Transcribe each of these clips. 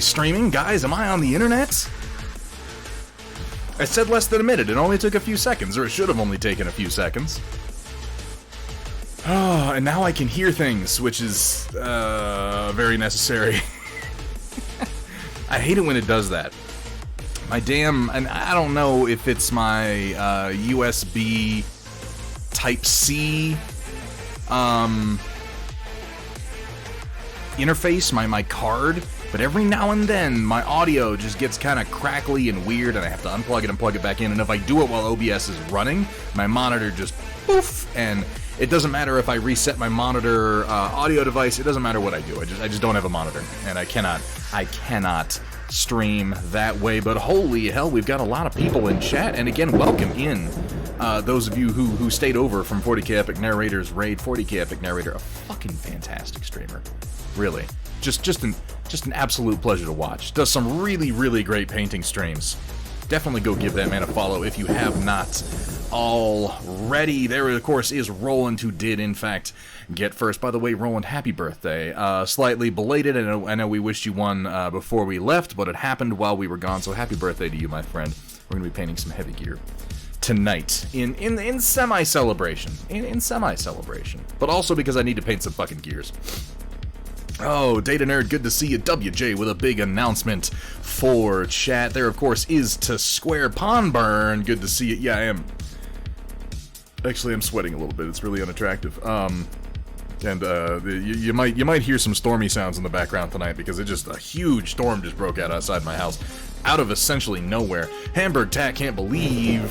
Streaming? Guys, am I on the internet? I said less than a minute. It only took a few seconds, or it should have only taken a few seconds. Oh, and now I can hear things, which is very necessary. I hate it when it does that. My damn, and I don't know if it's my USB Type-C interface, my card, but every now and then my audio just gets kind of crackly and weird, and I have to unplug it and plug it back in, and if I do it while OBS is running, my monitor just poof, and it doesn't matter if I reset my monitor audio device, it doesn't matter what I do, I just don't have a monitor, and I cannot stream that way. But holy hell, we've got a lot of people in chat, and again, welcome in those of you who stayed over from 40K Epic Narrator's raid. 40K Epic Narrator, a fucking fantastic streamer. Really. Just an absolute pleasure to watch. Does some really great painting streams. Definitely go give that man a follow if you have not already. There, of course, is Roland, who did, in fact, get first. By the way, Roland, happy birthday. Slightly belated. I know we wished you one before we left, but it happened while we were gone, so happy birthday to you, my friend. We're going to be painting some heavy gear tonight in semi-celebration. In semi-celebration. But also because I need to paint some fucking gears. Oh, Data Nerd, good to see you. WJ with a big announcement for chat. There, of course, is to Square Pondburn. Good to see you. Yeah, I am. Actually, I'm sweating a little bit. It's really unattractive. You might hear some stormy sounds in the background tonight because a huge storm just broke out outside my house, out of essentially nowhere. Hamburg Tat can't believe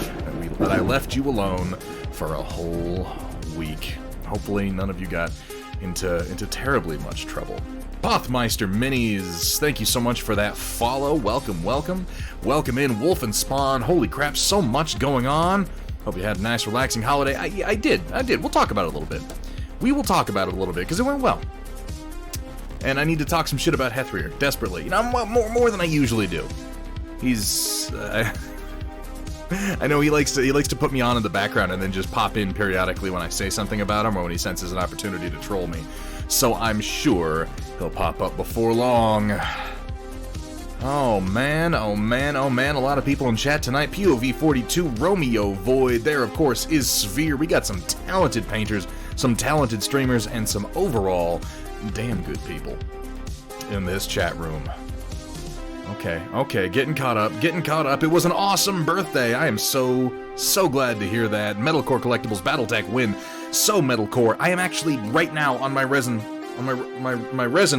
that I left you alone for a whole week. Hopefully, none of you got into terribly much trouble. Bothmeister Minis, thank you so much for that follow. Welcome in. Wolf and Spawn. Holy crap, so much going on. Hope you had a nice, relaxing holiday. I did. We'll talk about it a little bit. We will talk about it a little bit, because it went well. And I need to talk some shit about Hethrier, desperately. You know, more than I usually do. He's... I know he likes to put me on in the background and then just pop in periodically when I say something about him or when he senses an opportunity to troll me. So I'm sure he'll pop up before long. Oh man, a lot of people in chat tonight. POV42, Romeo Void, there of course is Sphere. We got some talented painters, some talented streamers, and some overall damn good people in this chat room. Okay, getting caught up. It was an awesome birthday. I am so glad to hear that. Metalcore Collectibles Battletech win. So Metalcore. I am actually right now on my resin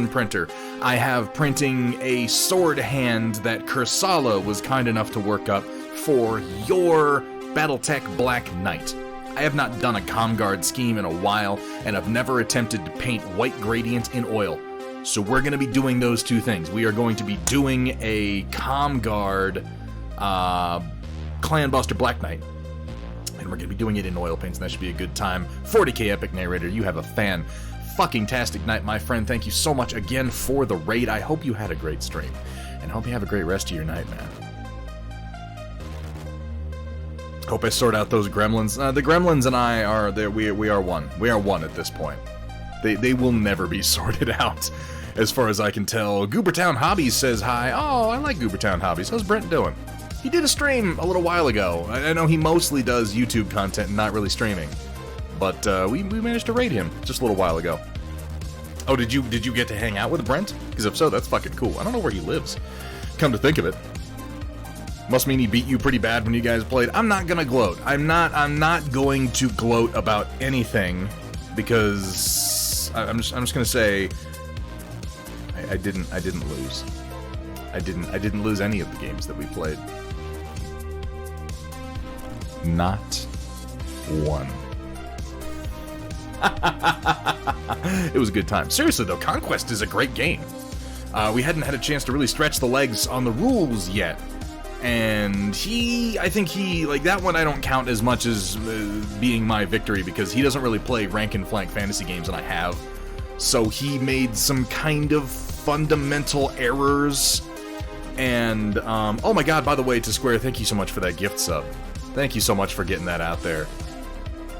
printer. I have printing a sword hand that Kursala was kind enough to work up for your Battletech Black Knight. I have not done a Comguard scheme in a while, and I've never attempted to paint white gradient in oil. So we're going to be doing those two things. We are going to be doing a Comguard Clanbuster Black Knight. And we're going to be doing it in oil paints, and that should be a good time. 40K Epic Narrator, you have a fan-fucking-tastic night, my friend. Thank you so much again for the raid. I hope you had a great stream. And hope you have a great rest of your night, man. Hope I sort out those gremlins. The gremlins and I are there. We are one. We are one at this point. They will never be sorted out, as far as I can tell. Goobertown Hobbies says hi. Oh, I like Goobertown Hobbies. How's Brent doing? He did a stream a little while ago. I know he mostly does YouTube content and not really streaming, but we managed to raid him just a little while ago. Oh, did you get to hang out with Brent? Because if so, that's fucking cool. I don't know where he lives. Come to think of it. Must mean he beat you pretty bad when you guys played. I'm not gonna gloat. I'm not going to gloat about anything, because I'm just gonna say I didn't lose. I didn't lose any of the games that we played. Not one. It was a good time. Seriously though, Conquest is a great game. We hadn't had a chance to really stretch the legs on the rules yet. And I think that one I don't count as much as being my victory, because he doesn't really play rank and flank fantasy games, and I have. So he made some kind of fundamental errors. And, oh my god, by the way, to Square, thank you so much for that gift sub. Thank you so much for getting that out there.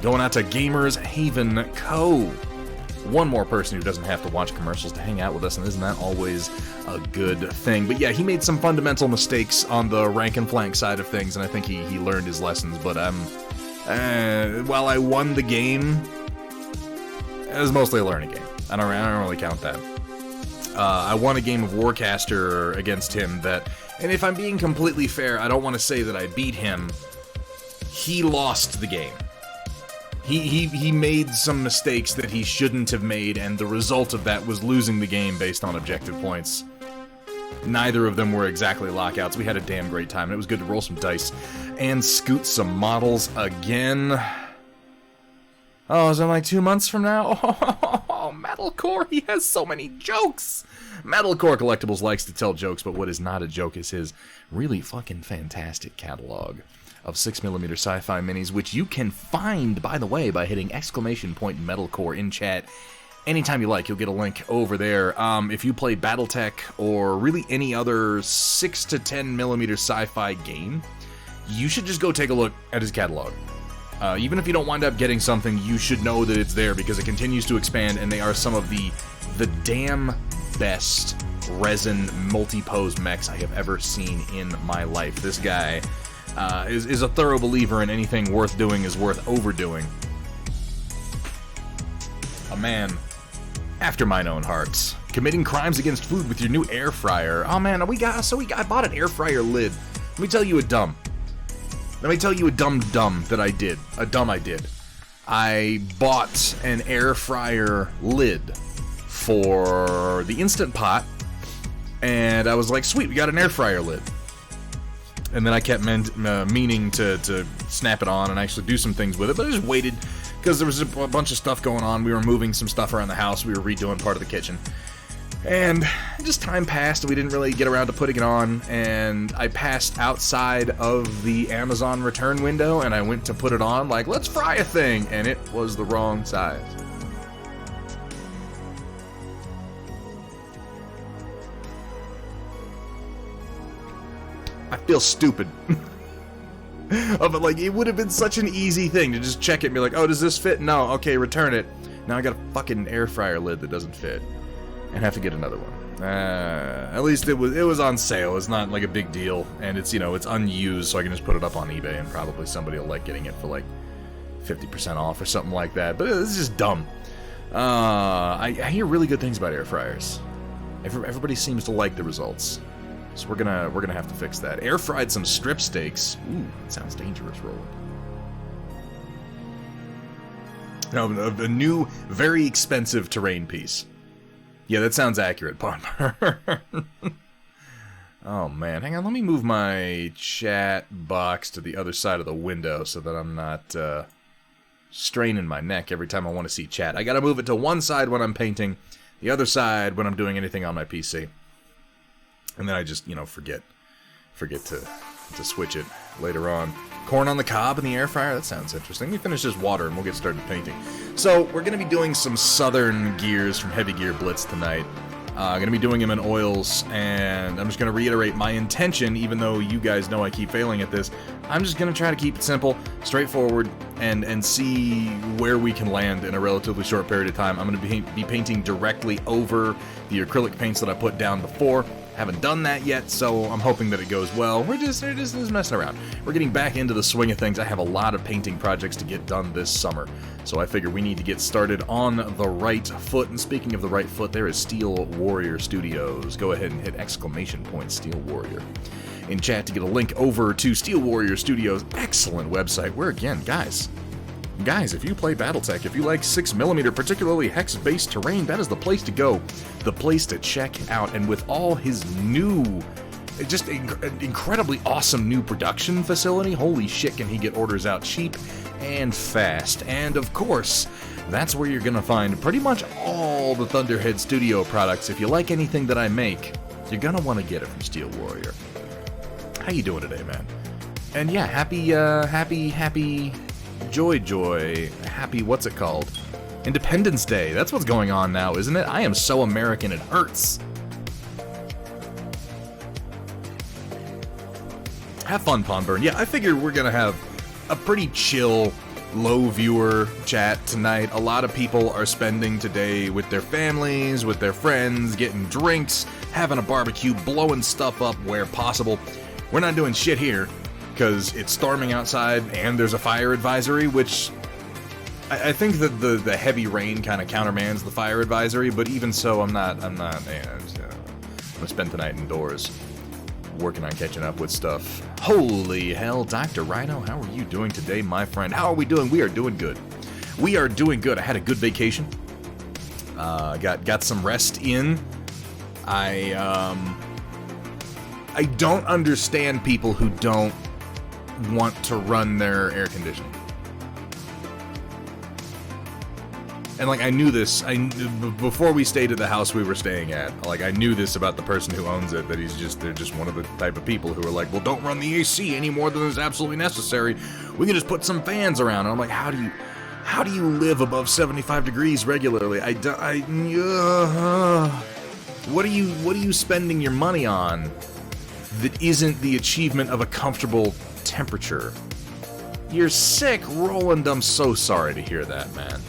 Going out to Gamers Haven Co. one more person who doesn't have to watch commercials to hang out with us, and isn't that always a good thing? But yeah, he made some fundamental mistakes on the rank and flank side of things, and I think he learned his lessons, but while I won the game, it was mostly a learning game. I don't really count that. I won a game of Warcaster against him that, and if I'm being completely fair, I don't want to say that I beat him. He lost the game. He made some mistakes that he shouldn't have made, and the result of that was losing the game based on objective points. Neither of them were exactly lockouts. We had a damn great time, and it was good to roll some dice and scoot some models again. Oh, is it like 2 months from now? Oh, Metalcore, he has so many jokes! Metalcore Collectibles likes to tell jokes, but what is not a joke is his really fucking fantastic catalog of 6mm sci-fi minis, which you can find, by the way, by hitting ! Metalcore in chat. Anytime you like, you'll get a link over there. If you play Battletech or really any other 6 to 10mm sci-fi game, you should just go take a look at his catalog. Even if you don't wind up getting something, you should know that it's there because it continues to expand, and they are some of the damn best resin multi-pose mechs I have ever seen in my life. This guy is a thorough believer in anything worth doing is worth overdoing. A man after mine own heart. Committing crimes against food with your new air fryer. Oh man, I bought an air fryer lid. Let me tell you a dumb that I did. I did. I bought an air fryer lid for the Instant Pot, and I was like, sweet, we got an air fryer lid. And then I kept meaning to snap it on and actually do some things with it, but I just waited because there was a bunch of stuff going on. We were moving some stuff around the house. We were redoing part of the kitchen. And just time passed, and we didn't really get around to putting it on, and I passed outside of the Amazon return window, and I went to put it on, like, let's fry a thing, and it was the wrong size. I feel stupid. But like, it would have been such an easy thing to just check it and be like, oh, does this fit? No, okay, return it. Now I got a fucking air fryer lid that doesn't fit. And have to get another one. At least it was on sale. It's not like a big deal, and it's, you know, it's unused, so I can just put it up on eBay, and probably somebody will like getting it for like 50% off or something like that. But it's just dumb. I hear really good things about air fryers. Everybody seems to like the results, so we're gonna have to fix that. Air fried some strip steaks. Ooh, that sounds dangerous, Roland. No, a new, very expensive terrain piece. Yeah, that sounds accurate, Palmer. Oh, man. Hang on, let me move my chat box to the other side of the window so that I'm not straining my neck every time I want to see chat. I gotta move it to one side when I'm painting, the other side when I'm doing anything on my PC. And then I just, you know, forget to switch it later on. Corn on the cob in the air fryer? That sounds interesting. Let me finish this water and we'll get started painting. So, we're going to be doing some southern gears from Heavy Gear Blitz tonight. I'm going to be doing them in oils, and I'm just going to reiterate my intention, even though you guys know I keep failing at this. I'm just going to try to keep it simple, straightforward, and see where we can land in a relatively short period of time. I'm going to be painting directly over the acrylic paints that I put down before. Haven't done that yet, so I'm hoping that it goes well. We're just messing around. We're getting back into the swing of things. I have a lot of painting projects to get done this summer, so I figure we need to get started on the right foot. And speaking of the right foot, there is Steel Warrior Studios. Go ahead and hit ! Steel Warrior in chat to get a link over to Steel Warrior Studios' excellent website, where again, guys, if you play Battletech, if you like 6mm, particularly hex-based terrain, that is the place to go, the place to check out. And with all his new, just incredibly awesome new production facility, holy shit, can he get orders out cheap and fast. And of course, that's where you're gonna find pretty much all the Thunderhead Studio products. If you like anything that I make, you're gonna want to get it from Steel Warrior. How you doing today, man? And yeah, happy happy, what's it called? Independence Day. That's what's going on now, isn't it? I am so American, it hurts. Have fun, Pawnburn. Yeah, I figure we're gonna have a pretty chill low viewer chat tonight. A lot of people are spending today with their families, with their friends, getting drinks, having a barbecue, blowing stuff up where possible. We're not doing shit here because it's storming outside and there's a fire advisory, which I think that the heavy rain kind of countermands the fire advisory, but even so, I'm gonna spend the night indoors working on catching up with stuff. Holy hell, Dr. Rhino, how are you doing today, my friend? How are we doing? We are doing good. We are doing good. I had a good vacation. Got some rest in. I don't understand people who don't want to run their air conditioning. And, like, I knew this, before we stayed at the house we were staying at, like, I knew this about the person who owns it, that they're just one of the type of people who are like, well, don't run the AC any more than is absolutely necessary. We can just put some fans around. And I'm like, how do you live above 75 degrees regularly? What are you spending your money on that isn't the achievement of a comfortable temperature? You're sick, Roland. I'm so sorry to hear that, man.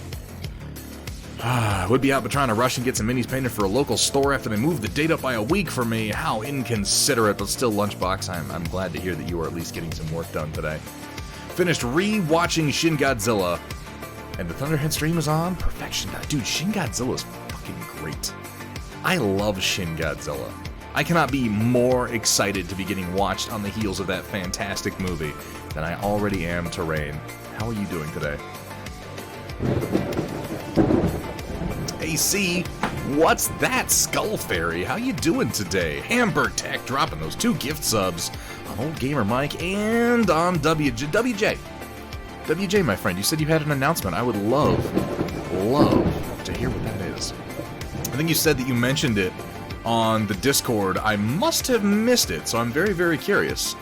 Would be out but trying to rush and get some minis painted for a local store after they moved the date up by a week for me. How inconsiderate, but still, Lunchbox, I'm glad to hear that you are at least getting some work done today. Finished re-watching Shin Godzilla, and the Thunderhead stream is on perfection. Dude, Shin Godzilla is fucking great. I love Shin Godzilla. I cannot be more excited to be getting watched on the heels of that fantastic movie than I already am to Rain. How are you doing today? AC, what's that, Skull Fairy? How you doing today? Hamburg Tech dropping those 2 gift subs on Old Gamer Mike and on WJ. WJ, my friend, you said you had an announcement. I would love to hear what that is. I think you said that you mentioned it on the Discord. I must have missed it, so I'm very, very curious.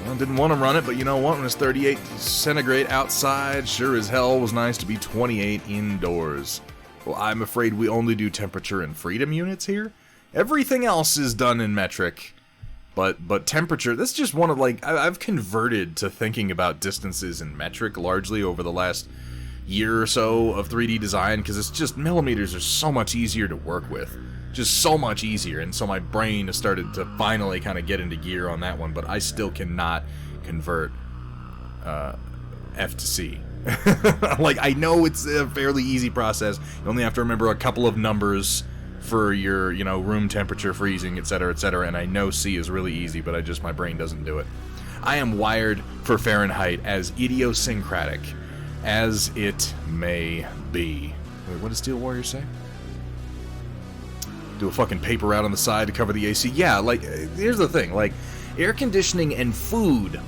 Well, didn't want to run it, but you know what? When it's 38 centigrade outside, sure as hell was nice to be 28 indoors. Well, I'm afraid we only do temperature and freedom units here. Everything else is done in metric, but temperature, that's just one of, like, I've converted to thinking about distances in metric largely over the last year or so of 3D design, because it's just, millimeters are so much easier to work with. Just so much easier, and so my brain has started to finally kind of get into gear on that one, but I still cannot convert F to C. Like, I know it's a fairly easy process. You only have to remember a couple of numbers for your, room temperature, freezing, etc., and I know C is really easy, but my brain doesn't do it. I am wired for Fahrenheit, as idiosyncratic as it may be. Wait, what does Steel Warrior say? Do a fucking paper route on the side to cover the AC. Yeah, like, here's the thing, like, air conditioning and food,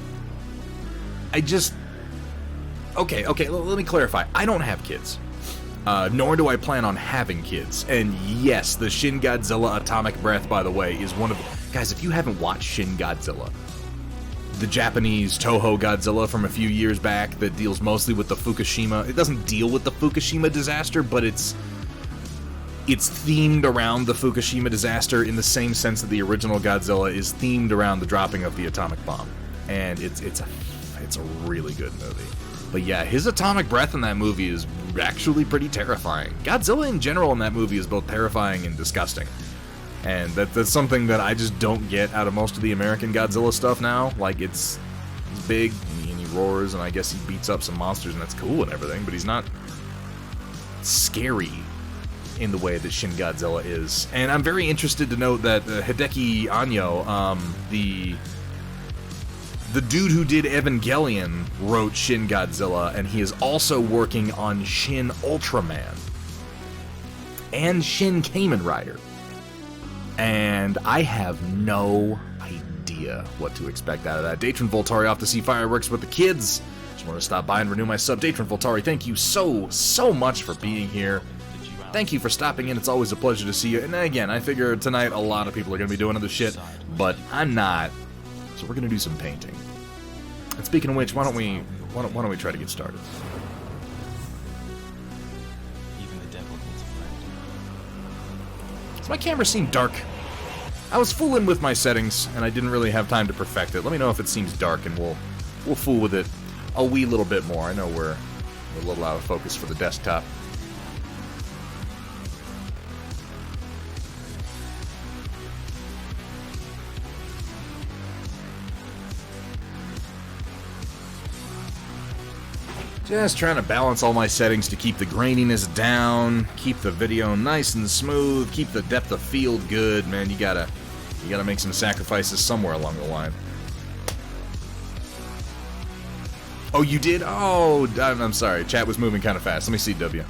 okay, let me clarify. I don't have kids, nor do I plan on having kids, and yes, the Shin Godzilla Atomic Breath, by the way, is one of the... Guys, if you haven't watched Shin Godzilla, the Japanese Toho Godzilla from a few years back that deals mostly with the Fukushima... It doesn't deal with the Fukushima disaster, but it's themed around the Fukushima disaster in the same sense that the original Godzilla is themed around the dropping of the atomic bomb. And it's a really good movie. But yeah, his atomic breath in that movie is actually pretty terrifying. Godzilla in general in that movie is both terrifying and disgusting. And that's something that I just don't get out of most of the American Godzilla stuff now. Like, he's big, and he roars, and I guess he beats up some monsters, and that's cool and everything, but he's not scary in the way that Shin Godzilla is. And I'm very interested to note that Hideki Anyo, the dude who did Evangelion, wrote Shin Godzilla, and he is also working on Shin Ultraman and Shin Kamen Rider. And I have no idea what to expect out of that. Datron Voltari off to see fireworks with the kids. Just want to stop by and renew my sub. Datron Voltari, thank you so much for being here. Thank you for stopping in. It's always a pleasure to see you. And again, I figure tonight a lot of people are going to be doing other shit, but I'm not. So we're going to do some painting. And speaking of which, why don't we try to get started? Even the devil needs a friend. Does my camera seem dark? I was fooling with my settings, and I didn't really have time to perfect it. Let me know if it seems dark, and we'll fool with it a wee little bit more. I know we're a little out of focus for the desktop. Just trying to balance all my settings to keep the graininess down, keep the video nice and smooth, keep the depth of field good. Man, you gotta make some sacrifices somewhere along the line. Oh, you did? Oh, I'm sorry. Chat was moving kind of fast. Let me see, W.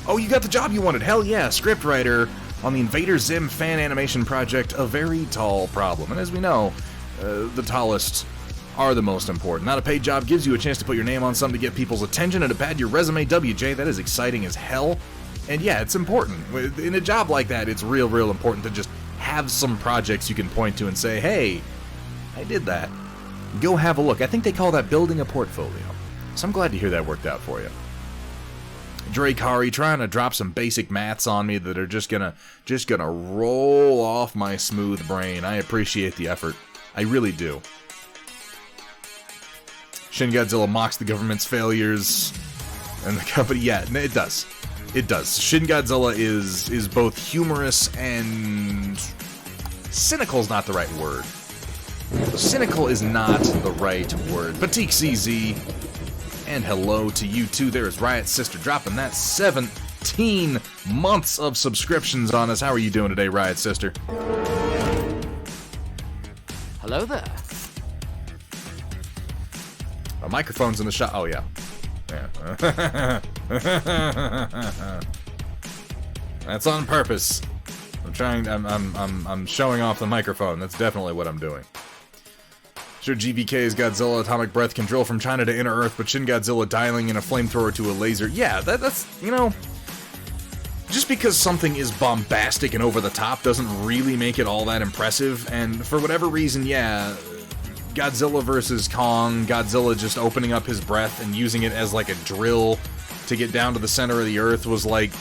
Oh, you got the job you wanted. Hell yeah, scriptwriter on the Invader Zim fan animation project, a very tall problem. And as we know, the tallest are the most important. Not a paid job gives you a chance to put your name on something to get people's attention and to pad your resume. WJ, that is exciting as hell. And yeah, it's important. In a job like that, it's real important to just have some projects you can point to and say, hey, I did that. Go have a look. I think they call that building a portfolio. So I'm glad to hear that worked out for you. Drakari trying to drop some basic maths on me that are just gonna roll off my smooth brain. I appreciate the effort. I really do. Shin Godzilla mocks the government's failures and the company. Yeah, it does. It does. Shin Godzilla is both humorous and cynical's not the right word. Cynical is not the right word. Batik CZ. And hello to you too. There is Riot Sister dropping that 17 months of subscriptions on us. How are you doing today, Riot Sister? Hello there. A microphone's in the shot. Oh yeah. Yeah. That's on purpose. I'm showing off the microphone. That's definitely what I'm doing. Sure, GBK's Godzilla atomic breath can drill from China to inner Earth, but Shin Godzilla dialing in a flamethrower to a laser. Yeah, that's, you know, just because something is bombastic and over the top doesn't really make it all that impressive, and for whatever reason, yeah, Godzilla versus Kong, Godzilla just opening up his breath and using it as like a drill to get down to the center of the Earth was like,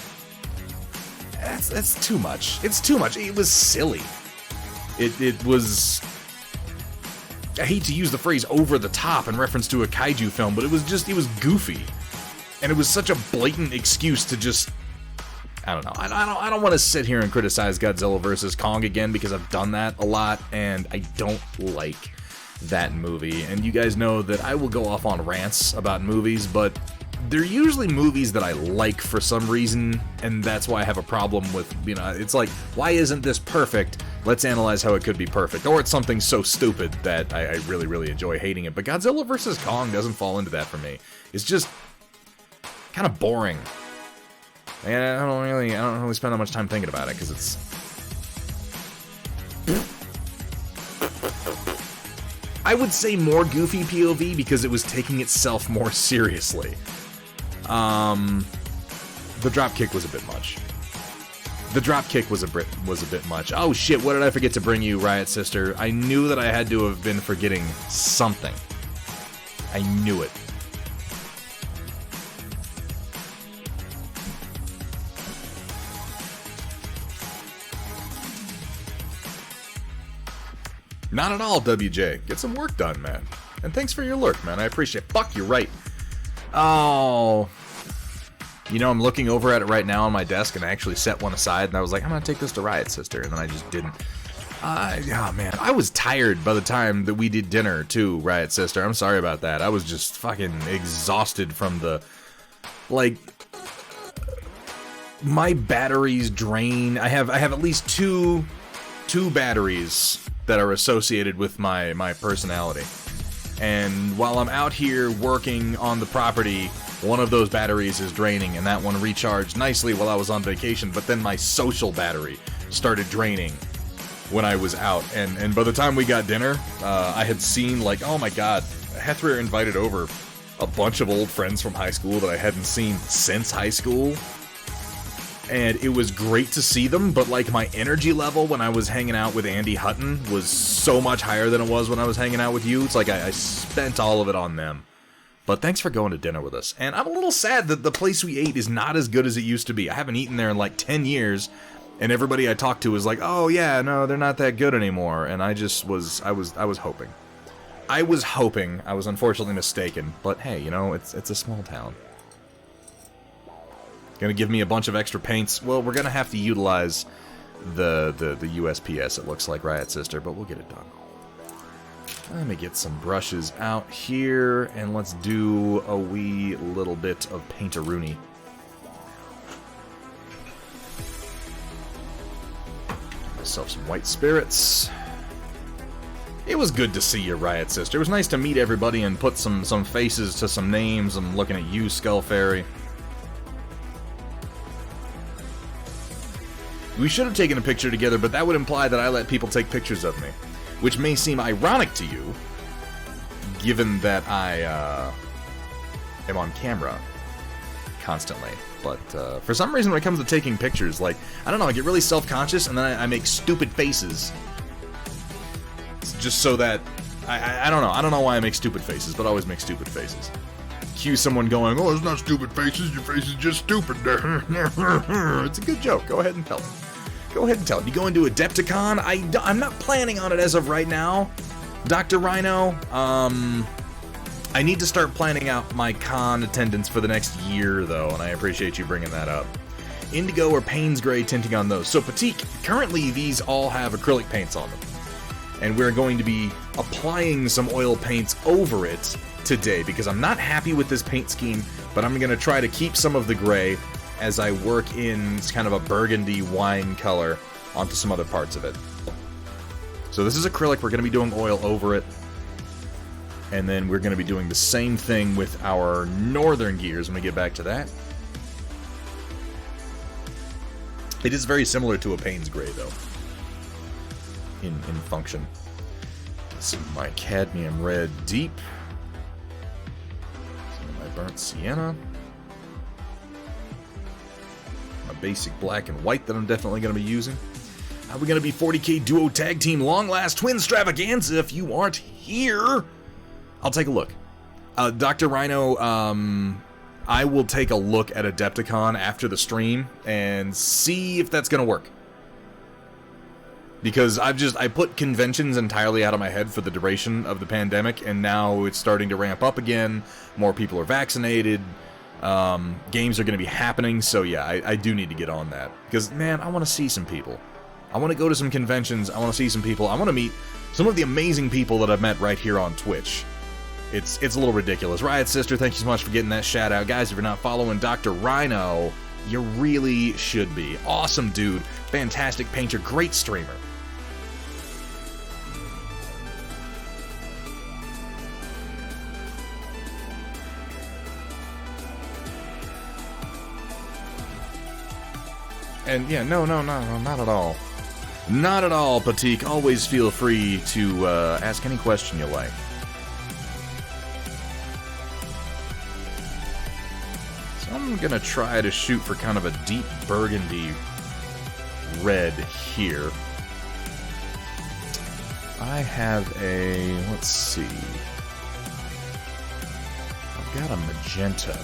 that's too much. It's too much. It was silly. It was... I hate to use the phrase over the top in reference to a kaiju film, but it was goofy. And it was such a blatant excuse to just, I don't know. I don't want to sit here and criticize Godzilla vs. Kong again because I've done that a lot and I don't like that movie. And you guys know that I will go off on rants about movies, but they're usually movies that I like for some reason, and that's why I have a problem with, you know, it's like, why isn't this perfect? Let's analyze how it could be perfect. Or it's something so stupid that I really enjoy hating it. But Godzilla vs. Kong doesn't fall into that for me. It's just kind of boring. And I don't really spend that much time thinking about it, because it's... I would say more goofy POV because it was taking itself more seriously. The dropkick was a bit much. The dropkick was a bit much. Oh shit, what did I forget to bring you, Riot Sister? I knew that I had to have been forgetting something. I knew it. Not at all, WJ. Get some work done, man. And thanks for your lurk, man. I appreciate it. Fuck, you're right. Oh. You know, I'm looking over at it right now on my desk, and I actually set one aside, and I was like, I'm gonna take this to Riot Sister, and then I just didn't. Oh, man. I was tired by the time that we did dinner, too, Riot Sister. I'm sorry about that. I was just fucking exhausted from the... Like... My batteries drain. I have at least two batteries that are associated with my personality. And while I'm out here working on the property, one of those batteries is draining, and that one recharged nicely while I was on vacation, but then my social battery started draining when I was out. And by the time we got dinner, I had seen, like, oh my god, Hethrir invited over a bunch of old friends from high school that I hadn't seen since high school. And it was great to see them, but like my energy level when I was hanging out with Andy Hutton was so much higher than it was when I was hanging out with you. It's like I spent all of it on them. But thanks for going to dinner with us. And I'm a little sad that the place we ate is not as good as it used to be. I haven't eaten there in like 10 years, and everybody I talked to was like, "Oh yeah, no, they're not that good anymore." And I just was hoping. I was hoping. I was unfortunately mistaken. But hey, you know, it's a small town. Gonna give me a bunch of extra paints. Well, we're gonna have to utilize the USPS, it looks like, Riot Sister, but we'll get it done. Let me get some brushes out here, and let's do a wee little bit of paint-a-rooney. Myself some white spirits. It was good to see you, Riot Sister. It was nice to meet everybody and put some faces to some names. I'm looking at you, Skull Fairy. We should have taken a picture together, but that would imply that I let people take pictures of me, which may seem ironic to you, given that I am on camera constantly. But for some reason, when it comes to taking pictures, like, I don't know, I get really self-conscious, and then I make stupid faces. Just so that, I don't know. I don't know why I make stupid faces, but I always make stupid faces. Cue someone going, "Oh, it's not stupid faces, your face is just stupid." It's a good joke. Go ahead and tell them. Go ahead and tell them. You go into Adepticon? I'm not planning on it as of right now, Dr. Rhino. I need to start planning out my con attendance for the next year, though, and I appreciate you bringing that up. Indigo or Payne's Gray tinting on those. So, Patique, currently these all have acrylic paints on them. And we're going to be applying some oil paints over it today, because I'm not happy with this paint scheme, but I'm going to try to keep some of the gray as I work in kind of a burgundy wine color onto some other parts of it. So this is acrylic, we're going to be doing oil over it, and then we're going to be doing the same thing with our northern gears when we get back to that. It is very similar to a Payne's Gray, though, in function. Some of my cadmium red deep. Some of my burnt sienna. My basic black and white that I'm definitely going to be using. We're going to be 40k duo tag team long last twin stravaganza. If you aren't here, I'll take a look. Dr. Rhino, I will take a look at Adepticon after the stream and see if that's going to work. Because I put conventions entirely out of my head for the duration of the pandemic, and now it's starting to ramp up again. More people are vaccinated. Games are going to be happening, so yeah, I do need to get on that. Because, man, I want to see some people. I want to go to some conventions. I want to see some people. I want to meet some of the amazing people that I've met right here on Twitch. It's a little ridiculous. Riot Sister, thank you so much for getting that shout out. Guys, if you're not following Dr. Rhino, you really should be. Awesome dude. Fantastic painter. Great streamer. And yeah, no, not at all. Not at all, Patique. Always feel free to ask any question you like. So I'm gonna try to shoot for kind of a deep burgundy red here. I have a, let's see. I've got a magenta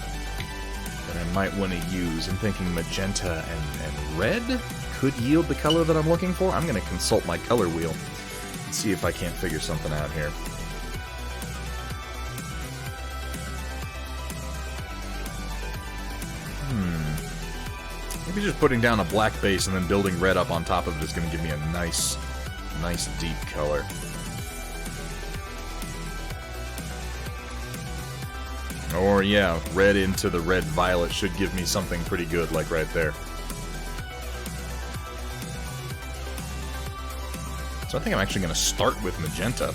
that I might want to use. I'm thinking magenta and red could yield the color that I'm looking for. I'm going to consult my color wheel and see if I can't figure something out here. Maybe just putting down a black base and then building red up on top of it is going to give me a nice deep color. Or, yeah, red into the red-violet should give me something pretty good, like right there. So I think I'm actually going to start with magenta,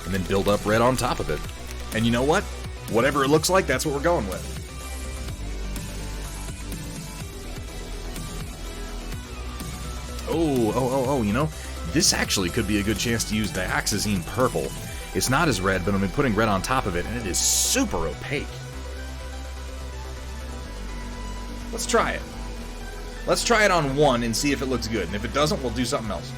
and then build up red on top of it. And you know what? Whatever it looks like, that's what we're going with. Oh, you know, this actually could be a good chance to use dioxazine purple. It's not as red, but I'm putting red on top of it, and it is super opaque. Let's try it. Let's try it on one and see if it looks good, and if it doesn't, we'll do something else.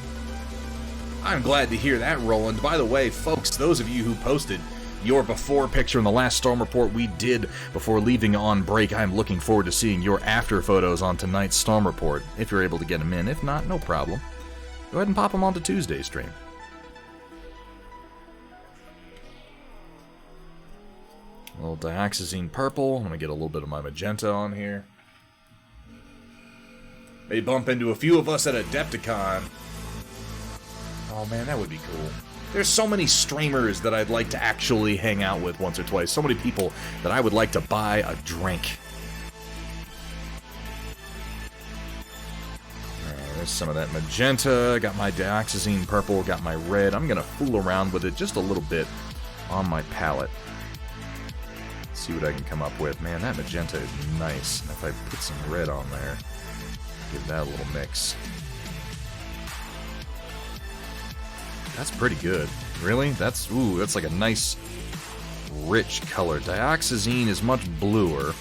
I'm glad to hear that, Roland. By the way, folks, those of you who posted your before picture in the last storm report we did before leaving on break. I'm looking forward to seeing your after photos on tonight's storm report, if you're able to get them in. If not, no problem. Go ahead and pop them onto Tuesday's stream. A little dioxazine purple. I'm going to get a little bit of my magenta on here. May bump into a few of us at Adepticon. Oh man, that would be cool. There's so many streamers that I'd like to actually hang out with once or twice. So many people that I would like to buy a drink. Alright, there's some of that magenta. Got my dioxazine purple. Got my red. I'm going to fool around with it just a little bit on my palette. See what I can come up with. Man, that magenta is nice. And if I put some red on there, give that a little mix. That's pretty good. Really? That's like a nice, rich color. Dioxazine is much bluer.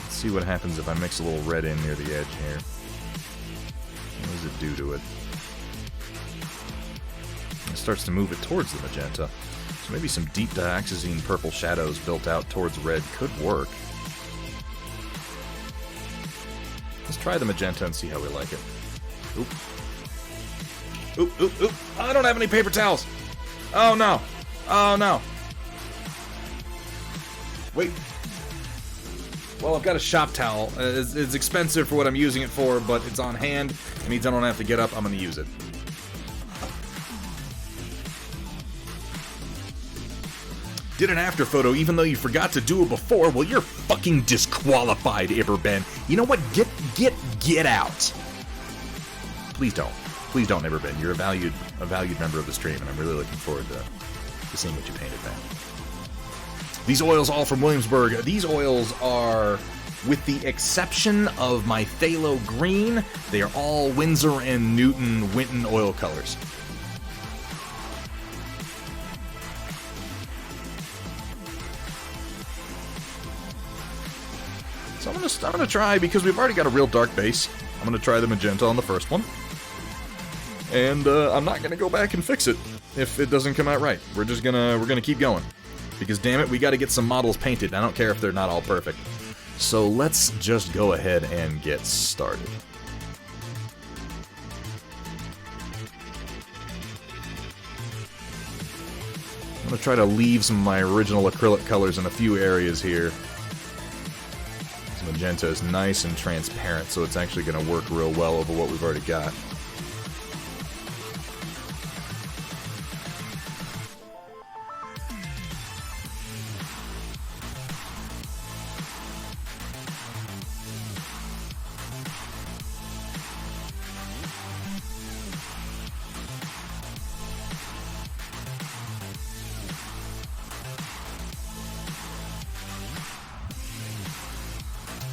Let's see what happens if I mix a little red in near the edge here. What does it do to it? It starts to move it towards the magenta. So maybe some deep dioxazine purple shadows built out towards red could work. Let's try the magenta and see how we like it. Oop. Oop, oop, oop. I don't have any paper towels. Oh, no. Oh, no. Wait. Well, I've got a shop towel. It's expensive for what I'm using it for, but it's on hand. It means I don't have to get up. I'm going to use it. Did an after photo even though you forgot to do it before? Well, you're fucking disqualified, Iberben. You know what? Get out. Please don't. Please don't, Iberben. You're a valued member of the stream, and I'm really looking forward to seeing what you painted, man. These oils all from Williamsburg. These oils are, with the exception of my phthalo green, they are all Winsor and Newton Winton oil colors. So I'm gonna try, because we've already got a real dark base. I'm gonna try the magenta on the first one. And I'm not gonna go back and fix it if it doesn't come out right. We're gonna keep going. Because damn it, we gotta get some models painted. I don't care if they're not all perfect. So let's just go ahead and get started. I'm gonna try to leave some of my original acrylic colors in a few areas here. This magenta is nice and transparent, so it's actually gonna work real well over what we've already got.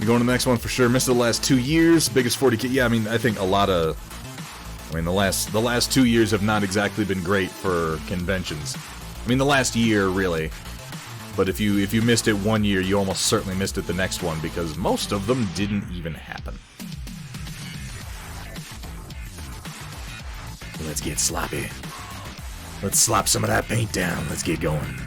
Going to the next one for sure. Missed the last 2 years. Biggest 40K. Yeah, I mean, I think the last 2 years have not exactly been great for conventions. I mean, the last year, really. But if you missed it 1 year, you almost certainly missed it the next one, because most of them didn't even happen. Let's get sloppy. Let's slop some of that paint down. Let's get going.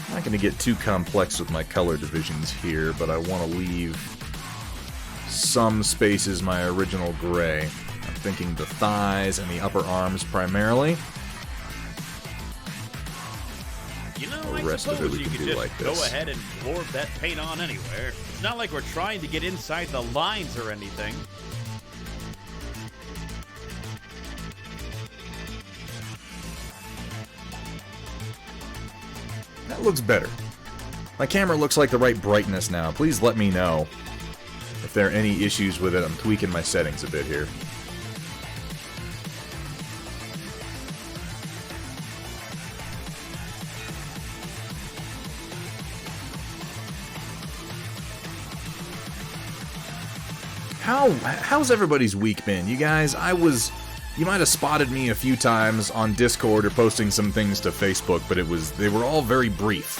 I'm not going to get too complex with my color divisions here, but I want to leave some spaces my original gray. I'm thinking the thighs and the upper arms primarily. You know, The rest of it we can do just like this. Go ahead and pour that paint on anywhere. It's not like we're trying to get inside the lines or anything. That looks better. My camera looks like the right brightness now. Please let me know if there are any issues with it. I'm tweaking my settings a bit here. How's everybody's week been? You guys, you might have spotted me a few times on Discord or posting some things to Facebook, but they were all very brief.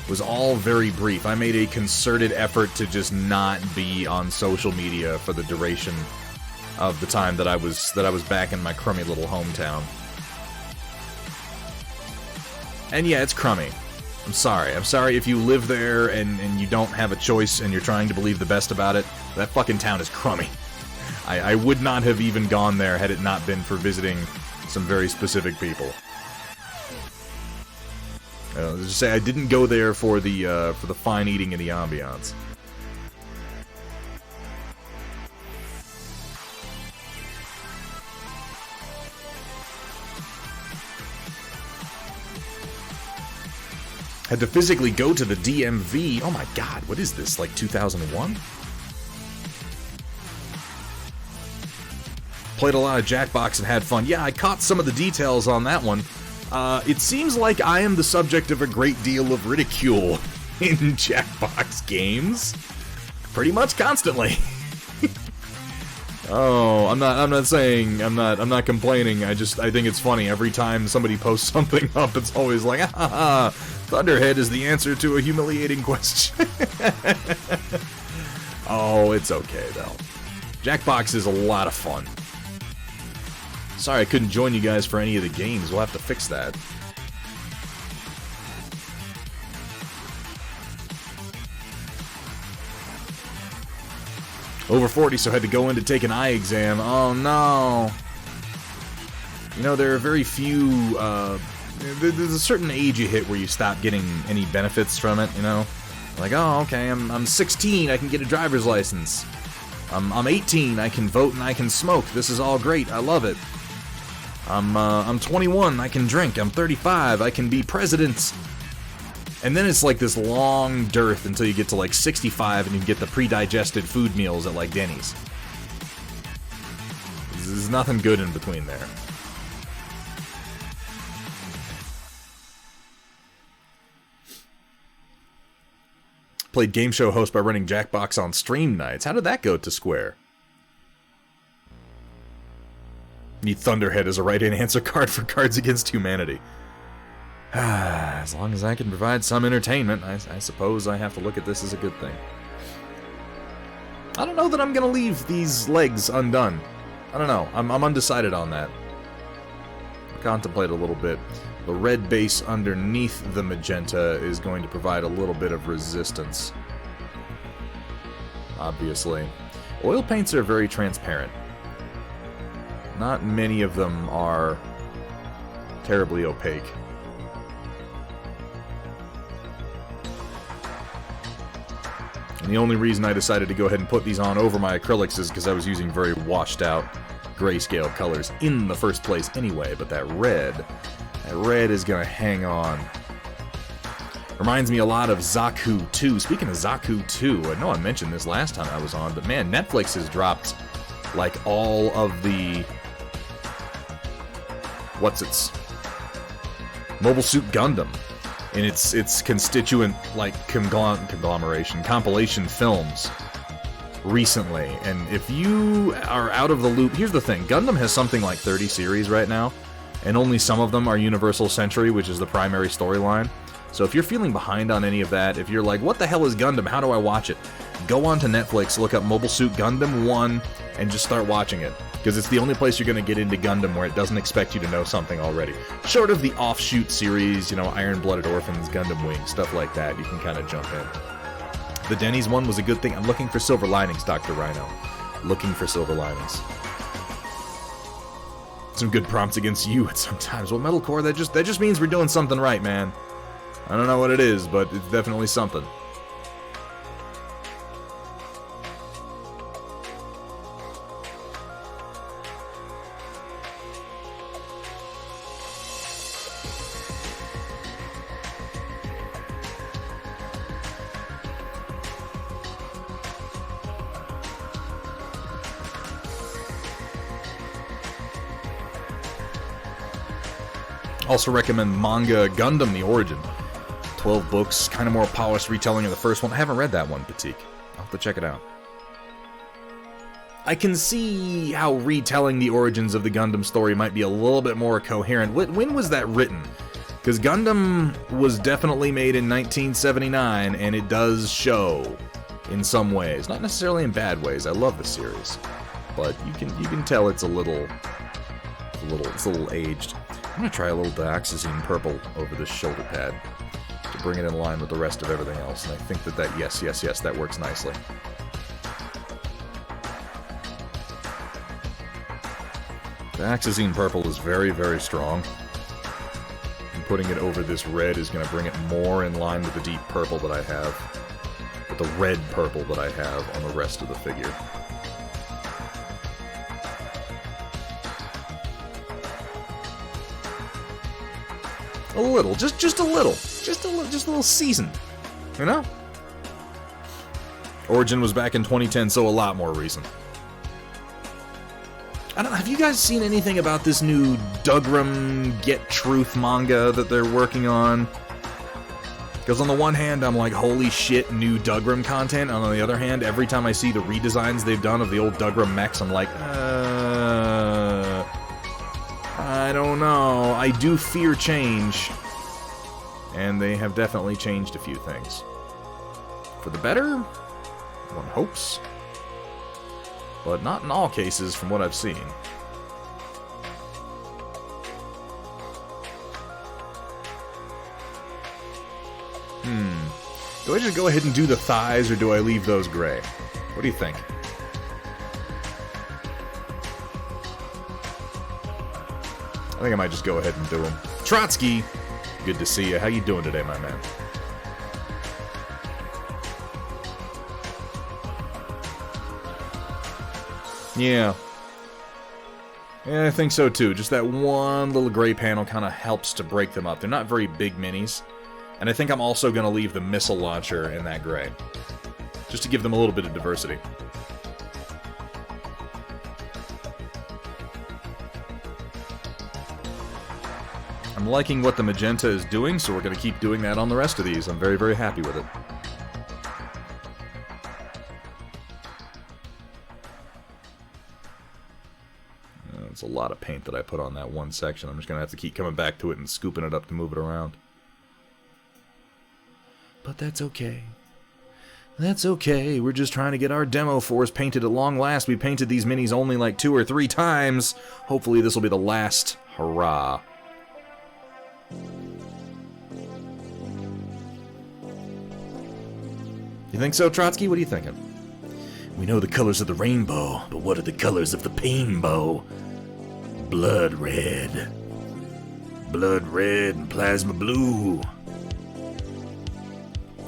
was all very brief. I made a concerted effort to just not be on social media for the duration of the time that I was back in my crummy little hometown. And yeah, it's crummy. I'm sorry. I'm sorry if you live there and you don't have a choice and you're trying to believe the best about it. That fucking town is crummy. I would not have even gone there had it not been for visiting some very specific people. Just say I didn't go there for the fine eating and the ambiance. Had to physically go to the DMV. Oh my god, what is this, like 2001? Played a lot of Jackbox and had fun. Yeah, I caught some of the details on that one. It seems like I am the subject of a great deal of ridicule in Jackbox games. Pretty much constantly. Oh, I'm not complaining. I think it's funny. Every time somebody posts something up, it's always like, ah, Thunderhead is the answer to a humiliating question. Oh, it's okay, though. Jackbox is a lot of fun. Sorry I couldn't join you guys for any of the games. We'll have to fix that. Over 40, so had to go in to take an eye exam. Oh, no. You know, there are very few, there's a certain age you hit where you stop getting any benefits from it, you know? Like, oh, okay, I'm 16, I can get a driver's license. I'm 18, I can vote and I can smoke. This is all great, I love it. I'm 21, I can drink. I'm 35, I can be president. And then it's like this long dearth until you get to like 65 and you get the pre-digested food meals at like Denny's. There's nothing good in between there. Played game show host by running Jackbox on stream nights. How did that go to Square? Need Thunderhead as a write-in answer card for Cards Against Humanity. As long as I can provide some entertainment, I suppose I have to look at this as a good thing. I don't know that I'm gonna leave these legs undone. I don't know. I'm undecided on that. I'll contemplate a little bit. The red base underneath the magenta is going to provide a little bit of resistance. Obviously. Oil paints are very transparent. Not many of them are terribly opaque. And the only reason I decided to go ahead and put these on over my acrylics is because I was using very washed out grayscale colors in the first place anyway, but that red is gonna hang on. Reminds me a lot of Zaku 2. Speaking of Zaku 2, I know I mentioned this last time I was on, but man, Netflix has dropped like all of the Mobile Suit Gundam in its constituent like conglomeration compilation films recently. And if you are out of the loop, here's the thing: Gundam has something like 30 series right now, and only some of them are Universal Century, which is the primary storyline. So if you're feeling behind on any of that, if you're like, what the hell is Gundam? How do I watch it? Go on to Netflix, look up Mobile Suit Gundam 1, and just start watching it. Because it's the only place you're going to get into Gundam where it doesn't expect you to know something already. Short of the offshoot series, you know, Iron-Blooded Orphans, Gundam Wing, stuff like that, you can kind of jump in. The Denny's one was a good thing. I'm looking for silver linings, Dr. Rhino. Looking for silver linings. Some good prompts against you at sometimes. Well, Metalcore, that just means we're doing something right, man. I don't know what it is, but it's definitely something. Also recommend manga Gundam The Origin. 12 books, kind of more polished retelling of the first one. I haven't read that one, Batik. I'll have to check it out. I can see how retelling the origins of the Gundam story might be a little bit more coherent. When was that written? Because Gundam was definitely made in 1979, and it does show in some ways. Not necessarily in bad ways. I love the series. But you can tell it's a little aged. I'm going to try a little dioxazine purple over this shoulder pad to bring it in line with the rest of everything else. And I think that yes, that works nicely. Dioxazine purple is very, very strong. And putting it over this red is going to bring it more in line with the deep purple that I have. With the red purple that I have on the rest of the figure. A little, just a little seasoned, you know? Origin was back in 2010, so a lot more recent. I don't know, have you guys seen anything about this new Dougram Get Truth manga that they're working on? Because on the one hand, I'm like, holy shit, new Dougram content. On the other hand, every time I see the redesigns they've done of the old Dougram mechs, I'm like, I don't know. I do fear change. And they have definitely changed a few things. For the better? One hopes. But not in all cases from what I've seen. Do I just go ahead and do the thighs, or do I leave those gray? What do you think? I think I might just go ahead and do them. Trotsky! Good to see you. How you doing today, my man? Yeah. Yeah, I think so too. Just that one little gray panel kind of helps to break them up. They're not very big minis. And I think I'm also going to leave the missile launcher in that gray. Just to give them a little bit of diversity. I'm liking what the magenta is doing, so we're going to keep doing that on the rest of these. I'm very, very happy with it. It's a lot of paint that I put on that one section. I'm just going to have to keep coming back to it and scooping it up to move it around. But that's okay. That's okay. We're just trying to get our demo force painted at long last. We painted these minis only like 2 or 3 times. Hopefully this will be the last hurrah. You think so, Trotsky? What are you thinking? We know the colors of the rainbow, but what are the colors of the painbow? Blood red. Blood red and plasma blue.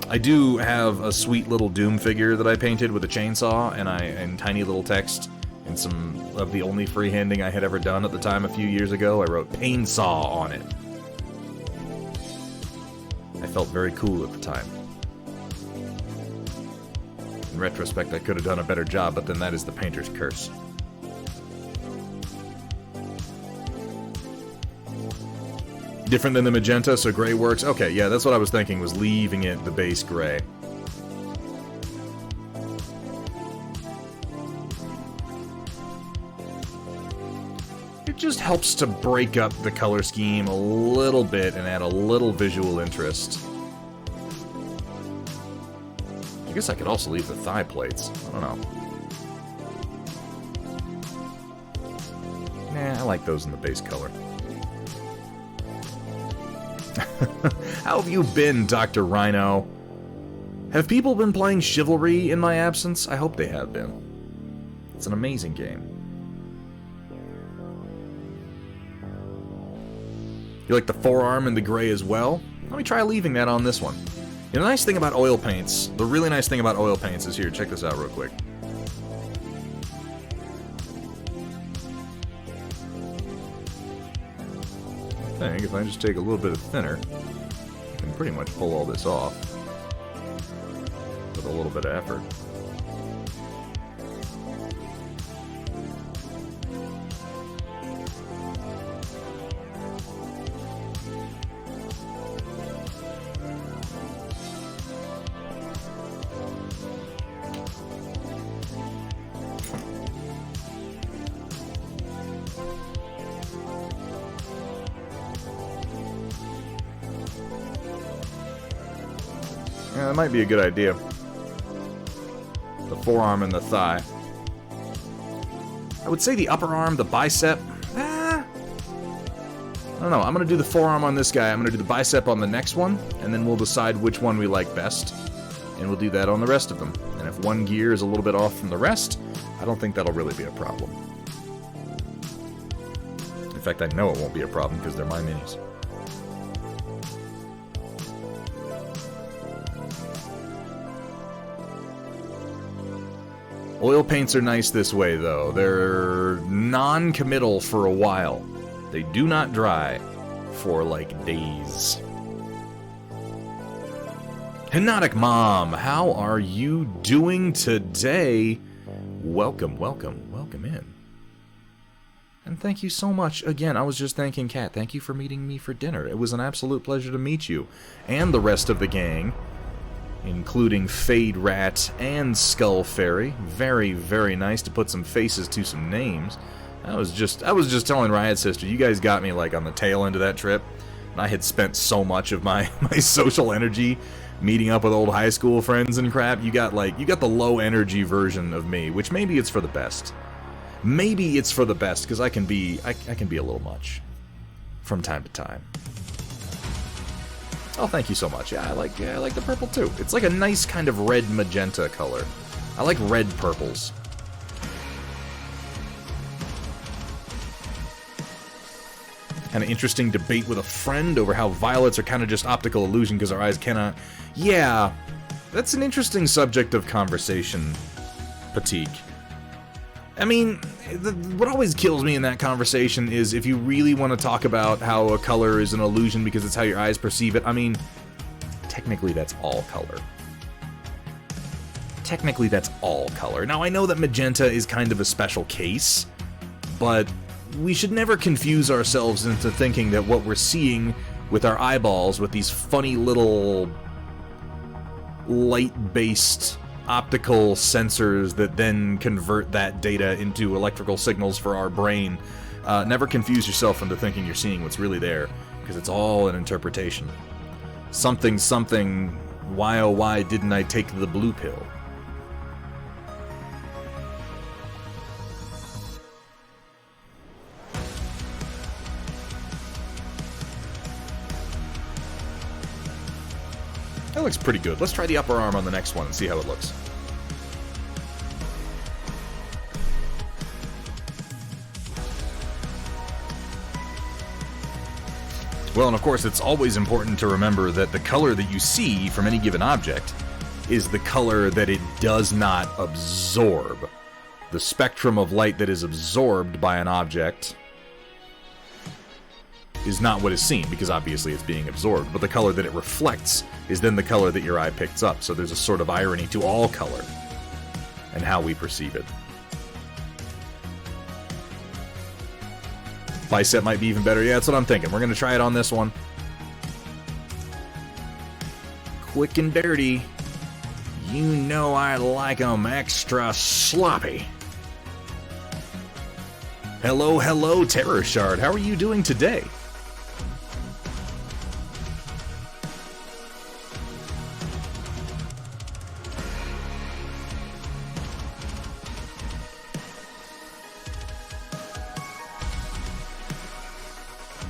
I do have a sweet little Doom figure that I painted with a chainsaw and tiny little text and some of the only freehanding I had ever done at the time a few years ago. I wrote Painsaw on it. I felt very cool at the time. In retrospect, I could have done a better job, but then that is the painter's curse. Different than the magenta, so gray works? Okay, yeah, that's what I was thinking, was leaving it the base gray. It just helps to break up the color scheme a little bit and add a little visual interest. I guess I could also leave the thigh plates. I don't know. Nah, I like those in the base color. How have you been, Dr. Rhino? Have people been playing Chivalry in my absence? I hope they have been. It's an amazing game. You like the forearm and the gray as well? Let me try leaving that on this one. You know, the nice thing about oil paints, the really nice thing about oil paints is here, check this out real quick. I think if I just take a little bit of thinner, I can pretty much pull all this off with a little bit of effort. Yeah, that might be a good idea. The forearm and the thigh. I would say the upper arm, the bicep. I don't know. I'm going to do the forearm on this guy. I'm going to do the bicep on the next one, and then we'll decide which one we like best. And we'll do that on the rest of them. And if one gear is a little bit off from the rest, I don't think that'll really be a problem. In fact, I know it won't be a problem because they're my minis. Oil paints are nice this way, though. They're non-committal for a while. They do not dry for, like, days. Hypnotic Mom, how are you doing today? Welcome, welcome, welcome in. And thank you so much. Again, I was just thanking Kat. Thank you for meeting me for dinner. It was an absolute pleasure to meet you. And the rest of the gang, including Fade Rat and Skull Fairy. Very, very nice to put some faces to some names. I was just telling Riot Sister, you guys got me like on the tail end of that trip. And I had spent so much of my social energy meeting up with old high school friends and crap. You got the low energy version of me, which maybe it's for the best. Maybe it's for the best, because I can be a little much from time to time. Oh, thank you so much. Yeah, I like the purple too. It's like a nice kind of red magenta color. I like red purples. Kind of interesting debate with a friend over how violets are kind of just optical illusion because our eyes cannot... Yeah, that's an interesting subject of conversation, Patique. I mean, what always kills me in that conversation is if you really want to talk about how a color is an illusion because it's how your eyes perceive it, I mean, technically that's all color. Technically that's all color. Now, I know that magenta is kind of a special case, but we should never confuse ourselves into thinking that what we're seeing with our eyeballs, with these funny little light-based optical sensors that then convert that data into electrical signals for our brain, never confuse yourself into thinking you're seeing what's really there, because it's all an interpretation. Something, something, why oh why didn't I take the blue pill? That looks pretty good. Let's try the upper arm on the next one and see how it looks. Well, and of course, it's always important to remember that the color that you see from any given object is the color that it does not absorb. The spectrum of light that is absorbed by an object is not what is seen, because obviously it's being absorbed, but the color that it reflects is then the color that your eye picks up, so there's a sort of irony to all color and how we perceive it. Bicep might be even better. Yeah, that's what I'm thinking. We're going to try it on this one. Quick and dirty. You know I like 'em extra sloppy. Hello, hello, Terror Shard. How are you doing today?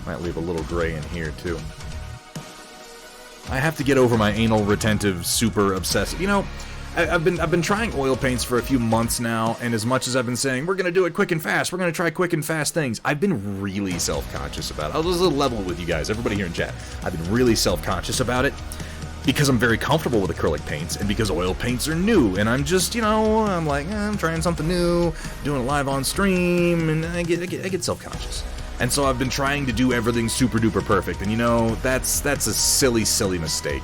Might leave a little gray in here, too. I have to get over my anal retentive, super obsessive. You know, I've been trying oil paints for a few months now, and as much as I've been saying, we're going to do it quick and fast, we're going to try quick and fast things, I've been really self-conscious about it. I'll just level with you guys, everybody here in chat. I've been really self-conscious about it, because I'm very comfortable with acrylic paints, and because oil paints are new, and I'm just, you know, I'm like, I'm trying something new, doing it live on stream, and I get self-conscious. And so I've been trying to do everything super duper perfect, and you know, that's a silly, silly mistake.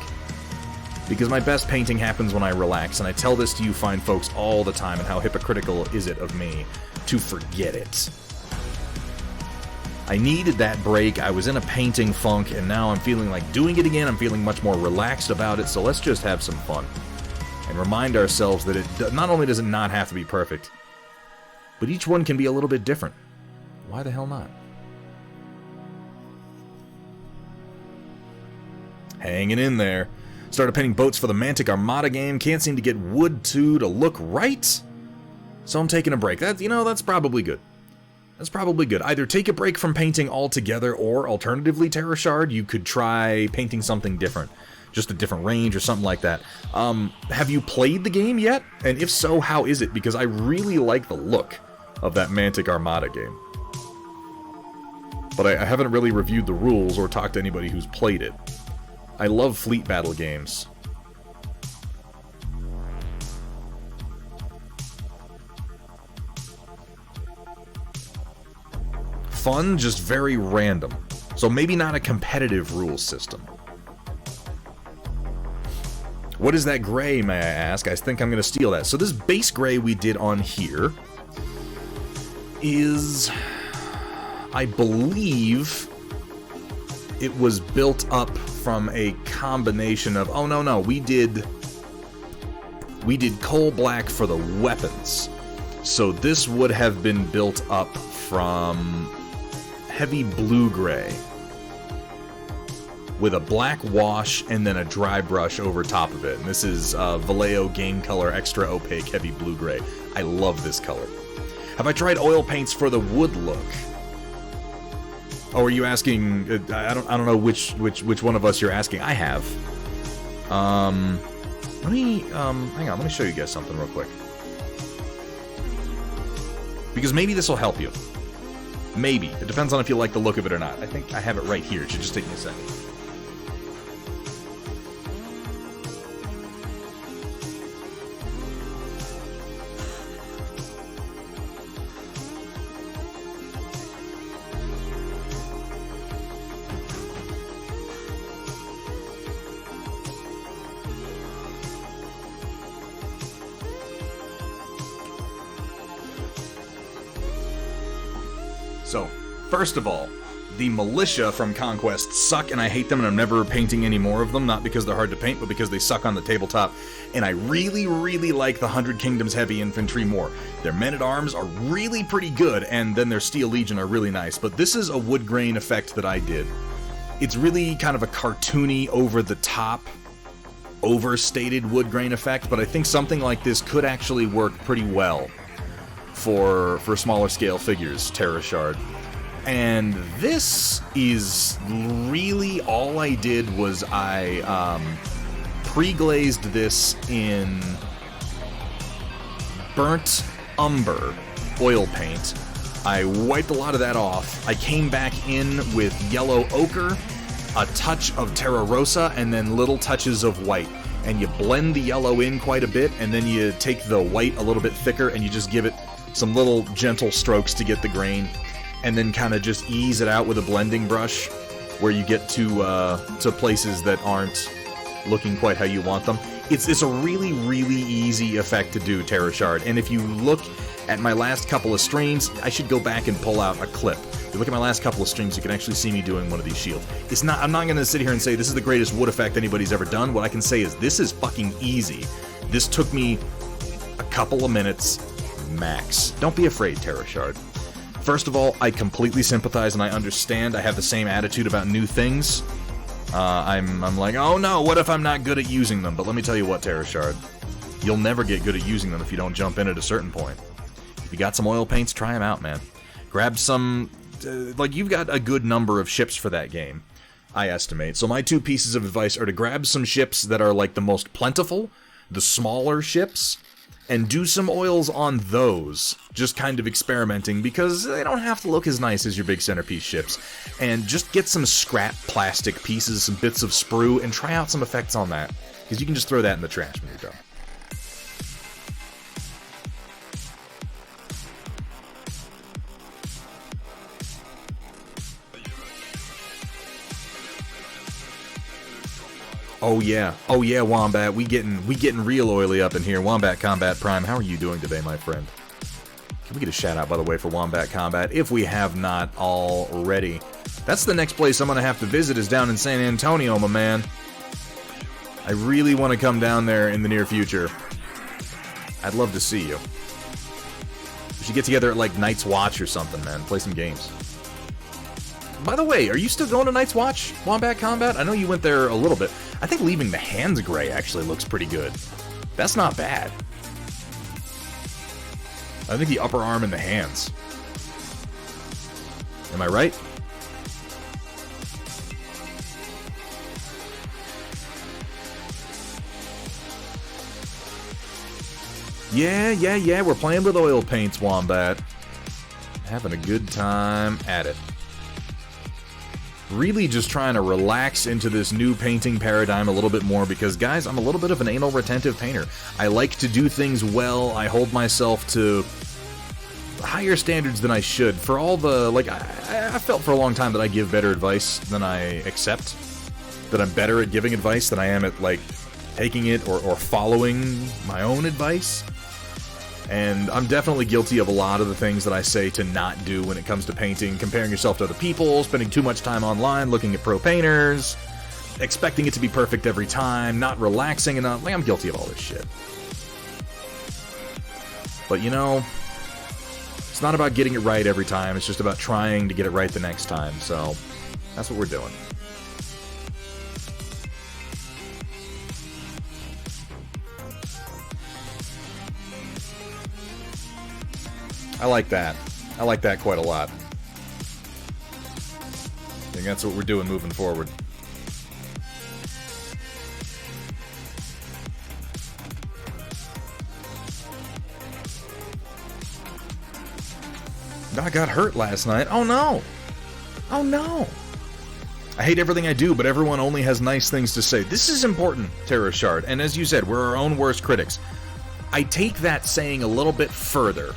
Because my best painting happens when I relax, and I tell this to you fine folks all the time, and how hypocritical is it of me to forget it. I needed that break, I was in a painting funk, and now I'm feeling like doing it again, I'm feeling much more relaxed about it, so let's just have some fun. And remind ourselves that it not only does it not have to be perfect, but each one can be a little bit different. Why the hell not? Hanging in there. Started painting boats for the Mantic Armada game. Can't seem to get wood 2 to look right. So I'm taking a break. That's probably good. That's probably good. Either take a break from painting altogether, or alternatively, Terra Shard, you could try painting something different. Just a different range or something like that. Have you played the game yet? And if so, how is it? Because I really like the look of that Mantic Armada game. But I haven't really reviewed the rules or talked to anybody who's played it. I love fleet battle games. Fun, just very random. So maybe not a competitive rules system. What is that gray, may I ask? I think I'm going to steal that. So this base gray we did on here is, I believe, it was built up from a combination of, oh no, we did coal black for the weapons. So this would have been built up from heavy blue-gray with a black wash and then a dry brush over top of it. And this is Vallejo Game Color Extra Opaque Heavy Blue-Gray. I love this color. Have I tried oil paints for the wood look? Oh, are you asking? I don't know which one of us you're asking. I have. Let me hang on. Let me show you guys something real quick. Because maybe this will help you. Maybe. It depends on if you like the look of it or not. I think I have it right here. It should just take me a second. So, first of all, the militia from Conquest suck, and I hate them, and I'm never painting any more of them, not because they're hard to paint, but because they suck on the tabletop. And I really, really like the 100 Kingdoms Heavy Infantry more. Their men-at-arms are really pretty good, and then their Steel Legion are really nice, but this is a wood grain effect that I did. It's really kind of a cartoony, over-the-top, overstated wood grain effect, but I think something like this could actually work pretty well for smaller scale figures, Terra Shard. And this is really all I did was I pre-glazed this in burnt umber oil paint. I wiped a lot of that off. I came back in with yellow ochre, a touch of Terra Rosa, and then little touches of white. And you blend the yellow in quite a bit, and then you take the white a little bit thicker, and you just give it some little gentle strokes to get the grain, and then kind of just ease it out with a blending brush where you get to places that aren't looking quite how you want them. It's a really, really easy effect to do, Terra Shard, and if you look at my last couple of streams, I should go back and pull out a clip. If you look at my last couple of streams, you can actually see me doing one of these shields. I'm not going to sit here and say this is the greatest wood effect anybody's ever done. What I can say is this is fucking easy. This took me a couple of minutes max. Don't be afraid, Terra Shard. First of all, I completely sympathize and I understand. I have the same attitude about new things. I'm like, oh no, what if I'm not good at using them? But let me tell you what, Terra Shard, you'll never get good at using them if you don't jump in at a certain point. If you got some oil paints, try them out, man. Grab some, like, you've got a good number of ships for that game, I estimate. So my two pieces of advice are to grab some ships that are like the most plentiful, the smaller ships, and do some oils on those, just kind of experimenting, because they don't have to look as nice as your big centerpiece ships. And just get some scrap plastic pieces, some bits of sprue, and try out some effects on that, because you can just throw that in the trash when you're done. Oh yeah, Wombat. We getting real oily up in here. Wombat Combat Prime, how are you doing today, my friend? Can we get a shout out, by the way, for Wombat Combat, if we have not already? That's the next place I'm gonna have to visit, is down in San Antonio, my man. I really want to come down there in the near future. I'd love to see you. We should get together at like Night's Watch or something, man. Play some games. By the way, are you still going to Night's Watch, Wombat Combat? I know you went there a little bit. I think leaving the hands gray actually looks pretty good. That's not bad. I think the upper arm and the hands. Am I right? Yeah, we're playing with oil paints, Wombat. Having a good time at it. Really just trying to relax into this new painting paradigm a little bit more because, guys, I'm a little bit of an anal retentive painter. I like to do things well. I hold myself to higher standards than I should. For all the, like, I felt for a long time that I give better advice than I accept. That I'm better at giving advice than I am at, like, taking it or following my own advice. And I'm definitely guilty of a lot of the things that I say to not do when it comes to painting. Comparing yourself to other people, spending too much time online looking at pro painters, expecting it to be perfect every time, not relaxing enough. Like, I'm guilty of all this shit. But, you know, it's not about getting it right every time. It's just about trying to get it right the next time. So, that's what we're doing. I like that. I like that quite a lot. I think that's what we're doing moving forward. I got hurt last night. Oh no! Oh no! I hate everything I do, but everyone only has nice things to say. This is important, Terror Shard, and as you said, we're our own worst critics. I take that saying a little bit further.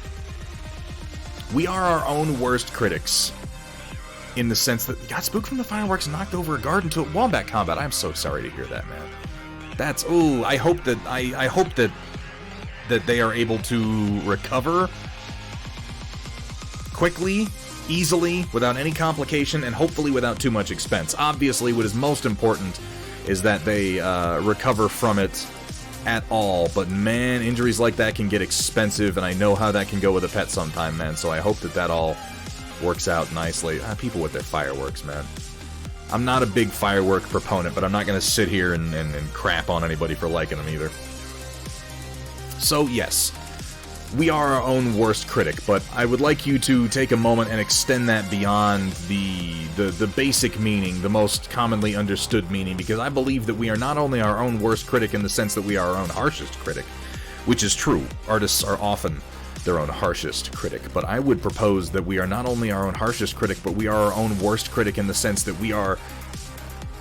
We are our own worst critics, in the sense that got spooked from the fireworks, knocked over a guard into wombat combat. I'm so sorry to hear that, man. That's I hope that I hope that they are able to recover quickly, easily, without any complication, and hopefully without too much expense. Obviously, what is most important is that they recover from it at all, but man, injuries like that can get expensive, and I know how that can go with a pet sometime, man, so I hope that that all works out nicely. People with their fireworks, man. I'm not a big firework proponent, but I'm not going to sit here and crap on anybody for liking them either. So, yes, we are our own worst critic, but I would like you to take a moment and extend that beyond the basic meaning, the most commonly understood meaning, because I believe that we are not only our own worst critic in the sense that we are our own harshest critic, which is true. Artists are often their own harshest critic, but I would propose that we are not only our own harshest critic, but we are our own worst critic in the sense that we are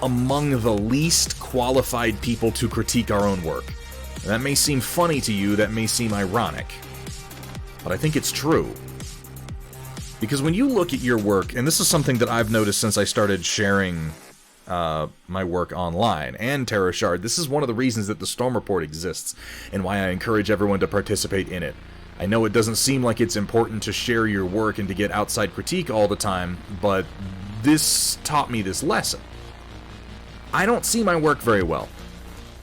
among the least qualified people to critique our own work. And that may seem funny to you, that may seem ironic, but I think it's true. Because when you look at your work, and this is something that I've noticed since I started sharing my work online, and Terror Shard, this is one of the reasons that the Storm Report exists, and why I encourage everyone to participate in it. I know it doesn't seem like it's important to share your work and to get outside critique all the time, but this taught me this lesson. I don't see my work very well.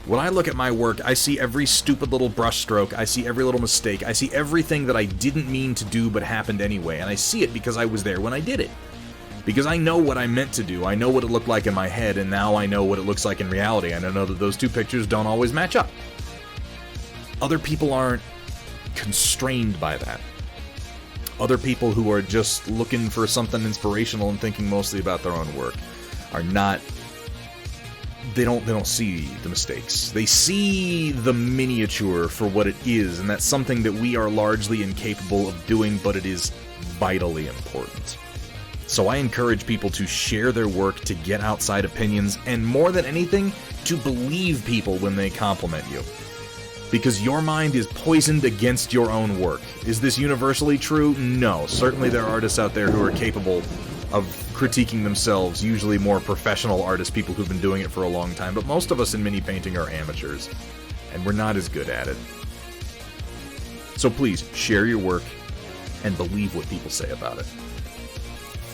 When I look at my work, I see every stupid little brushstroke, I see every little mistake, I see everything that I didn't mean to do but happened anyway, and I see it because I was there when I did it. Because I know what I meant to do, I know what it looked like in my head, and now I know what it looks like in reality, and I know that those two pictures don't always match up. Other people aren't constrained by that. Other people who are just looking for something inspirational and thinking mostly about their own work are not... They don't see the mistakes. They see the miniature for what it is, and that's something that we are largely incapable of doing, but it is vitally important. So I encourage people to share their work, to get outside opinions, and more than anything, to believe people when they compliment you. Because your mind is poisoned against your own work. Is this universally true? No. Certainly there are artists out there who are capable of critiquing themselves, usually more professional artists, people who've been doing it for a long time, but most of us in mini painting are amateurs, and we're not as good at it. So please, share your work, and believe what people say about it.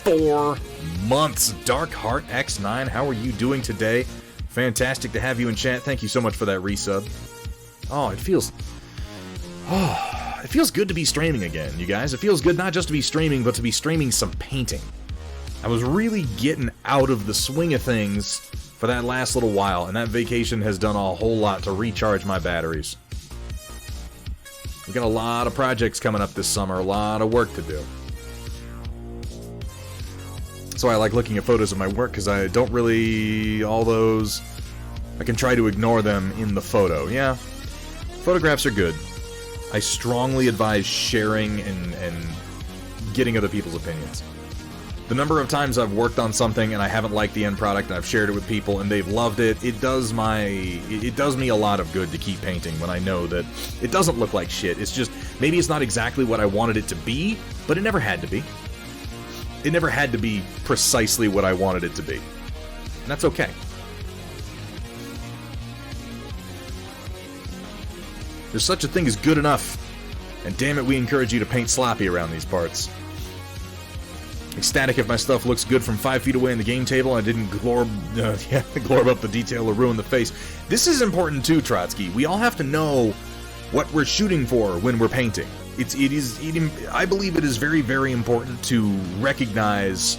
4 months, Dark Heart X9, how are you doing today? Fantastic to have you in chat, thank you so much for that resub. Oh, it feels good to be streaming again, you guys. It feels good not just to be streaming, but to be streaming some painting. I was really getting out of the swing of things for that last little while, and that vacation has done a whole lot to recharge my batteries. We've got a lot of projects coming up this summer, a lot of work to do. That's why I like looking at photos of my work, because I don't really... all those... I can try to ignore them in the photo. Yeah, photographs are good. I strongly advise sharing and getting other people's opinions. The number of times I've worked on something and I haven't liked the end product and I've shared it with people and they've loved it, it does me a lot of good to keep painting when I know that it doesn't look like shit. It's just, maybe it's not exactly what I wanted it to be, but it never had to be. It never had to be precisely what I wanted it to be. And that's okay. There's such a thing as good enough. And damn it, we encourage you to paint sloppy around these parts. Ecstatic if my stuff looks good from 5 feet away in the game table and I didn't glorb up the detail or ruin the face. This is important too, Trotsky. We all have to know what we're shooting for when we're painting. I believe it is very, very important to recognize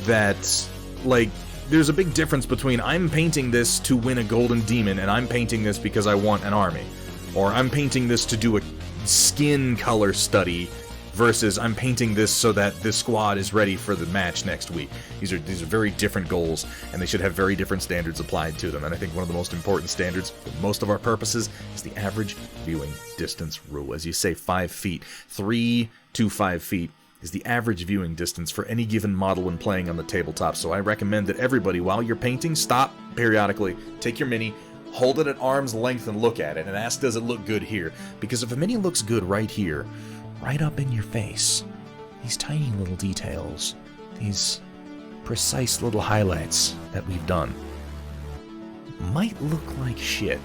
that, like, there's a big difference between I'm painting this to win a golden demon and I'm painting this because I want an army. Or I'm painting this to do a skin color study versus I'm painting this so that this squad is ready for the match next week. These are very different goals, and they should have very different standards applied to them. And I think one of the most important standards for most of our purposes is the average viewing distance rule. As you say, 5 feet. 3 to 5 feet is the average viewing distance for any given model when playing on the tabletop. So I recommend that everybody, while you're painting, stop periodically, take your mini, hold it at arm's length and look at it, and ask, does it look good here? Because if a mini looks good right here, right up in your face, these tiny little details, these precise little highlights that we've done, might look like shit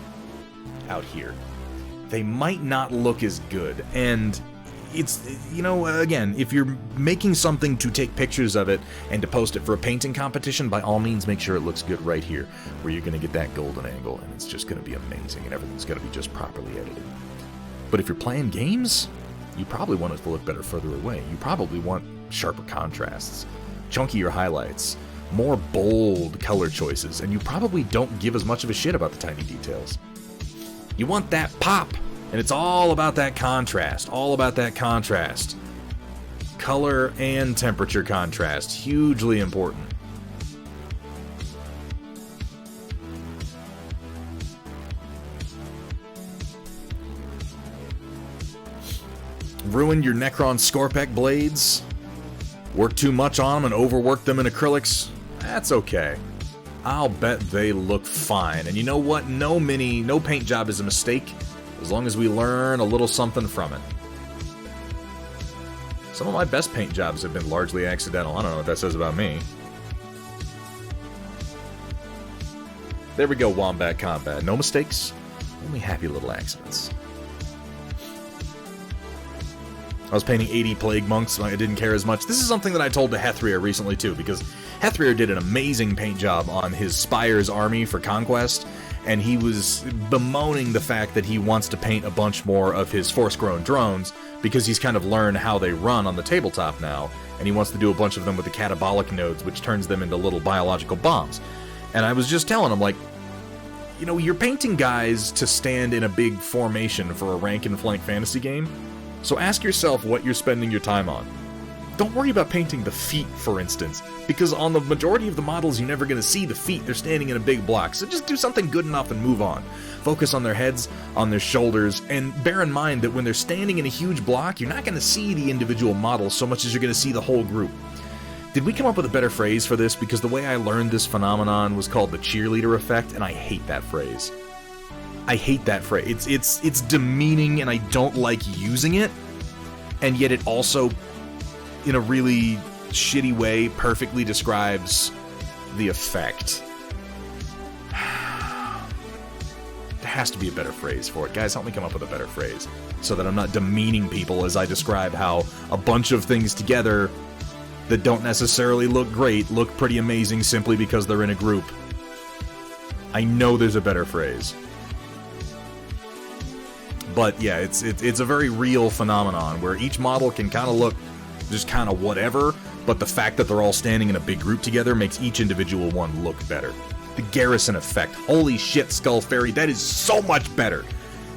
out here. They might not look as good, and it's, you know, again, if you're making something to take pictures of it and to post it for a painting competition, by all means make sure it looks good right here, where you're going to get that golden angle, and it's just going to be amazing, and everything's going to be just properly edited. But if you're playing games, you probably want it to look better further away. You probably want sharper contrasts, chunkier highlights, more bold color choices, and you probably don't give as much of a shit about the tiny details. You want that pop! And it's all about that contrast, all about that contrast. Color and temperature contrast, hugely important. Ruined your Necron Scorpec blades? Worked too much on them and overworked them in acrylics? That's okay. I'll bet they look fine. And you know what? No paint job is a mistake, as long as we learn a little something from it. Some of my best paint jobs have been largely accidental. I don't know what that says about me. There we go, Wombat Combat. No mistakes, only happy little accidents. I was painting 80 Plague Monks, I didn't care as much. This is something that I told to Hethrier recently too, because Hethrier did an amazing paint job on his Spire's army for Conquest, and he was bemoaning the fact that he wants to paint a bunch more of his Force-grown drones, because he's kind of learned how they run on the tabletop now, and he wants to do a bunch of them with the catabolic nodes, which turns them into little biological bombs. And I was just telling him, like, you know, you're painting guys to stand in a big formation for a rank-and-flank fantasy game, so ask yourself what you're spending your time on. Don't worry about painting the feet, for instance, because on the majority of the models you're never going to see the feet, they're standing in a big block, so just do something good enough and move on. Focus on their heads, on their shoulders, and bear in mind that when they're standing in a huge block, you're not going to see the individual models so much as you're going to see the whole group. Did we come up with a better phrase for this? Because the way I learned this phenomenon was called the cheerleader effect, and I hate that phrase. I hate that phrase. It's demeaning, and I don't like using it, and yet it also, in a really shitty way, perfectly describes the effect. There has to be a better phrase for it. Guys, help me come up with a better phrase, so that I'm not demeaning people as I describe how a bunch of things together that don't necessarily look great look pretty amazing simply because they're in a group. I know there's a better phrase. But yeah, it's a very real phenomenon where each model can kind of look just kind of whatever, but the fact that they're all standing in a big group together makes each individual one look better. The garrison effect. Holy shit, Skull Fairy, that is so much better.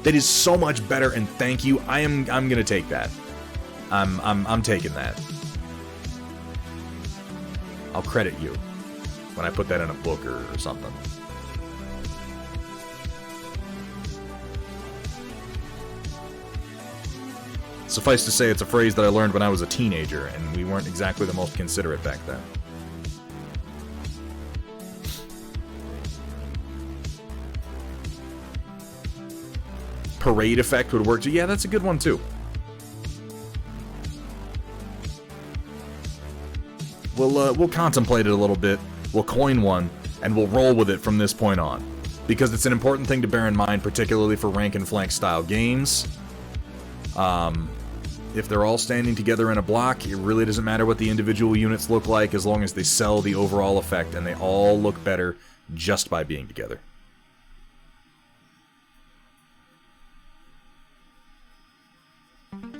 That is so much better, and thank you. I'm gonna take that. I'm taking that. I'll credit you when I put that in a book or something. Suffice to say, it's a phrase that I learned when I was a teenager, and we weren't exactly the most considerate back then. Parade effect would work too. Yeah, that's a good one too. We'll contemplate it a little bit. We'll coin one, and we'll roll with it from this point on, because it's an important thing to bear in mind, particularly for rank and flank style games. If they're all standing together in a block, it really doesn't matter what the individual units look like, as long as they sell the overall effect, and they all look better just by being together.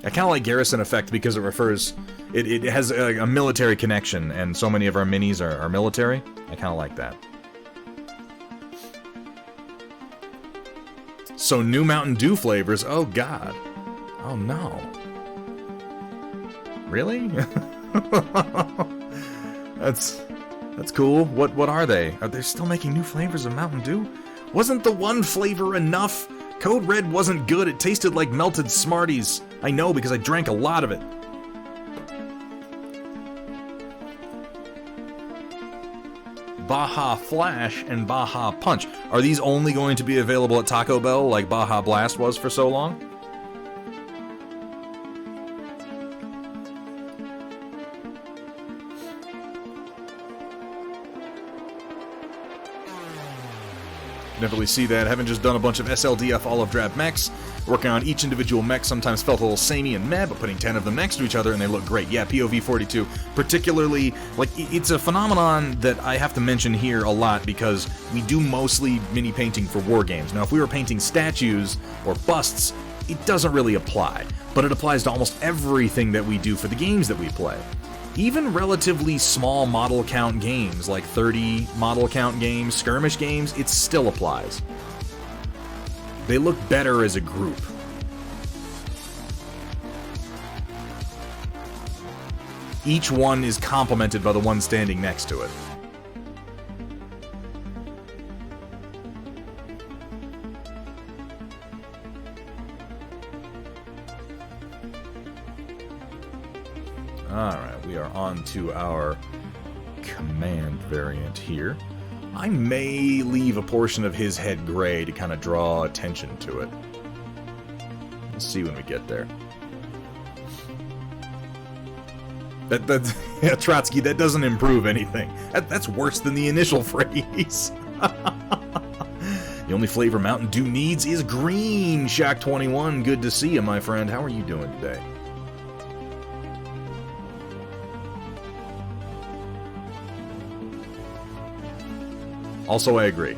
I kind of like garrison effect because it has a military connection, and so many of our minis are military. I kind of like that. So new Mountain Dew flavors. Oh god. Oh no. Really? That's cool. What are they? Are they still making new flavors of Mountain Dew? Wasn't the one flavor enough? Code Red wasn't good. It tasted like melted Smarties. I know, because I drank a lot of it. Baja Flash and Baja Punch. Are these only going to be available at Taco Bell like Baja Blast was for so long? Never really see that. Haven't just done a bunch of SLDF olive drab mechs. Working on each individual mech sometimes felt a little samey and meh, but putting 10 of them next to each other and they look great. Yeah, POV 42, particularly, like, it's a phenomenon that I have to mention here a lot because we do mostly mini painting for war games. Now, if we were painting statues or busts, it doesn't really apply, but it applies to almost everything that we do for the games that we play. Even relatively small model count games, like 30 model count games, skirmish games, it still applies. They look better as a group. Each one is complemented by the one standing next to it. Alright, we are on to our command variant here. I may leave a portion of his head gray to kind of draw attention to it. We'll see when we get there. Yeah, Trotsky, that doesn't improve anything. That's worse than the initial phrase. The only flavor Mountain Dew needs is green. Shack21, good to see you, my friend. How are you doing today? Also, I agree.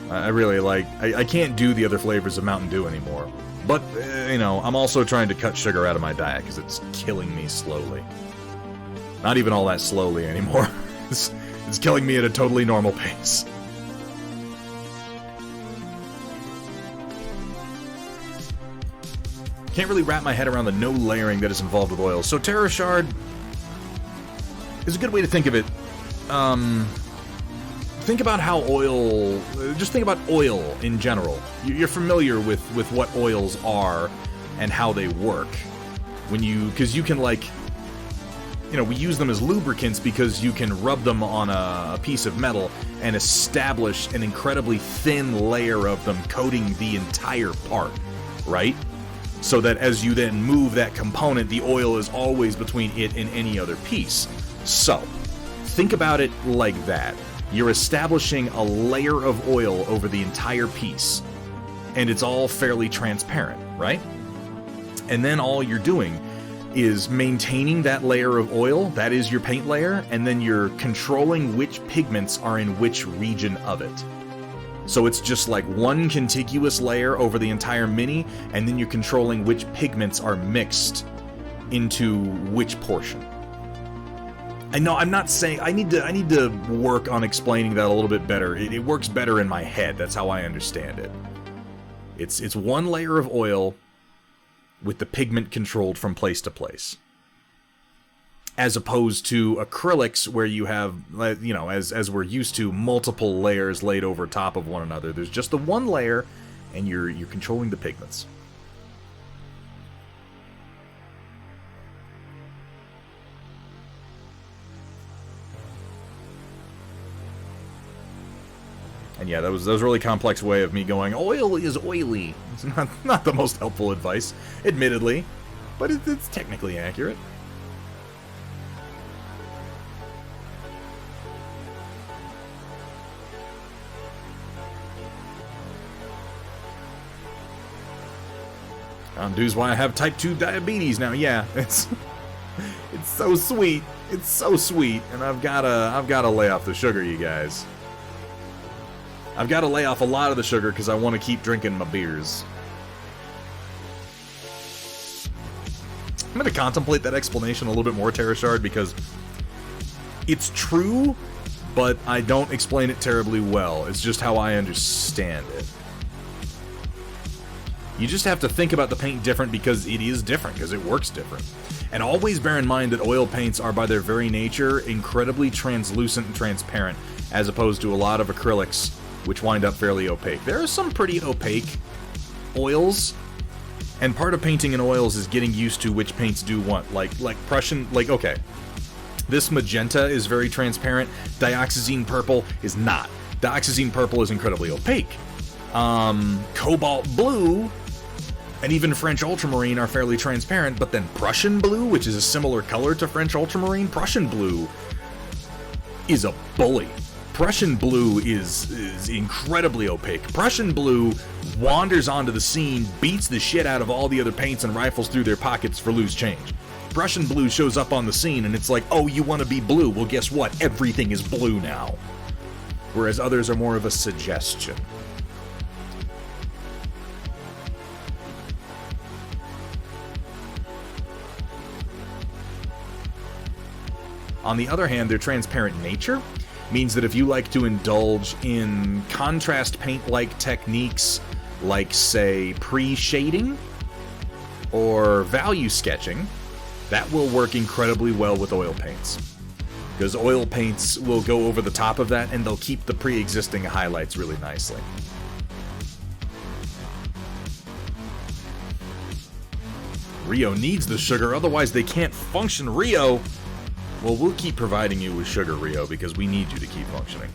I really like... I can't do the other flavors of Mountain Dew anymore. But, you know, I'm also trying to cut sugar out of my diet because it's killing me slowly. Not even all that slowly anymore. It's killing me at a totally normal pace. Can't really wrap my head around the no layering that is involved with oils. So Terror Shard is a good way to think of it. Think about how oil... Just think about oil in general. You're familiar with what oils are and how they work. Because you can, like... You know, we use them as lubricants because you can rub them on a piece of metal and establish an incredibly thin layer of them coating the entire part, right? So that as you then move that component, the oil is always between it and any other piece. So, think about it like that. You're establishing a layer of oil over the entire piece, and it's all fairly transparent, right? And then all you're doing is maintaining that layer of oil, that is your paint layer, and then you're controlling which pigments are in which region of it. So it's just like one contiguous layer over the entire mini, and then you're controlling which pigments are mixed into which portion. I know, I'm not saying... I need to work on explaining that a little bit better. It works better in my head. That's how I understand it. It's one layer of oil with the pigment controlled from place to place. As opposed to acrylics where you have, you know, as we're used to, multiple layers laid over top of one another. There's just the one layer, and you're controlling the pigments. And yeah, that was a really complex way of me going, oil is oily. It's not the most helpful advice, admittedly, but it's technically accurate. Dude's why I have type 2 diabetes now. Yeah, it's so sweet. It's so sweet, and I've gotta lay off the sugar, you guys. I've got to lay off a lot of the sugar because I want to keep drinking my beers. I'm going to contemplate that explanation a little bit more, Terrashard, because it's true, but I don't explain it terribly well. It's just how I understand it. You just have to think about the paint different because it is different, because it works different. And always bear in mind that oil paints are by their very nature incredibly translucent and transparent, as opposed to a lot of acrylics, which wind up fairly opaque. There are some pretty opaque oils, and part of painting in oils is getting used to which paints do what. Like Prussian, okay, this magenta is very transparent, dioxazine purple is not. Dioxazine purple is incredibly opaque. Cobalt blue and even French ultramarine are fairly transparent, but then Prussian blue, which is a similar color to French ultramarine, Prussian blue is a bully. Prussian blue is incredibly opaque. Prussian blue wanders onto the scene, beats the shit out of all the other paints, and rifles through their pockets for loose change. Prussian blue shows up on the scene, and it's like, oh, you want to be blue? Well, guess what? Everything is blue now. Whereas others are more of a suggestion. On the other hand, their transparent nature means that if you like to indulge in contrast paint-like techniques like, say, pre-shading or value sketching, that will work incredibly well with oil paints. Because oil paints will go over the top of that and they'll keep the pre-existing highlights really nicely. Rio needs the sugar, otherwise they can't function, Rio! Well, we'll keep providing you with sugar, Rio, because we need you to keep functioning.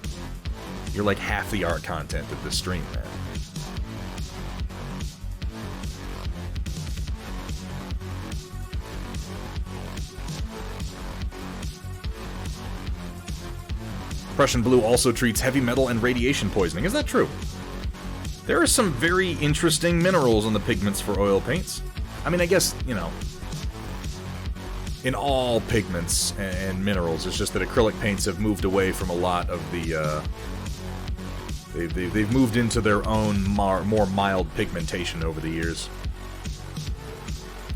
You're like half the art content of this stream, man. Prussian blue also treats heavy metal and radiation poisoning. Is that true? There are some very interesting minerals in the pigments for oil paints. I mean, I guess, you know, in all pigments and minerals. It's just that acrylic paints have moved away from a lot of the, they've moved into their own more mild pigmentation over the years.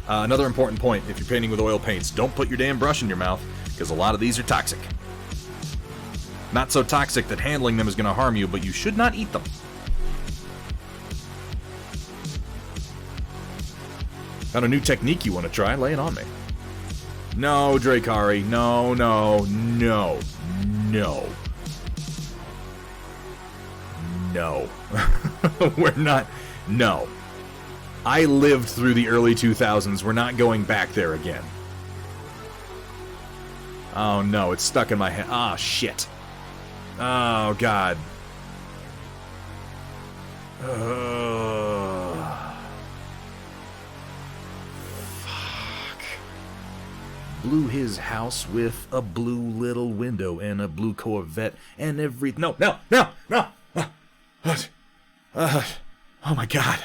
Another important point, if you're painting with oil paints, don't put your damn brush in your mouth, because a lot of these are toxic. Not so toxic that handling them is going to harm you, but you should not eat them. Got a new technique you want to try? Lay it on me. No, Drakari. No, no, no, no. No. We're not. No. I lived through the early 2000s. We're not going back there again. Oh, no. It's stuck in my head. Ah, shit. Oh, God. Blew his house with a blue little window and a blue Corvette and every... No. Oh my God.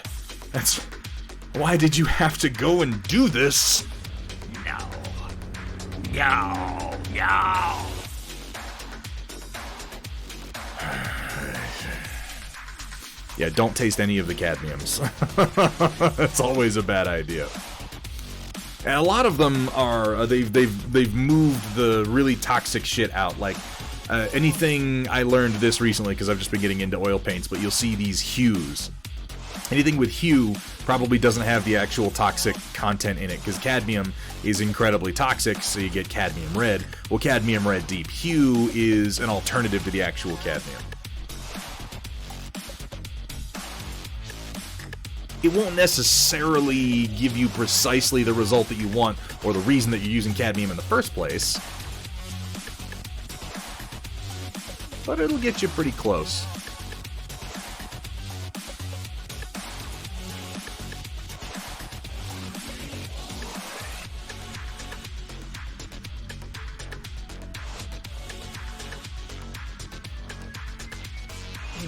That's... Why did you have to go and do this? No. Yeah, don't taste any of the cadmiums. That's always a bad idea. And a lot of them are they've moved the really toxic shit out. Like anything, I learned this recently because I've just been getting into oil paints. But you'll see these hues. Anything with hue probably doesn't have the actual toxic content in it, because cadmium is incredibly toxic, so you get cadmium red. Well, cadmium red deep hue is an alternative to the actual cadmium. It won't necessarily give you precisely the result that you want, or the reason that you're using cadmium in the first place, but it'll get you pretty close.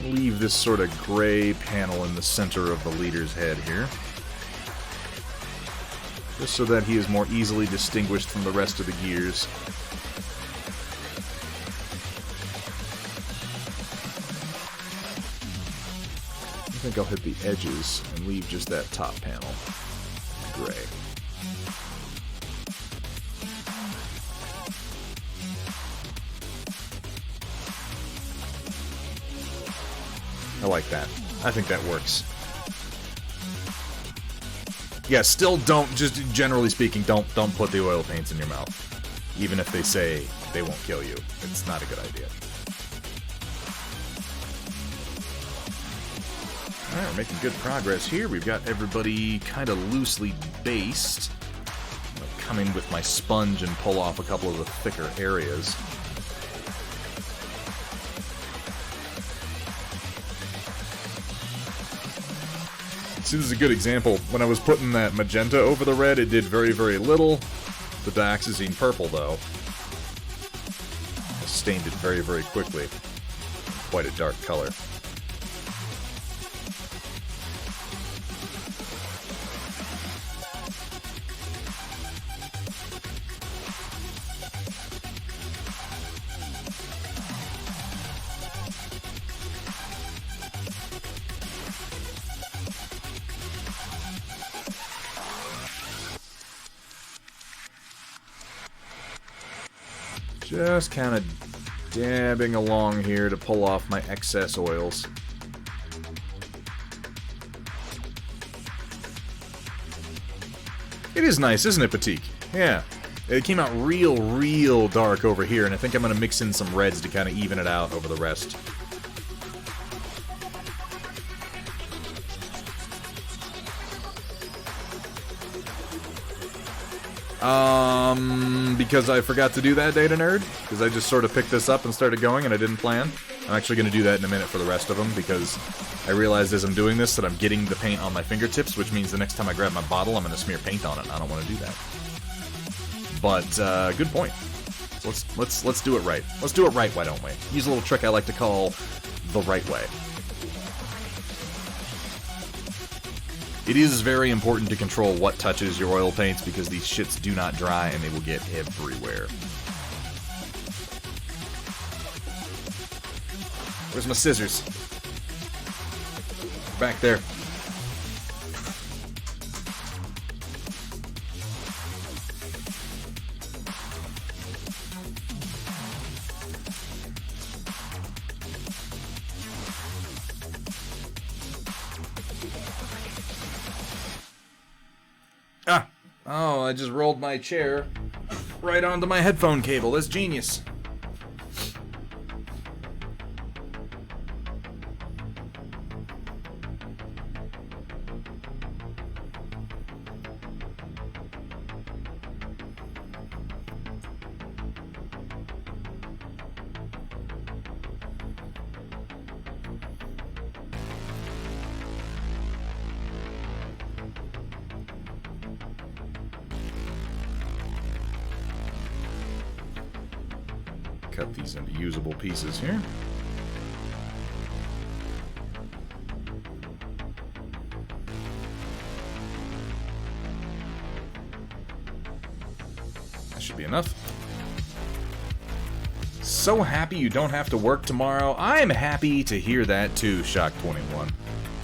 Leave this sort of gray panel in the center of the leader's head here, just so that he is more easily distinguished from the rest of the gears. I think I'll hit the edges and leave just that top panel gray. I like that. I think that works. Yeah, still don't, just generally speaking, don't put the oil paints in your mouth. Even if they say they won't kill you. It's not a good idea. Alright, we're making good progress here. We've got everybody kind of loosely based. I'm going to come in with my sponge and pull off a couple of the thicker areas. See, this is a good example. When I was putting that magenta over the red, it did very, very little. The dioxazine purple, though, I stained it very, very quickly. Quite a dark color. Just kind of dabbing along here to pull off my excess oils. It is nice, isn't it, Batik? Yeah. It came out real dark over here, and I think I'm going to mix in some reds to kind of even it out over the rest. Because I forgot to do that, Data Nerd? Because I just sort of picked this up and started going and I didn't plan? I'm actually going to do that in a minute for the rest of them, because I realized as I'm doing this that I'm getting the paint on my fingertips, which means the next time I grab my bottle, I'm going to smear paint on it, and I don't want to do that. But, good point. So let's do it right. Let's do it right, why don't we? Use a little trick I like to call the right way. It is very important to control what touches your oil paints, because these shits do not dry and they will get everywhere. Where's my scissors? Back there. Oh, I just rolled my chair right onto my headphone cable. That's genius. Cut these into usable pieces here. That should be enough. So happy you don't have to work tomorrow. I'm happy to hear that too, Shock21.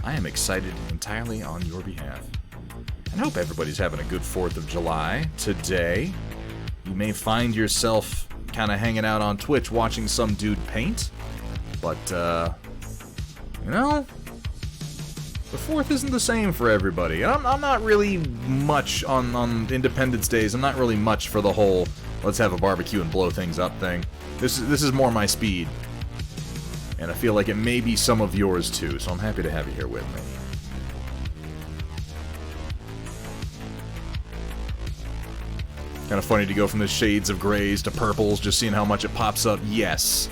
I am excited entirely on your behalf. I hope everybody's having a good 4th of July today. You may find yourself kind of hanging out on Twitch watching some dude paint, but, you know, the 4th isn't the same for everybody. I'm not really much on Independence Days. I'm not really much for the whole let's have a barbecue and blow things up thing. This is more my speed. And I feel like it may be some of yours too, so I'm happy to have you here with me. Kind of funny to go from the shades of grays to purples, just seeing how much it pops up. Yes.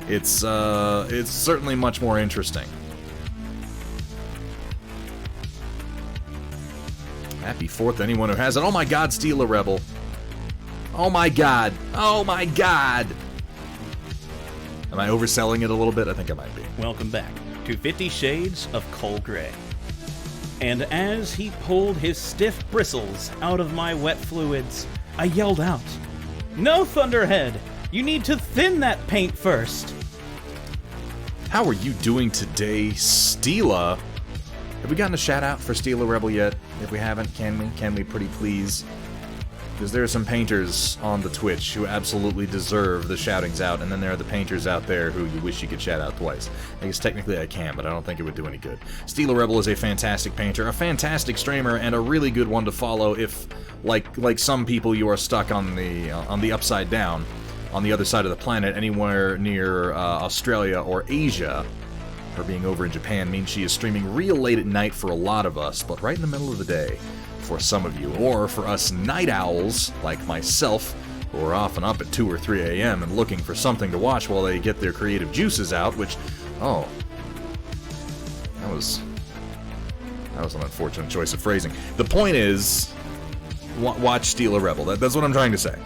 It's certainly much more interesting. Happy 4th to anyone who has it. Oh my god, Steal a Rebel. Oh my god. Oh my god. Am I overselling it a little bit? I think I might be. Welcome back to 50 Shades of Coal Gray. And as he pulled his stiff bristles out of my wet fluids, I yelled out, "No, Thunderhead! You need to thin that paint first!" How are you doing today, Steela? Have we gotten a shout-out for Steela Rebel yet? If we haven't, can we? Can we pretty please? Because there are some painters on the Twitch who absolutely deserve the shoutings out, and then there are the painters out there who you wish you could shout out twice. I guess technically I can, but I don't think it would do any good. Steela Rebel is a fantastic painter, a fantastic streamer, and a really good one to follow if, like some people, you are stuck on the upside down, on the other side of the planet, anywhere near Australia or Asia. Her being over in Japan means she is streaming real late at night for a lot of us, but right in the middle of the day for some of you, or for us night owls like myself, who are often up at 2 or 3 a.m. and looking for something to watch while they get their creative juices out, which, oh, that was an unfortunate choice of phrasing. The point is, watch Steal a Rebel. That's what I'm trying to say.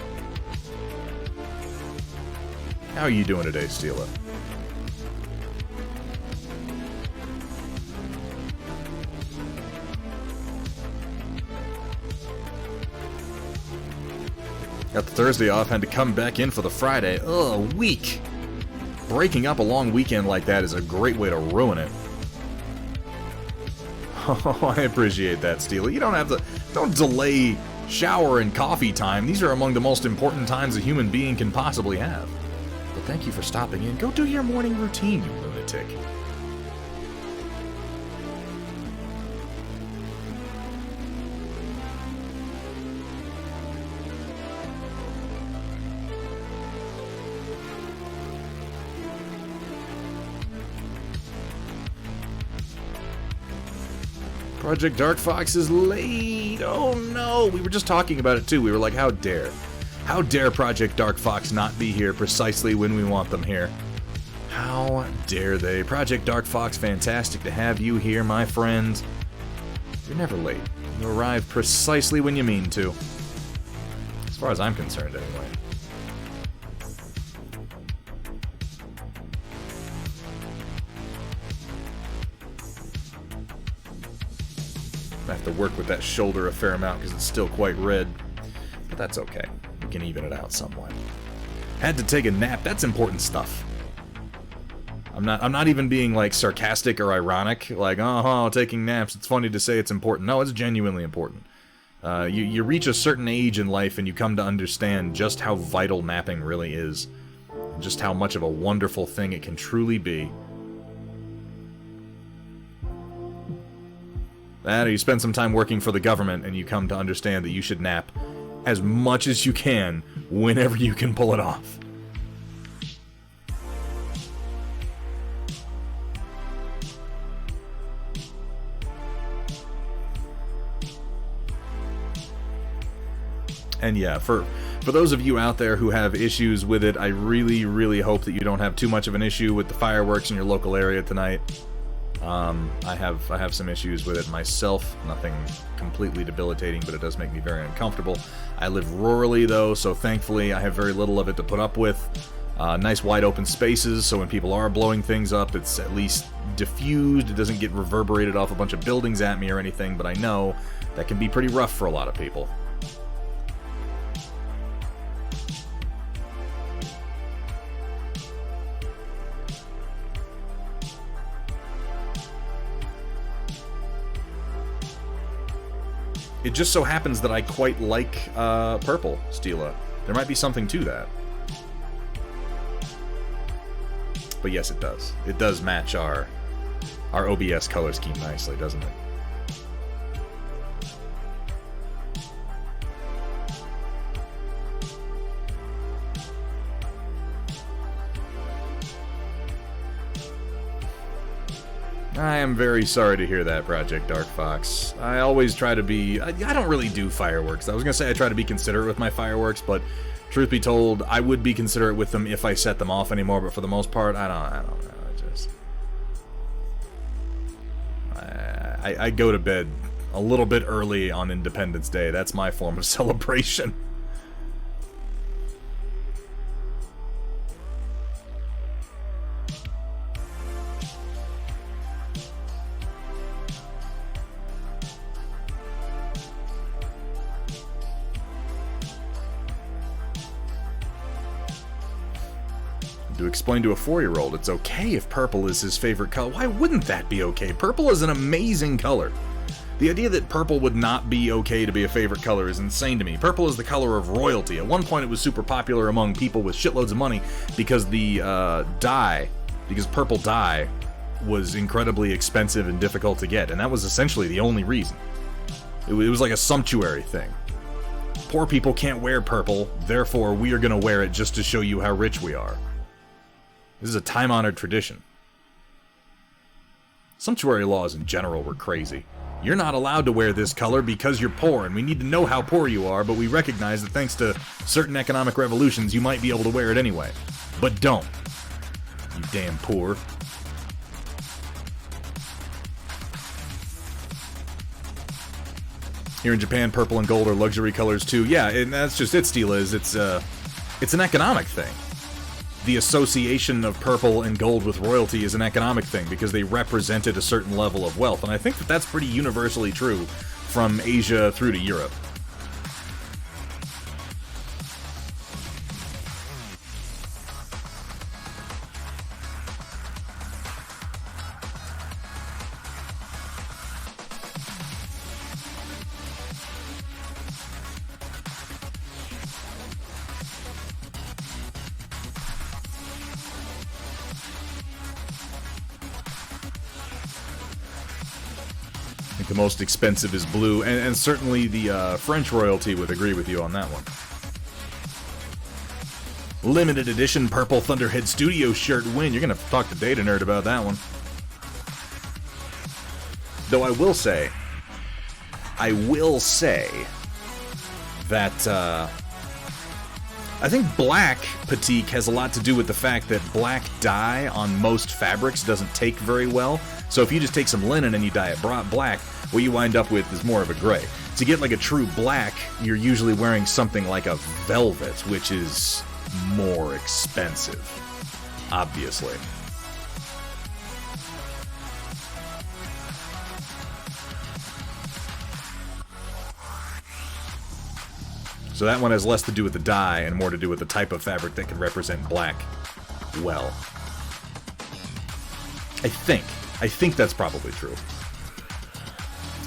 How are you doing today, Steela? Got the Thursday off, had to come back in for the Friday. Ugh, weak. Breaking up a long weekend like that is a great way to ruin it. Oh, I appreciate that, Steely. You don't delay shower and coffee time. These are among the most important times a human being can possibly have. But thank you for stopping in. Go do your morning routine, you lunatic. Project Dark Fox is late. Oh no, we were just talking about it too. We were like, how dare Project Dark Fox not be here precisely when we want them here? How dare they? Project Dark Fox, fantastic to have you here, my friend. You're never late. You arrive precisely when you mean to. As far as I'm concerned, anyway. I have to work with that shoulder a fair amount because it's still quite red. But that's okay. We can even it out somewhat. Had to take a nap. That's important stuff. I'm not even being like sarcastic or ironic. Like, oh, taking naps. It's funny to say it's important. No, it's genuinely important. You reach a certain age in life and you come to understand just how vital napping really is. And just how much of a wonderful thing it can truly be. That, or you spend some time working for the government and you come to understand that you should nap as much as you can whenever you can pull it off. And yeah, for those of you out there who have issues with it, I really, really hope that you don't have too much of an issue with the fireworks in your local area tonight. I have some issues with it myself. Nothing completely debilitating, but it does make me very uncomfortable. I live rurally, though, so thankfully I have very little of it to put up with. Nice wide open spaces, so when people are blowing things up, it's at least diffused. It doesn't get reverberated off a bunch of buildings at me or anything, but I know that can be pretty rough for a lot of people. It just so happens that I quite like purple Stila. There might be something to that. But yes, it does. It does match our OBS color scheme nicely, doesn't it? I am very sorry to hear that, Project Dark Fox. I always try to be... I don't really do fireworks. I was going to say I try to be considerate with my fireworks, but truth be told, I would be considerate with them if I set them off anymore, but for the most part, I don't know. I go to bed a little bit early on Independence Day. That's my form of celebration. To explain to a 4-year-old it's okay if purple is his favorite color. Why wouldn't that be okay? Purple is an amazing color. The idea that purple would not be okay to be a favorite color is insane to me. Purple is the color of royalty. At one point it was super popular among people with shitloads of money because the purple dye was incredibly expensive and difficult to get, and that was essentially the only reason. It was like a sumptuary thing. Poor people can't wear purple, therefore we are going to wear it just to show you how rich we are. This is a time-honored tradition. Sumptuary laws in general were crazy. You're not allowed to wear this color because you're poor, and we need to know how poor you are, but we recognize that thanks to certain economic revolutions, you might be able to wear it anyway. But don't. You damn poor. Here in Japan, purple and gold are luxury colors too. Yeah, and that's just it, Stila, is it's an economic thing. The association of purple and gold with royalty is an economic thing because they represented a certain level of wealth, and I think that that's pretty universally true from Asia through to Europe. The most expensive is blue, and certainly the French royalty would agree with you on that one. Limited edition purple Thunderhead Studio shirt win. You're going to have to talk to Data Nerd about that one. Though I will say that I think black Patique has a lot to do with the fact that black dye on most fabrics doesn't take very well. So if you just take some linen and you dye it black, what you wind up with is more of a gray. To get like a true black, you're usually wearing something like a velvet, which is more expensive, obviously. So that one has less to do with the dye and more to do with the type of fabric that can represent black well. I think that's probably true.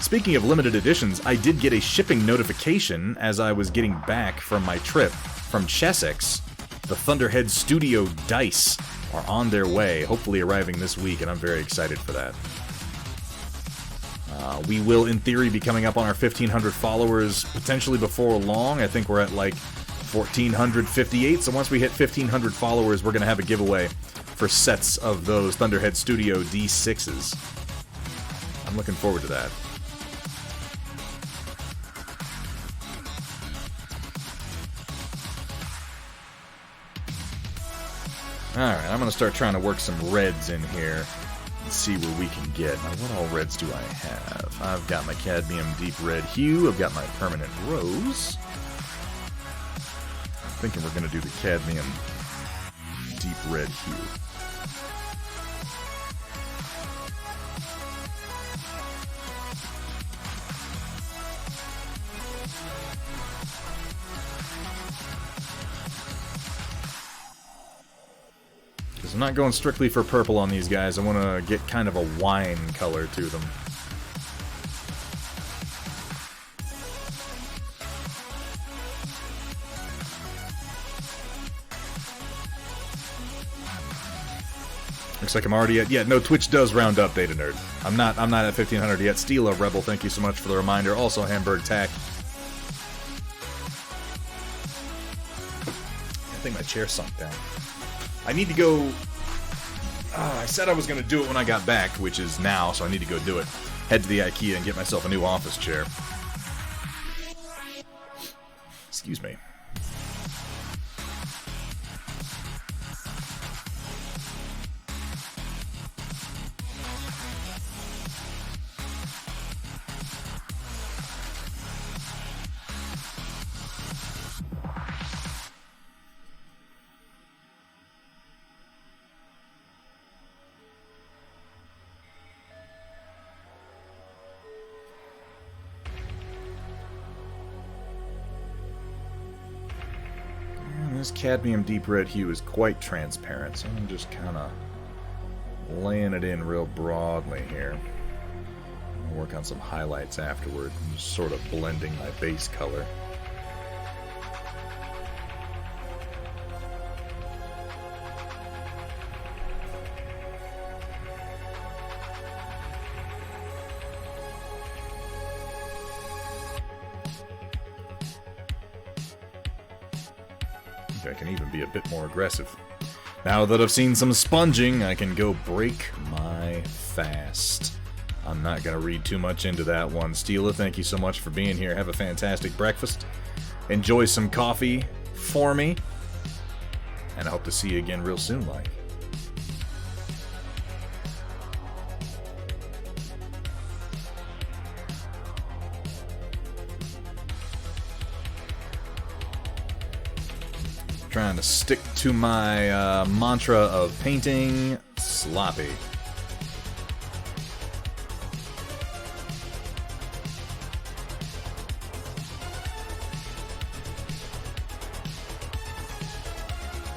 Speaking of limited editions, I did get a shipping notification as I was getting back from my trip from Chessex. The Thunderhead Studio dice are on their way, hopefully arriving this week, and I'm very excited for that. We will, in theory, be coming up on our 1,500 followers potentially before long. I think we're at like 1,458, so once we hit 1,500 followers, we're going to have a giveaway for sets of those Thunderhead Studio D6s. I'm looking forward to that. Alright, I'm going to start trying to work some reds in here and see where we can get. Now, what all reds do I have? I've got my cadmium deep red hue. I've got my permanent rose. I'm thinking we're going to do the cadmium deep red hue. I'm not going strictly for purple on these guys. I want to get kind of a wine color to them. Looks like I'm already at... Yeah, no, Twitch does round up, Data Nerd. I'm not at 1500 yet. Steela, Rebel, thank you so much for the reminder. Also, Hamburg Tack. I think my chair sunk down. I need to go... I said I was going to do it when I got back, which is now, so I need to go do it. Head to the IKEA and get myself a new office chair. Excuse me. This cadmium deep red hue is quite transparent, so I'm just kind of laying it in real broadly here. I'll work on some highlights afterward, and just sort of blending my base color. I can even be a bit more aggressive. Now that I've seen some sponging, I can go break my fast. I'm not going to read too much into that one. Steela, thank you so much for being here. Have a fantastic breakfast. Enjoy some coffee for me. And I hope to see you again real soon, like. Trying to stick to my mantra of painting sloppy.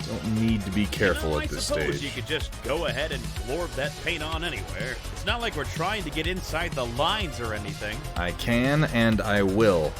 Don't need to be careful at this I suppose stage. you could just go ahead and glorb that paint on anywhere. It's not like we're trying to get inside the lines or anything. I can and I will.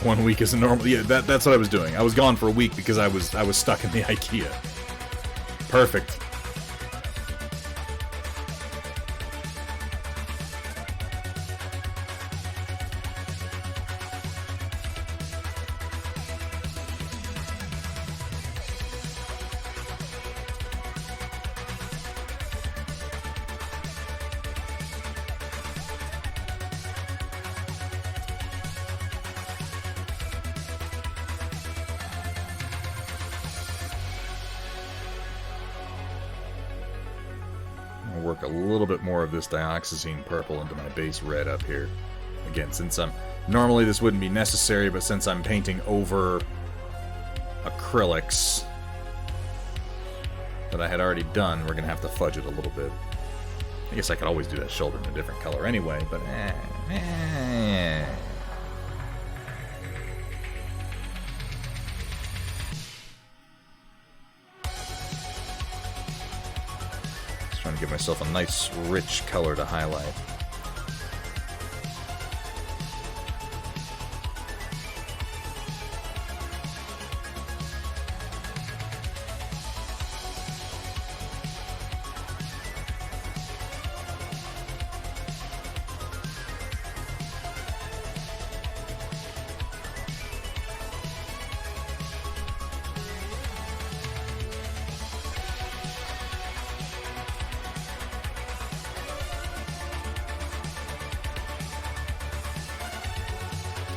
One week isn't normal. Yeah, that's what I was doing. I was gone for a week because I was stuck in the IKEA. Perfect. Work a little bit more of this dioxazine purple into my base red up here. Again, since normally this wouldn't be necessary, but since I'm painting over acrylics that I had already done, we're gonna have to fudge it a little bit. I guess I could always do that shoulder in a different color anyway, but trying to give myself a nice, rich color to highlight.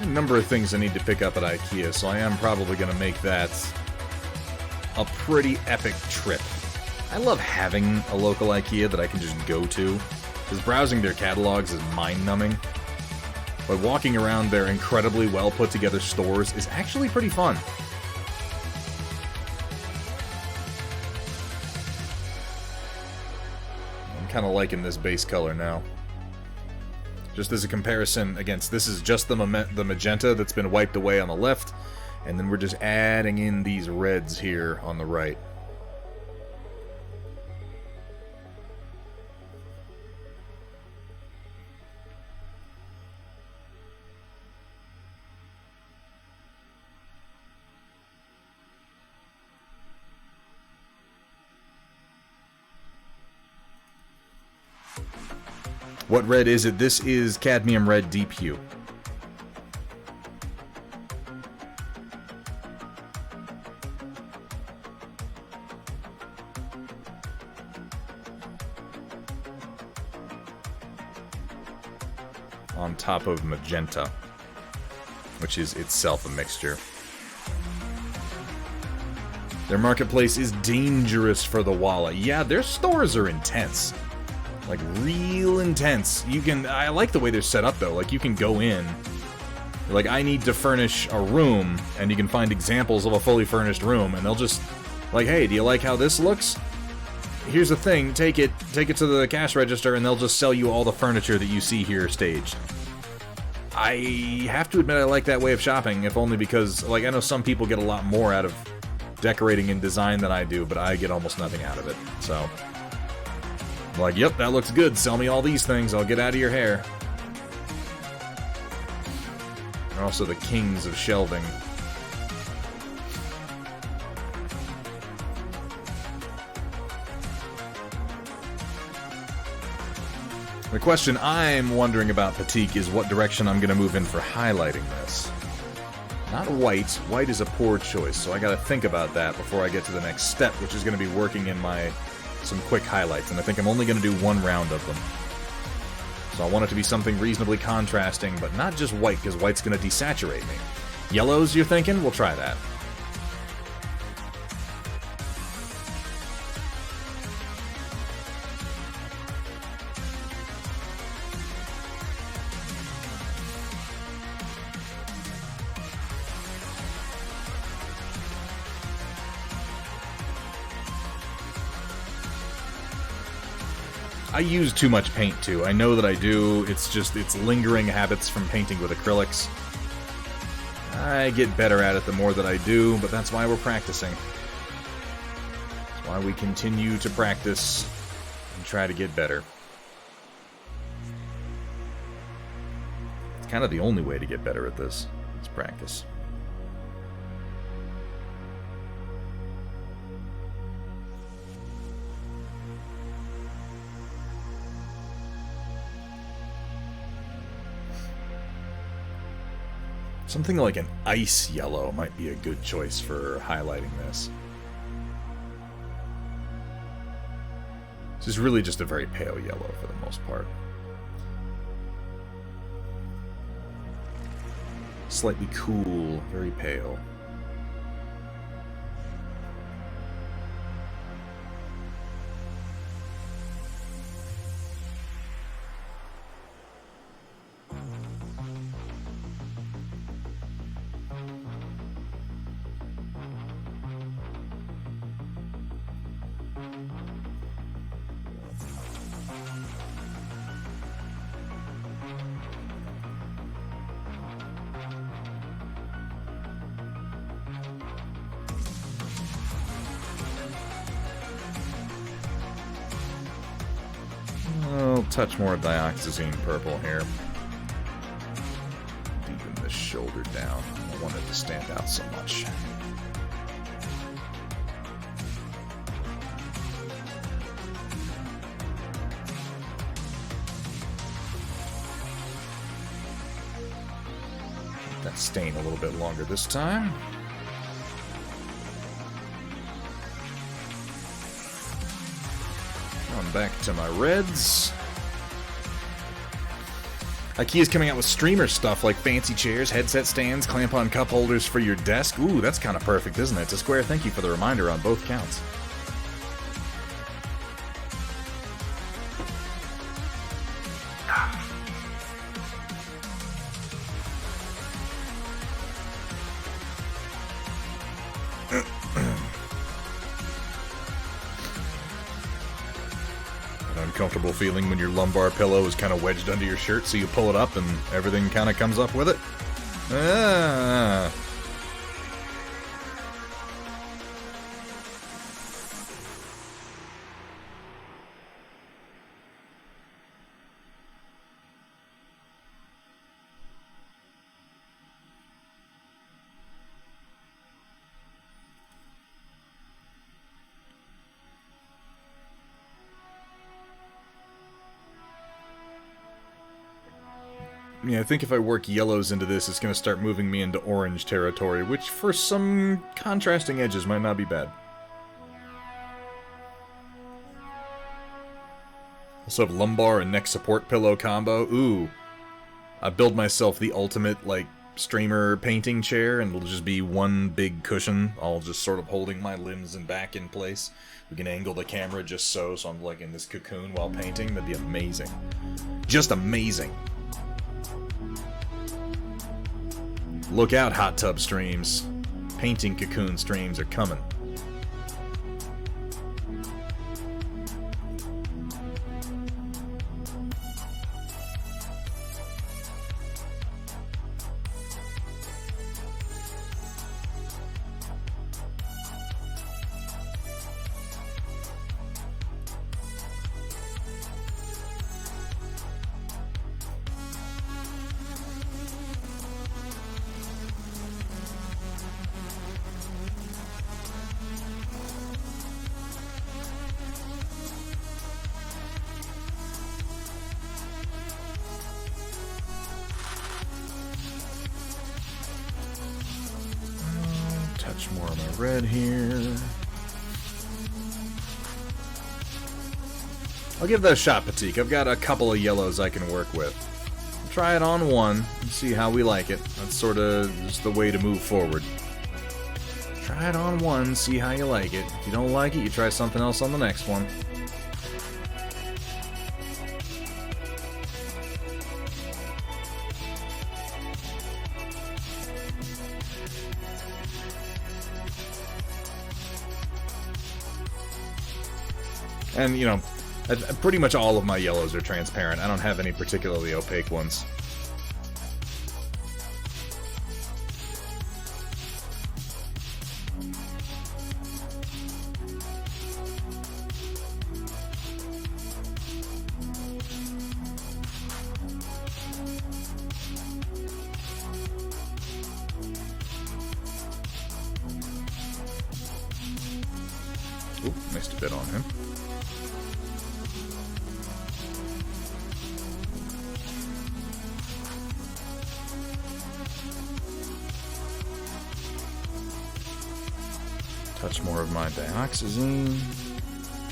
A number of things I need to pick up at IKEA, so I am probably going to make that a pretty epic trip. I love having a local IKEA that I can just go to, because browsing their catalogs is mind-numbing. But walking around their incredibly well put-together stores is actually pretty fun. I'm kind of liking this base color now. Just as a comparison against, this is just the magenta that's been wiped away on the left, And then we're just adding in these reds here on the right. What red is it? This is cadmium red deep hue. On top of magenta, which is itself a mixture. Their marketplace is dangerous for the wallet. Yeah, their stores are intense. Like, real intense. I like the way they're set up, though. Like, you can go in. Like, I need to furnish a room, and you can find examples of a fully furnished room, and they'll just, like, hey, do you like how this looks? Here's the thing, take it to the cash register, and they'll just sell you all the furniture that you see here staged. I have to admit I like that way of shopping, if only because, like, I know some people get a lot more out of decorating and design than I do, but I get almost nothing out of it, so... Like, yep, that looks good. Sell me all these things. I'll get out of your hair. They're also the kings of shelving. The question I'm wondering about Patique is what direction I'm going to move in for highlighting this. Not white. White is a poor choice, so I got to think about that before I get to the next step, which is going to be working in some quick highlights, and I think I'm only going to do one round of them. So I want it to be something reasonably contrasting, but not just white, because white's going to desaturate me. Yellows, you're thinking? We'll try that. I use too much paint, too. I know that I do. It's lingering habits from painting with acrylics. I get better at it the more that I do, but that's why we're practicing. That's why we continue to practice and try to get better. It's kind of the only way to get better at this. It's practice. Something like an ice yellow might be a good choice for highlighting this. This is really just a very pale yellow for the most part. Slightly cool, very pale. Touch more dioxazine purple here. Deepen the shoulder down. I don't want it to stand out so much. Let that stain a little bit longer this time. Going back to my reds. IKEA's coming out with streamer stuff like fancy chairs, headset stands, clamp-on cup holders for your desk. Ooh, that's kind of perfect, isn't it? To Square, thank you for the reminder on both counts. Uncomfortable feeling when your lumbar pillow is kind of wedged under your shirt, so you pull it up and everything kind of comes up with it. Yeah, I think if I work yellows into this, it's going to start moving me into orange territory, which for some contrasting edges might not be bad. Also have lumbar and neck support pillow combo. Ooh. I build myself the ultimate, like, streamer painting chair, and it'll just be one big cushion, all just sort of holding my limbs and back in place. We can angle the camera just so I'm like in this cocoon while painting. That'd be amazing. Just amazing. Look out, hot tub streams. Painting cocoon streams are coming. Touch more of my red here. I'll give that a shot, Patique. I've got a couple of yellows I can work with. Try it on one and see how we like it. That's sort of just the way to move forward. Try it on one, see how you like it. If you don't like it, you try something else on the next one. And, you know, pretty much all of my yellows are transparent. I don't have any particularly opaque ones. Oop, missed a bit on him. Touch more of my dioxazine.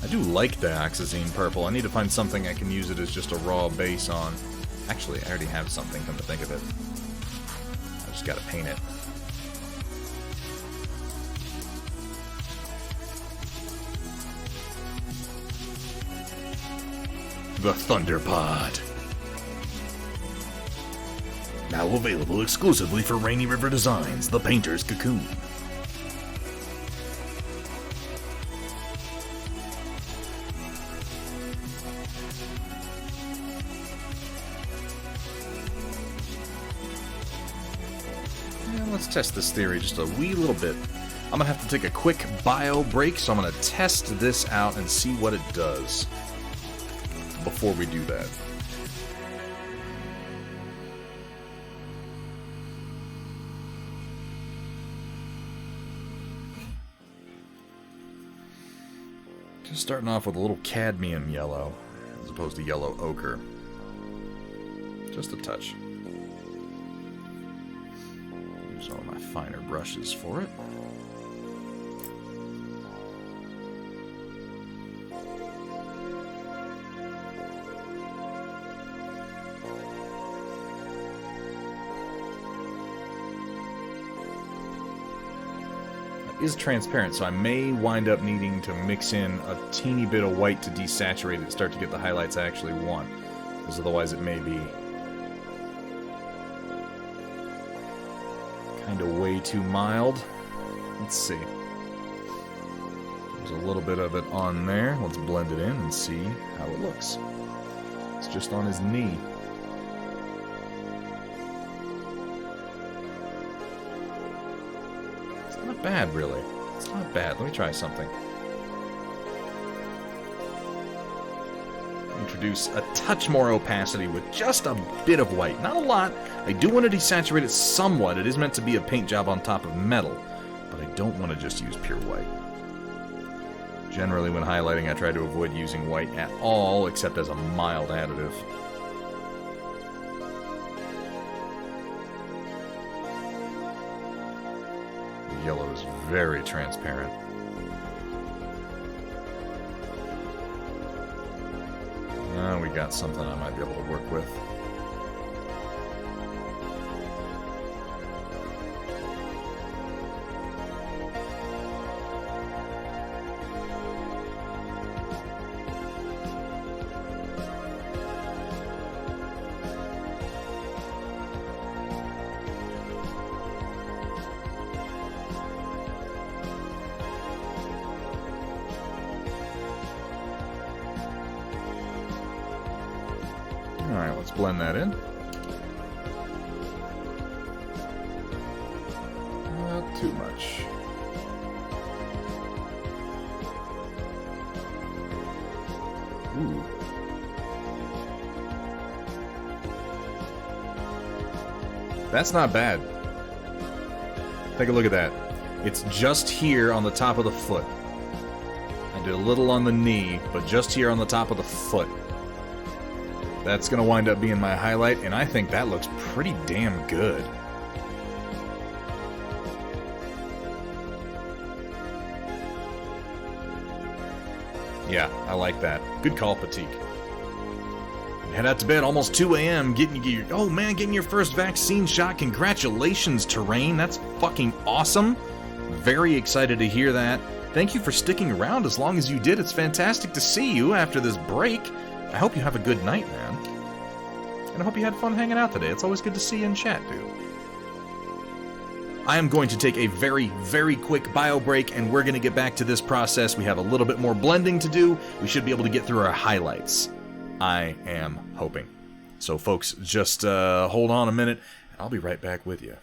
I do like dioxazine purple. I need to find something I can use it as just a raw base on. Actually, I already have something, come to think of it. I just gotta paint it. The Thunder Pod. Now available exclusively for Rainy River Designs, the Painter's Cocoon. Let's test this theory just a wee little bit. I'm gonna have to take a quick bio break, so I'm gonna test this out and see what it does before we do that. Just starting off with a little cadmium yellow, as opposed to yellow ochre. Just a touch. Use all my finer brushes for it. Is transparent, so I may wind up needing to mix in a teeny bit of white to desaturate it, start to get the highlights I actually want, because otherwise it may be kind of way too mild. Let's see. There's a little bit of it on there. Let's blend it in and see how it looks. It's just on his knee. Not bad, really. It's not bad. Let me try something. Introduce a touch more opacity with just a bit of white. Not a lot. I do want to desaturate it somewhat. It is meant to be a paint job on top of metal, but I don't want to just use pure white. Generally, when highlighting, I try to avoid using white at all, except as a mild additive. yellow is very transparent. We got something I might be able to work with. Alright, let's blend that in. Not too much. Ooh. That's not bad. Take a look at that. It's just here on the top of the foot. I did a little on the knee, but just here on the top of the foot. That's going to wind up being my highlight, and I think that looks pretty damn good. Yeah, I like that. Good call, Patique. Head out to bed, almost 2 a.m. Getting your first vaccine shot. Congratulations, Terrain. That's fucking awesome. Very excited to hear that. Thank you for sticking around as long as you did. It's fantastic to see you after this break. I hope you have a good night, man. And I hope you had fun hanging out today. It's always good to see you in chat, dude. I am going to take a very, very quick bio break, and we're going to get back to this process. We have a little bit more blending to do. We should be able to get through our highlights. I am hoping. So, folks, just hold on a minute, and I'll be right back with you.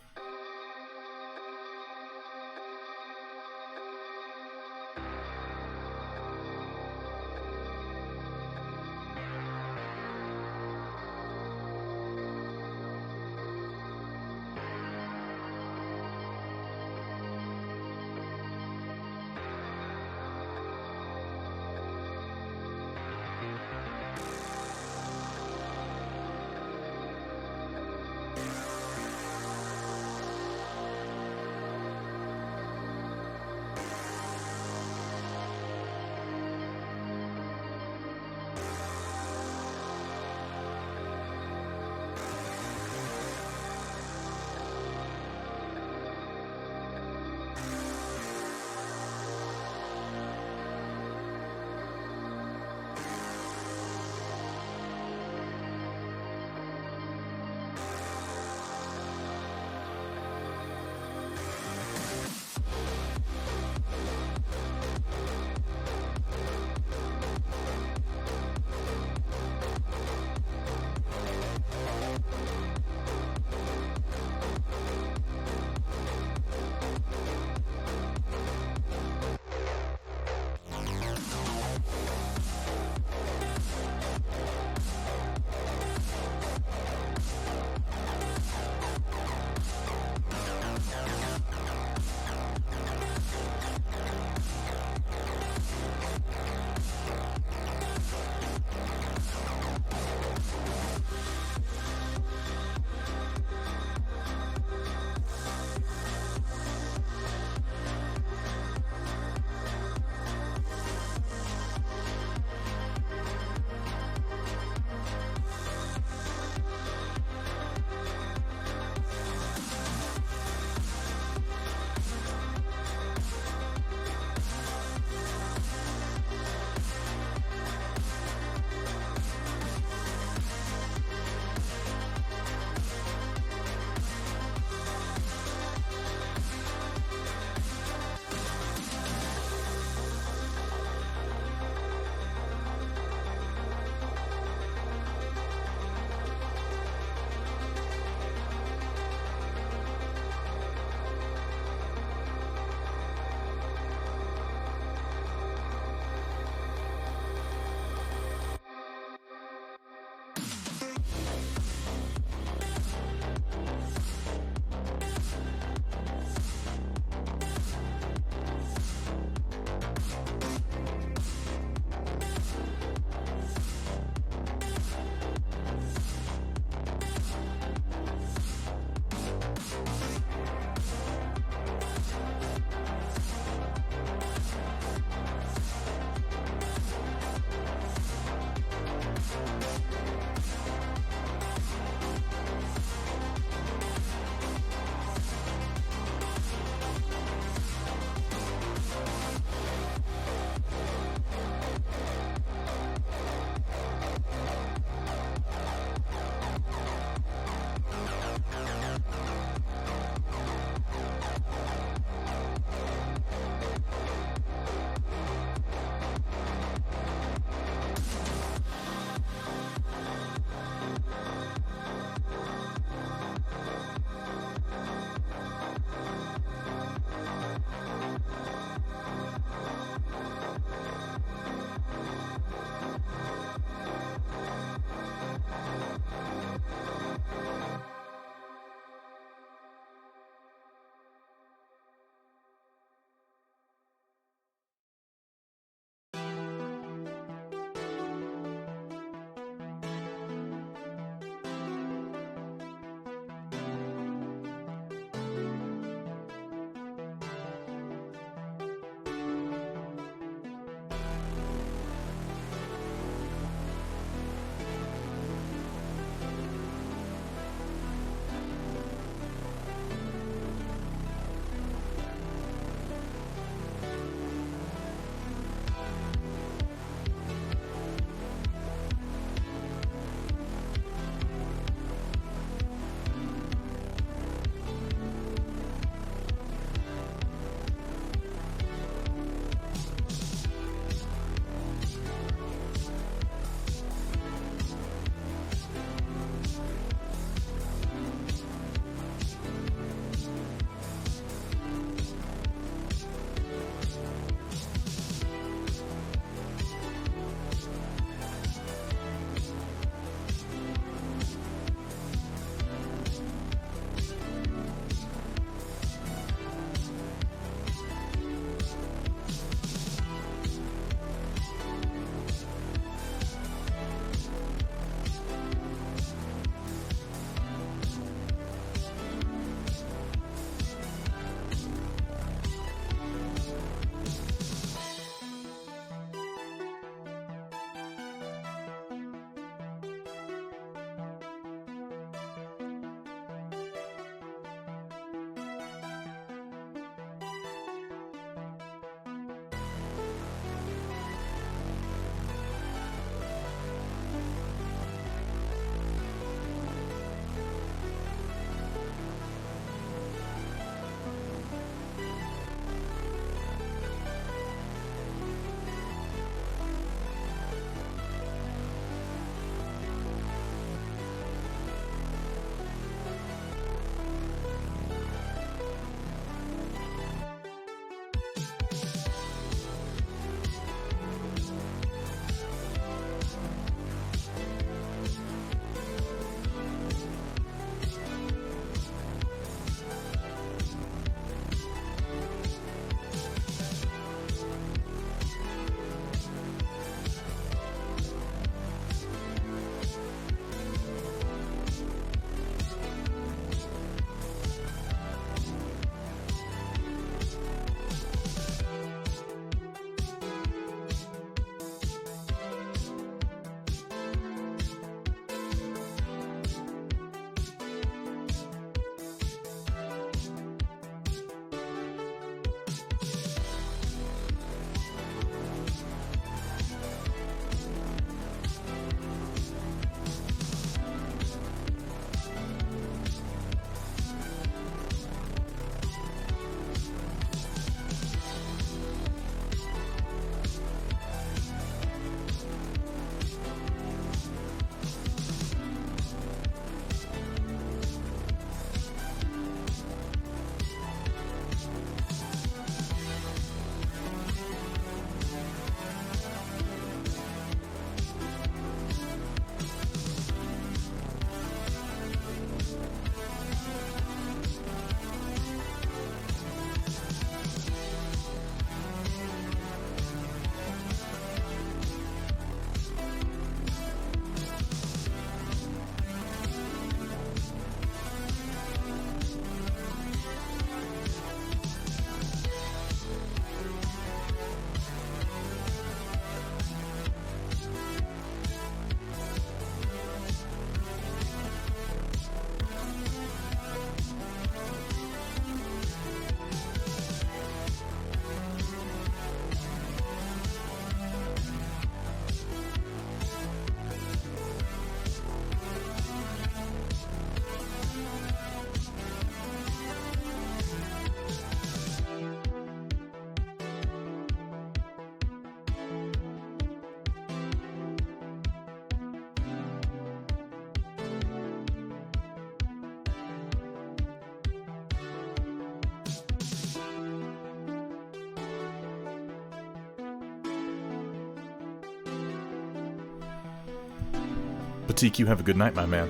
Batik, you have a good night, my man.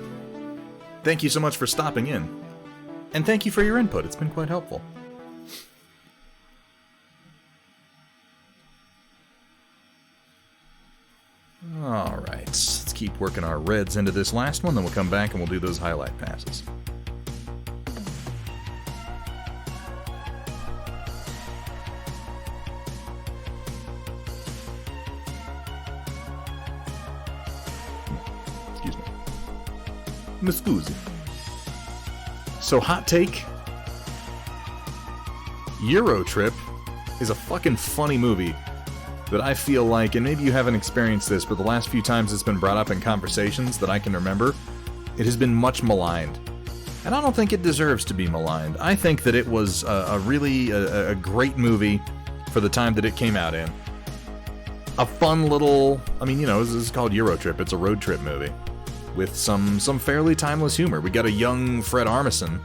Thank you so much for stopping in. And thank you for your input. It's been quite helpful. Alright, let's keep working our reds into this last one, then we'll come back and we'll do those highlight passes. Excuse me. Miss Scusi. So, hot take. Euro Trip is a fucking funny movie that I feel like, and maybe you haven't experienced this, but the last few times it's been brought up in conversations that I can remember, it has been much maligned. And I don't think it deserves to be maligned. I think that it was a really great movie for the time that it came out in. A fun little, I mean, you know, this is called Euro Trip. It's a road trip movie with some fairly timeless humor. We got a young Fred Armisen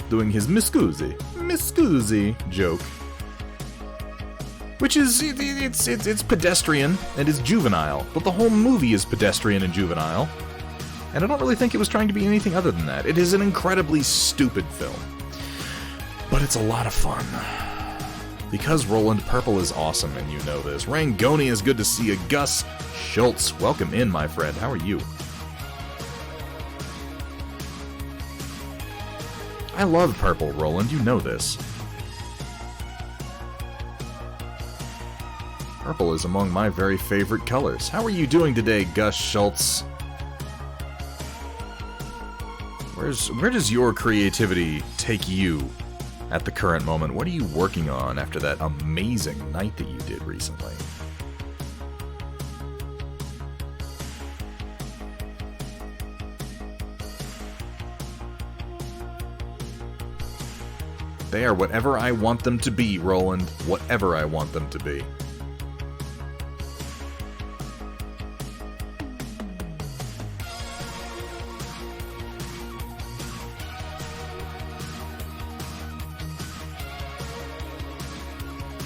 doing his Miss Scusi joke. Which is, it's pedestrian and is juvenile, but the whole movie is pedestrian and juvenile, and I don't really think it was trying to be anything other than that. It is an incredibly stupid film, but it's a lot of fun. Because Roland, purple is awesome, and you know this. Rangoni is good to see you. Gus Schultz, welcome in, my friend. How are you? I love purple, Roland, you know this. Purple is among my very favorite colors. How are you doing today, Gus Schultz? Where does your creativity take you at the current moment? What are you working on after that amazing night that you did recently? They are whatever I want them to be, Roland. Whatever I want them to be.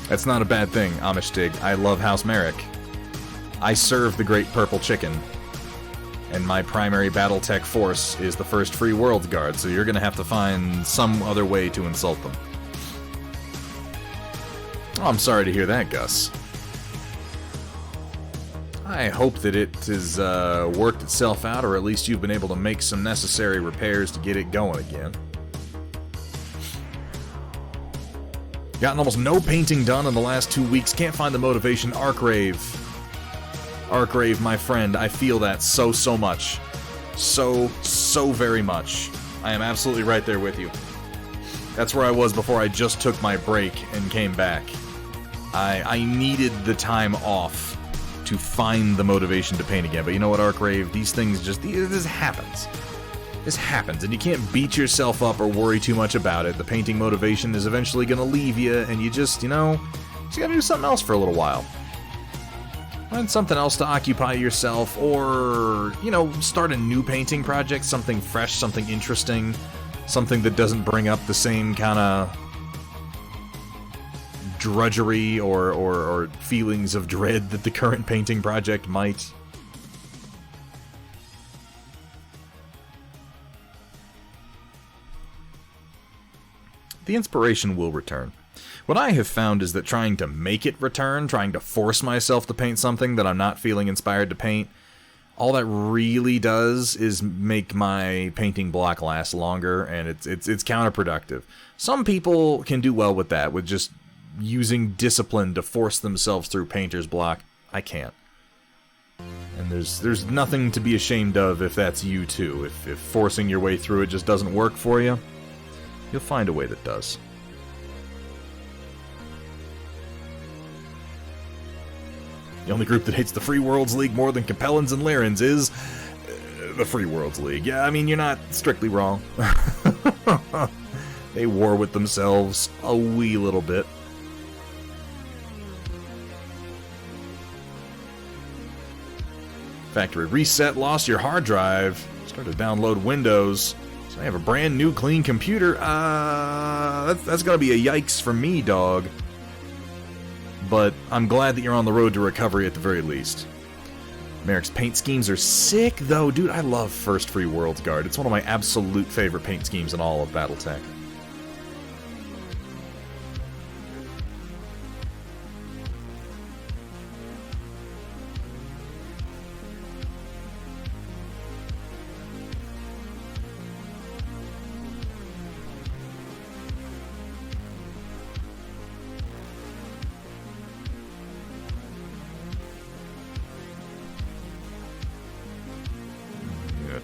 That's not a bad thing, Amishtig. I love House Merrick. I serve the Great Purple Chicken. And my primary Battletech force is the First Free Worlds Guard, so you're gonna have to find some other way to insult them. Oh, I'm sorry to hear that, Gus. I hope that it has worked itself out, or at least you've been able to make some necessary repairs to get it going again. Gotten almost no painting done in the last 2 weeks. Can't find the motivation. Arkrave, my friend, I feel that so much. So very much. I am absolutely right there with you. That's where I was before I just took my break and came back. I needed the time off to find the motivation to paint again. But you know what, Arkrave? These things just... This happens. This happens, and you can't beat yourself up or worry too much about it. The painting motivation is eventually going to leave you, and you just, you know, just got to do something else for a little while. Find something else to occupy yourself, or, you know, start a new painting project, something fresh, something interesting, something that doesn't bring up the same kind of drudgery or feelings of dread that the current painting project might. The inspiration will return. What I have found is that trying to make it return, trying to force myself to paint something that I'm not feeling inspired to paint, all that really does is make my painting block last longer, and it's counterproductive. Some people can do well with that, with just using discipline to force themselves through painter's block. I can't. And there's nothing to be ashamed of if that's you too. If forcing your way through it just doesn't work for you, you'll find a way that does. The only group that hates the Free Worlds League more than Capellans and Lyrans is the Free Worlds League. Yeah, I mean, you're not strictly wrong. They war with themselves a wee little bit. Factory reset, lost your hard drive. Started to download Windows. So I have a brand new clean computer. That's gonna be a yikes for me, dog. But I'm glad that you're on the road to recovery at the very least. Merrick's paint schemes are sick, though. Dude, I love First Free Worlds Guard. It's one of my absolute favorite paint schemes in all of Battletech.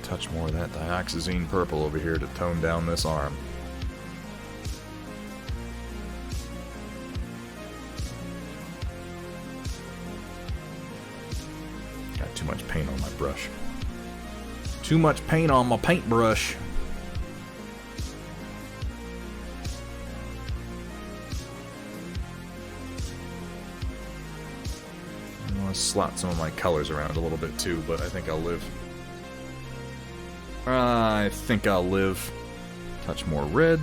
Touch more of that dioxazine purple over here to tone down this arm. Got too much paint on my brush. Too much paint on my paintbrush. I want to slot some of my colors around a little bit too, but I think I'll live. I think I'll live. Touch more red.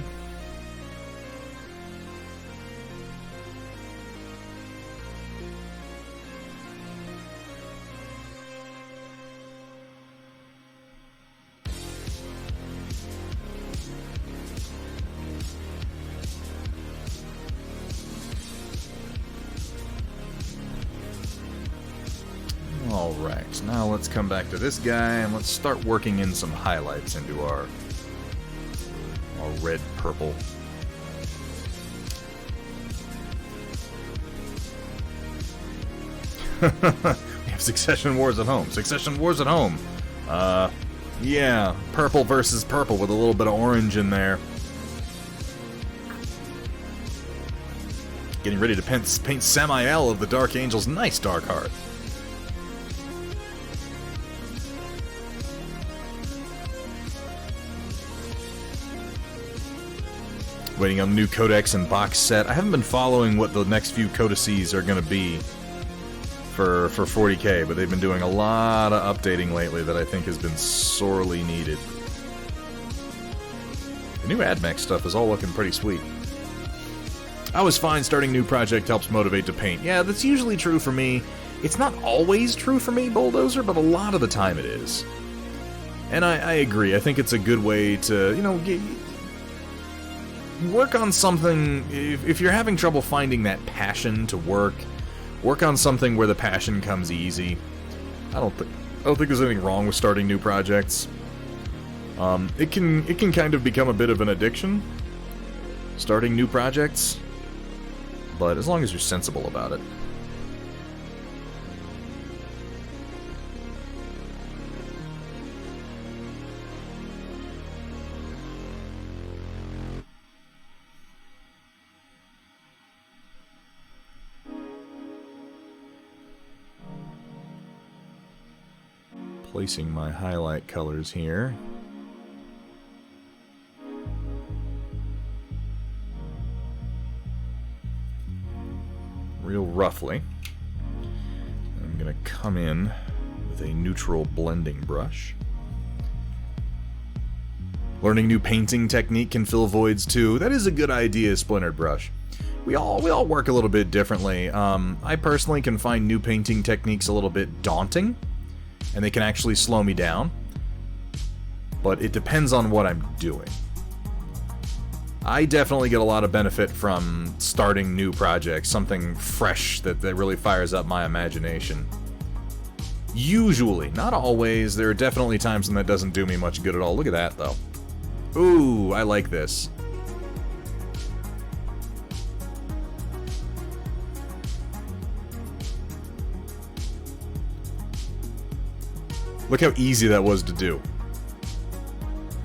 Alright, now let's come back to this guy and let's start working in some highlights into our red-purple. We have Succession Wars at home. Succession Wars at home. Yeah, purple versus purple with a little bit of orange in there. Getting ready to paint Samael of the Dark Angels. Nice Dark Heart. Waiting on the new codex and box set. I haven't been following what the next few codices are going to be for 40k, but they've been doing a lot of updating lately that I think has been sorely needed. The new AdMech stuff is all looking pretty sweet. I was fine starting a new project helps motivate to paint. Yeah, that's usually true for me. It's not always true for me, Bulldozer, but a lot of the time it is. And I agree. I think it's a good way to, you know, work on something. If you're having trouble finding that passion to work on something where the passion comes easy. I don't think there's anything wrong with starting new projects. It can kind of become a bit of an addiction, starting new projects, but as long as you're sensible about it. Placing my highlight colors here. Real roughly. I'm going to come in with a neutral blending brush. Learning new painting technique can fill voids too. That is a good idea, Splintered Brush. We all work a little bit differently. I personally can find new painting techniques a little bit daunting, and they can actually slow me down, but it depends on what I'm doing. I definitely get a lot of benefit from starting new projects, something fresh that really fires up my imagination. Usually, not always. There are definitely times when that doesn't do me much good at all. Look at that, though. Ooh, I like this. Look how easy that was to do.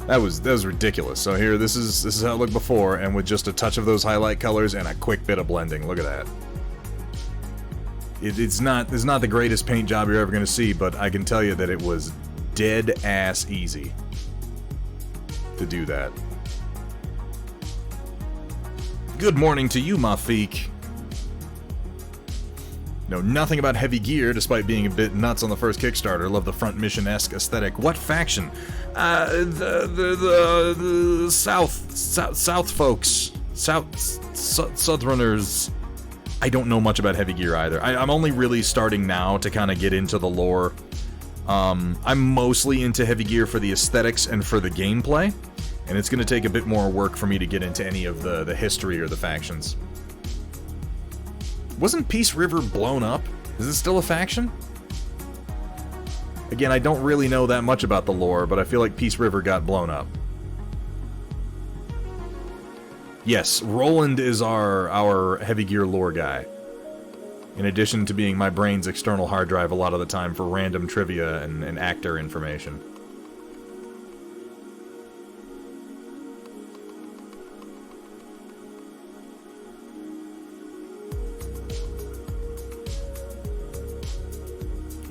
That was ridiculous. So here, this is how it looked before, and with just a touch of those highlight colors and a quick bit of blending. Look at that. It's not the greatest paint job you're ever going to see, but I can tell you that it was dead ass easy to do that. Good morning to you, my feek. Know nothing about heavy gear, despite being a bit nuts on the first Kickstarter. Love the front mission-esque aesthetic. What faction? The South folks. Southerners. I don't know much about heavy gear either. I'm only really starting now to kind of get into the lore I'm mostly into heavy gear for the aesthetics and for the gameplay, and it's going to take a bit more work for me to get into any of the history or the factions. Wasn't Peace River blown up? Is it still a faction? Again, I don't really know that much about the lore, but I feel like Peace River got blown up. Yes, Roland is our heavy gear lore guy. In addition to being my brain's external hard drive a lot of the time for random trivia and actor information.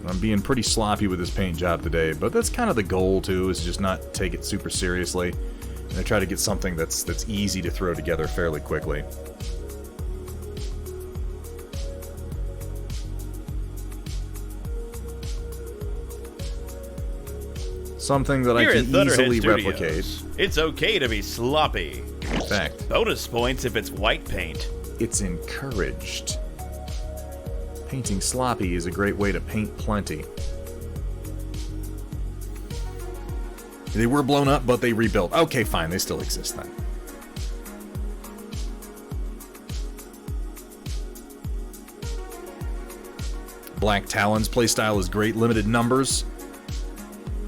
I'm being pretty sloppy with this paint job today, but that's kind of the goal too, is just not take it super seriously. And I try to get something that's easy to throw together fairly quickly. Something that Here I at can Thunderhead easily Studios, replicate. It's okay to be sloppy. In fact, Bonus points if it's white paint. it's encouraged. Painting sloppy is a great way to paint plenty. They were blown up, but they rebuilt. Okay, fine, they still exist then. Black Talon's playstyle is great, limited numbers.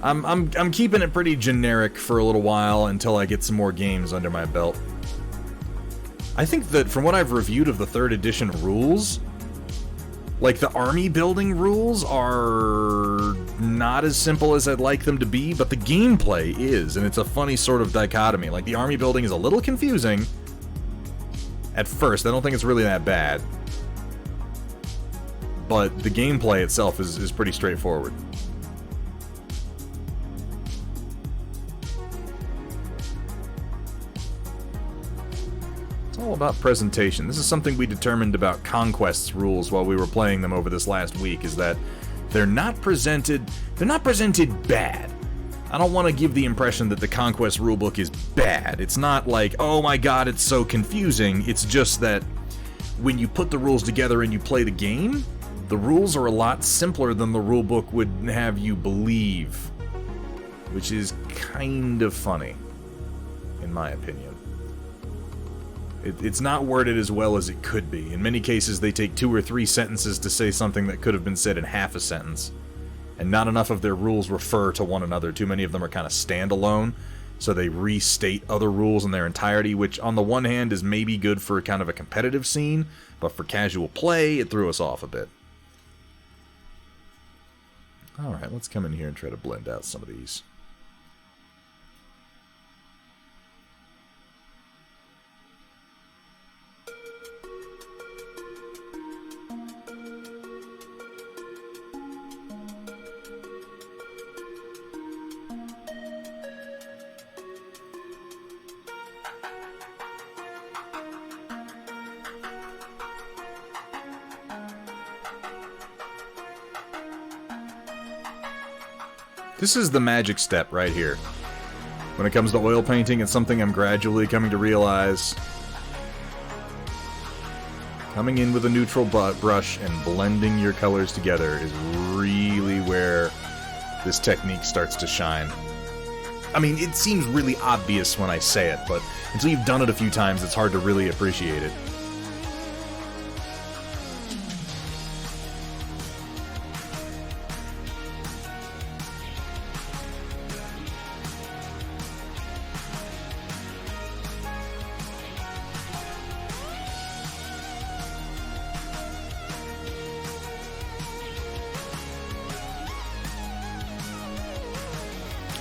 I'm keeping it pretty generic for a little while until I get some more games under my belt. I think that from what I've reviewed of the 3rd edition rules, like the army building rules are not as simple as I'd like them to be, but the gameplay is, and it's a funny sort of dichotomy. Like the army building is a little confusing at first. I don't think it's really that bad. But the gameplay itself is pretty straightforward. All about presentation. This is something we determined about Conquest's rules while we were playing them over this last week, is that they're not presented bad. I don't want to give the impression that the Conquest rulebook is bad. It's not like, oh my god, it's so confusing. It's just that when you put the rules together and you play the game, the rules are a lot simpler than the rulebook would have you believe, which is kind of funny, in my opinion. It's not worded as well as it could be. In many cases, they take 2 or 3 sentences to say something that could have been said in half a sentence. And not enough of their rules refer to one another. Too many of them are kind of standalone, so they restate other rules in their entirety, which on the one hand is maybe good for kind of a competitive scene, but for casual play, it threw us off a bit. Alright, let's come in here and try to blend out some of these. This is the magic step right here. When it comes to oil painting, it's something I'm gradually coming to realize. Coming in with a neutral brush and blending your colors together is really where this technique starts to shine. I mean, it seems really obvious when I say it, but until you've done it a few times, it's hard to really appreciate it.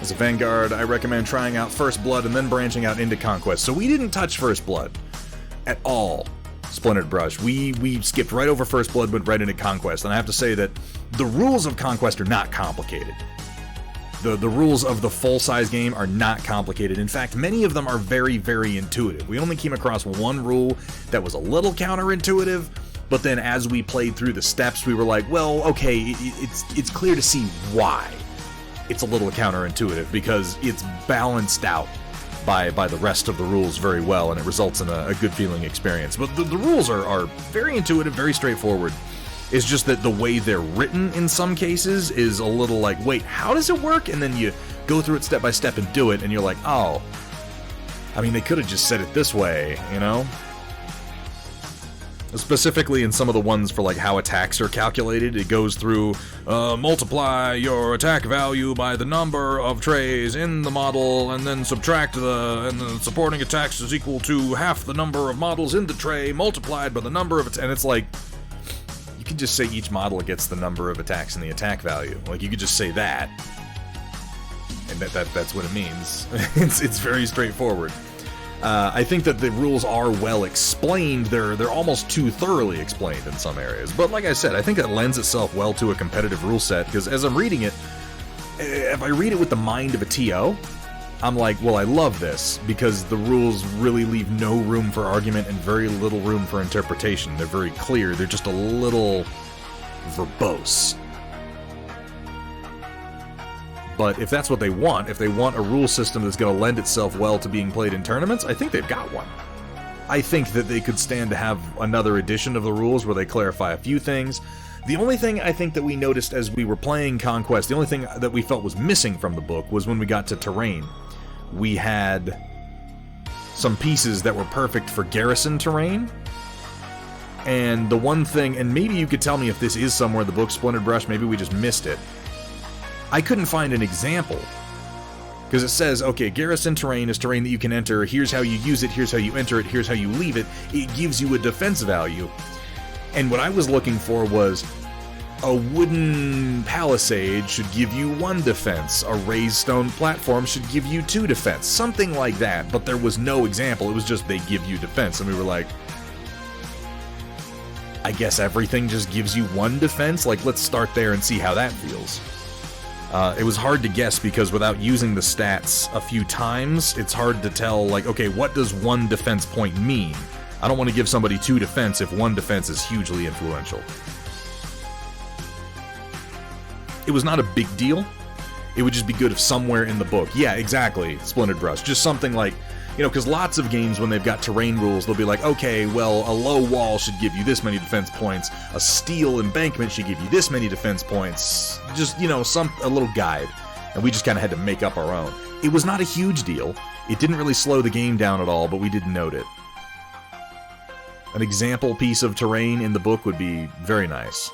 As a Vanguard, I recommend trying out First Blood and then branching out into Conquest. So we didn't touch First Blood at all, Splintered Brush. We skipped right over First Blood, went right into Conquest. And I have to say that the rules of Conquest are not complicated. The rules of the full-size game are not complicated. In fact, many of them are very, very intuitive. We only came across one rule that was a little counterintuitive, but then as we played through the steps, we were like, well, okay, it's clear to see why it's a little counterintuitive, because it's balanced out by the rest of the rules very well, and it results in a good feeling experience. But the rules are very intuitive, very straightforward. It's just that the way they're written in some cases is a little like, wait, how does it work? And then you go through it step by step and do it, and you're like, oh, I mean, they could have just said it this way, you know? Specifically in some of the ones for like how attacks are calculated, it goes through multiply your attack value by the number of trays in the model, and then subtract and the supporting attacks is equal to half the number of models in the tray multiplied by the number of and it's like, you could just say each model gets the number of attacks and the attack value. Like, you could just say that, and that's what it means. It's very straightforward. I think that the rules are well explained. They're almost too thoroughly explained in some areas. But like I said, I think that lends itself well to a competitive rule set, because as I'm reading it, if I read it with the mind of a TO, I'm like, well, I love this, because the rules really leave no room for argument and very little room for interpretation. They're very clear. They're just a little verbose. But if that's what they want, if they want a rule system that's going to lend itself well to being played in tournaments, I think they've got one. I think that they could stand to have another edition of the rules where they clarify a few things. The only thing I think that we noticed as we were playing Conquest, the only thing that we felt was missing from the book was when we got to terrain. We had some pieces that were perfect for garrison terrain. And the one thing, and maybe you could tell me if this is somewhere in the book, Splintered Brush, maybe we just missed it. I couldn't find an example, because it says, okay, garrison terrain is terrain that you can enter, here's how you use it, here's how you enter it, here's how you leave it, it gives you a defense value. And what I was looking for was, a wooden palisade should give you 1 defense, a raised stone platform should give you 2 defense, something like that, but there was no example, it was just they give you defense, and we were like, I guess everything just gives you 1 defense? Like, let's start there and see how that feels. It was hard to guess, because without using the stats a few times, it's hard to tell, like, okay, what does 1 defense point mean? I don't want to give somebody 2 defense if 1 defense is hugely influential. It was not a big deal. It would just be good if somewhere in the book, yeah, exactly, Splintered Brush, just something like, you know, because lots of games, when they've got terrain rules, they'll be like, okay, well, a low wall should give you this many defense points, a steel embankment should give you this many defense points, just, you know, a little guide, and we just kind of had to make up our own. It was not a huge deal. It didn't really slow the game down at all, but we did note it. An example piece of terrain in the book would be very nice.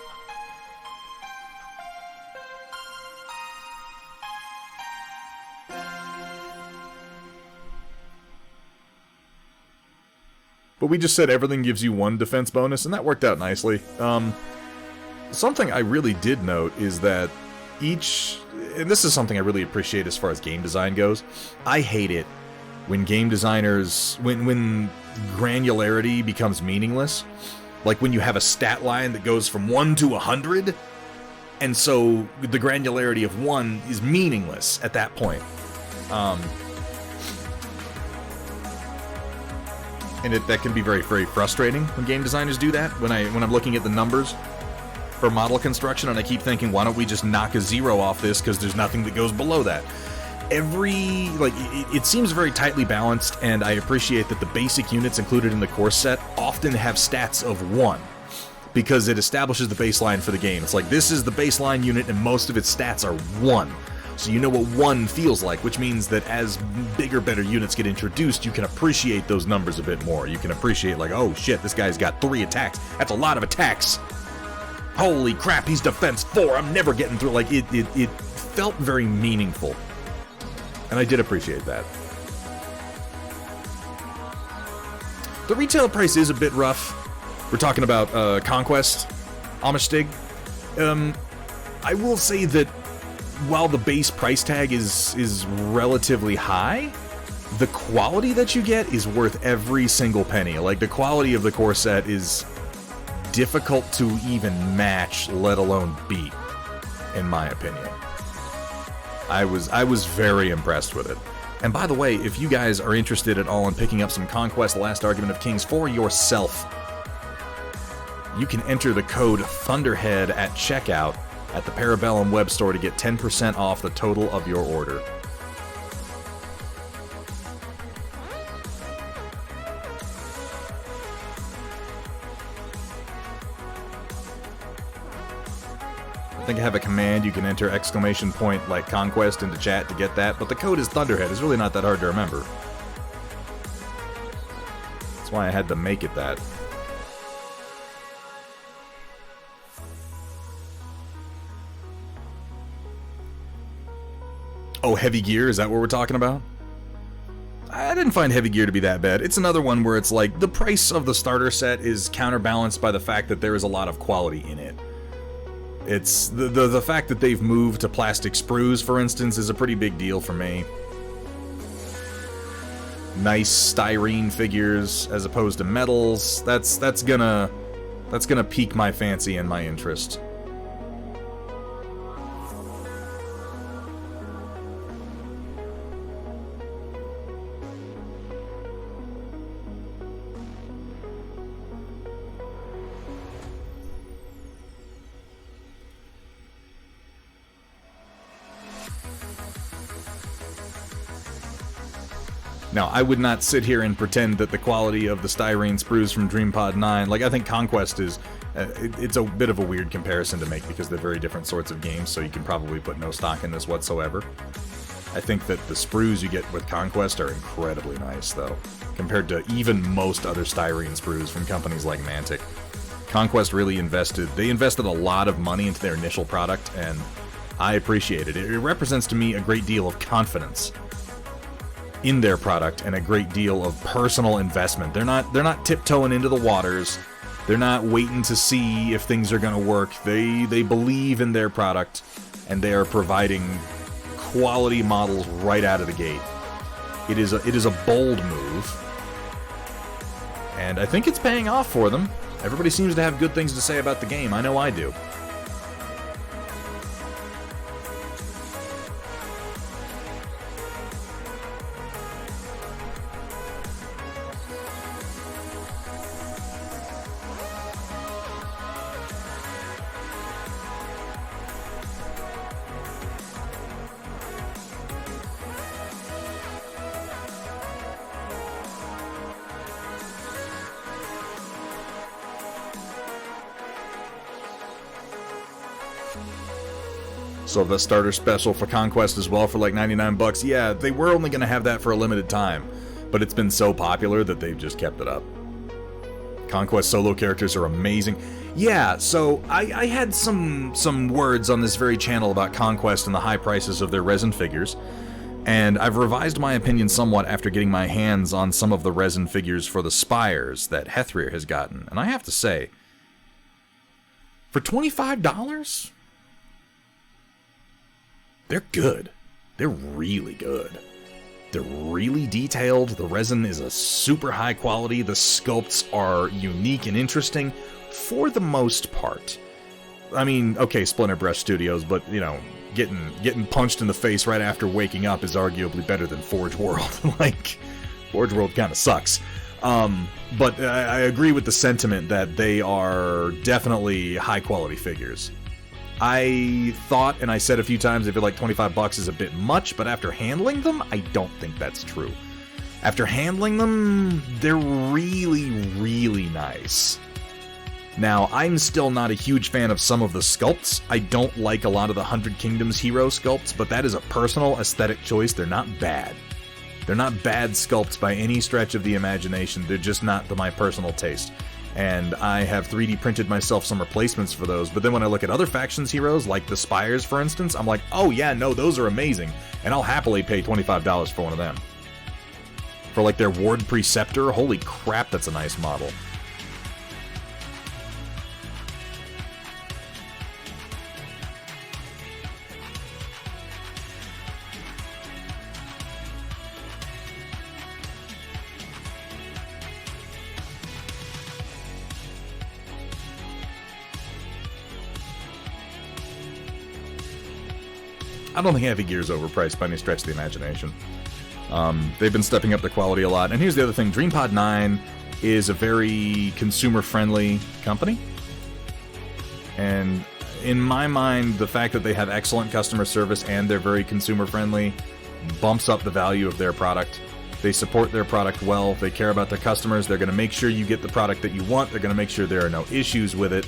But we just said everything gives you 1 defense bonus, and that worked out nicely. Something I really did note is that and this is something I really appreciate as far as game design goes, I hate it when game designers, when granularity becomes meaningless. Like when you have a stat line that goes from 1 to 100, and so the granularity of 1 is meaningless at that point. And that can be very, very frustrating when game designers do that. When I'm looking at the numbers for model construction, and I keep thinking, why don't we just knock a 0 off this, because there's nothing that goes below that. It seems very tightly balanced, and I appreciate that the basic units included in the course set often have stats of 1, because it establishes the baseline for the game. It's like, this is the baseline unit, and most of its stats are 1. So you know what 1 feels like, which means that as bigger, better units get introduced, you can appreciate those numbers a bit more. You can appreciate, like, oh shit, this guy's got 3 attacks. That's a lot of attacks. Holy crap, he's defense 4. I'm never getting through. Like, it felt very meaningful. And I did appreciate that. The retail price is a bit rough. We're talking about Conquest, Amistad. I will say that while the base price tag is relatively high, the quality that you get is worth every single penny. Like, the quality of the core set is difficult to even match, let alone beat, in my opinion. I was very impressed with it. And by the way, if you guys are interested at all in picking up some Conquest: The Last Argument of Kings for yourself, you can enter the code Thunderhead at checkout at the Parabellum web store to get 10% off the total of your order. I think I have a command. You can enter exclamation point like Conquest into chat to get that, but the code is Thunderhead. It's really not that hard to remember. That's why I had to make it that. Oh, Heavy Gear, is that what we're talking about? I didn't find Heavy Gear to be that bad. It's another one where it's like, the price of the starter set is counterbalanced by the fact that there is a lot of quality in it. It's, the fact that they've moved to plastic sprues, for instance, is a pretty big deal for me. Nice styrene figures as opposed to metals, that's gonna pique my fancy and my interest. Now, I would not sit here and pretend that the quality of the styrene sprues from DreamPod 9, like, I think Conquest is, it's a bit of a weird comparison to make because they're very different sorts of games, so you can probably put no stock in this whatsoever. I think that the sprues you get with Conquest are incredibly nice, though, compared to even most other styrene sprues from companies like Mantic. Conquest really invested a lot of money into their initial product, and I appreciate it. It represents to me a great deal of confidence in their product and a great deal of personal investment. They're not tiptoeing into the waters. They're not waiting to see if things are going to work. They believe in their product, and they are providing quality models right out of the gate. It is a bold move, and I think it's paying off for them. Everybody seems to have good things to say about the game. I know I do. So the starter special for Conquest as well for like 99 bucks. Yeah, they were only going to have that for a limited time, but it's been so popular that they've just kept it up. Conquest solo characters are amazing. Yeah, so I had some words on this very channel about Conquest and the high prices of their resin figures, and I've revised my opinion somewhat after getting my hands on some of the resin figures for the Spires that Hethrir has gotten. And I have to say, for $25? They're good. They're really good. They're really detailed. The resin is a super high quality. The sculpts are unique and interesting for the most part. I mean, okay, Splinter Brush Studios, but, you know, getting punched in the face right after waking up is arguably better than Forge World. Like, Forge World kind of sucks. But I agree with the sentiment that they are definitely high-quality figures. I thought, and I said a few times, I feel like 25 bucks is a bit much, but after handling them, I don't think that's true. After handling them, they're really, really nice. Now, I'm still not a huge fan of some of the sculpts. I don't like a lot of the 100 Kingdoms hero sculpts, but that is a personal aesthetic choice. They're not bad. They're not bad sculpts by any stretch of the imagination. They're just not my personal taste. And I have 3D printed myself some replacements for those, but then when I look at other factions heroes, like the Spires, for instance, I'm like, oh yeah, no, those are amazing, and I'll happily pay $25 for one of them. For like their Ward Preceptor, holy crap, that's a nice model. I don't think Heavy Gear is overpriced by any stretch of the imagination. They've been stepping up the quality a lot. And here's the other thing. DreamPod 9 is a very consumer-friendly company. And in my mind, the fact that they have excellent customer service and they're very consumer-friendly bumps up the value of their product. They support their product well. They care about their customers. They're going to make sure you get the product that you want. They're going to make sure there are no issues with it.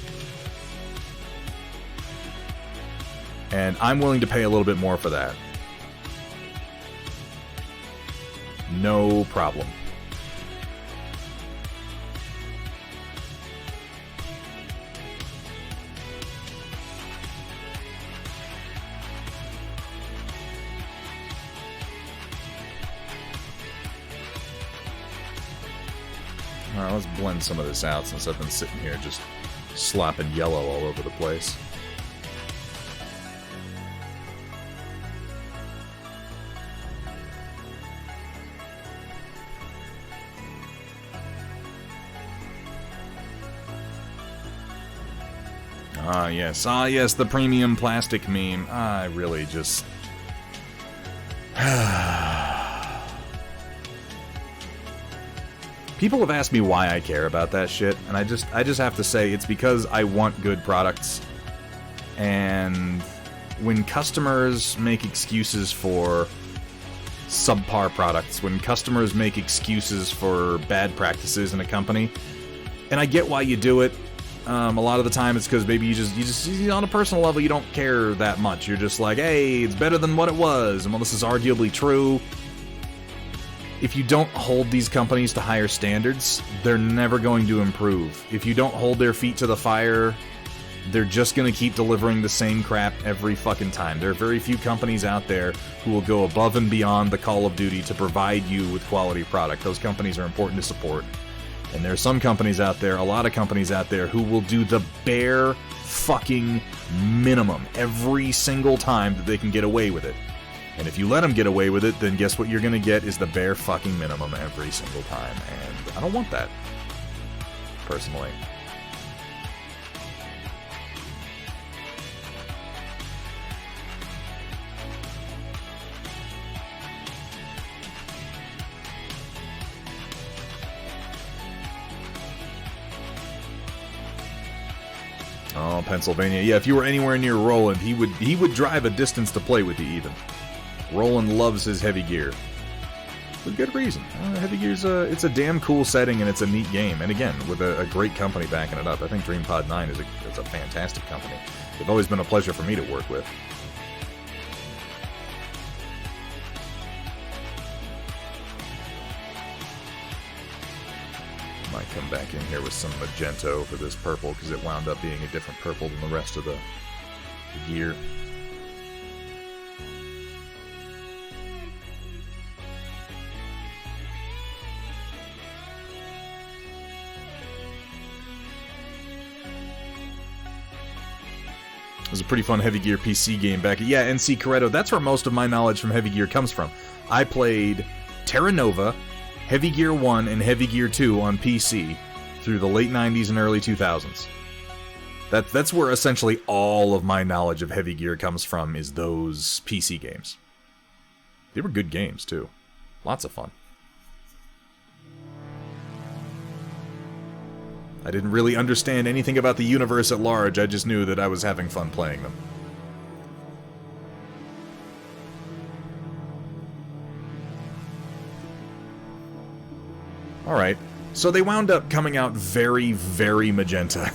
And I'm willing to pay a little bit more for that. No problem. Alright, let's blend some of this out since I've been sitting here just slopping yellow all over the place. Ah yes, the premium plastic meme. I really just... People have asked me why I care about that shit, and I just have to say it's because I want good products. And when customers make excuses for subpar products, when customers make excuses for bad practices in a company, and I get why you do it. A lot of the time it's because maybe you just on a personal level you don't care that much. You're just like, hey, it's better than what it was, and while this is arguably true, if you don't hold these companies to higher standards, they're never going to improve. If you don't hold their feet to the fire, they're just going to keep delivering the same crap every fucking time. There are very few companies out there who will go above and beyond the call of duty to provide you with quality product. Those companies are important to support. And there are some companies out there, a lot of companies out there, who will do the bare fucking minimum every single time that they can get away with it. And if you let them get away with it, then guess what you're going to get is the bare fucking minimum every single time. And I don't want that, personally. Oh, Pennsylvania. Yeah, if you were anywhere near Roland, he would drive a distance to play with you, even. Roland loves his heavy gear. For good reason. Heavy Gear's it's a damn cool setting, and it's a neat game. And again, with a great company backing it up. I think DreamPod 9 is a fantastic company. They've always been a pleasure for me to work with. Might come back in here with some magenta for this purple, because it wound up being a different purple than the rest of the gear. It was a pretty fun Heavy Gear PC game back. Yeah, NC Corretto, that's where most of my knowledge from Heavy Gear comes from. I played Terra Nova, Heavy Gear 1, and Heavy Gear 2 on PC through the late 90s and early 2000s. That's where essentially all of my knowledge of Heavy Gear comes from, is those PC games. They were good games, too. Lots of fun. I didn't really understand anything about the universe at large, I just knew that I was having fun playing them. Alright, so they wound up coming out very, very magenta.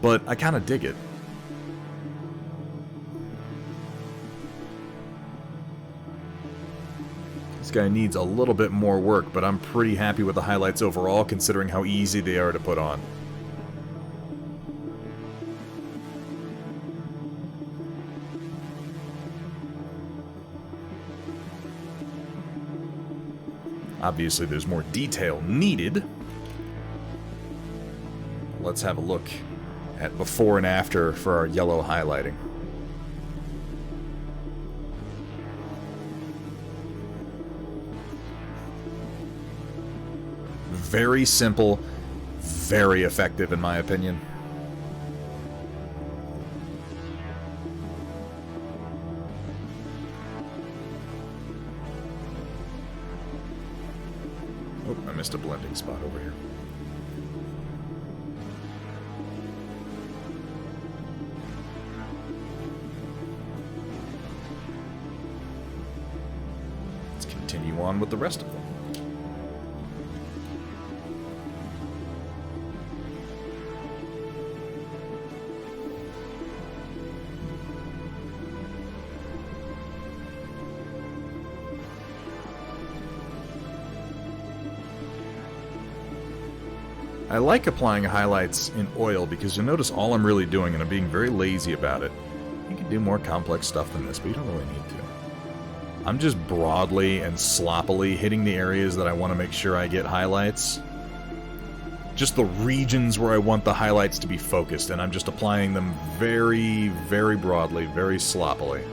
But I kind of dig it. This guy needs a little bit more work, but I'm pretty happy with the highlights overall, considering how easy they are to put on. Obviously, there's more detail needed. Let's have a look at before and after for our yellow highlighting. Very simple, very effective in my opinion. Oh, I missed a blending spot over here. Let's continue on with the rest of them. I like applying highlights in oil because you'll notice all I'm really doing, and I'm being very lazy about it. You can do more complex stuff than this, but you don't really need to. I'm just broadly and sloppily hitting the areas that I want to make sure I get highlights. Just the regions where I want the highlights to be focused, and I'm just applying them very, very broadly, very sloppily.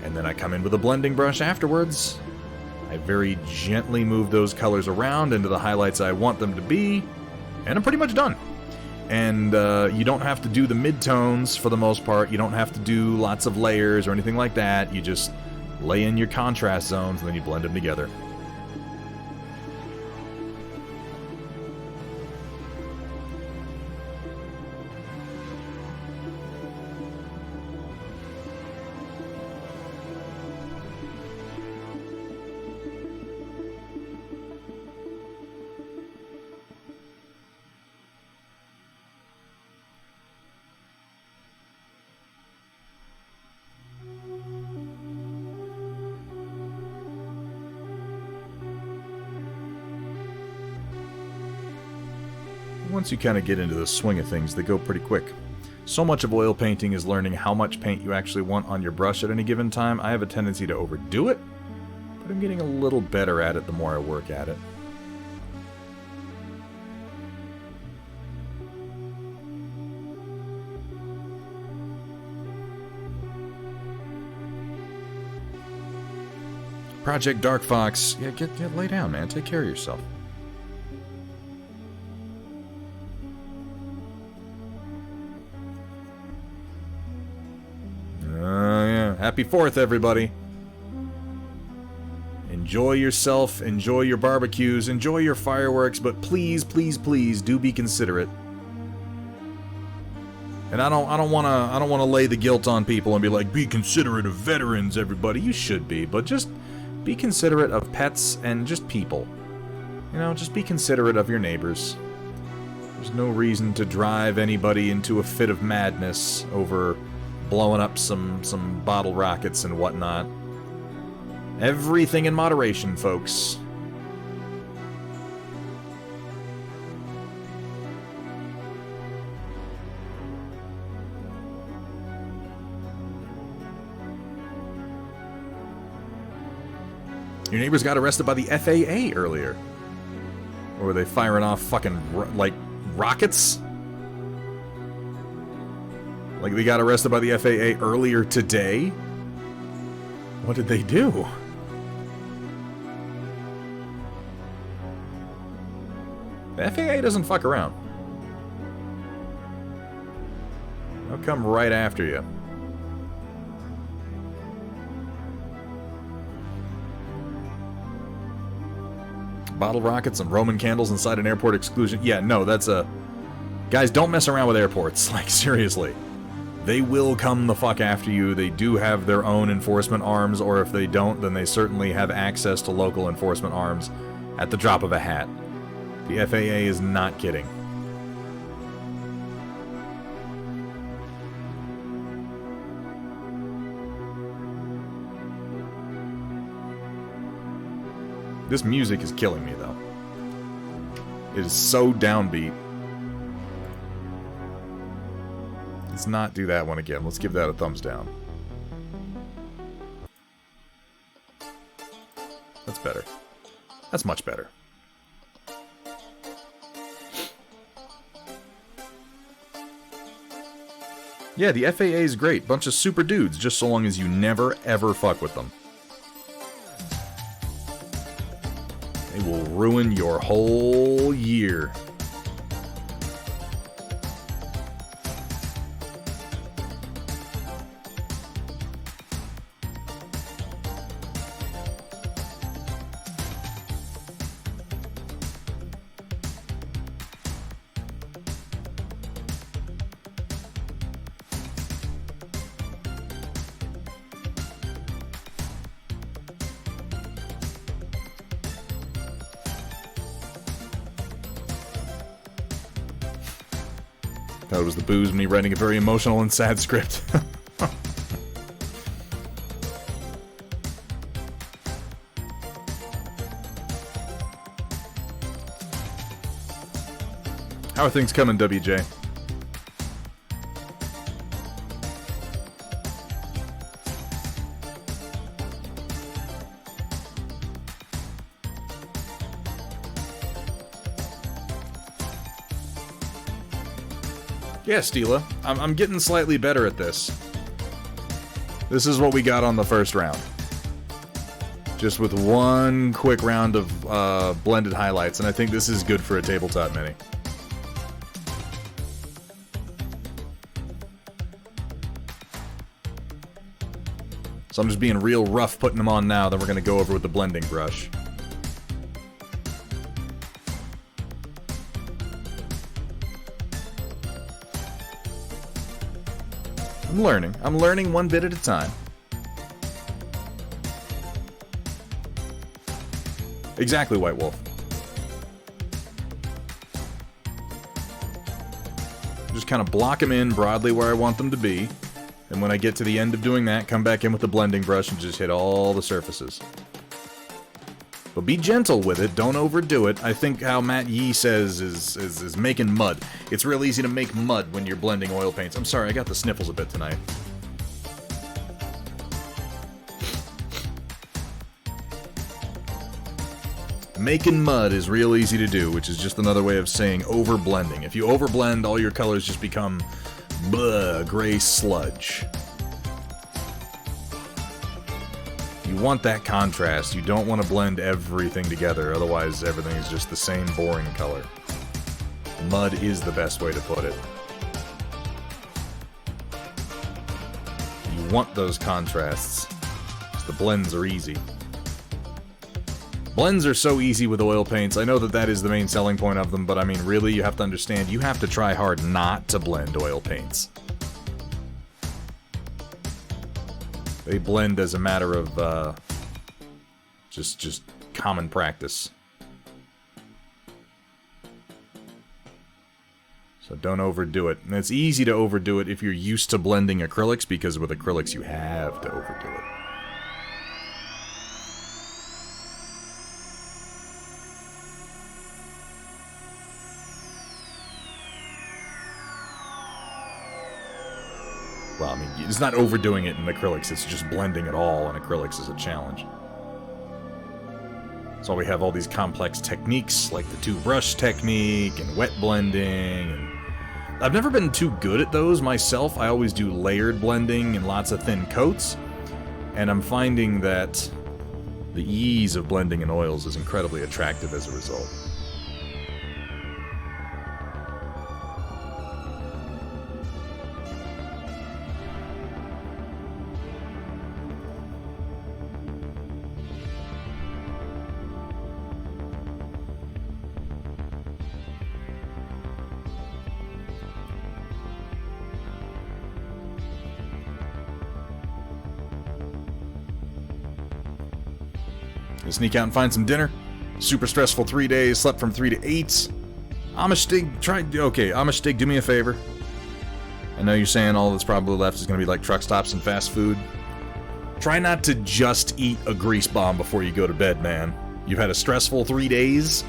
And then I come in with a blending brush afterwards. I very gently move those colors around into the highlights I want them to be, and I'm pretty much done. And you don't have to do the midtones for the most part. You don't have to do lots of layers or anything like that. You just lay in your contrast zones, and then you blend them together. Once you kind of get into the swing of things, they go pretty quick. So much of oil painting is learning how much paint you actually want on your brush at any given time. I have a tendency to overdo it, but I'm getting a little better at it the more I work at it. Project Dark Fox, yeah, get lay down, man. Take care of yourself. Yeah. Happy 4th, everybody. Enjoy yourself, enjoy your barbecues, enjoy your fireworks, but please, please, please do be considerate. And I don't want to lay the guilt on people and be like, be considerate of veterans, everybody. You should be, but just be considerate of pets and just people. You know, just be considerate of your neighbors. There's no reason to drive anybody into a fit of madness over blowing up some bottle rockets and whatnot. Everything in moderation, folks. Your neighbors got arrested by the FAA earlier. Or were they firing off fucking, like, rockets? Like, they got arrested by the FAA earlier today? What did they do? The FAA doesn't fuck around. They'll come right after you. Bottle rockets and Roman candles inside an airport exclusion. Yeah, no, that's a... Guys, don't mess around with airports. Like, seriously. They will come the fuck after you. They do have their own enforcement arms, or if they don't, then they certainly have access to local enforcement arms at the drop of a hat. The FAA is not kidding. This music is killing me, though. It is so downbeat. Let's not do that one again. Let's give that a thumbs down. That's better. That's much better. Yeah, the FAA is great. Bunch of super dudes, just so long as you never, ever fuck with them. They will ruin your whole year. That was the booze me writing a very emotional and sad script. How are things coming, WJ? Yeah, Steela. I'm getting slightly better at this. This is what we got on the first round. Just with one quick round of blended highlights, and I think this is good for a tabletop mini. So I'm just being real rough putting them on now, then we're going to go over with the blending brush. I'm learning. I'm learning one bit at a time. Exactly, White Wolf. Just kind of block them in broadly where I want them to be. And when I get to the end of doing that, come back in with the blending brush and just hit all the surfaces. But be gentle with it, don't overdo it. I think how Matt Yee says is making mud. It's real easy to make mud when you're blending oil paints. I'm sorry, I got the sniffles a bit tonight. Making mud is real easy to do, which is just another way of saying overblending. If you overblend, all your colors just become gray sludge. You want that contrast. You don't want to blend everything together, otherwise everything is just the same boring color. Mud is the best way to put it. You want those contrasts. The blends are easy. Blends are so easy with oil paints. I know that that is the main selling point of them, but I mean, really, you have to understand, you have to try hard not to blend oil paints. They blend as a matter of, just common practice. So don't overdo it. And it's easy to overdo it if you're used to blending acrylics, because with acrylics you have to overdo it. Well, I mean, it's not overdoing it in acrylics, it's just blending it all in acrylics is a challenge. So we have all these complex techniques, like the two-brush technique, and wet blending, and I've never been too good at those myself. I always do layered blending and lots of thin coats, and I'm finding that the ease of blending in oils is incredibly attractive as a result. Sneak out and find some dinner. Super stressful 3 days, slept from 3 to 8. Amish do me a favor. I know you're saying all that's probably left is going to be like truck stops and fast food. Try not to just eat a grease bomb before you go to bed, man. You've had a stressful 3 days,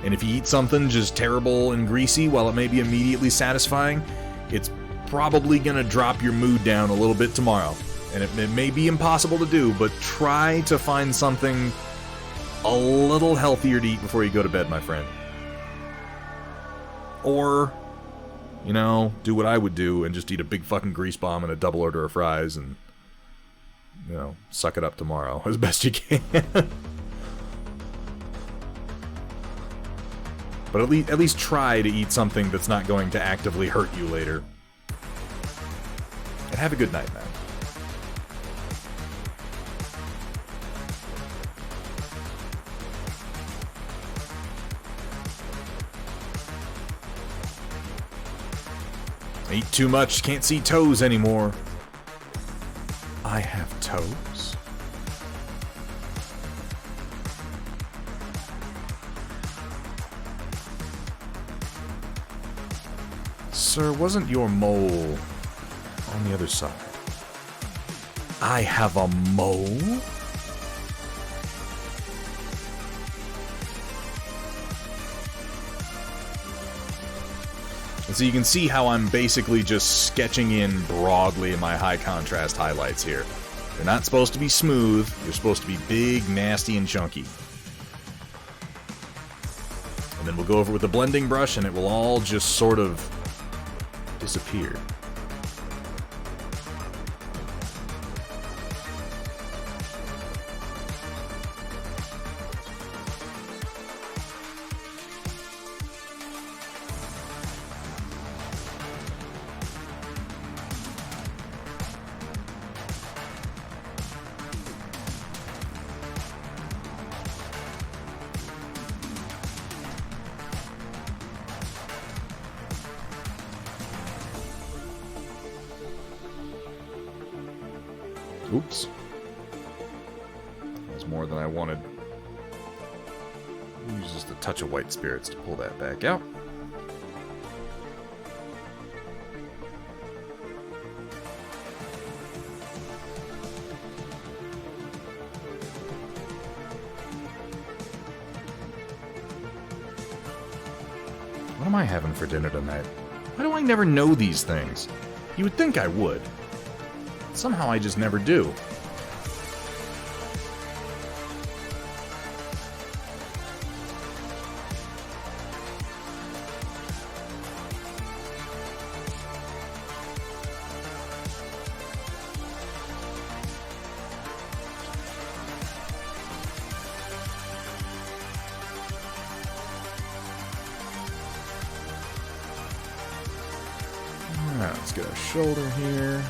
and if you eat something just terrible and greasy, while it may be immediately satisfying, it's probably going to drop your mood down a little bit tomorrow. And it may be impossible to do, but try to find something a little healthier to eat before you go to bed, my friend. Or, you know, do what I would do and just eat a big fucking grease bomb and a double order of fries and, you know, suck it up tomorrow as best you can. But at least try to eat something that's not going to actively hurt you later. And have a good night, man. Eat too much, can't see toes anymore. I have toes? Sir, wasn't your mole on the other side? I have a mole? And so you can see how I'm basically just sketching in broadly my high contrast highlights here. They're not supposed to be smooth, they're supposed to be big, nasty, and chunky. And then we'll go over with the blending brush and it will all just sort of disappear. Oops. That's more than I wanted. Use just a touch of white spirits to pull that back out. What am I having for dinner tonight? Why do I never know these things? You would think I would. Somehow I just never do. Alright, let's get our shoulder here.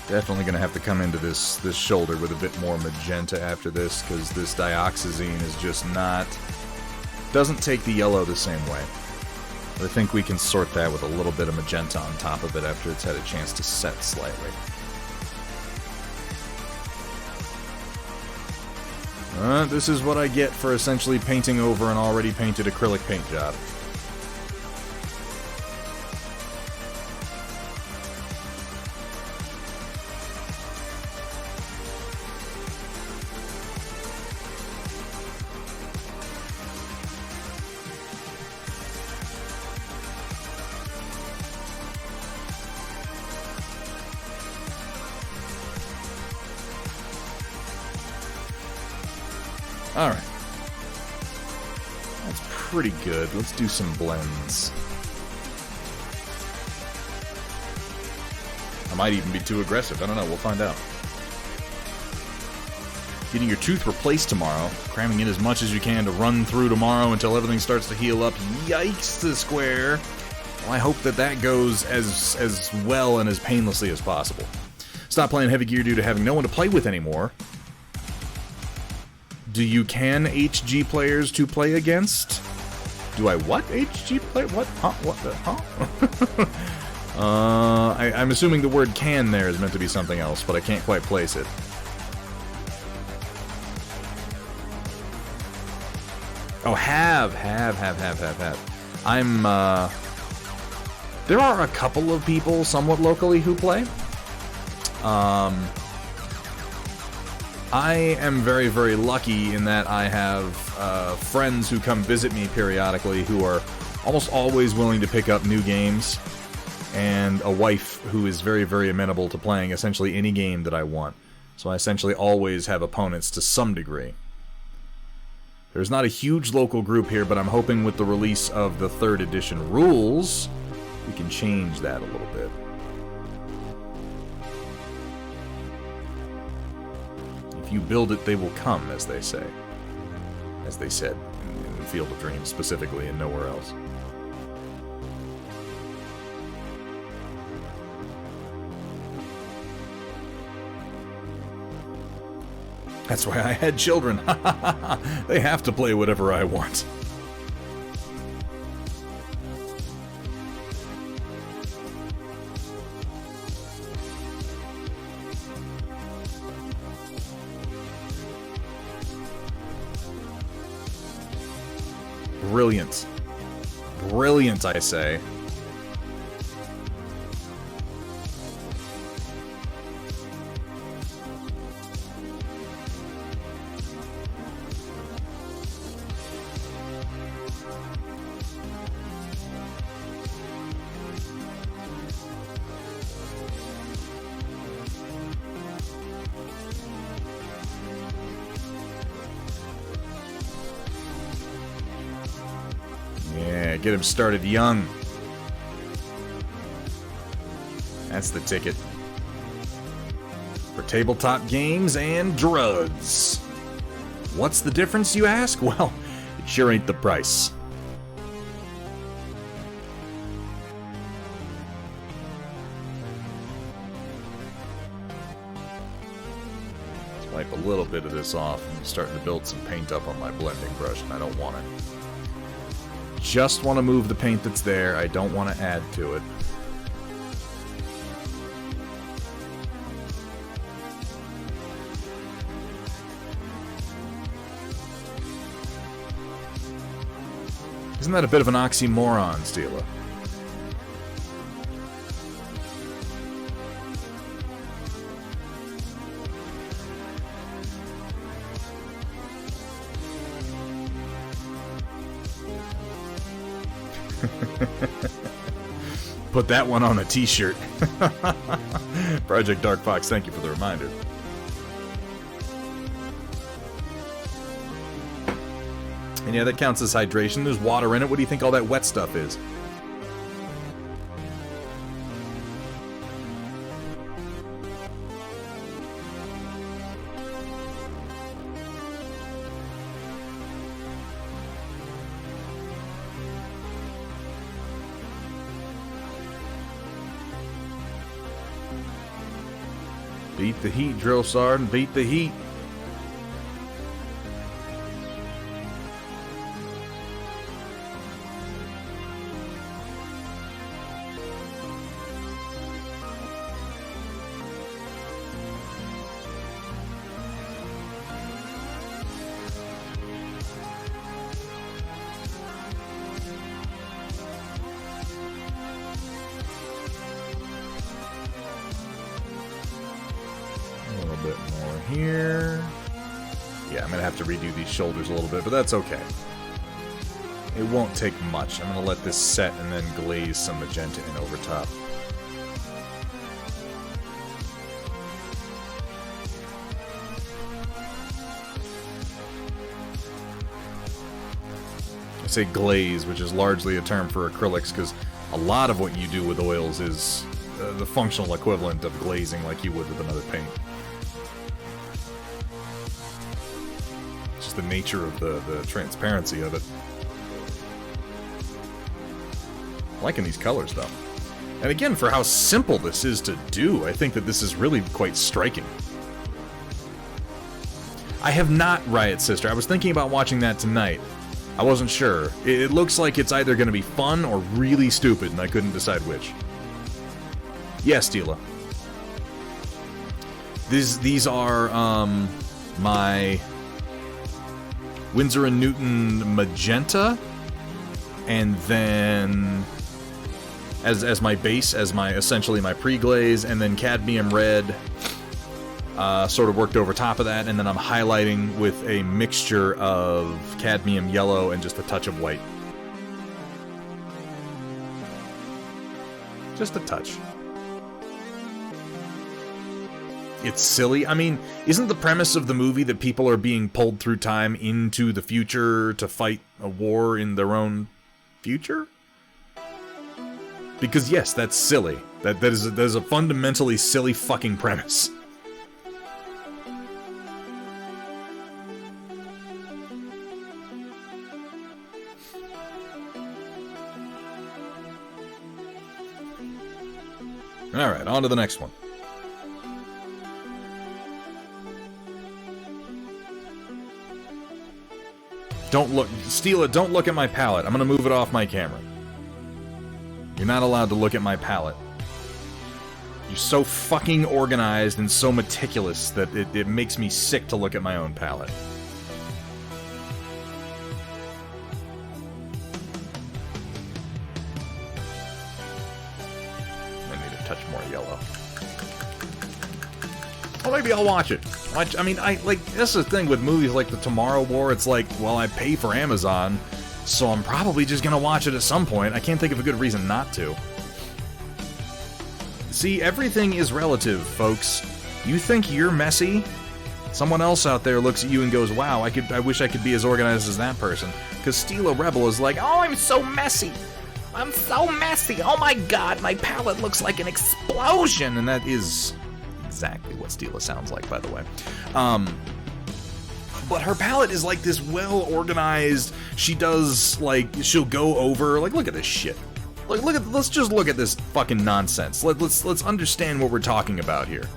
Definitely going to have to come into this shoulder with a bit more magenta after this, because this dioxazine is just not... doesn't take the yellow the same way. But I think we can sort that with a little bit of magenta on top of it after it's had a chance to set slightly. This is what I get for essentially painting over an already painted acrylic paint job. Alright. That's pretty good. Let's do some blends. I might even be too aggressive. I don't know. We'll find out. Getting your tooth replaced tomorrow. Cramming in as much as you can to run through tomorrow until everything starts to heal up. Yikes to square. Well, I hope that goes as well and as painlessly as possible. Stop playing heavy gear due to having no one to play with anymore. Do you can HG players to play against? Do I what? HG play? What? Huh? What the? Huh? I'm assuming the word can there is meant to be something else, but I can't quite place it. Oh, have. I'm, there are a couple of people somewhat locally who play. I am very, very lucky in that I have friends who come visit me periodically who are almost always willing to pick up new games, and a wife who is very, very amenable to playing essentially any game that I want. So I essentially always have opponents to some degree. There's not a huge local group here, but I'm hoping with the release of the 3rd edition rules, we can change that a little bit. If you build it, they will come, as they say. As they said in Field of Dreams specifically, and nowhere else. That's why I had children. They have to play whatever I want. Brilliant. Brilliant, I say. Yeah, get him started young. That's the ticket. For tabletop games and drugs. What's the difference, you ask? Well, it sure ain't the price. Let's wipe a little bit of this off. I'm starting to build some paint up on my blending brush, and I don't want it. Just want to move the paint that's there. I don't want to add to it. Isn't that a bit of an oxymoron, Steela? Put that one on a t-shirt. Project Dark Fox, thank you for the reminder. And yeah, that counts as hydration. There's water in it. What do you think all that wet stuff is? Beat the heat, Drill Sergeant. Beat the heat. Redo these shoulders a little bit, but that's okay. It won't take much. I'm going to let this set and then glaze some magenta in over top. I say glaze, which is largely a term for acrylics, because a lot of what you do with oils is the functional equivalent of glazing like you would with another paint. The nature of the transparency of it. I'm liking these colors, though. And again, for how simple this is to do, I think that this is really quite striking. I have not Riot Sister. I was thinking about watching that tonight. I wasn't sure. It looks like it's either going to be fun or really stupid, and I couldn't decide which. Yes, Steela. These are my Winsor & Newton magenta, and then as my base, as my essentially my pre-glaze, and then cadmium red sort of worked over top of that, and then I'm highlighting with a mixture of cadmium yellow and just a touch of white. Just a touch. It's silly. I mean, isn't the premise of the movie that people are being pulled through time into the future to fight a war in their own future? Because yes, that's silly. That is a fundamentally silly fucking premise. Alright, on to the next one. Don't look, Steela, don't look at my palette. I'm gonna move it off my camera. You're not allowed to look at my palette. You're so fucking organized and so meticulous that it makes me sick to look at my own palette. I need a touch more yellow. Well, maybe I'll watch it. I mean, that's the thing with movies like The Tomorrow War. It's like, well, I pay for Amazon, so I'm probably just gonna watch it at some point. I can't think of a good reason not to. See, everything is relative, folks. You think you're messy? Someone else out there looks at you and goes, wow, I wish I could be as organized as that person. Because Steal a Rebel is like, oh, I'm so messy. I'm so messy. Oh my god, my palette looks like an explosion. And that is exactly what Steela sounds like, by the way. But her palette is like this well-organized. She does, like, she'll go over, like, look at this shit. Like, let's just look at this fucking nonsense. Let's understand what we're talking about here.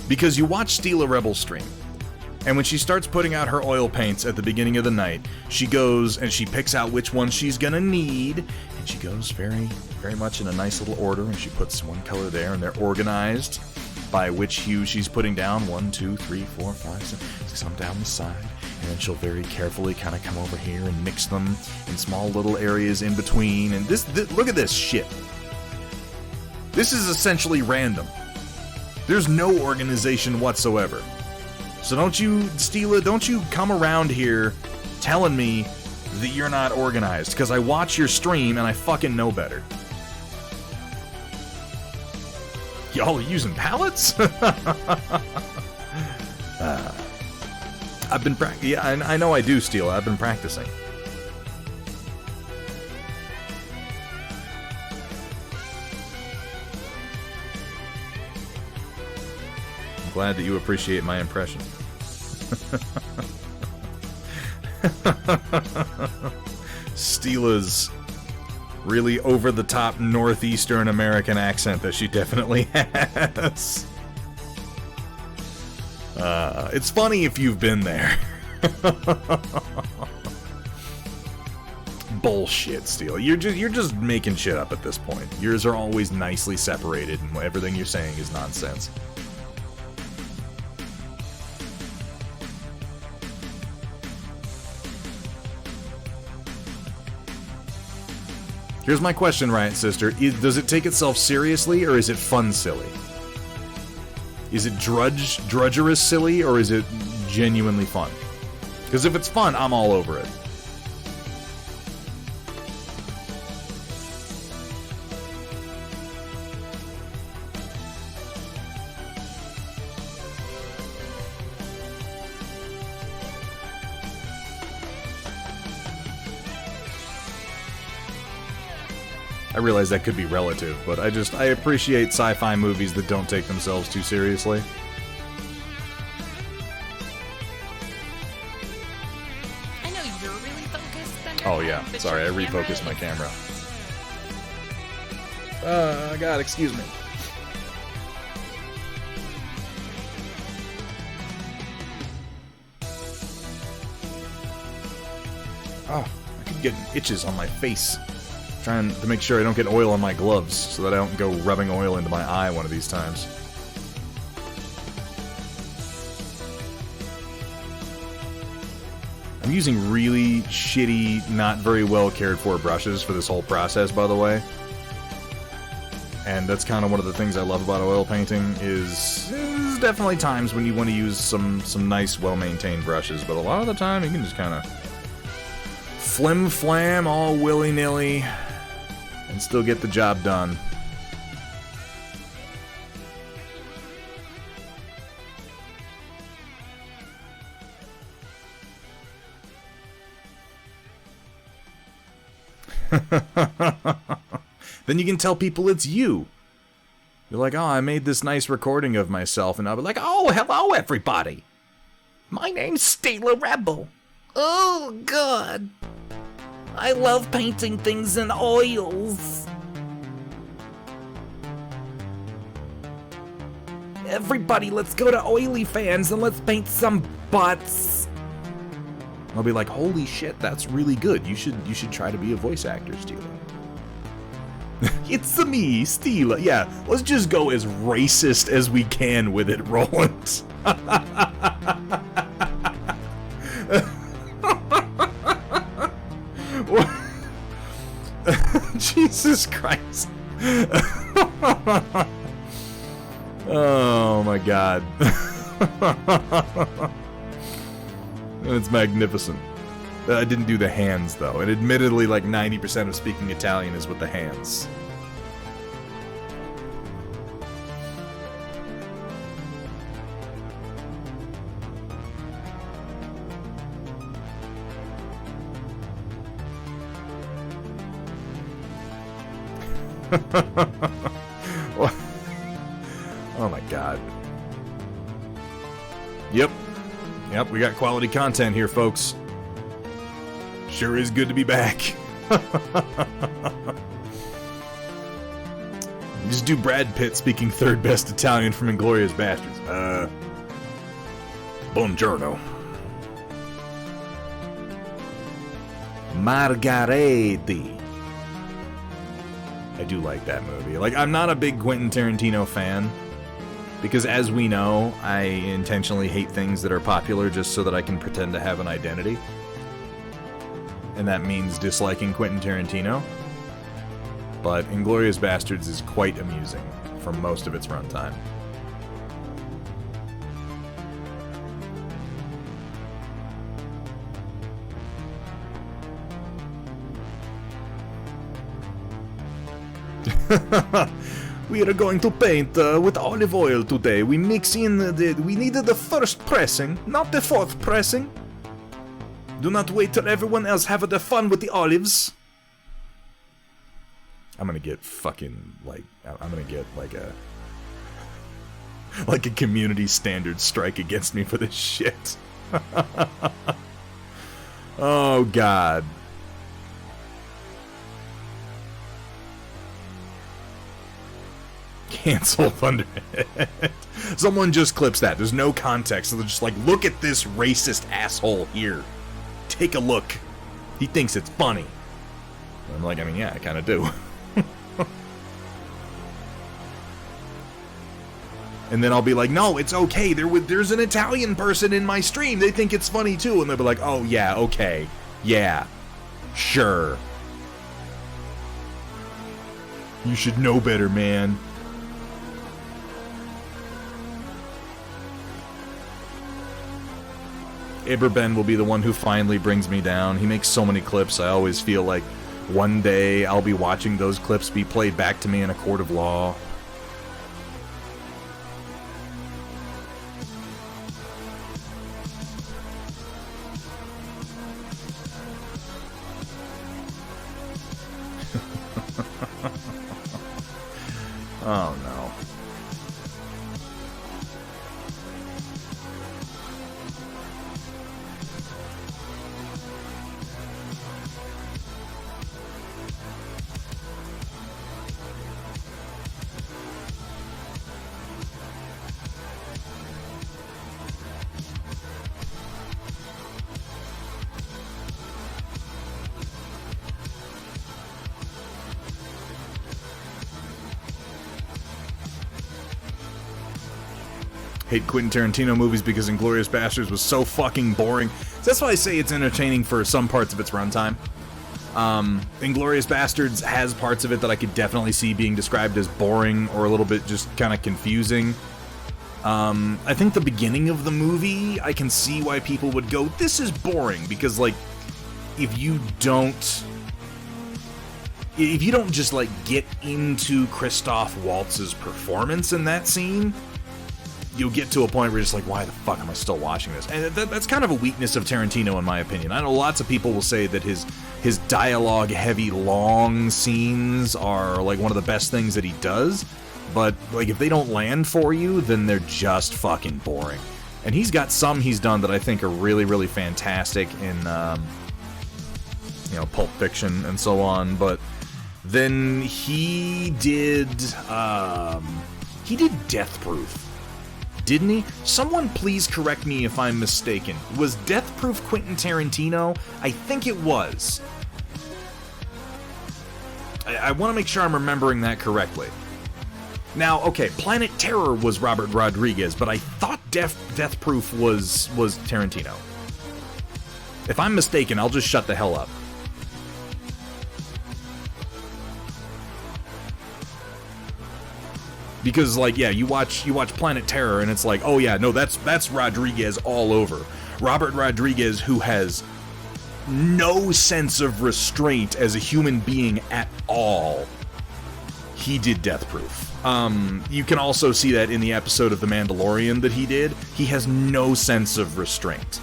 Because you watch Steal a Rebel stream, and when she starts putting out her oil paints at the beginning of the night, she goes and she picks out which ones she's gonna need, and she goes very, very much in a nice little order, and she puts one color there, and they're organized by which hue she's putting down. 1, 2, 3, 4, 5, 6, some down the side, and then she'll very carefully kind of come over here and mix them in small little areas in between. And this look at this shit. This is essentially random. There's no organization whatsoever. So don't you, Steela, don't you come around here telling me that you're not organized, because I watch your stream and I fucking know better. Y'all are using palettes? I've been practicing. Yeah, I know I do, Steela. I've been practicing. Glad that you appreciate my impression. Steela's really over-the-top northeastern American accent that she definitely has. It's funny if you've been there. Bullshit, Steela. You're just making shit up at this point. Yours are always nicely separated, and everything you're saying is nonsense. Here's my question, Riot Sister. Does it take itself seriously, or is it fun silly? Is it drudgerous silly, or is it genuinely fun? Because if it's fun, I'm all over it. I realize that could be relative, but I appreciate sci-fi movies that don't take themselves too seriously. I know you're really focused, Thunder. Oh yeah, but sorry, I your refocused my camera. God, excuse me. Oh, I keep getting itches on my face. Trying to make sure I don't get oil on my gloves, so that I don't go rubbing oil into my eye one of these times. I'm using really shitty, not very well cared for brushes for this whole process, by the way. And that's kind of one of the things I love about oil painting, is there's definitely times when you want to use some nice, well-maintained brushes, but a lot of the time you can just kind of flim-flam all willy-nilly and still get the job done. Then you can tell people it's you. You're like, oh, I made this nice recording of myself, and I'll be like, oh, hello, everybody. My name's Steal a Rebel. Oh, God. I love painting things in oils. Everybody, let's go to Oily Fans and let's paint some butts. I'll be like, holy shit, that's really good. You should try to be a voice actor, Steela. It's me, Steela. Yeah, let's just go as racist as we can with it, Roland. Jesus Christ. Oh my god. It's magnificent. I didn't do the hands though, and admittedly like 90% of speaking Italian is with the hands. Oh my god. Yep, we got quality content here, folks. Sure is good to be back. Just do Brad Pitt speaking third best Italian from Inglourious Bastards. Buongiorno. Margareti. I do like that movie. Like, I'm not a big Quentin Tarantino fan, because as we know, I intentionally hate things that are popular just so that I can pretend to have an identity. And that means disliking Quentin Tarantino. But Inglourious Bastards is quite amusing for most of its runtime. We are going to paint with olive oil today. We mix in we needed the first pressing, not the fourth pressing. Do not wait till everyone else have their fun with the olives. I'm gonna get fucking, like, I'm gonna get, like a community standard strike against me for this shit. Oh, God. Cancel Thunderhead. Someone just clips that. There's no context. So they're just like, look at this racist asshole here. Take a look. He thinks it's funny. And I'm like, I mean, yeah, I kind of do. And then I'll be like, no, it's okay. There's an Italian person in my stream. They think it's funny too. And they'll be like, oh, yeah, okay. Yeah. Sure. You should know better, man. Iberben will be the one who finally brings me down. He makes so many clips. I always feel like one day I'll be watching those clips be played back to me in a court of law. Oh no. Hate Quentin Tarantino movies because Inglourious Bastards was so fucking boring. That's why I say it's entertaining for some parts of its runtime. Inglourious Bastards has parts of it that I could definitely see being described as boring or a little bit just kind of confusing. I think the beginning of the movie, I can see why people would go, this is boring, because, like, if you don't just, like, get into Christoph Waltz's performance in that scene, you'll get to a point where you're just like, why the fuck am I still watching this? And that's kind of a weakness of Tarantino, in my opinion. I know lots of people will say that his dialogue-heavy, long scenes are, like, one of the best things that he does, but, like, if they don't land for you, then they're just fucking boring. And he's got some he's done that I think are really, really fantastic in, Pulp Fiction and so on, but then he did Death Proof. Didn't he? Someone please correct me if I'm mistaken. Was Death Proof Quentin Tarantino? I think it was. I want to make sure I'm remembering that correctly. Now, okay, Planet Terror was Robert Rodriguez, but I thought Death Proof was Tarantino. If I'm mistaken, I'll just shut the hell up. Because, like, yeah, you watch Planet Terror, and it's like, oh yeah, no, that's Rodriguez all over. Robert Rodriguez, who has no sense of restraint as a human being at all. He did Death Proof. You can also see that in the episode of The Mandalorian that he did. He has no sense of restraint.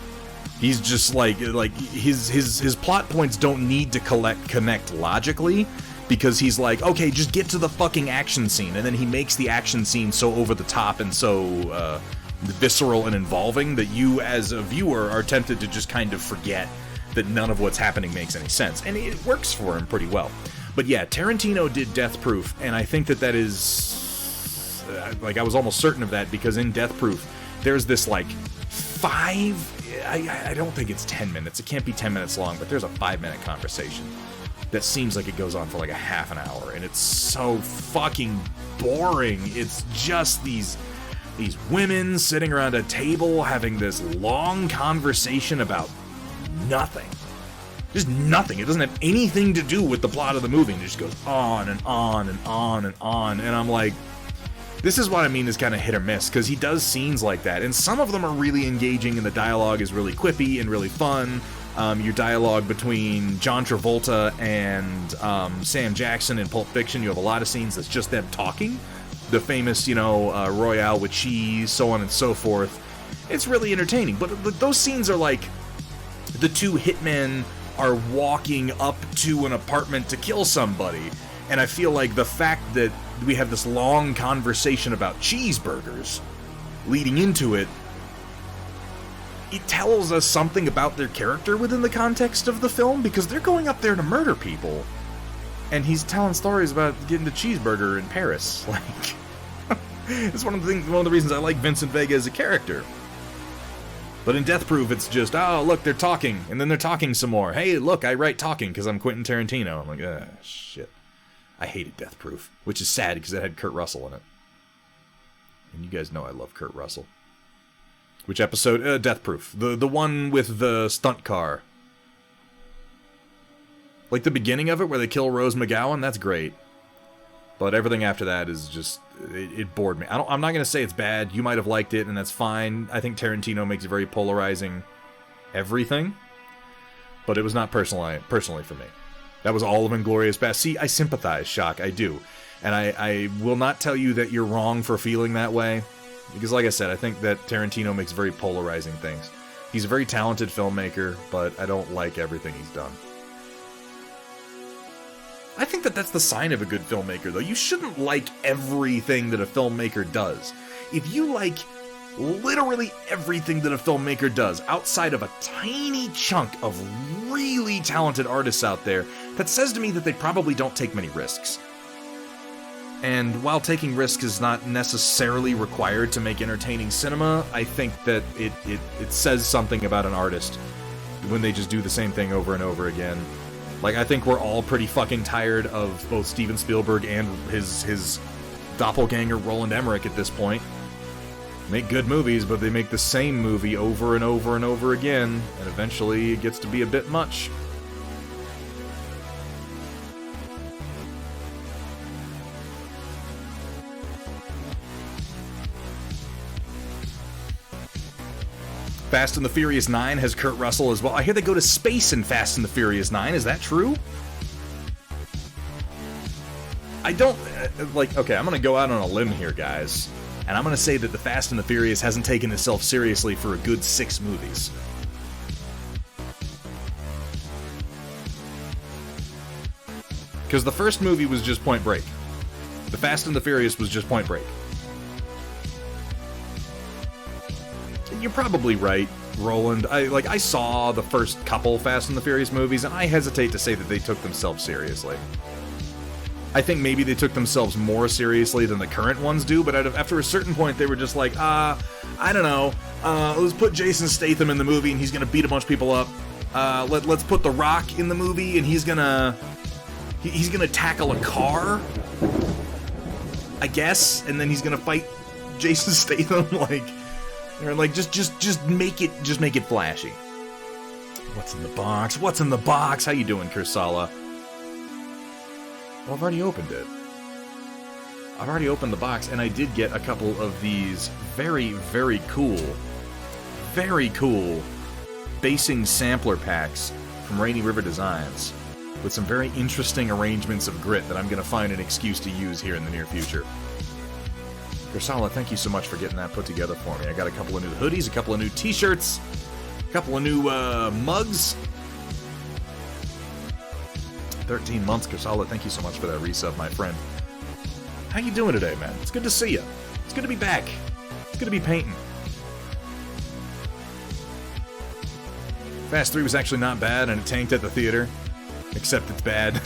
He's just like his plot points don't need to connect logically, because he's like, okay, just get to the fucking action scene, and then he makes the action scene so over the top and so visceral and involving that you as a viewer are tempted to just kind of forget that none of what's happening makes any sense, and it works for him pretty well. But yeah, Tarantino did Death Proof, and I think that is like, I was almost certain of that, because in Death Proof there's this like I don't think it's 10 minutes, it can't be 10 minutes long, but there's a 5-minute conversation that seems like it goes on for like a half an hour, and it's so fucking boring. It's just these women sitting around a table having this long conversation about nothing. Just nothing. It doesn't have anything to do with the plot of the movie. It just goes on and on and on and on, and I'm like, this is what I mean is kind of hit or miss, because he does scenes like that, and some of them are really engaging, and the dialogue is really quippy and really fun. Your dialogue between John Travolta and Sam Jackson in Pulp Fiction, you have a lot of scenes that's just them talking. The famous, Royale with cheese, so on and so forth. It's really entertaining, but those scenes are like the two hitmen are walking up to an apartment to kill somebody, and I feel like the fact that we have this long conversation about cheeseburgers leading into it, it tells us something about their character within the context of the film, because they're going up there to murder people, and he's telling stories about getting the cheeseburger in Paris. Like, it's one of the reasons I like Vincent Vega as a character. But in Death Proof, it's just, oh, look, they're talking, and then they're talking some more. Hey, look, I write talking because I'm Quentin Tarantino. I'm like, shit. I hated Death Proof, which is sad because it had Kurt Russell in it. And you guys know I love Kurt Russell. Which episode? Death Proof. The one with the stunt car. Like the beginning of it where they kill Rose McGowan, that's great. But everything after that is just, it bored me. I'm not going to say it's bad. You might have liked it, and that's fine. I think Tarantino makes very polarizing everything. But it was not personally for me. That was all of Inglourious Basterds. See, I sympathize, Shock, I do. And I will not tell you that you're wrong for feeling that way. Because like I said, I think that Tarantino makes very polarizing things. He's a very talented filmmaker, but I don't like everything he's done. I think that that's the sign of a good filmmaker, though. You shouldn't like everything that a filmmaker does. If you like literally everything that a filmmaker does, outside of a tiny chunk of really talented artists out there, that says to me that they probably don't take many risks. And while taking risks is not necessarily required to make entertaining cinema, I think that it says something about an artist when they just do the same thing over and over again. Like, I think we're all pretty fucking tired of both Steven Spielberg and his doppelganger Roland Emmerich at this point. Make good movies, but they make the same movie over and over and over again, and eventually it gets to be a bit much. Fast and the Furious 9 has Kurt Russell as well. I hear they go to space in Fast and the Furious 9. Is that true? I don't... okay, I'm going to go out on a limb here, guys. And I'm going to say that the Fast and the Furious hasn't taken itself seriously for a good 6 movies. Because the first movie was just Point Break. The Fast and the Furious was just Point Break. You're probably right, Roland. I saw the first couple Fast and the Furious movies, and I hesitate to say that they took themselves seriously. I think maybe they took themselves more seriously than the current ones do, but after a certain point, they were just like, I don't know, let's put Jason Statham in the movie, and he's gonna beat a bunch of people up. Let's put The Rock in the movie, and he's gonna tackle a car, I guess, and then he's gonna fight Jason Statham, just make it flashy. What's in the box? What's in the box? How you doing, Kursala? Well, I've already opened it. I've already opened the box, and I did get a couple of these very, very cool basing sampler packs from Rainy River Designs with some very interesting arrangements of grit that I'm going to find an excuse to use here in the near future. Kursala, thank you so much for getting that put together for me. I got a couple of new hoodies, a couple of new t-shirts, a couple of new mugs 13 months, Kursala. Thank you so much for that resub, my friend. How you doing today, man? It's good to see you. It's good to be back. It's good to be painting. Fast 3 was actually not bad, and it tanked at the theater. Except it's bad.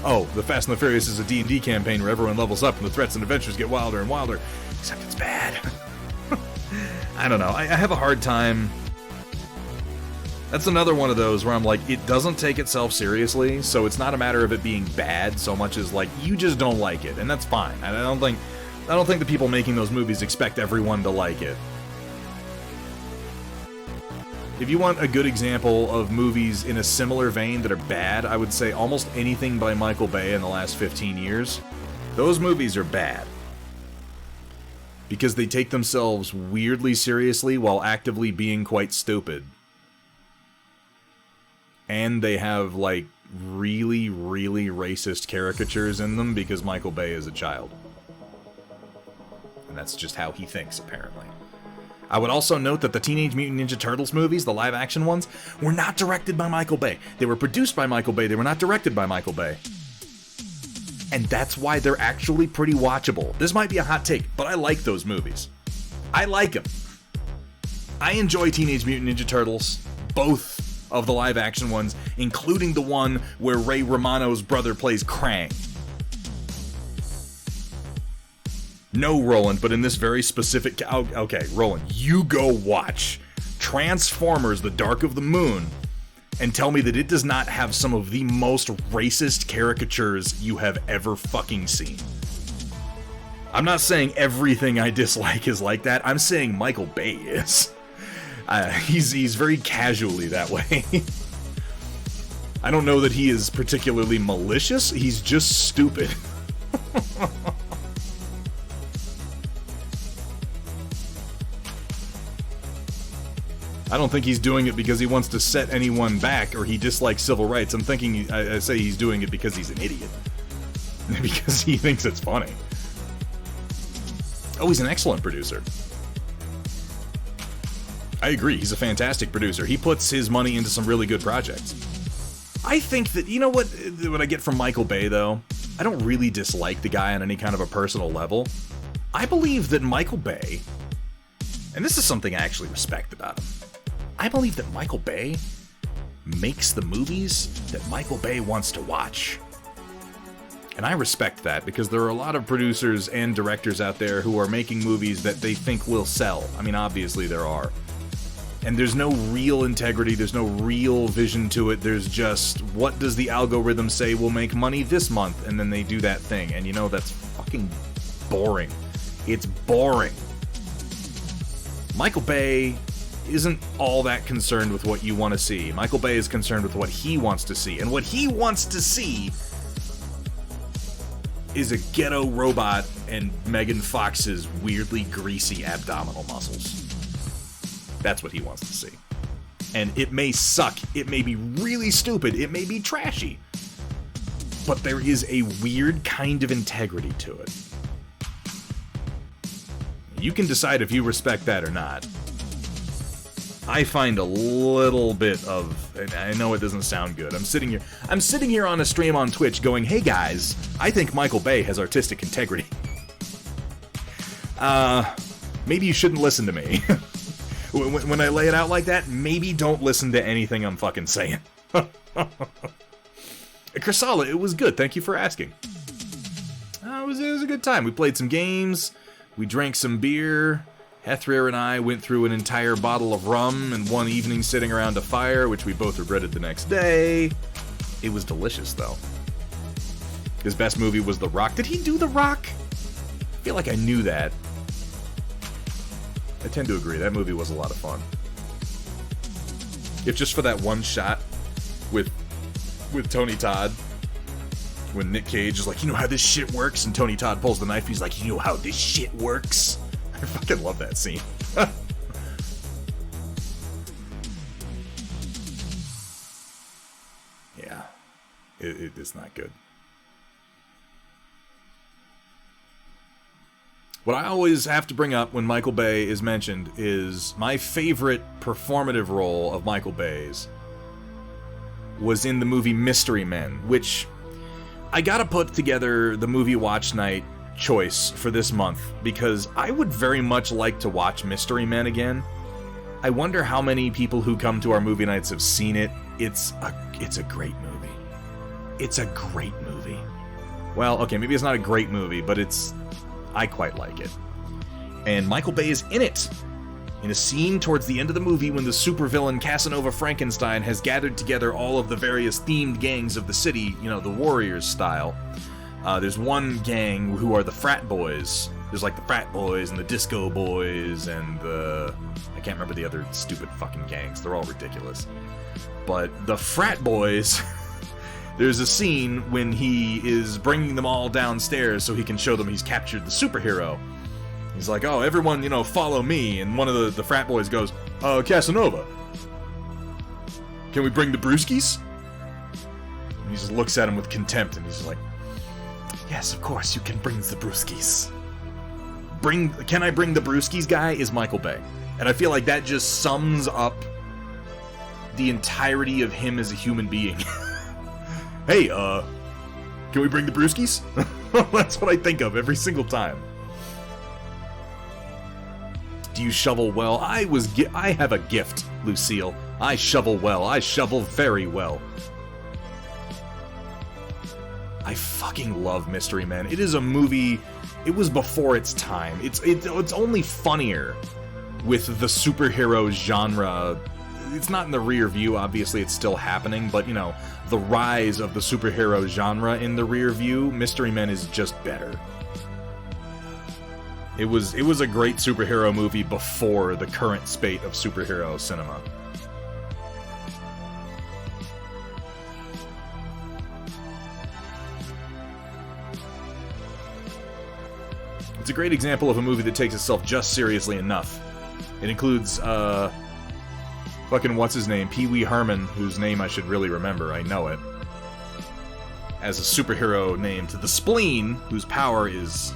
Oh, the Fast and the Furious is a D&D campaign where everyone levels up and the threats and adventures get wilder and wilder. Except it's bad. I don't know. I have a hard time. That's another one of those where I'm like, it doesn't take itself seriously, so it's not a matter of it being bad so much as like, you just don't like it, and that's fine. I don't think the people making those movies expect everyone to like it. If you want a good example of movies in a similar vein that are bad, I would say almost anything by Michael Bay in the last 15 years. Those movies are bad. Because they take themselves weirdly seriously while actively being quite stupid. And they have, like, really, really racist caricatures in them because Michael Bay is a child. And that's just how he thinks, apparently. I would also note that the Teenage Mutant Ninja Turtles movies, the live-action ones, were not directed by Michael Bay. They were produced by Michael Bay. They were not directed by Michael Bay. And that's why they're actually pretty watchable. This might be a hot take, but I like those movies. I like them. I enjoy Teenage Mutant Ninja Turtles, both of the live-action ones, including the one where Ray Romano's brother plays Krang. No, Roland, but in this very specific... Okay, Roland, you go watch Transformers: The Dark of the Moon and tell me that it does not have some of the most racist caricatures you have ever fucking seen. I'm not saying everything I dislike is like that. I'm saying Michael Bay is. He's very casually that way. I don't know that he is particularly malicious. He's just stupid. I don't think he's doing it because he wants to set anyone back or he dislikes civil rights. I'm thinking, I say he's doing it because he's an idiot. Because he thinks it's funny. Oh, he's an excellent producer. I agree, he's a fantastic producer. He puts his money into some really good projects. I think that, you know what I get from Michael Bay, though? I don't really dislike the guy on any kind of a personal level. I believe that Michael Bay, and this is something I actually respect about him, I believe that Michael Bay makes the movies that Michael Bay wants to watch. And I respect that because there are a lot of producers and directors out there who are making movies that they think will sell. I mean, obviously there are. And there's no real integrity, there's no real vision to it, there's just, what does the algorithm say will make money this month? And then they do that thing, and you know, that's fucking boring. It's boring. Michael Bay isn't all that concerned with what you want to see. Michael Bay is concerned with what he wants to see. And what he wants to see is a ghetto robot and Megan Fox's weirdly greasy abdominal muscles. That's what he wants to see. And it may suck, it may be really stupid, it may be trashy, but there is a weird kind of integrity to it. You can decide if you respect that or not. I find a little bit of, and I know it doesn't sound good, I'm sitting here on a stream on Twitch going, hey guys, I think Michael Bay has artistic integrity. Maybe you shouldn't listen to me. When I lay it out like that, maybe don't listen to anything I'm fucking saying. Kursala, it was good, thank you for asking. It was a good time. We played some games, we drank some beer. Hethrir and I went through an entire bottle of rum in one evening sitting around a fire, which we both regretted the next day. It was delicious, though. His best movie was The Rock. Did he do The Rock? I feel like I knew that. I tend to agree. That movie was a lot of fun. If just for that one shot with Tony Todd, when Nick Cage is like, you know how this shit works? And Tony Todd pulls the knife, he's like, you know how this shit works? I fucking love that scene. Yeah. It's not good. What I always have to bring up when Michael Bay is mentioned is my favorite performative role of Michael Bay's was in the movie Mystery Men, which I gotta put together the movie watch night choice for this month, because I would very much like to watch Mystery Men again. I wonder how many people who come to our movie nights have seen it. It's a great movie. It's a great movie. Well, okay, maybe it's not a great movie, but I quite like it. And Michael Bay is in it. In a scene towards the end of the movie when the supervillain Casanova Frankenstein has gathered together all of the various themed gangs of the city, you know, the Warriors style. There's one gang who are the frat boys. There's like the frat boys and the disco boys and I can't remember the other stupid fucking gangs. They're all ridiculous. But the frat boys, there's a scene when he is bringing them all downstairs so he can show them he's captured the superhero. He's like, oh, everyone, you know, follow me. And one of the frat boys goes, Casanova, can we bring the brewskis? And he just looks at him with contempt, and he's just like, yes, of course, you can bring the brewskis. Can I bring the brewskis guy is Michael Bay. And I feel like that just sums up the entirety of him as a human being. Hey, can we bring the brewskis? That's what I think of every single time. Do you shovel well? I have a gift, Lucille. I shovel well. I shovel very well. I fucking love Mystery Men. It is a movie. It was before its time. It's only funnier with the superhero genre. It's not in the rear view, obviously it's still happening, but you know, the rise of the superhero genre in the rear view, Mystery Men is just better. It was a great superhero movie before the current spate of superhero cinema. It's a great example of a movie that takes itself just seriously enough. It includes, fucking what's-his-name, Pee Wee Herman, whose name I should really remember, I know it, as a superhero named The Spleen, whose power is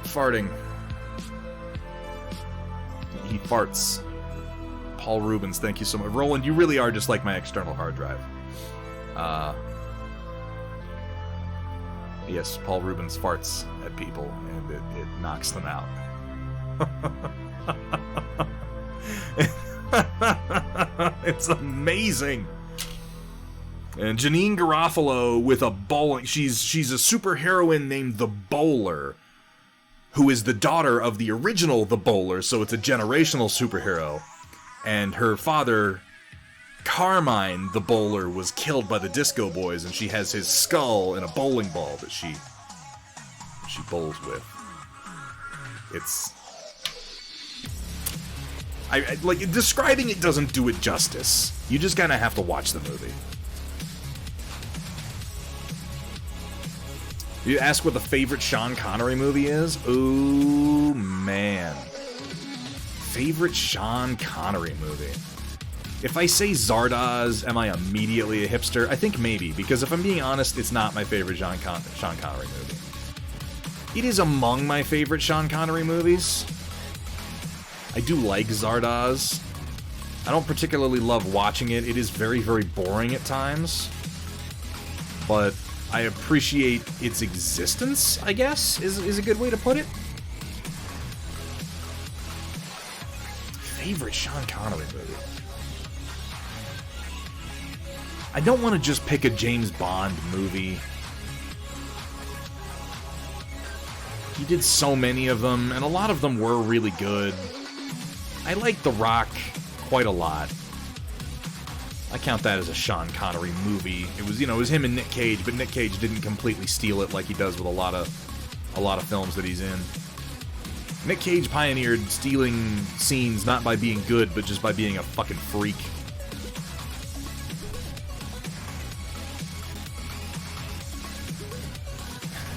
farting. He farts. Paul Rubens, thank you so much. Roland, you really are just like my external hard drive. Yes, Paul Rubens farts at people, and it knocks them out. It's amazing. And Janine Garofalo with a bowling... She's a superheroine named the Bowler, who is the daughter of the original The Bowler, so it's a generational superhero. And her father, Carmine the Bowler, was killed by the Disco Boys, and she has his skull in a bowling ball that she bowls with. It's... I like, describing it doesn't do it justice. You just kind of have to watch the movie. You ask what the favorite Sean Connery movie is? Ooh, man. Favorite Sean Connery movie. If I say Zardoz, am I immediately a hipster? I think maybe, because if I'm being honest, it's not my favorite Sean Connery movie. It is among my favorite Sean Connery movies. I do like Zardoz. I don't particularly love watching it. It is very, very boring at times. But I appreciate its existence, I guess, is a good way to put it. Favorite Sean Connery movie? I don't want to just pick a James Bond movie. He did so many of them, and a lot of them were really good. I like The Rock quite a lot. I count that as a Sean Connery movie. It was, you know, it was him and Nick Cage, but Nick Cage didn't completely steal it like he does with a lot of films that he's in. Nick Cage pioneered stealing scenes not by being good, but just by being a fucking freak.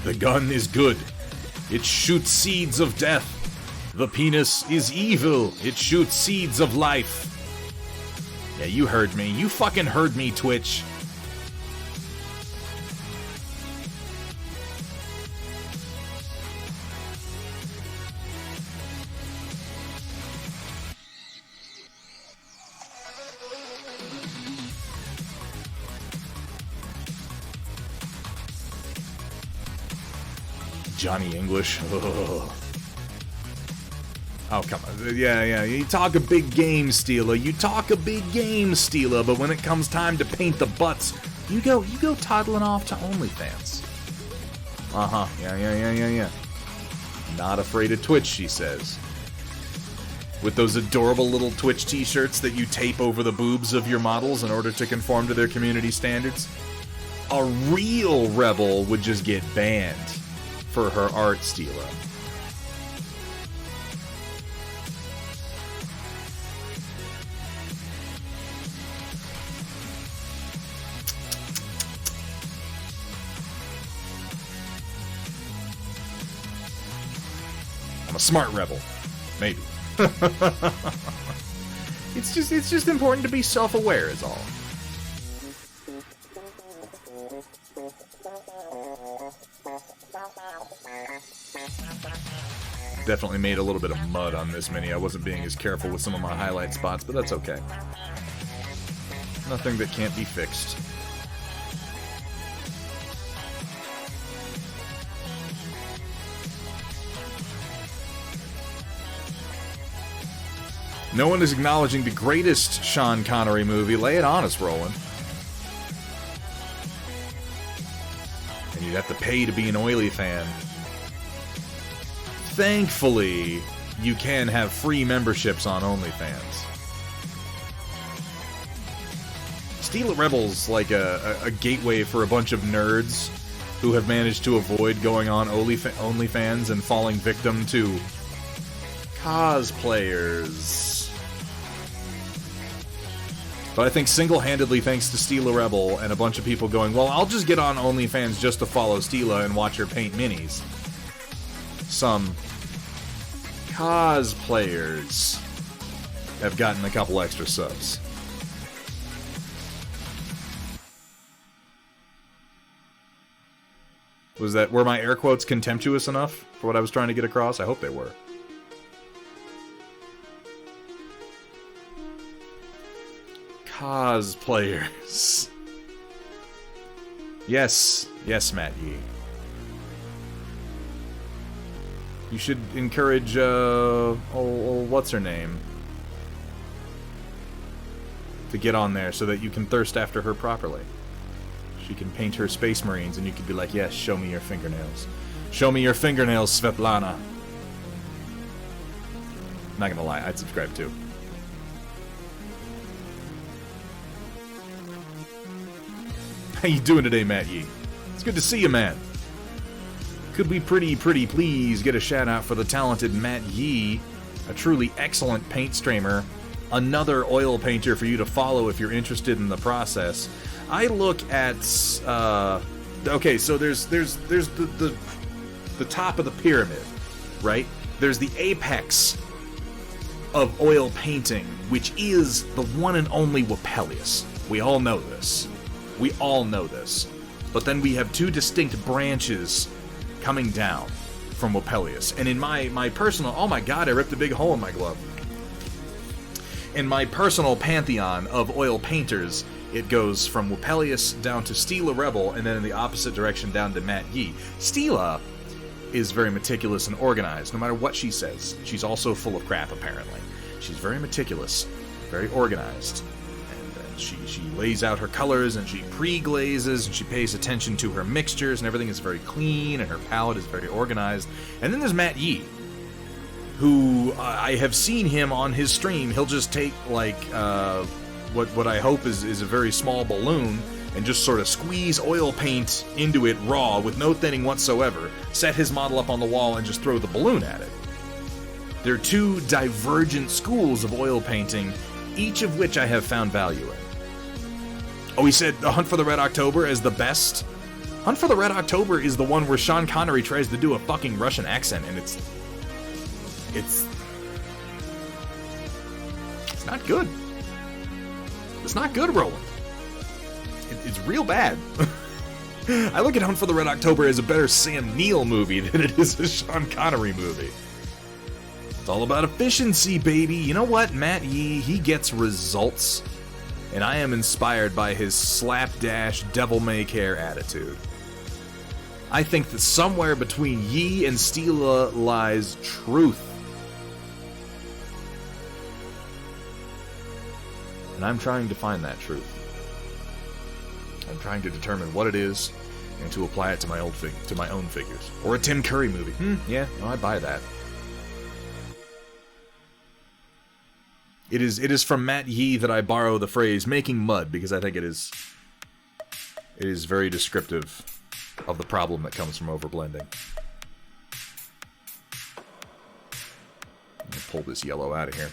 The gun is good. It shoots seeds of death. The penis is evil. It shoots seeds of life. Yeah, you heard me. You fucking heard me, Twitch. Johnny English. Ugh. Oh, come on. Yeah. You talk a big game, Steela. You talk a big game, Steela, but when it comes time to paint the butts, you go toddling off to OnlyFans. Uh-huh. Yeah. Not afraid of Twitch, she says. With those adorable little Twitch t-shirts that you tape over the boobs of your models in order to conform to their community standards. A real rebel would just get banned for her art, Steela. I'm a smart rebel. Maybe. It's just important to be self-aware is all. Definitely made a little bit of mud on this mini. I wasn't being as careful with some of my highlight spots, but that's okay. Nothing that can't be fixed. No one is acknowledging the greatest Sean Connery movie. Lay it on us, Roland. And you'd have to pay to be an oily fan. Thankfully, you can have free memberships on OnlyFans. Steela Rebel's like a gateway for a bunch of nerds who have managed to avoid going on OnlyFans and falling victim to cosplayers. But I think single-handedly thanks to Steela Rebel and a bunch of people going, well, I'll just get on OnlyFans just to follow Steela and watch her paint minis. Some cosplayers have gotten a couple extra subs. Were my air quotes contemptuous enough for what I was trying to get across? I hope they were. Cosplayers. Yes, Matt Yee. You should encourage, what's her name? To get on there so that you can thirst after her properly. She can paint her Space Marines and you could be like, yes, show me your fingernails. Show me your fingernails, Svetlana. Not gonna lie, I'd subscribe too. How you doing today, Matt Yee? It's good to see you, man. Could we pretty please get a shout out for the talented Matt Yee, a truly excellent paint streamer, another oil painter for you to follow if you're interested in the process. I look at okay, so there's the top of the pyramid, right? There's the apex of oil painting, which is the one and only Wapelius. We all know this. But then we have two distinct branches coming down from Wapelius. And in my personal... Oh my god, I ripped a big hole in my glove. In my personal pantheon of oil painters, it goes from Wapelius down to Steela Rebel, and then in the opposite direction down to Matt Yee. Steela is very meticulous and organized, no matter what she says. She's also full of crap, apparently. She's very meticulous, very organized. She lays out her colors, and she pre-glazes, and she pays attention to her mixtures, and everything is very clean, and her palette is very organized. And then there's Matt Yee, who I have seen him on his stream. He'll just take, like, what I hope is a very small balloon, and just sort of squeeze oil paint into it raw, with no thinning whatsoever, set his model up on the wall, and just throw the balloon at it. There are two divergent schools of oil painting, each of which I have found value in. Oh, he said The Hunt for the Red October is the best? Hunt for the Red October is the one where Sean Connery tries to do a fucking Russian accent, and it's not good. It's not good, Roland. It's real bad. I look at Hunt for the Red October as a better Sam Neill movie than it is a Sean Connery movie. It's all about efficiency, baby. You know what? Matt Yee, he gets results. And I am inspired by his slapdash, devil-may-care attitude. I think that somewhere between ye and Stila lies truth. And I'm trying to find that truth. I'm trying to determine what it is and to apply it to my own figures. Or a Tim Curry movie. Yeah, no, I buy that. It is from Matt Yee that I borrow the phrase "making mud" because I think it is very descriptive of the problem that comes from overblending. Let me pull this yellow out of here.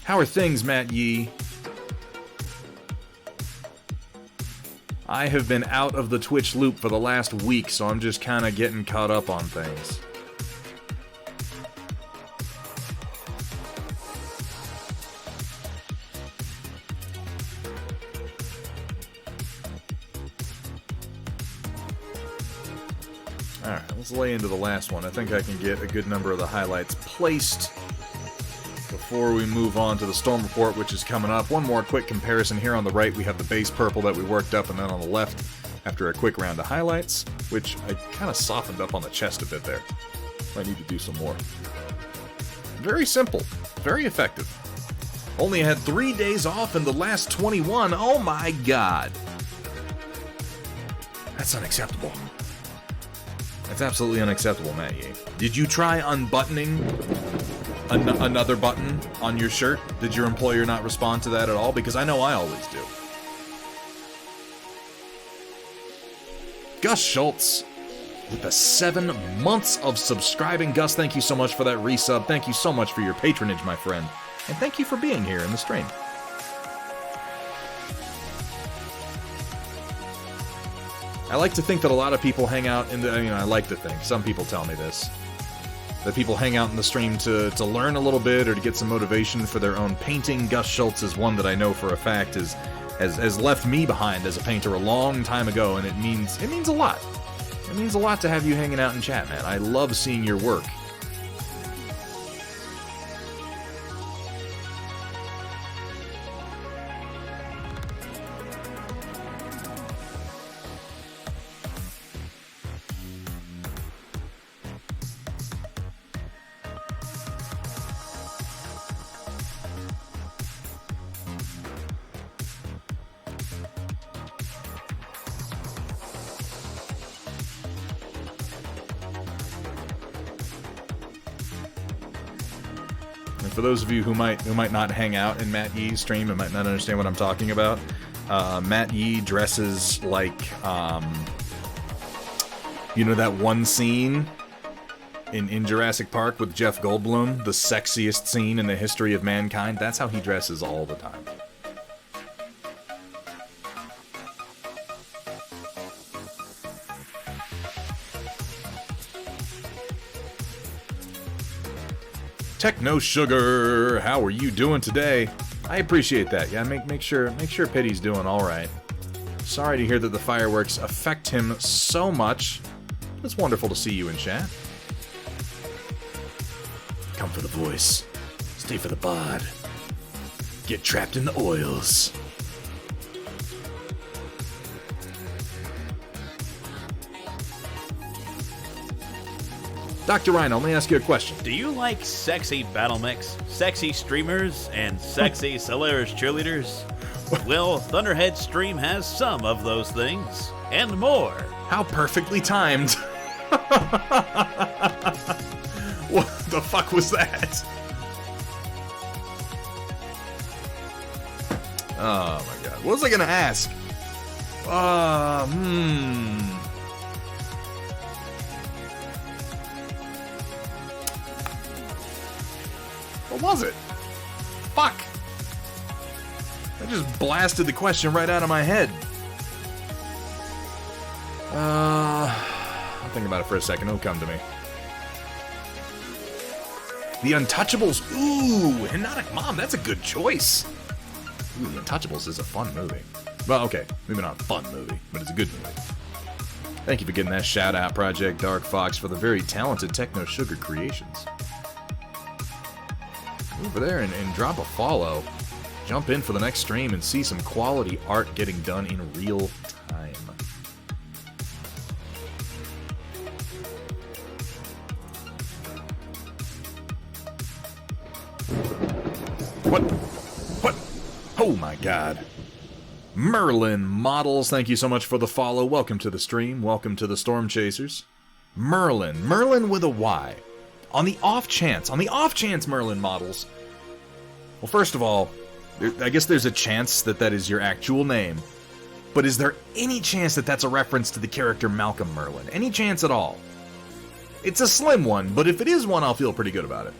How are things, Matt Yee? I have been out of the Twitch loop for the last week, so I'm just kind of getting caught up on things. Alright, let's lay into the last one. I think I can get a good number of the highlights placed before we move on to the Storm Report, which is coming up. One more quick comparison. Here on the right, we have the base purple that we worked up, and then on the left, after a quick round of highlights, which I kind of softened up on the chest a bit there. Might need to do some more. Very simple. Very effective. Only had 3 days off in the last 21. Oh my god. That's unacceptable. That's absolutely unacceptable, Matt Yee. Did you try unbuttoning another button on your shirt? Did your employer not respond to that at all? Because I know I always do. Gus Schultz with the 7 months of subscribing. Gus, thank you so much for that resub. Thank you so much for your patronage, my friend. And thank you for being here in the stream. I like to think that a lot of people hang out in the... I like to think. Some people tell me this. That people hang out in the stream to learn a little bit or to get some motivation for their own painting. Gus Schultz is one that I know for a fact has left me behind as a painter a long time ago, and it means a lot. It means a lot to have you hanging out in chat, man. I love seeing your work. For those of you who might not hang out in Matt Yee's stream and might not understand what I'm talking about, Matt Yee dresses like, that one scene in Jurassic Park with Jeff Goldblum, the sexiest scene in the history of mankind. That's how he dresses all the time. Techno Sugar, how are you doing today? I appreciate that. Yeah, make sure Pity's doing all right. Sorry to hear that the fireworks affect him so much. It's wonderful to see you in chat. Come for the voice. Stay for the bod. Get trapped in the oils. Dr. Rhino, let me ask you a question. Do you like sexy battle mix, sexy streamers, and sexy Solaris cheerleaders? Well, Thunderhead Stream has some of those things, and more. How perfectly timed. What the fuck was that? Oh my god. What was I gonna ask? What was it? Fuck! I just blasted the question right out of my head. I'll think about it for a second. It'll come to me. The Untouchables. Ooh, Hypnotic Mom. That's a good choice. Ooh, The Untouchables is a fun movie. Well, okay. Maybe not a fun movie, but it's a good movie. Thank you for getting that shout out, Project Dark Fox, for the very talented Techno Sugar creations. Over there and drop a follow. jump in for the next stream and see some quality art getting done in real time. What? Oh my god. Merlin Models, thank you so much for the follow. Welcome to the stream. Welcome to the Storm Chasers. Merlin with a Y. On the off chance Merlin Models. Well, first of all, I guess there's a chance that that is your actual name. But is there any chance that that's a reference to the character Malcolm Merlin? Any chance at all? It's a slim one, but if it is one, I'll feel pretty good about it.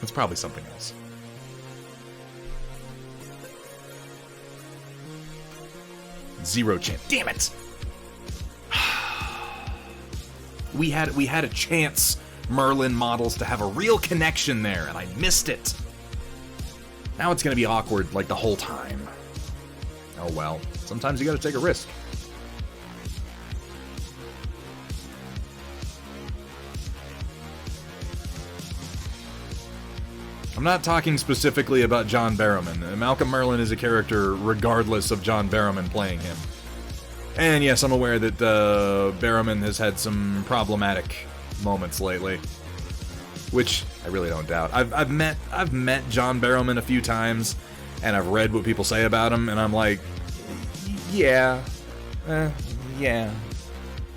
It's probably something else. Zero chance. Damn it! We had a chance, Merlin Models, to have a real connection there, and I missed it. Now it's gonna be awkward like the whole time. Oh well. Sometimes you gotta take a risk. I'm not talking specifically about John Barrowman. Malcolm Merlin is a character regardless of John Barrowman playing him. And yes, I'm aware that Barrowman has had some problematic moments lately, which I really don't doubt. I've met John Barrowman a few times, and I've read what people say about him, and I'm like, yeah, yeah,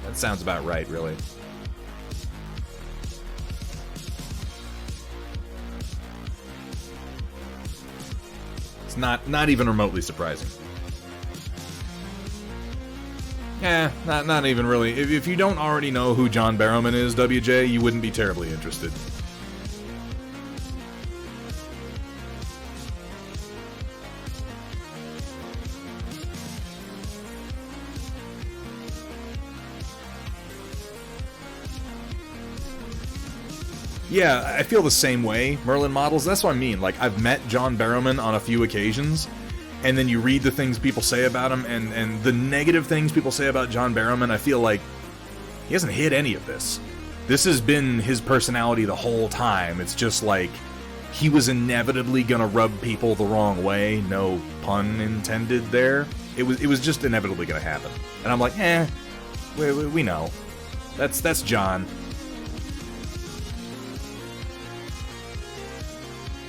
that sounds about right, really. It's not even remotely surprising. Yeah, not even really. If you don't already know who John Barrowman is, WJ, you wouldn't be terribly interested. Yeah, I feel the same way, Merlin Models. That's what I mean. Like, I've met John Barrowman on a few occasions, and then you read the things people say about him, and the negative things people say about John Barrowman, I feel like he hasn't hid any of this. This has been his personality the whole time. It's just like, he was inevitably gonna rub people the wrong way. No pun intended there. It was just inevitably gonna happen. And I'm like, we know. That's John.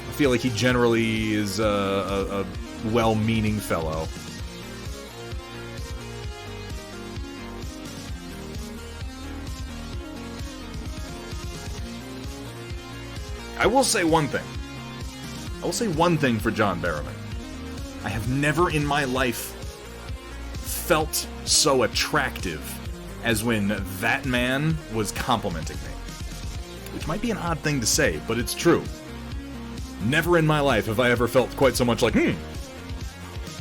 I feel like he generally is a well-meaning fellow. I will say one thing. I will say one thing for John Barrowman. I have never in my life felt so attractive as when that man was complimenting me. Which might be an odd thing to say, but it's true. Never in my life have I ever felt quite so much like,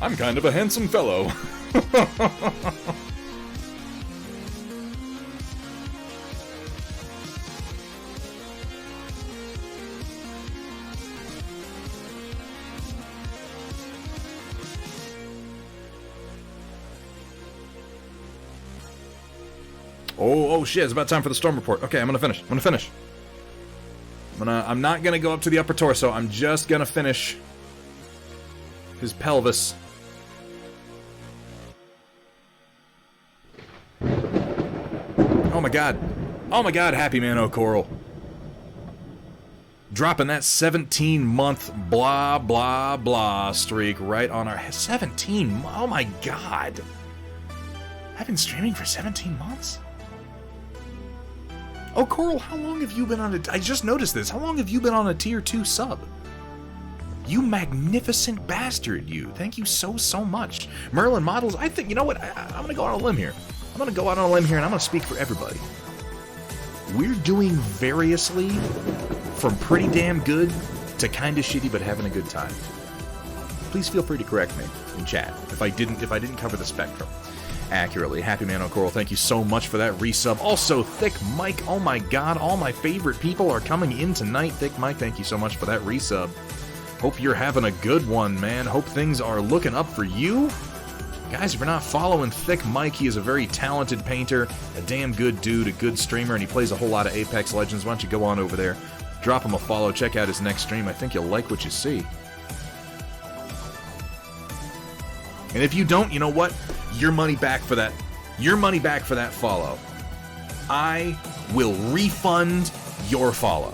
I'm kind of a handsome fellow. Oh shit, it's about time for the storm report. Okay, I'm gonna finish. I'm not gonna go up to the upper torso. I'm just gonna finish his pelvis. Oh my god. Oh my god, Happy Man O'Coral. Dropping that 17-month blah blah blah streak right on our 17. Oh my god. I've been streaming for 17 months? Oh, Coral, how long have you been on a... I just noticed this. How long have you been on a tier 2 sub? You magnificent bastard, you. Thank you so much. Merlin Models, I think... You know what? I'm going to go out on a limb here. I'm going to go out on a limb here, and I'm going to speak for everybody. We're doing variously from pretty damn good to kind of shitty but having a good time. Please feel free to correct me in chat if I didn't cover the spectrum accurately. Happy Man O'Coral, thank you so much for that resub. Also, Thick Mike, oh my god, all my favorite people are coming in tonight. Thick Mike, thank you so much for that resub. Hope you're having a good one, man. Hope things are looking up for you. Guys, if you're not following Thick Mike, he is a very talented painter, a damn good dude, a good streamer, and he plays a whole lot of Apex Legends. Why don't you go on over there, Drop him a follow. Check out his next stream. I think you'll like what you see. And if you don't, you know what? Your money back for that. Your money back for that follow. I will refund your follow.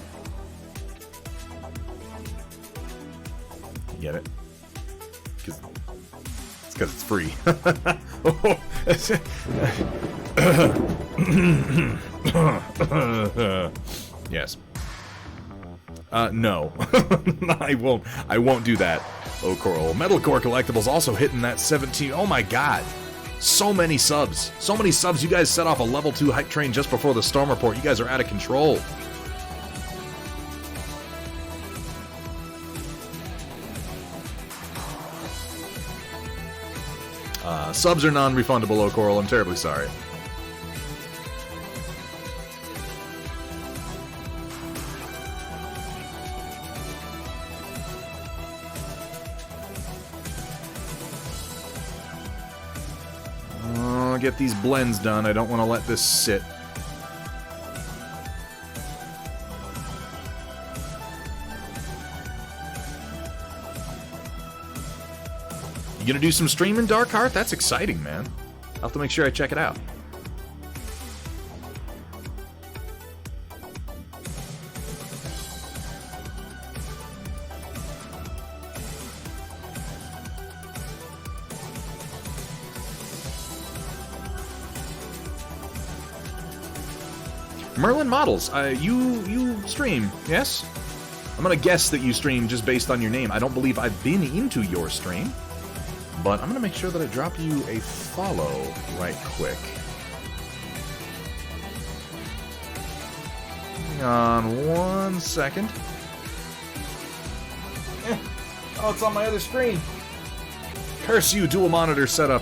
Get it? It's because it's free. Yes. No. I won't do that. Oh, Coral. Metalcore Collectibles also hitting that 17. Oh my god. So many subs. So many subs. You guys set off a level 2 hype train just before the storm report. You guys are out of control. Subs are non-refundable, oh Coral. I'm terribly sorry. I'll get these blends done. I don't want to let this sit. You gonna do some streaming, Darkheart? That's exciting, man. I'll have to make sure I check it out. Merlin Models, you stream, yes? I'm gonna guess that you stream just based on your name. I don't believe I've been into your stream. But I'm going to make sure that I drop you a follow right quick. Hang on 1 second. Oh, it's on my other screen. Curse you, dual monitor setup.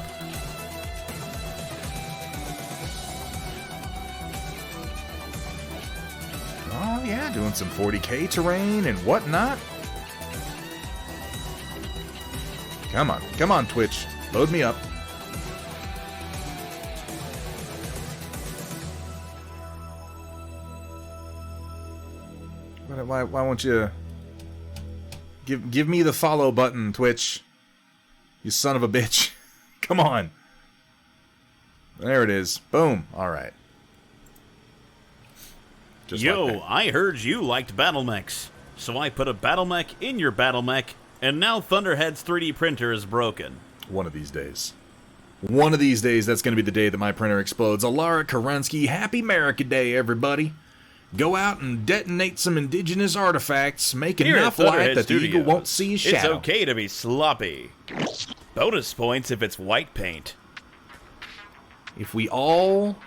Oh, yeah, doing some 40K terrain and whatnot. Come on, Twitch. Load me up. Why won't you give me the follow button, Twitch? You son of a bitch. Come on. There it is. Boom. All right. Just Yo, like I heard you liked battle mechs, so I put a battle mech in your battle mech. And now Thunderhead's 3D printer is broken. One of these days. One of these days, that's going to be the day that my printer explodes. Alara Kerensky, happy America Day, everybody. Go out and detonate some indigenous artifacts. Make Here enough at light Thunderhead that the eagle Studios, won't see a shadow. It's okay to be sloppy. Bonus points if it's white paint. If we all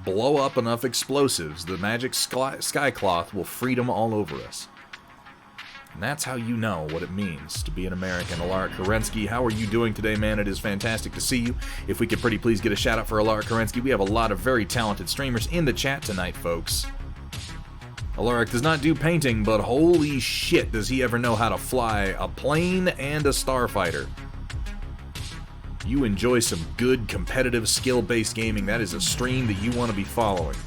blow up enough explosives, the magic sky cloth will freedom all over us. And that's how you know what it means to be an American. Alara Kerensky, how are you doing today, man? It is fantastic to see you. If we could pretty please get a shout out for Alara Kerensky. We have a lot of very talented streamers in the chat tonight, folks. Alaric does not do painting, but holy shit, does he ever know how to fly a plane and a starfighter. You enjoy some good, competitive, skill-based gaming. That is a stream that you want to be following.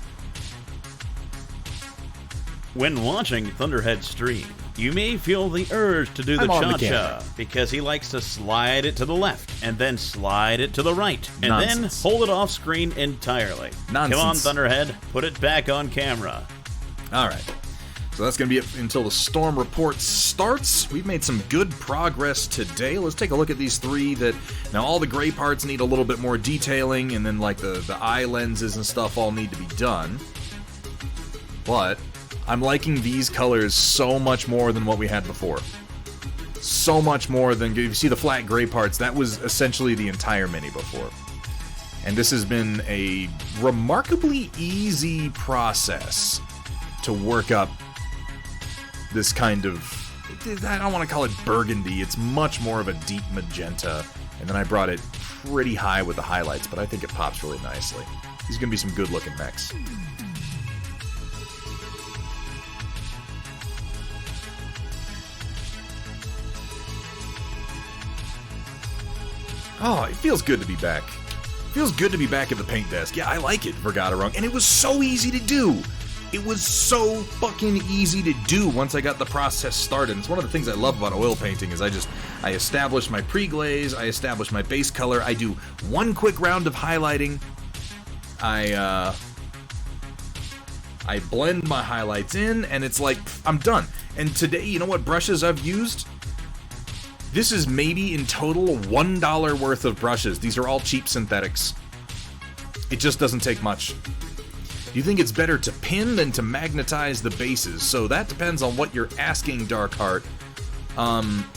When watching Thunderhead stream, you may feel the urge to do the cha-cha, because he likes to slide it to the left, and then slide it to the right, and Nonsense. then hold it off screen entirely. Nonsense. Come on, Thunderhead, put it back on camera. Alright, so that's going to be it until the storm report starts. We've made some good progress today. Let's take a look at these three that... Now, all the gray parts need a little bit more detailing, and then, like, the eye lenses and stuff all need to be done. But I'm liking these colors so much more than what we had before. So much more than... You see the flat gray parts, that was essentially the entire mini before. And this has been a remarkably easy process to work up this kind of... I don't want to call it burgundy, it's much more of a deep magenta. And then I brought it pretty high with the highlights, but I think it pops really nicely. These are going to be some good-looking mechs. Oh, it feels good to be back. It feels good to be back at the paint desk. Yeah, I like it, Vergata Rung. And it was so easy to do. It was so fucking easy to do once I got the process started. It's one of the things I love about oil painting is I establish my pre-glaze, I establish my base color, I do one quick round of highlighting, I blend my highlights in, and it's like, I'm done. And today, you know what brushes I've used? This is maybe in total $1 worth of brushes. These are all cheap synthetics. It just doesn't take much. You think it's better to pin than to magnetize the bases, so that depends on what you're asking, Darkheart.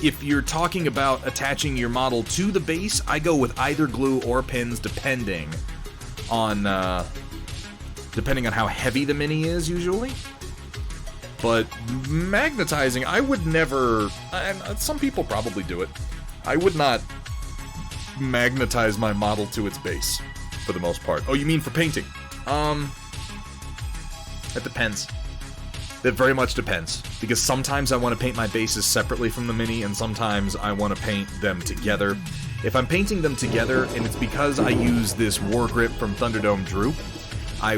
If you're talking about attaching your model to the base, I go with either glue or pins, depending on how heavy the mini is, usually. But magnetizing, I would never... some people probably do it. I would not magnetize my model to its base, for the most part. Oh, you mean for painting? It depends. It very much depends. Because sometimes I want to paint my bases separately from the Mini, and sometimes I want to paint them together. If I'm painting them together, and it's because I use this War Grip from Thunderdome Droop, I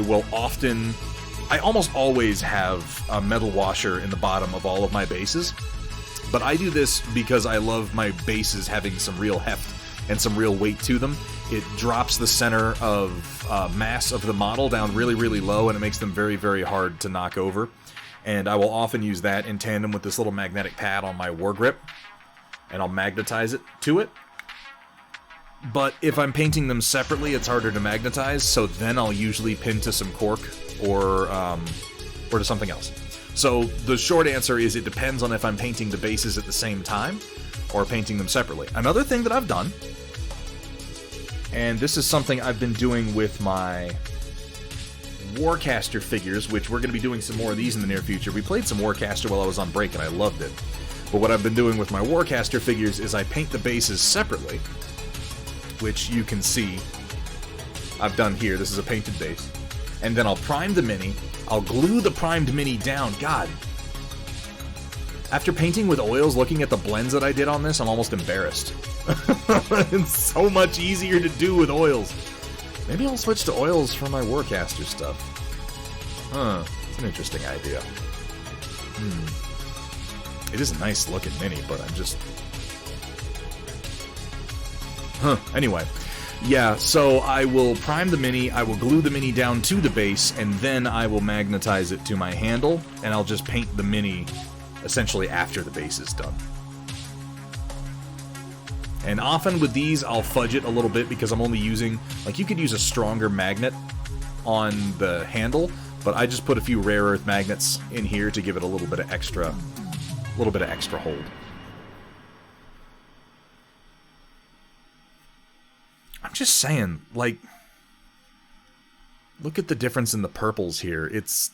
almost always have a metal washer in the bottom of all of my bases. But I do this because I love my bases having some real heft and some real weight to them. It drops the center of mass of the model down really, really low, and it makes them very, very hard to knock over. And I will often use that in tandem with this little magnetic pad on my War Grip, and I'll magnetize it to it. But if I'm painting them separately, it's harder to magnetize, so then I'll usually pin to some cork or to something else. So the short answer is it depends on if I'm painting the bases at the same time or painting them separately. Another thing that I've done, and this is something I've been doing with my Warcaster figures, which we're going to be doing some more of these in the near future. We played some Warcaster while I was on break, and I loved it. But what I've been doing with my Warcaster figures is I paint the bases separately, which you can see I've done here. This is a painted base. And then I'll prime the Mini. I'll glue the primed Mini down. God. After painting with oils, looking at the blends that I did on this, I'm almost embarrassed. It's so much easier to do with oils. Maybe I'll switch to oils for my Warcaster stuff. Huh. It's an interesting idea. It is a nice looking Mini, but I'm just... Anyway. Yeah, so I will prime the Mini, I will glue the Mini down to the base, and then I will magnetize it to my handle, and I'll just paint the Mini essentially after the base is done. And often with these, I'll fudge it a little bit because I'm only using... Like, you could use a stronger magnet on the handle, but I just put a few rare earth magnets in here to give it a little bit of extra hold. I'm just saying, like, look at the difference in the purples here. It's...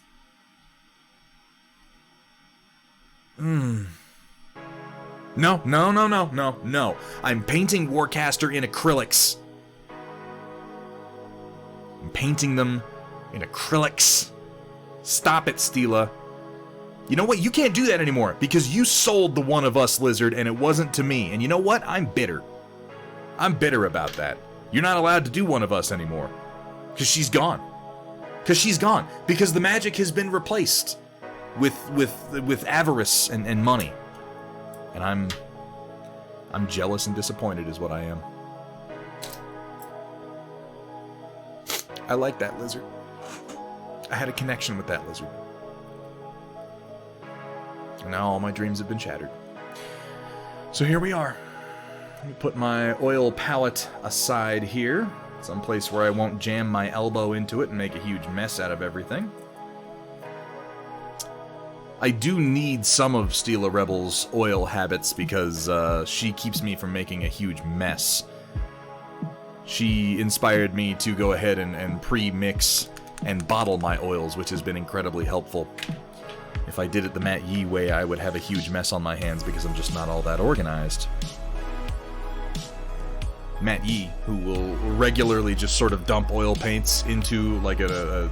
No. I'm painting Warcaster in acrylics. I'm painting them in acrylics. Stop it, Stila. You know what? You can't do that anymore because you sold the One of Us lizard and it wasn't to me. And you know what? I'm bitter. I'm bitter about that. You're not allowed to do One of Us anymore. Because she's gone. Because the magic has been replaced with avarice and money. And I'm jealous and disappointed is what I am. I like that lizard. I had a connection with that lizard. And now all my dreams have been shattered. So here we are. Let me put my oil palette aside here. Someplace where I won't jam my elbow into it and make a huge mess out of everything. I do need some of Stila Rebel's oil habits because she keeps me from making a huge mess. She inspired me to go ahead and pre-mix and bottle my oils, which has been incredibly helpful. If I did it the Matt Yee way, I would have a huge mess on my hands because I'm just not all that organized. Matt Yee, who will regularly just sort of dump oil paints into like a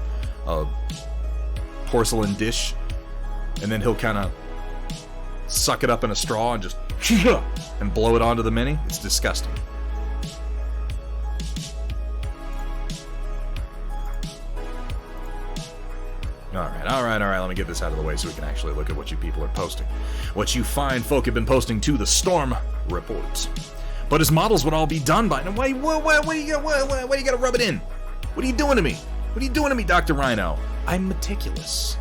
porcelain dish, and then he'll kind of suck it up in a straw and just and blow it onto the Mini. It's disgusting. Alright, let me get this out of the way so we can actually look at what you people are posting. What you fine folk have been posting to the Storm Report. But his models would all be done by now. What do you gotta rub it in? What are you doing to me? What are you doing to me, Dr. Rhino? I'm meticulous.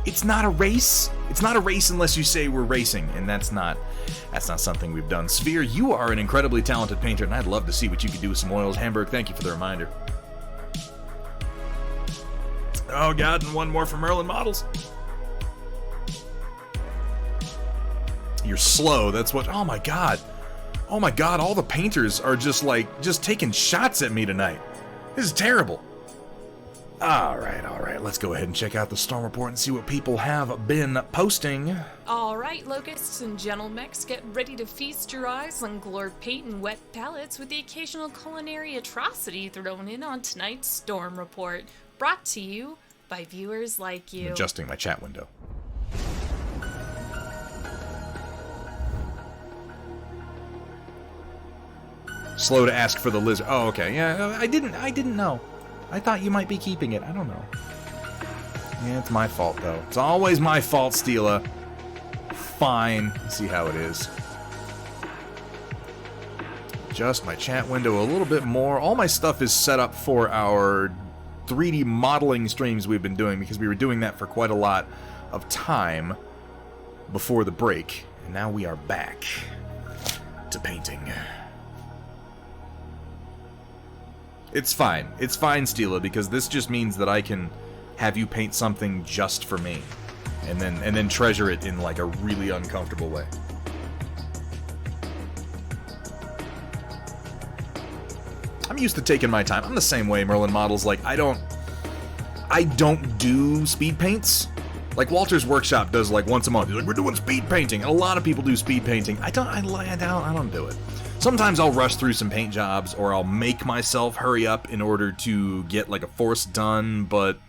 It's not a race. It's not a race unless you say we're racing, and that's not something we've done. Sphere, you are an incredibly talented painter, and I'd love to see what you could do with some oils. Hamburg, thank you for the reminder. Oh god, and one more for Merlin Models. You're slow, that's what... Oh my god, all the painters are just taking shots at me tonight. This is terrible. Alright, let's go ahead and check out the Storm Report and see what people have been posting. Alright, locusts and gentlemechs, get ready to feast your eyes on glor paint and wet palettes with the occasional culinary atrocity thrown in on tonight's Storm Report. Brought to you by viewers like you. I'm adjusting my chat window. Slow to ask for the lizard. Oh, okay. Yeah, I didn't know. I thought you might be keeping it. I don't know. Yeah, it's my fault, though. It's always my fault, Steela. Fine. Let's see how it is. Adjust my chat window a little bit more. All my stuff is set up for our 3D modeling streams we've been doing, because we were doing that for quite a lot of time before the break. And now we are back to painting. It's fine. It's fine, Steela, because this just means that I can have you paint something just for me. And then treasure it in like a really uncomfortable way. I'm used to taking my time. I'm the same way, Merlin Models. Like, I don't do speed paints. Like, Walter's Workshop does like once a month. He's like, we're doing speed painting. And a lot of people do speed painting. I don't do it. Sometimes I'll rush through some paint jobs, or I'll make myself hurry up in order to get like a force done, but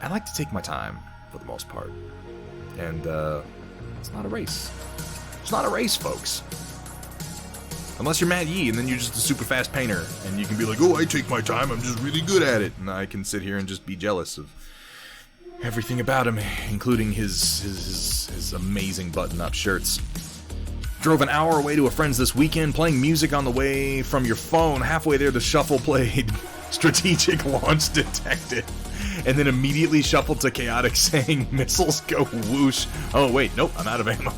I like to take my time for the most part. And it's not a race. It's not a race, folks. Unless you're Matt Yee, and then you're just a super fast painter, and you can be like, oh, I take my time, I'm just really good at it. And I can sit here and just be jealous of everything about him, including his amazing button-up shirts. Drove an hour away to a friend's this weekend, playing music on the way from your phone. Halfway there, the shuffle played Strategic Launch Detected, and then immediately shuffled to Chaotic saying, missiles go whoosh. Oh, wait, nope, I'm out of ammo.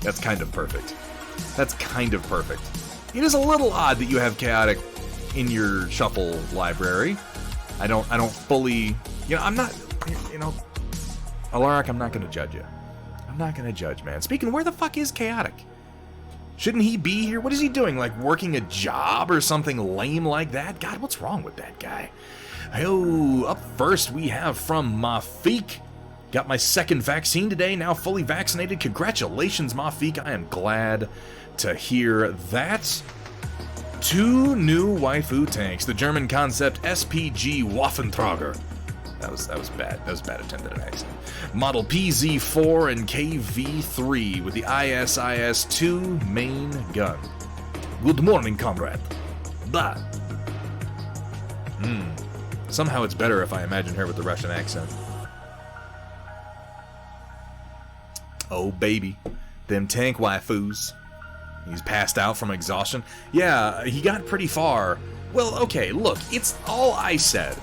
That's kind of perfect. That's kind of perfect. It is a little odd that you have Chaotic in your shuffle library. I don't fully... I'm not... Alaric, I'm not going to judge you. I'm not going to judge, man. Speaking, where the fuck is Chaotic? Shouldn't he be here? What is he doing? Like, working a job or something lame like that? God, what's wrong with that guy? Oh, up first we have from Mafik. Got my second vaccine today, now fully vaccinated. Congratulations, Mafik. I am glad to hear that. 2 new waifu tanks. The German concept SPG Waffentrager. That was bad. That was bad attempt at an accent. Model PZ4 and KV3 with the ISIS-2 main gun. Good morning, comrade. Blah. Somehow it's better if I imagine her with the Russian accent. Oh, baby. Them tank waifus. He's passed out from exhaustion. Yeah, he got pretty far. Well, okay, look, it's all I said.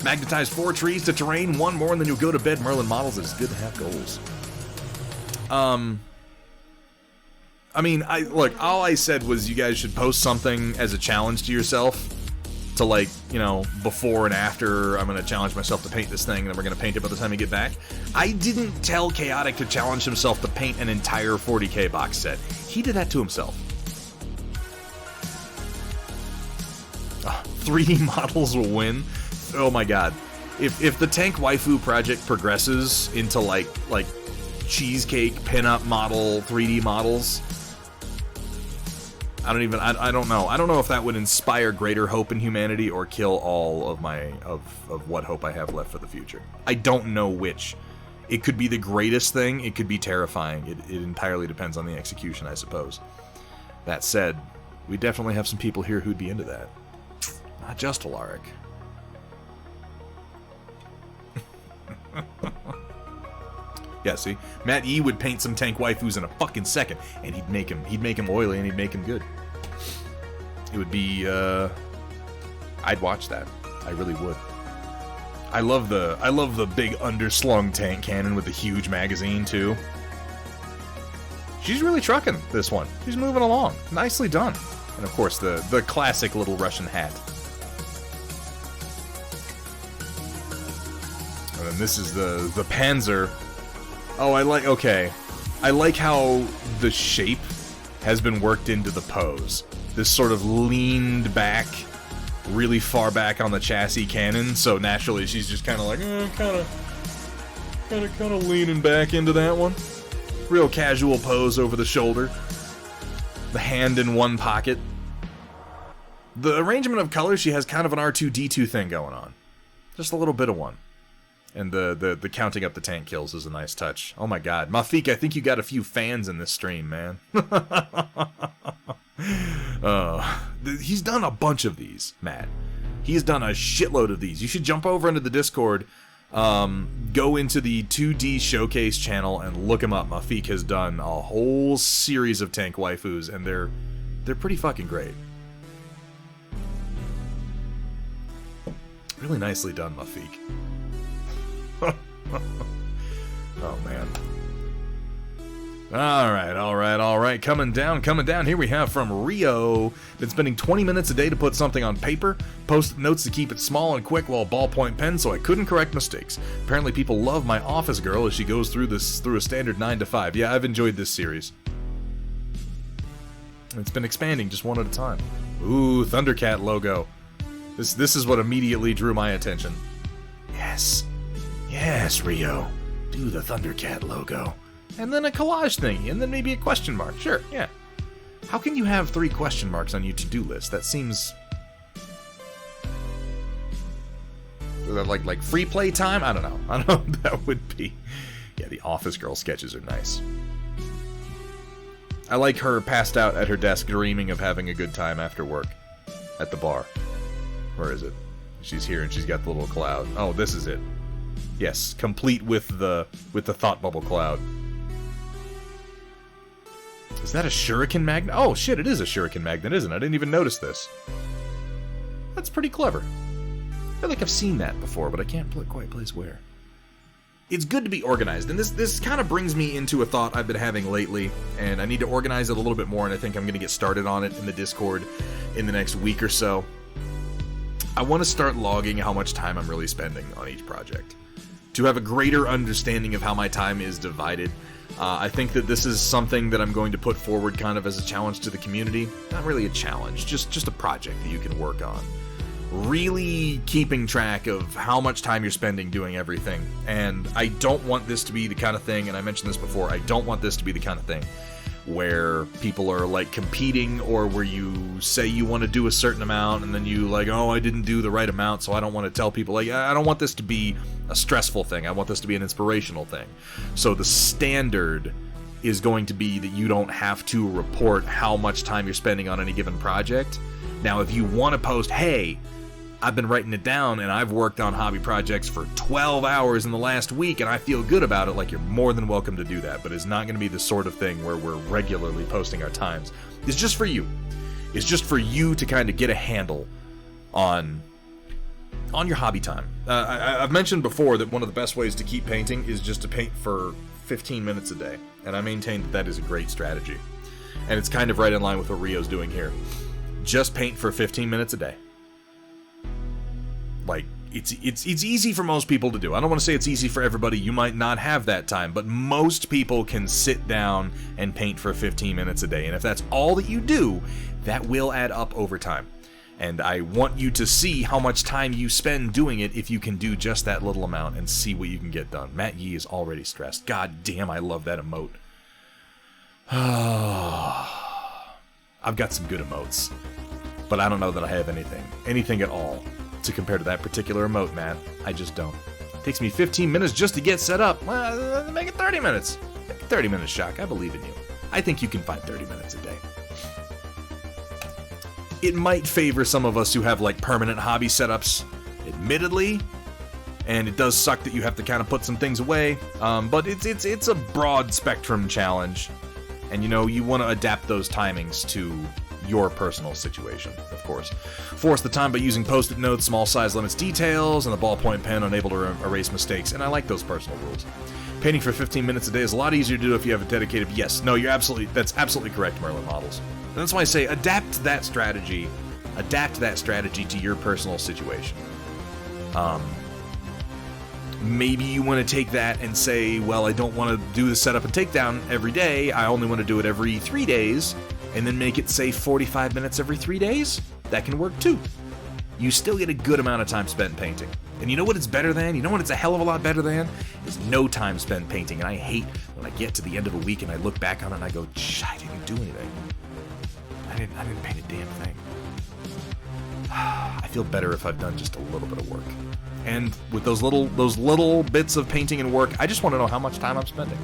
Magnetize 4 trees to terrain, 1 more, and then you'll go to bed. Merlin Models, it's good to have goals. I mean, look, all I said was you guys should post something as a challenge to yourself. To, like, before and after, I'm going to challenge myself to paint this thing, and then we're going to paint it by the time we get back. I didn't tell Chaotic to challenge himself to paint an entire 40k box set. He did that to himself. 3D models will win. Oh my god. If the Tank Waifu project progresses into like cheesecake pinup model 3D models, I don't know. I don't know if that would inspire greater hope in humanity or kill all of of what hope I have left for the future. I don't know which. It could be the greatest thing, it could be terrifying. It entirely depends on the execution, I suppose. That said, we definitely have some people here who'd be into that. Not just Alaric. Yeah, see? Matt Yee would paint some tank waifus in a fucking second, and he'd make him oily, and he'd make him good. It would be, I'd watch that. I really would. I love the big underslung tank cannon with the huge magazine, too. She's really trucking this one. She's moving along. Nicely done. And of course, the classic little Russian hat. And then this is the Panzer. Oh, I like how the shape has been worked into the pose. This sort of leaned back, really far back on the chassis cannon, so naturally she's just kind of like, kind of leaning back into that one. Real casual pose over the shoulder. The hand in one pocket. The arrangement of colors, she has kind of an R2-D2 thing going on. Just a little bit of one. And the counting up the tank kills is a nice touch. Oh my god. Mafik, I think you got a few fans in this stream, man. He's done a bunch of these, Matt. He's done a shitload of these. You should jump over into the Discord, go into the 2D Showcase channel and look him up. Mafik has done a whole series of tank waifus, and they're pretty fucking great. Really nicely done, Mafik. Oh, man. Alright. Coming down. Here we have from Rio. Been spending 20 minutes a day to put something on paper. Post notes to keep it small and quick while ballpoint pen, so I couldn't correct mistakes. Apparently people love my office girl as she goes through a standard 9 to 5. Yeah, I've enjoyed this series. It's been expanding just one at a time. Ooh, Thundercat logo. This is what immediately drew my attention. Yes, Rio. Do the Thundercat logo. And then a collage thingy, and then maybe a question mark. Sure, yeah. How can you have 3 question marks on your to-do list? That seems... Like free play time? I don't know what that would be. Yeah, the Office Girl sketches are nice. I like her passed out at her desk dreaming of having a good time after work. At the bar. Where is it? She's here and she's got the little cloud. Oh, this is it. Yes, complete with the thought bubble cloud. Is that a shuriken magnet? Oh shit, it is a shuriken magnet, isn't it? I didn't even notice this. That's pretty clever. I feel like I've seen that before, but I can't quite place where. It's good to be organized, and this kind of brings me into a thought I've been having lately, and I need to organize it a little bit more, and I think I'm going to get started on it in the Discord in the next week or so. I want to start logging how much time I'm really spending on each project. To have a greater understanding of how my time is divided. I think that this is something that I'm going to put forward kind of as a challenge to the community. Not really a challenge, just a project that you can work on. Really keeping track of how much time you're spending doing everything. And I don't want this to be the kind of thing, and I mentioned this before, I don't want this to be the kind of thing where people are like competing, or where you say you want to do a certain amount and then you like, oh, I didn't do the right amount, so I don't want to tell people. Like, I don't want this to be a stressful thing. I want this to be an inspirational thing. So the standard is going to be that you don't have to report how much time you're spending on any given project. Now, if you want to post, hey, I've been writing it down and I've worked on hobby projects for 12 hours in the last week and I feel good about it, like, you're more than welcome to do that. But it's not going to be the sort of thing where we're regularly posting our times. It's just for you. It's just for you to kind of get a handle on your hobby time. I've mentioned before that one of the best ways to keep painting is just to paint for 15 minutes a day. And I maintain that is a great strategy. And it's kind of right in line with what Rio's doing here. Just paint for 15 minutes a day. Like, it's easy for most people to do. I don't want to say it's easy for everybody. You might not have that time, but most people can sit down and paint for 15 minutes a day. And if that's all that you do, that will add up over time. And I want you to see how much time you spend doing it if you can do just that little amount and see what you can get done. Matt Yee is already stressed. God damn, I love that emote. I've got some good emotes, but I don't know that I have anything at all to compare to that particular emote, Matt. I just don't. It takes me 15 minutes just to get set up. Well, make it 30 minutes. Make it 30 minutes, Shock. I believe in you. I think you can find 30 minutes a day. It might favor some of us who have, like, permanent hobby setups, admittedly, and it does suck that you have to kind of put some things away, but it's a broad spectrum challenge, and you want to adapt those timings to your personal situation, of course. Force the time by using post-it notes, small size limits details, and the ballpoint pen unable to erase mistakes, and I like those personal rules. Painting for 15 minutes a day is a lot easier to do if you have a dedicated... Yes, no, that's absolutely correct, Merlin Models. And that's why I say adapt that strategy to your personal situation. Maybe you want to take that and say, well, I don't want to do the setup and takedown every day, I only want to do it every 3 days, and then make it, say, 45 minutes every 3 days. That can work too. You still get a good amount of time spent painting. And you know what it's better than? You know what it's a hell of a lot better than? Is no time spent painting. And I hate when I get to the end of a week and I look back on it and I go, I didn't do anything. I didn't paint a damn thing. I feel better if I've done just a little bit of work. And with those little bits of painting and work, I just want to know how much time I'm spending.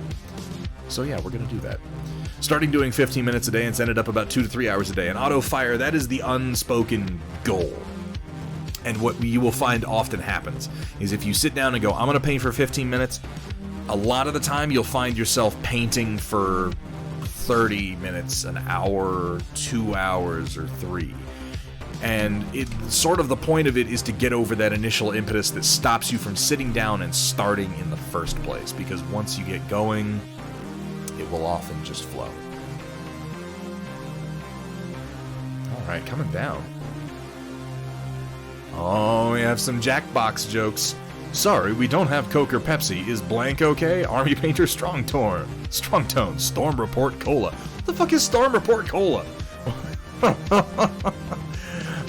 So yeah, we're going to do that. Starting doing 15 minutes a day, and it's ended up about 2 to 3 hours a day. And auto fire, that is the unspoken goal. And what you will find often happens is if you sit down and go, I'm going to paint for 15 minutes, a lot of the time you'll find yourself painting for 30 minutes, an hour, 2 hours, or 3. And sort of the point of it is to get over that initial impetus that stops you from sitting down and starting in the first place. Because once you get going, it will often just flow. Alright, coming down. Oh, we have some Jackbox jokes. Sorry, we don't have Coke or Pepsi. Is blank okay? Army Painter Strong Tone, Storm Report Cola. What the fuck is Storm Report Cola?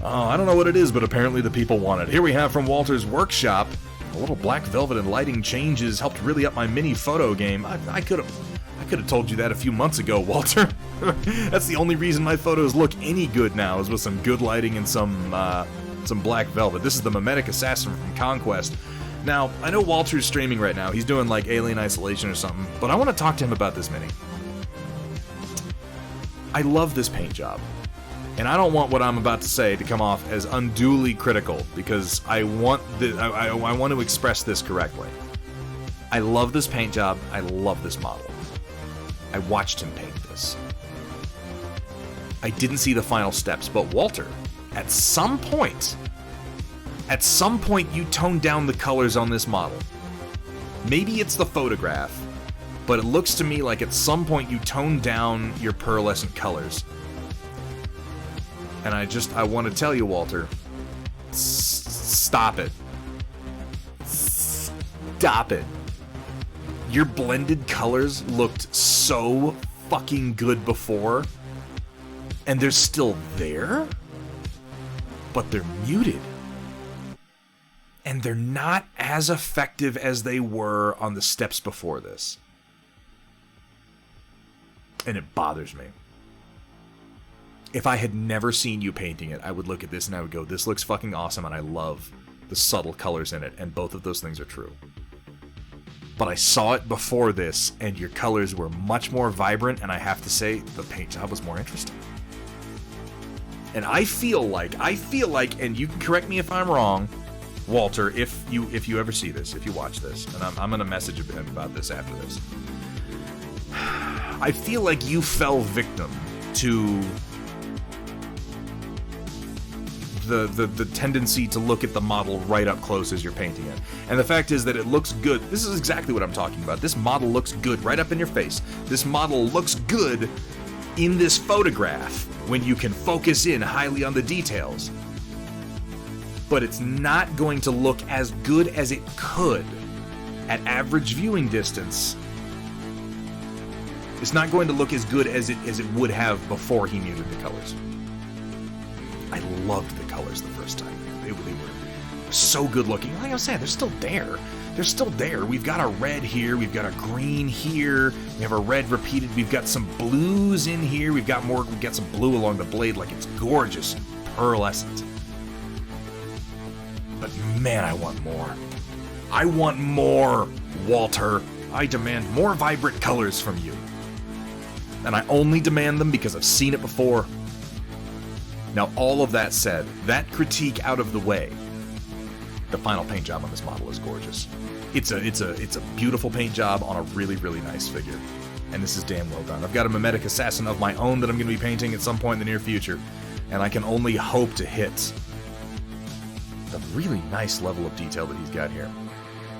I don't know what it is, but apparently the people want it. Here we have from Walter's Workshop. A little black velvet and lighting changes helped really up my mini photo game. I could have told you that a few months ago, Walter. That's the only reason my photos look any good now, is with some good lighting and some black velvet. This is the Mimetic Assassin from Conquest. Now, I know Walter's streaming right now. He's doing like Alien Isolation or something, but I want to talk to him about this mini. I love this paint job. And I don't want what I'm about to say to come off as unduly critical, because I want to express this correctly. I love this paint job. I love this model. I watched him paint this. I didn't see the final steps, but Walter, at some point you toned down the colors on this model. Maybe it's the photograph, but it looks to me like at some point you toned down your pearlescent colors. And I want to tell you, Walter, stop it. Stop it. Your blended colors looked so fucking good before, and they're still there, but they're muted. And they're not as effective as they were on the steps before this. And it bothers me. If I had never seen you painting it, I would look at this and I would go, this looks fucking awesome, and I love the subtle colors in it, and both of those things are true. But I saw it before this, and your colors were much more vibrant, and I have to say, the paint job was more interesting. And I feel like, and you can correct me if I'm wrong, Walter, if you ever see this, if you watch this, and I'm going to message him about this after this. I feel like you fell victim to the tendency to look at the model right up close as you're painting it. And the fact is that it looks good. This is exactly what I'm talking about. This model looks good right up in your face. This model looks good in this photograph when you can focus in highly on the details. But it's not going to look as good as it could at average viewing distance. It's not going to look as good as it would have before he muted the colors. I loved the colors the first time. They were so good looking. Like I was saying, they're still there. They're still there. We've got a red here. We've got a green here. We have a red repeated. We've got some blues in here. We've got some blue along the blade. Like, it's gorgeous and pearlescent. But man, I want more. I want more, Walter. I demand more vibrant colors from you. And I only demand them because I've seen it before. Now, all of that said, that critique out of the way, the final paint job on this model is gorgeous. It's a beautiful paint job on a really, really nice figure. And this is damn well done. I've got a mimetic assassin of my own that I'm going to be painting at some point in the near future. And I can only hope to hit the really nice level of detail that he's got here.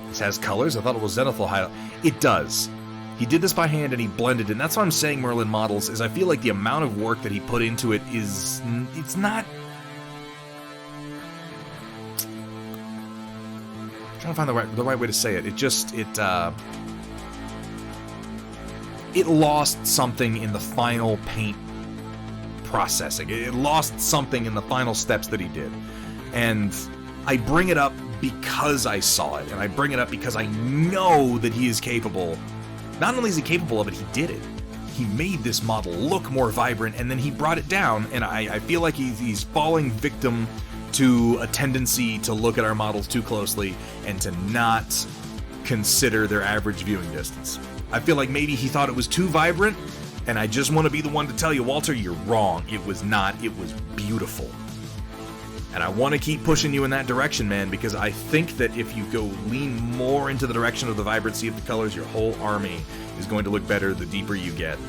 This has colors. I thought it was zenithal highlight. It does. He did this by hand and he blended it. And that's why I'm saying Merlin models, is I feel like the amount of work that he put into it is... It's not... I'm trying to find the right way to say it. It lost something in the final paint processing. It lost something in the final steps that he did. And I bring it up because I saw it, and I bring it up because I know that he is capable. Not only is he capable of it, he did it. He made this model look more vibrant, and then he brought it down, and I feel like he's falling victim to a tendency to look at our models too closely and to not consider their average viewing distance. I feel like maybe he thought it was too vibrant, and I just want to be the one to tell you, Walter, you're wrong. It was not. It was beautiful. And I want to keep pushing you in that direction, man, because I think that if you go lean more into the direction of the vibrancy of the colors, your whole army is going to look better the deeper you get,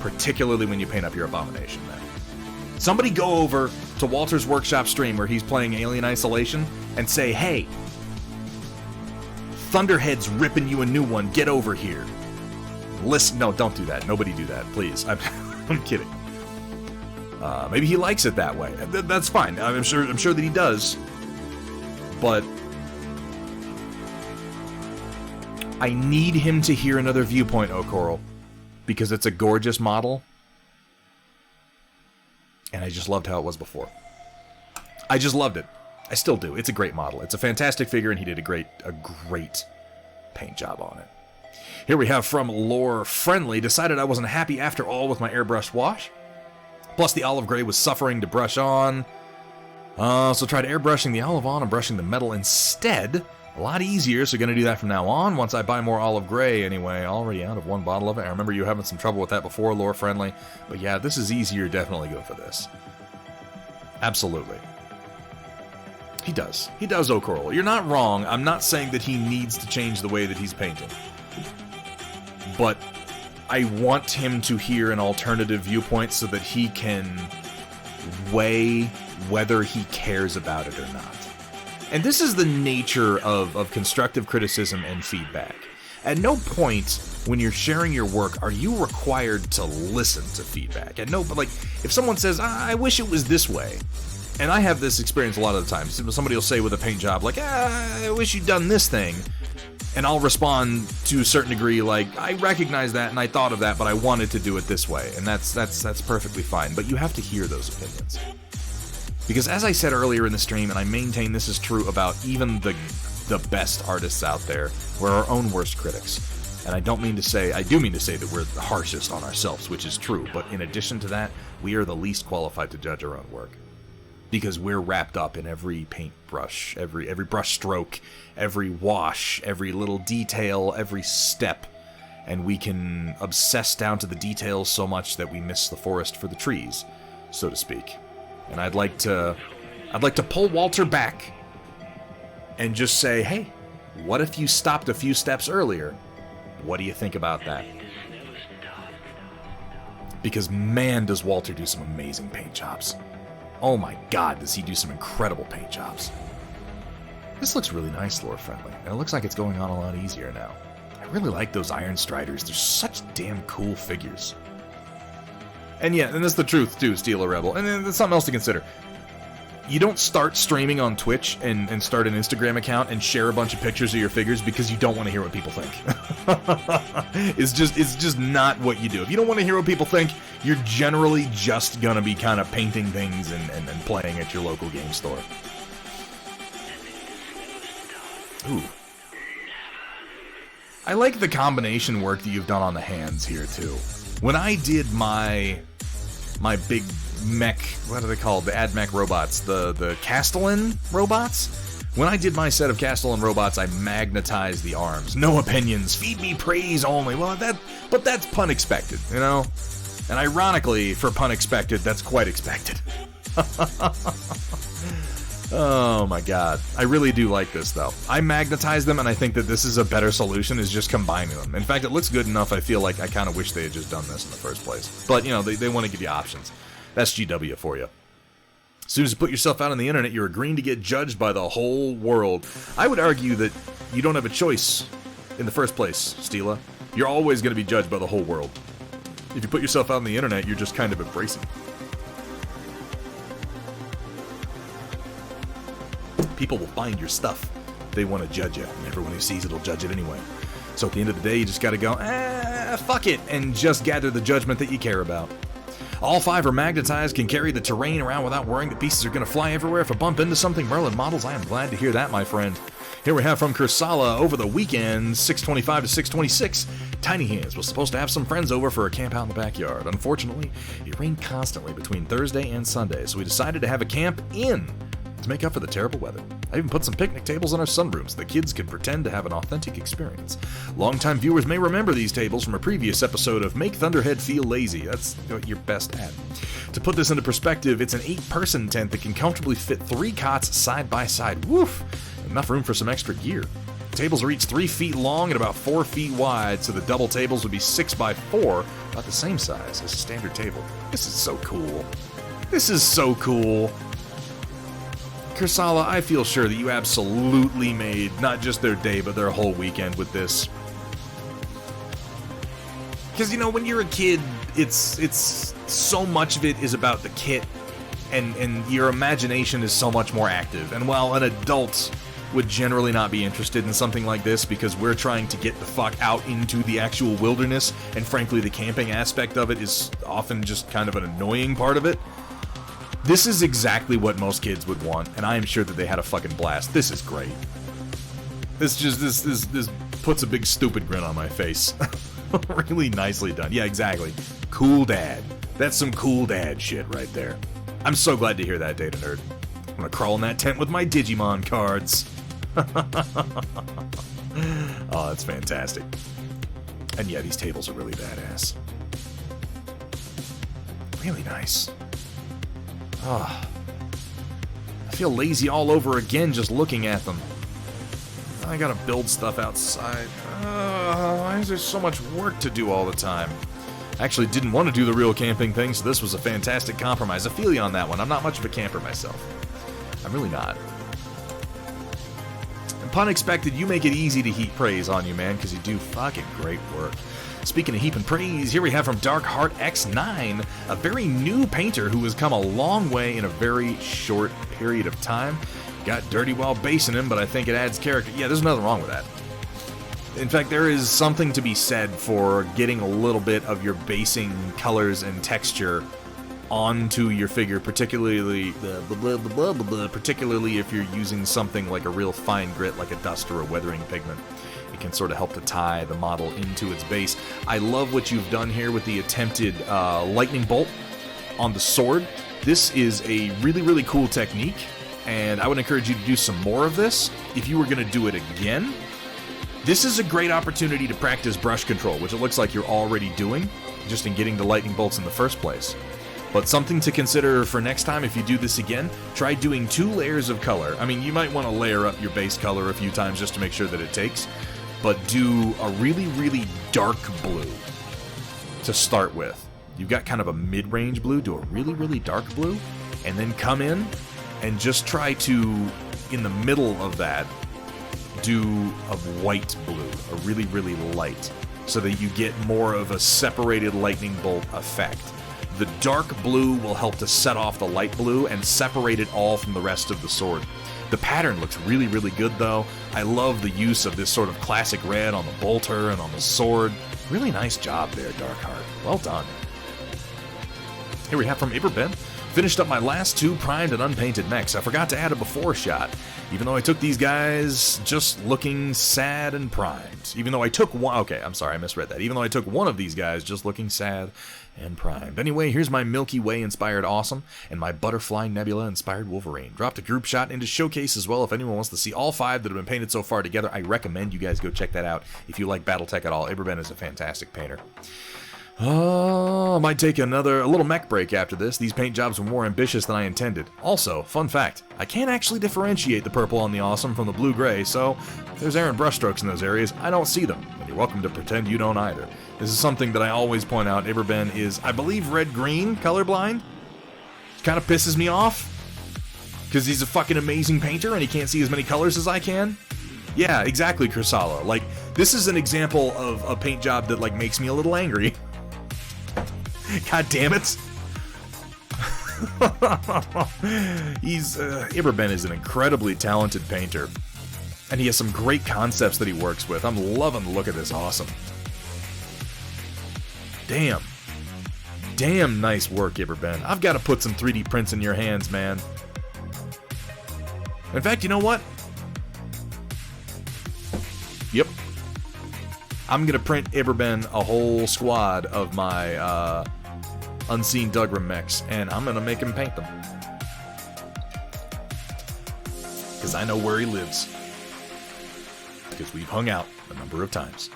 particularly when you paint up your abomination, man. Somebody go over to Walter's workshop stream where he's playing Alien Isolation and say, hey, Thunderhead's ripping you a new one. Get over here. Listen, no, don't do that. Nobody do that, please. I'm kidding. Maybe he likes it that way. That's fine. I'm sure that he does. But I need him to hear another viewpoint, O'Coral, because it's a gorgeous model, and I just loved how it was before. I just loved it. I still do. It's a great model. It's a fantastic figure, and he did a great paint job on it. Here we have from Lore Friendly. Decided I wasn't happy after all with my airbrush wash. Plus the olive gray was suffering to brush on. So tried airbrushing the olive on and brushing the metal instead. A lot easier, so going to do that from now on once I buy more olive gray anyway. Already out of one bottle of it. I remember you having some trouble with that before, Lore Friendly. But yeah, this is easier. Definitely go for this. Absolutely. He does. He does, O'Coral. You're not wrong. I'm not saying that he needs to change the way that he's painting. But I want him to hear an alternative viewpoint so that he can weigh whether he cares about it or not. And this is the nature of constructive criticism and feedback. At no point when you're sharing your work are you required to listen to feedback. But like, if someone says, I wish it was this way, and I have this experience a lot of the time. Somebody will say with a paint job, like, I wish you'd done this thing. And I'll respond to a certain degree, like, I recognize that and I thought of that, but I wanted to do it this way. And that's perfectly fine. But you have to hear those opinions. Because as I said earlier in the stream, and I maintain this is true about even the best artists out there, we're our own worst critics. And I do mean to say that we're the harshest on ourselves, which is true. But in addition to that, we are the least qualified to judge our own work. Because we're wrapped up in every paintbrush, every brush stroke, every wash, every little detail, every step, and we can obsess down to the details so much that we miss the forest for the trees, so to speak. And I'd like to pull Walter back and just say, hey, what if you stopped a few steps earlier? What do you think about that? Because man, does Walter do some amazing paint jobs. Oh my god, does he do some incredible paint jobs. This looks really nice, Lore Friendly, and it looks like it's going on a lot easier now. I really like those Iron Striders. They're such damn cool figures. And yeah, and that's the truth too, Steal a Rebel. And then there's something else to consider. You don't start streaming on Twitch and start an Instagram account and share a bunch of pictures of your figures because you don't want to hear what people think. It's just not what you do. If you don't want to hear what people think, you're generally just gonna be kind of painting things and playing at your local game store. Ooh. I like the combination work that you've done on the hands here too. When I did my big mech, what are they called? The AdMech robots, the Castellan robots? When I did my set of Castellan robots, I magnetized the arms. No opinions, feed me praise only. Well, but that's pun expected, you know? And ironically, for pun expected, that's quite expected. Oh my god. I really do like this, though. I magnetize them, and I think that this is a better solution, is just combining them. In fact, it looks good enough, I feel like I kind of wish they had just done this in the first place. But, you know, they want to give you options. That's GW for you. As soon as you put yourself out on the internet, you're agreeing to get judged by the whole world. I would argue that you don't have a choice in the first place, Steela. You're always going to be judged by the whole world. If you put yourself out on the internet, you're just kind of embracing. People will find your stuff. They want to judge you, and everyone who sees it will judge it anyway. So at the end of the day, you just got to go, fuck it, and just gather the judgment that you care about. All 5 are magnetized, can carry the terrain around without worrying that pieces are going to fly everywhere if I bump into something. Merlin models, I am glad to hear that, my friend. Here we have from Kursala over the weekend, 625 to 626. Tiny Hands was supposed to have some friends over for a camp out in the backyard. Unfortunately, it rained constantly between Thursday and Sunday, so we decided to have a camp in to make up for the terrible weather. I even put some picnic tables in our sunroom so the kids could pretend to have an authentic experience. Longtime viewers may remember these tables from a previous episode of Make Thunderhead Feel Lazy. That's what you're best at. To put this into perspective, it's an 8-person tent that can comfortably fit 3 cots side by side. Woof! Enough room for some extra gear. The tables are each 3 feet long and about 4 feet wide, so the double tables would be 6 by 4, about the same size as a standard table. This is so cool. This is so cool. Kursala, I feel sure that you absolutely made not just their day, but their whole weekend with this. Because, you know, when you're a kid, it's so much of it is about the kit, and your imagination is so much more active. And while an adult would generally not be interested in something like this because we're trying to get the fuck out into the actual wilderness, and frankly, the camping aspect of it is often just kind of an annoying part of it, this is exactly what most kids would want, and I am sure that they had a fucking blast. This is great. This puts a big stupid grin on my face. Really nicely done. Yeah, exactly. Cool dad. That's some cool dad shit right there. I'm so glad to hear that, Data Nerd. I'm gonna crawl in that tent with my Digimon cards. Oh, that's fantastic. And yeah, these tables are really badass. Really nice. Oh, I feel lazy all over again just looking at them. I gotta build stuff outside. Why is there so much work to do all the time? I actually didn't want to do the real camping thing, so this was a fantastic compromise. I feel you on that one. I'm not much of a camper myself. I'm really not. And pun expected, you make it easy to heap praise on you, man, because you do fucking great work. Speaking of heaping praise, here we have from Dark Heart X9, a very new painter who has come a long way in a very short period of time. Got dirty while basing him, but I think it adds character. Yeah, there's nothing wrong with that. In fact, there is something to be said for getting a little bit of your basing colors and texture onto your figure, particularly particularly if you're using something like a real fine grit, like a dust or a weathering pigment. It can sort of help to tie the model into its base. I love what you've done here with the attempted lightning bolt on the sword. This is a really, really cool technique, and I would encourage you to do some more of this. If you were going to do it again, this is a great opportunity to practice brush control, which it looks like you're already doing, just in getting the lightning bolts in the first place. But something to consider for next time if you do this again, try doing 2 layers of color. I mean, you might want to layer up your base color a few times just to make sure that it takes, but do a really, really dark blue to start with. You've got kind of a mid-range blue, do a really, really dark blue, and then come in and just try to, in the middle of that, do a white blue, a really, really light, so that you get more of a separated lightning bolt effect. The dark blue will help to set off the light blue and separate it all from the rest of the sword. The pattern looks really, really good, though. I love the use of this sort of classic red on the bolter and on the sword. Really nice job there, Darkheart. Well done. Here we have from Iberben. Finished up my last 2 primed and unpainted mechs. I forgot to add a before shot, even though I took these guys just looking sad and primed. Even though I took one... Okay, I'm sorry, I misread that. Even though I took one of these guys just looking sad and primed. Anyway, here's my Milky Way-inspired Awesome and my Butterfly Nebula-inspired Wolverine. Dropped a group shot into Showcase as well. If anyone wants to see all 5 that have been painted so far together, I recommend you guys go check that out if you like Battletech at all. Iberben is a fantastic painter. I might take a little mech break after this. These paint jobs were more ambitious than I intended. Also, fun fact, I can't actually differentiate the purple on the awesome from the blue-gray, so if there's errant brushstrokes in those areas, I don't see them, and you're welcome to pretend you don't either. This is something that I always point out. Iberben is, I believe, red-green colorblind. It kind of pisses me off, because he's a fucking amazing painter and he can't see as many colors as I can. Yeah, exactly, Kursala. Like, this is an example of a paint job that, like, makes me a little angry. God damn it. Iberben is an incredibly talented painter, and he has some great concepts that he works with. I'm loving the look of this. Awesome. Damn. Damn nice work, Iberben. I've got to put some 3D prints in your hands, man. In fact, you know what? Yep. I'm going to print Iberben a whole squad of my unseen Dugram mechs, and I'm going to make him paint them. Because I know where he lives. Because we've hung out a number of times.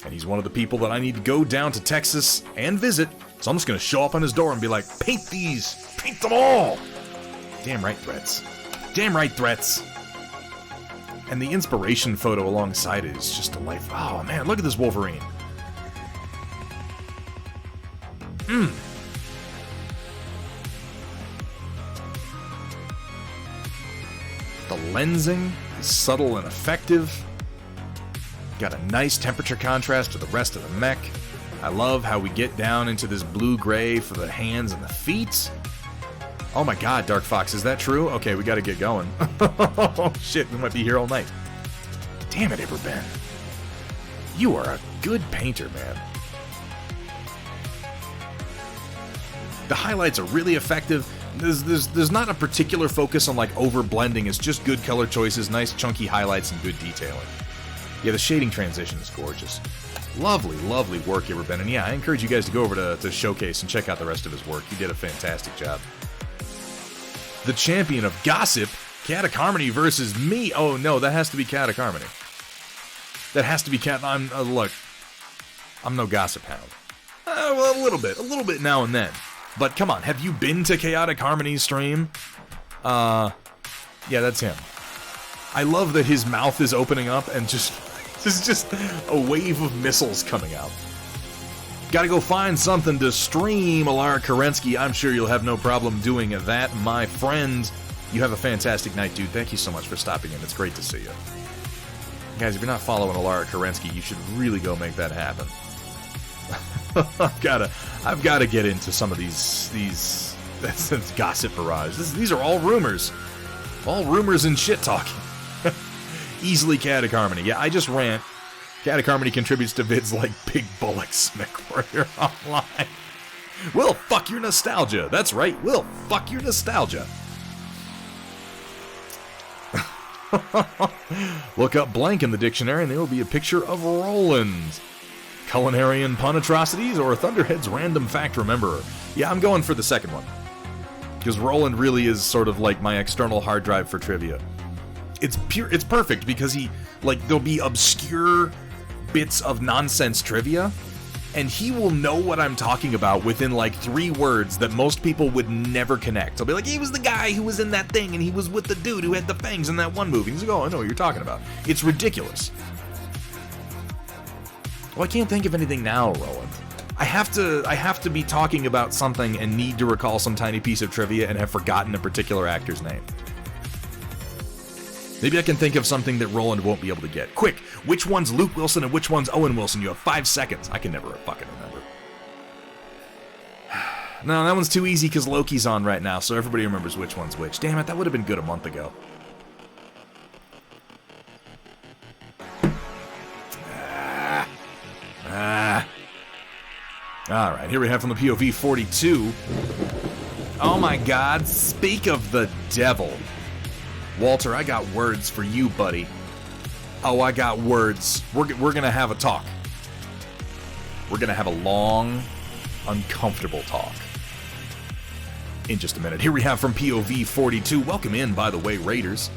And he's one of the people that I need to go down to Texas and visit. So I'm just going to show up on his door and be like, paint these! Paint them all! Damn right, Threats. Damn right, Threats. And the inspiration photo alongside it is just delightful. Oh man, look at this Wolverine. The lensing is subtle and effective. Got a nice temperature contrast to the rest of the mech. I love how we get down into this blue-gray for the hands and the feet. Oh my god, Dark Fox, is that true? Okay, we gotta get going. Oh shit, we might be here all night. Damn it, Iberben. You are a good painter, man. The highlights are really effective. There's not a particular focus on like over-blending. It's just good color choices, nice chunky highlights, and good detailing. Yeah, the shading transition is gorgeous. Lovely, lovely work, Iberben. And yeah, I encourage you guys to go over to Showcase and check out the rest of his work. He did a fantastic job. The champion of gossip, Chaotic Harmony versus me. Oh no, that has to be Chaotic Harmony. That has to be look, I'm no gossip hound. Well, a little bit now and then. But come on, have you been to Chaotic Harmony's stream? Yeah, that's him. I love that his mouth is opening up and there's just a wave of missiles coming out. Gotta go find something to stream, Alara Kerensky. I'm sure you'll have no problem doing that, my friend. You have a fantastic night, dude. Thank you so much for stopping in. It's great to see you. Guys, if you're not following Alara Kerensky, you should really go make that happen. I've gotta get into some of these that's gossip barrage. These are all rumors. All rumors and shit talking. Easily Chaotic Harmony. Yeah, I just rant. Chaotic Harmony contributes to vids like Big Bullocks, MechWarrior Online. We'll fuck your nostalgia. That's right, we'll fuck your nostalgia. Look up blank in the dictionary and there will be a picture of Roland. Culinarian pun atrocities or Thunderhead's random fact rememberer. Yeah, I'm going for the second one. Because Roland really is sort of like my external hard drive for trivia. It's perfect because there'll be obscure bits of nonsense trivia, and he will know what I'm talking about within like 3 words that most people would never connect. I'll be like, he was the guy who was in that thing, and he was with the dude who had the fangs in that one movie. He's like, oh, I know what you're talking about. It's ridiculous. Well, I can't think of anything now, Roland. I have to be talking about something and need to recall some tiny piece of trivia and have forgotten a particular actor's name. Maybe I can think of something that Roland won't be able to get. Quick, which one's Luke Wilson and which one's Owen Wilson? You have 5 seconds. I can never fucking remember. No, that one's too easy because Loki's on right now, so everybody remembers which one's which. Damn it, that would have been good a month ago. Alright, here we have from the POV 42. Oh my god, speak of the devil. Walter, I got words for you, buddy. Oh, I got words. We're gonna have a talk. We're gonna have a long, uncomfortable talk. In just a minute. Here we have from POV 42. Welcome in, by the way, Raiders.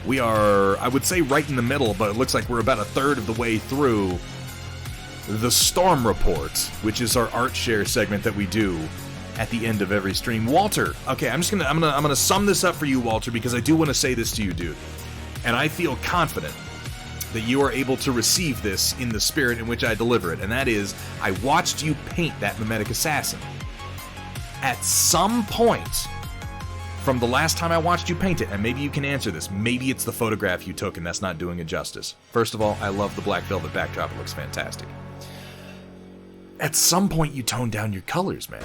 We are, I would say, right in the middle, but it looks like we're about a third of the way through the Storm Report, which is our art share segment that we do at the end of every stream. Walter, okay, I'm gonna sum this up for you, Walter, because I do want to say this to you, dude. And I feel confident that you are able to receive this in the spirit in which I deliver it, and that is, I watched you paint that mimetic assassin. At some point from the last time I watched you paint it, and maybe you can answer this, maybe it's the photograph you took and that's not doing it justice. First of all, I love the black velvet backdrop, it looks fantastic. At some point you toned down your colors, man.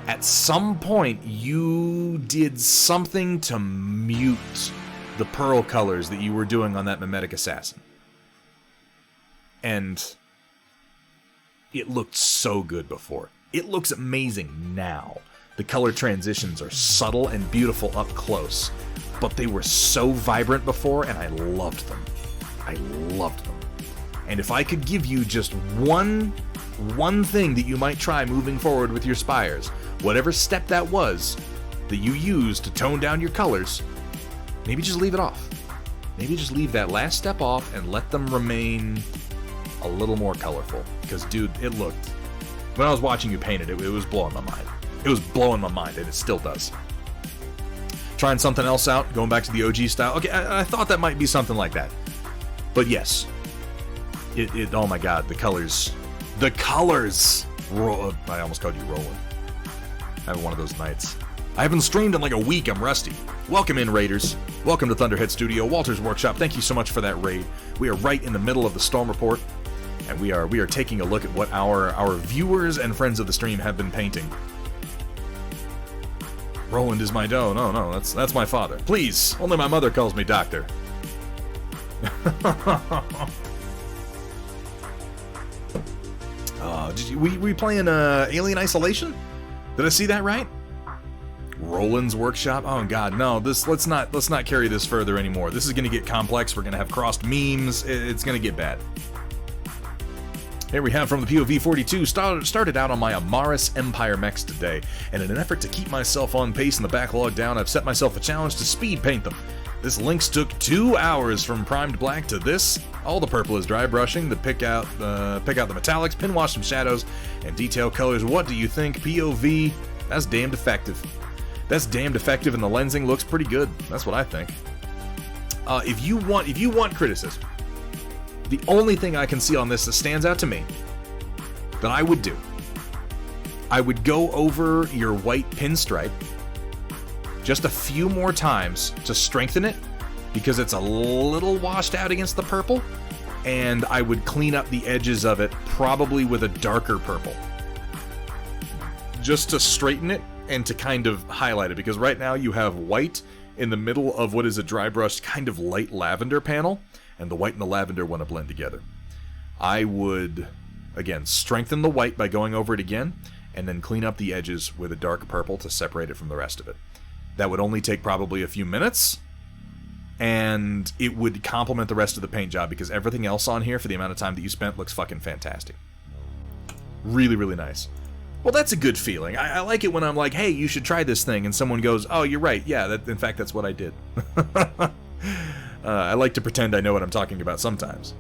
At some point you did something to mute the pearl colors that you were doing on that mimetic assassin. And it looked so good before. It looks amazing now. The color transitions are subtle and beautiful up close, but they were so vibrant before, and I loved them. I loved them. And if I could give you just one thing that you might try moving forward with your spires, whatever step that was that you used to tone down your colors, maybe just leave it off. Maybe just leave that last step off and let them remain a little more colorful. Because, dude, it looked... When I was watching you paint it, it was blowing my mind. It was blowing my mind, and it still does. Trying something else out, going back to the OG style. Okay, I thought that might be something like that. But yes. Oh my god, the colors. The colors! I almost called you Roland. Having one of those nights. I haven't streamed in like a week, I'm rusty. Welcome in, Raiders. Welcome to Thunderhead Studio, Walter's Workshop. Thank you so much for that raid. We are right in the middle of the Storm Report. And we are taking a look at what our viewers and friends of the stream have been painting. Roland is my doe. No, that's my father. Please, only my mother calls me doctor. We playing Alien Isolation? Did I see that right? Roland's Workshop? Oh god, no. Let's not carry this further anymore. This is gonna get complex. We're gonna have crossed memes. It's gonna get bad. Here we have from the POV 42, started out on my Amaris Empire mechs today, and in an effort to keep myself on pace and the backlog down, I've set myself a challenge to speed paint them. This Lynx took 2 hours from primed black to this. All the purple is dry brushing to pick out the metallics, pin wash some shadows, and detail colors. What do you think? POV? That's damned effective. That's damned effective, and the lensing looks pretty good. That's what I think. If you want criticism, the only thing I can see on this that stands out to me that I would do, I would go over your white pinstripe just a few more times to strengthen it, because it's a little washed out against the purple, and I would clean up the edges of it, probably with a darker purple, just to straighten it and to kind of highlight it, because right now you have white in the middle of what is a dry brushed kind of light lavender panel, and the white and the lavender want to blend together. I would, again, strengthen the white by going over it again, and then clean up the edges with a dark purple to separate it from the rest of it. That would only take probably a few minutes, and it would complement the rest of the paint job, because everything else on here, for the amount of time that you spent, looks fucking fantastic. Really, really nice. Well, that's a good feeling. I like it when I'm like, hey, you should try this thing, and someone goes, oh, you're right, yeah, in fact, that's what I did. I like to pretend I know what I'm talking about sometimes.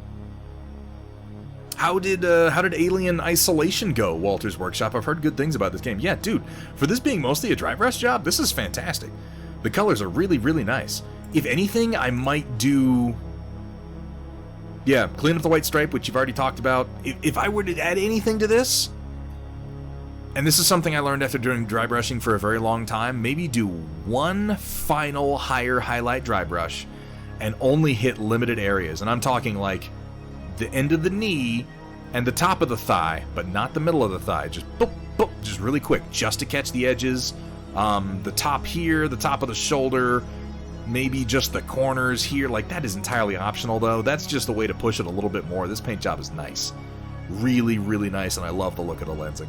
How did Alien Isolation go, Walter's Workshop? I've heard good things about this game. Yeah, dude, for this being mostly a dry brush job, this is fantastic. The colors are really, really nice. If anything, I might do... Yeah, clean up the white stripe, which you've already talked about. If I were to add anything to this, and this is something I learned after doing dry brushing for a very long time, maybe do one final higher highlight dry brush and only hit limited areas. And I'm talking like the end of the knee and the top of the thigh, but not the middle of the thigh. Just boop, boop, just really quick, just to catch the edges. The top here, the top of the shoulder, maybe just the corners here. Like, that is entirely optional, though. That's just a way to push it a little bit more. This paint job is nice. Really, really nice, and I love the look of the lensing.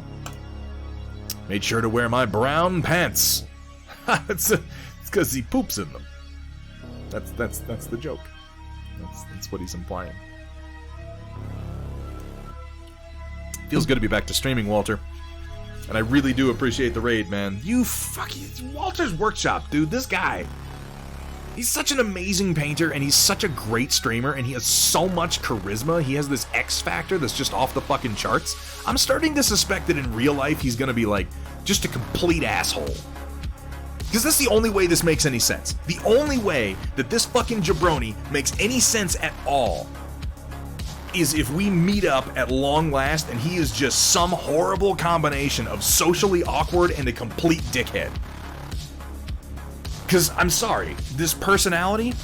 Made sure to wear my brown pants. It's because he poops in them. That's the joke. That's what he's implying. Feels good to be back to streaming, Walter. And I really do appreciate the raid, man. You fucking... Walter's Workshop, dude. This guy. He's such an amazing painter, and he's such a great streamer, and he has so much charisma. He has this X factor that's just off the fucking charts. I'm starting to suspect that in real life he's gonna be like, just a complete asshole. Because that's the only way this makes any sense. The only way that this fucking jabroni makes any sense at all is if we meet up at long last and he is just some horrible combination of socially awkward and a complete dickhead. Because, I'm sorry, this personality,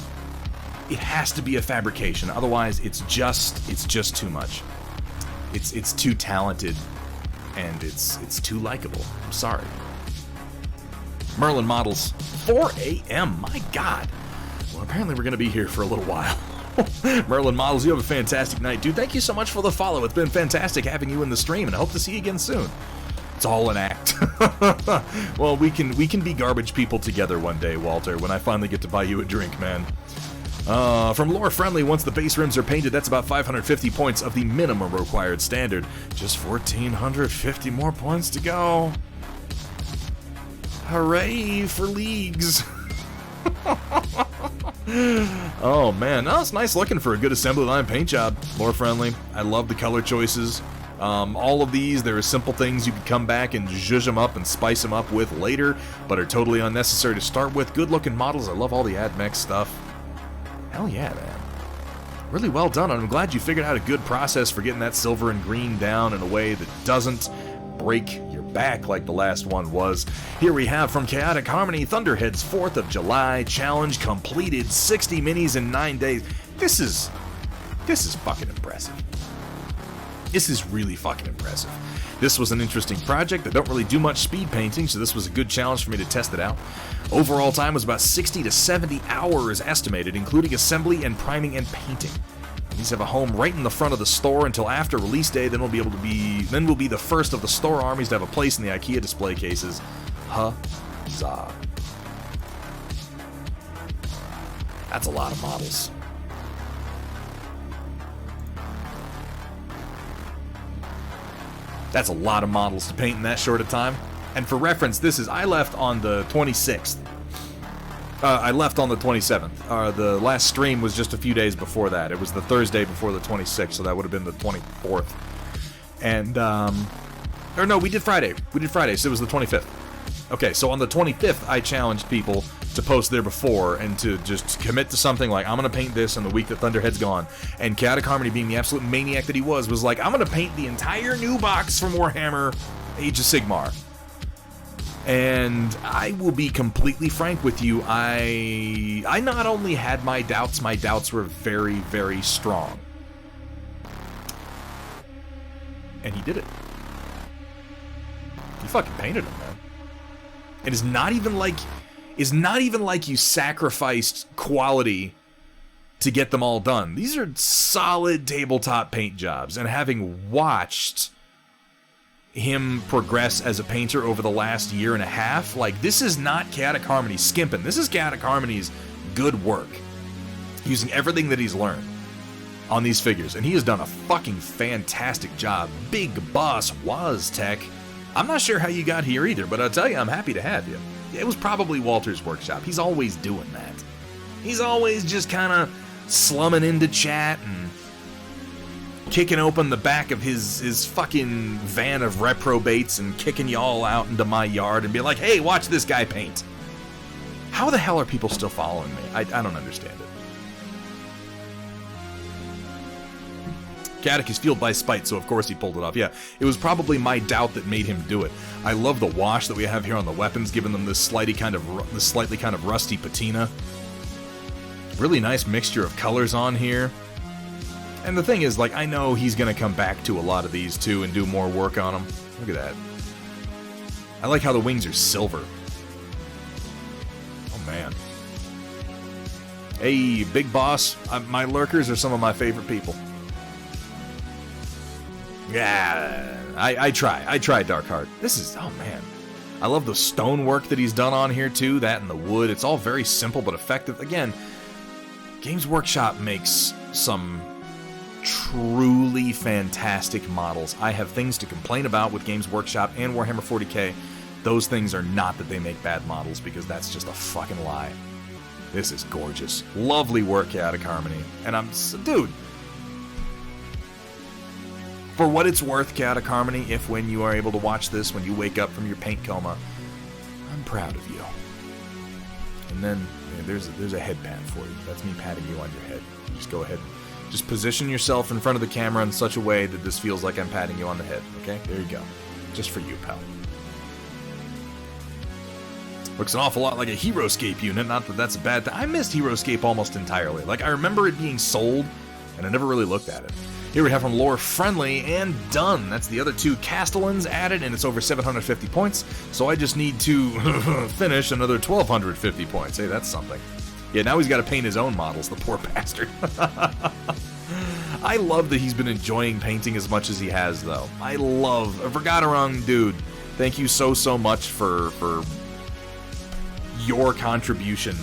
it has to be a fabrication. Otherwise, it's just too much. It's too talented, and it's too likable. I'm sorry. Merlin Models, 4 a.m., my god. Well, apparently we're going to be here for a little while. Merlin Models, you have a fantastic night. Dude, thank you so much for the follow. It's been fantastic having you in the stream, and I hope to see you again soon. It's all an act. Well, we can be garbage people together one day, Walter, when I finally get to buy you a drink, man. From Lore Friendly, once the base rims are painted, that's about 550 points of the minimum required standard. Just 1,450 more points to go. Hooray for leagues. Oh man, no, it's nice looking for a good assembly line paint job. Lore Friendly, I love the color choices. All of these, there are simple things you can come back and zhuzh them up and spice them up with later, but are totally unnecessary to start with. Good looking models, I love all the AdMech stuff. Hell yeah, man. Really well done, and I'm glad you figured out a good process for getting that silver and green down in a way that doesn't break your back like the last one was. Here we have from Chaotic Harmony, Thunderhead's 4th of July challenge completed, 60 minis in 9 days. This is fucking impressive. This is really fucking impressive. This was an interesting project. I don't really do much speed painting, so this was a good challenge for me to test it out. Overall time was about 60 to 70 hours estimated, including assembly and priming and painting. These have a home right in the front of the store until after release day. Then we'll be the first of the store armies to have a place in the IKEA display cases. Huzzah. That's a lot of models. That's a lot of models to paint in that short a time. And for reference, I left on the 26th. I left on the 27th. The last stream was just a few days before that. It was the Thursday before the 26th, so that would have been the 24th. And, or no, we did Friday. So it was the 25th. Okay, so on the 25th, I challenged people to post there before and to just commit to something like, I'm going to paint this in the week that Thunderhead's gone. And Chaotic Harmony, being the absolute maniac that he was like, I'm going to paint the entire new box from Warhammer Age of Sigmar. And I will be completely frank with you, I not only had my doubts were very, very strong. And he did it. He fucking painted him, man. It is not even like you sacrificed quality to get them all done. These are solid tabletop paint jobs, and having watched him progress as a painter over the last year and a half, like, this is not Chaotic Harmony skimping. This is Chaotic Harmony's good work, using everything that he's learned on these figures, and he has done a fucking fantastic job. Big boss Waztech. I'm not sure how you got here either, but I'll tell you, I'm happy to have you. It was probably Walter's workshop. He's always doing that. He's always just kind of slumming into chat and kicking open the back of his fucking van of reprobates and kicking you all out into my yard and be like, hey, watch this guy paint. How the hell are people still following me? I don't understand it. Gaddock is fueled by spite, so of course he pulled it off. Yeah, it was probably my doubt that made him do it. I love the wash that we have here on the weapons, giving them this slightly kind of rusty patina. Really nice mixture of colors on here. And the thing is, like, I know he's going to come back to a lot of these, too, and do more work on them. Look at that. I like how the wings are silver. Oh, man. Hey, Big Boss, my lurkers are some of my favorite people. Yeah, I try Dark Heart. This is, oh, man. I love the stonework that he's done on here, too, that and the wood. It's all very simple but effective. Again, Games Workshop makes some truly fantastic models. I have things to complain about with Games Workshop and Warhammer 40k. Those things are not that they make bad models, because that's just a fucking lie. This is gorgeous. Lovely work, Chaotic Harmony. And dude, for what it's worth, Chaotic Harmony, if when you are able to watch this, when you wake up from your paint coma, I'm proud of you. And then there's a head pat for you. That's me patting you on your head. You just go ahead. Just position yourself in front of the camera in such a way that this feels like I'm patting you on the head. Okay? There you go. Just for you, pal. Looks an awful lot like a Heroscape unit. Not that that's a bad thing. I missed Heroscape almost entirely. Like, I remember it being sold, and I never really looked at it. Here we have from Lore Friendly and done. That's the other two Castellans added, and it's over 750 points. So I just need to finish another 1,250 points. Hey, that's something. Yeah, now he's got to paint his own models, the poor bastard. I love that he's been enjoying painting as much as he has, though. I love... Vergaderung, dude, thank you so much for your contribution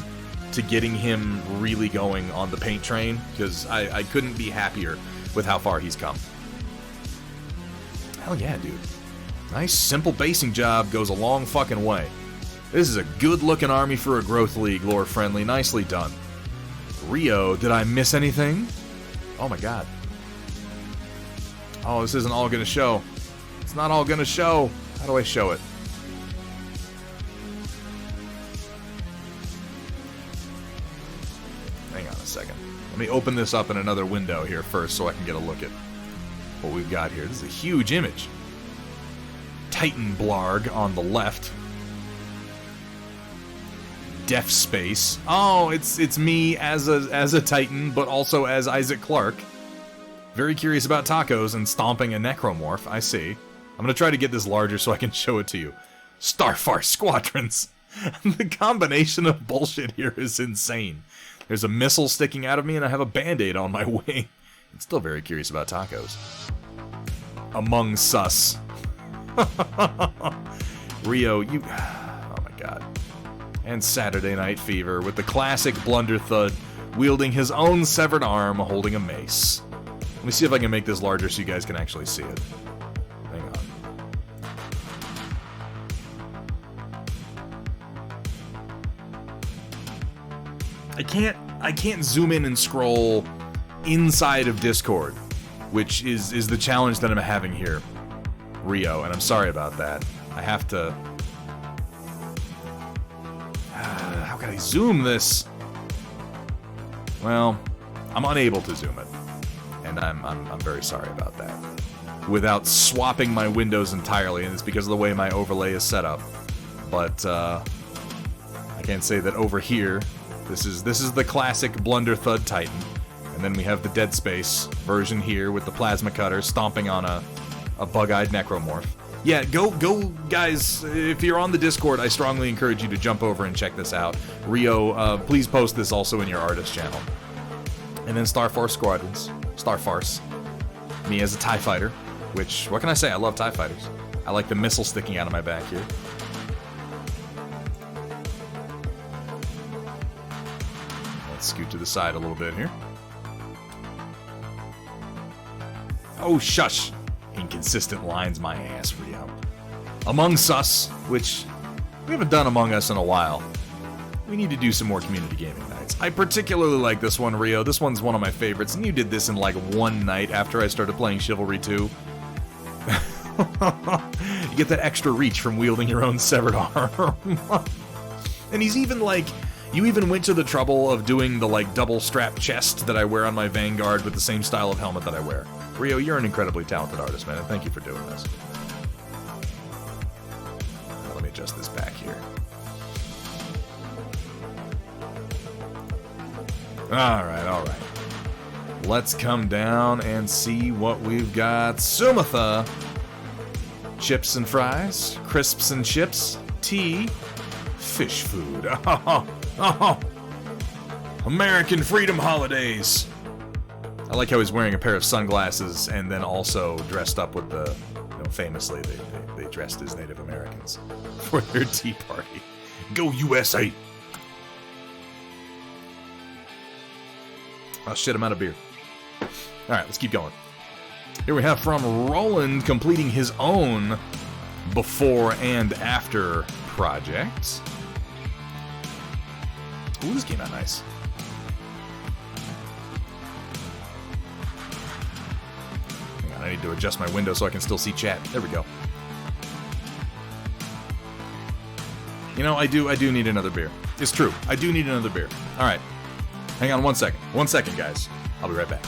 to getting him really going on the paint train, because I couldn't be happier with how far he's come. Hell yeah, dude. Nice, simple basing job goes a long fucking way. This is a good-looking army for a growth league, Lore Friendly. Nicely done. Rio, did I miss anything? Oh my god. Oh, this isn't all gonna show. It's not all gonna show. How do I show it? Hang on a second. Let me open this up in another window here first so I can get a look at what we've got here. This is a huge image. Titan Blarg on the left. Def Space. Oh, it's me as a Titan, but also as Isaac Clarke. Very curious about tacos and stomping a necromorph. I see. I'm gonna try to get this larger so I can show it to you. Starfar Squadrons. The combination of bullshit here is insane. There's a missile sticking out of me, and I have a band-aid on my wing. I'm still very curious about tacos. Among Sus. Rio, you... Oh my god. And Saturday Night Fever with the classic Blunder Thud wielding his own severed arm holding a mace. Let me see if I can make this larger so you guys can actually see it. Hang on. I can't zoom in and scroll inside of Discord, which is the challenge that I'm having here, Rio, and I'm sorry about that. I have to... how can I zoom this? Well, I'm unable to zoom it, and I'm very sorry about that. Without swapping my windows entirely, and it's because of the way my overlay is set up. But I can't say that over here. This is the classic Blunder Thud Titan, and then we have the Dead Space version here with the plasma cutter stomping on a bug-eyed necromorph. Yeah, go guys, if you're on the Discord, I strongly encourage you to jump over and check this out. Rio, please post this also in your artist channel. And then Starfarce Squadrons. Starfarce. Me as a TIE fighter, which, what can I say? I love TIE fighters. I like the missile sticking out of my back here. Let's scoot to the side a little bit here. Oh, shush. Inconsistent lines, my ass, Rio. Among Us, which we haven't done Among Us in a while. We need to do some more community gaming nights. I particularly like this one, Rio. This one's one of my favorites, and you did this in like one night after I started playing Chivalry 2. You get that extra reach from wielding your own severed arm. And he's even like... You even went to the trouble of doing the like double strap chest that I wear on my Vanguard with the same style of helmet that I wear. Rio, you're an incredibly talented artist, man, and thank you for doing this. Now, let me adjust this back here. Alright. Let's come down and see what we've got. Sumatha. Chips and fries. Crisps and chips. Tea. Fish food. Oh. American freedom holidays. I like how he's wearing a pair of sunglasses and then also dressed up with the... famously, they dressed as Native Americans for their tea party. Go USA! Oh shit, I'm out of beer. Alright, let's keep going. Here we have from Roland completing his own before and after project. Ooh, this came out nice. Hang on, I need to adjust my window so I can still see chat. There we go. You know, I do need another beer. It's true. I do need another beer. All right. Hang on 1 second. 1 second, guys. I'll be right back.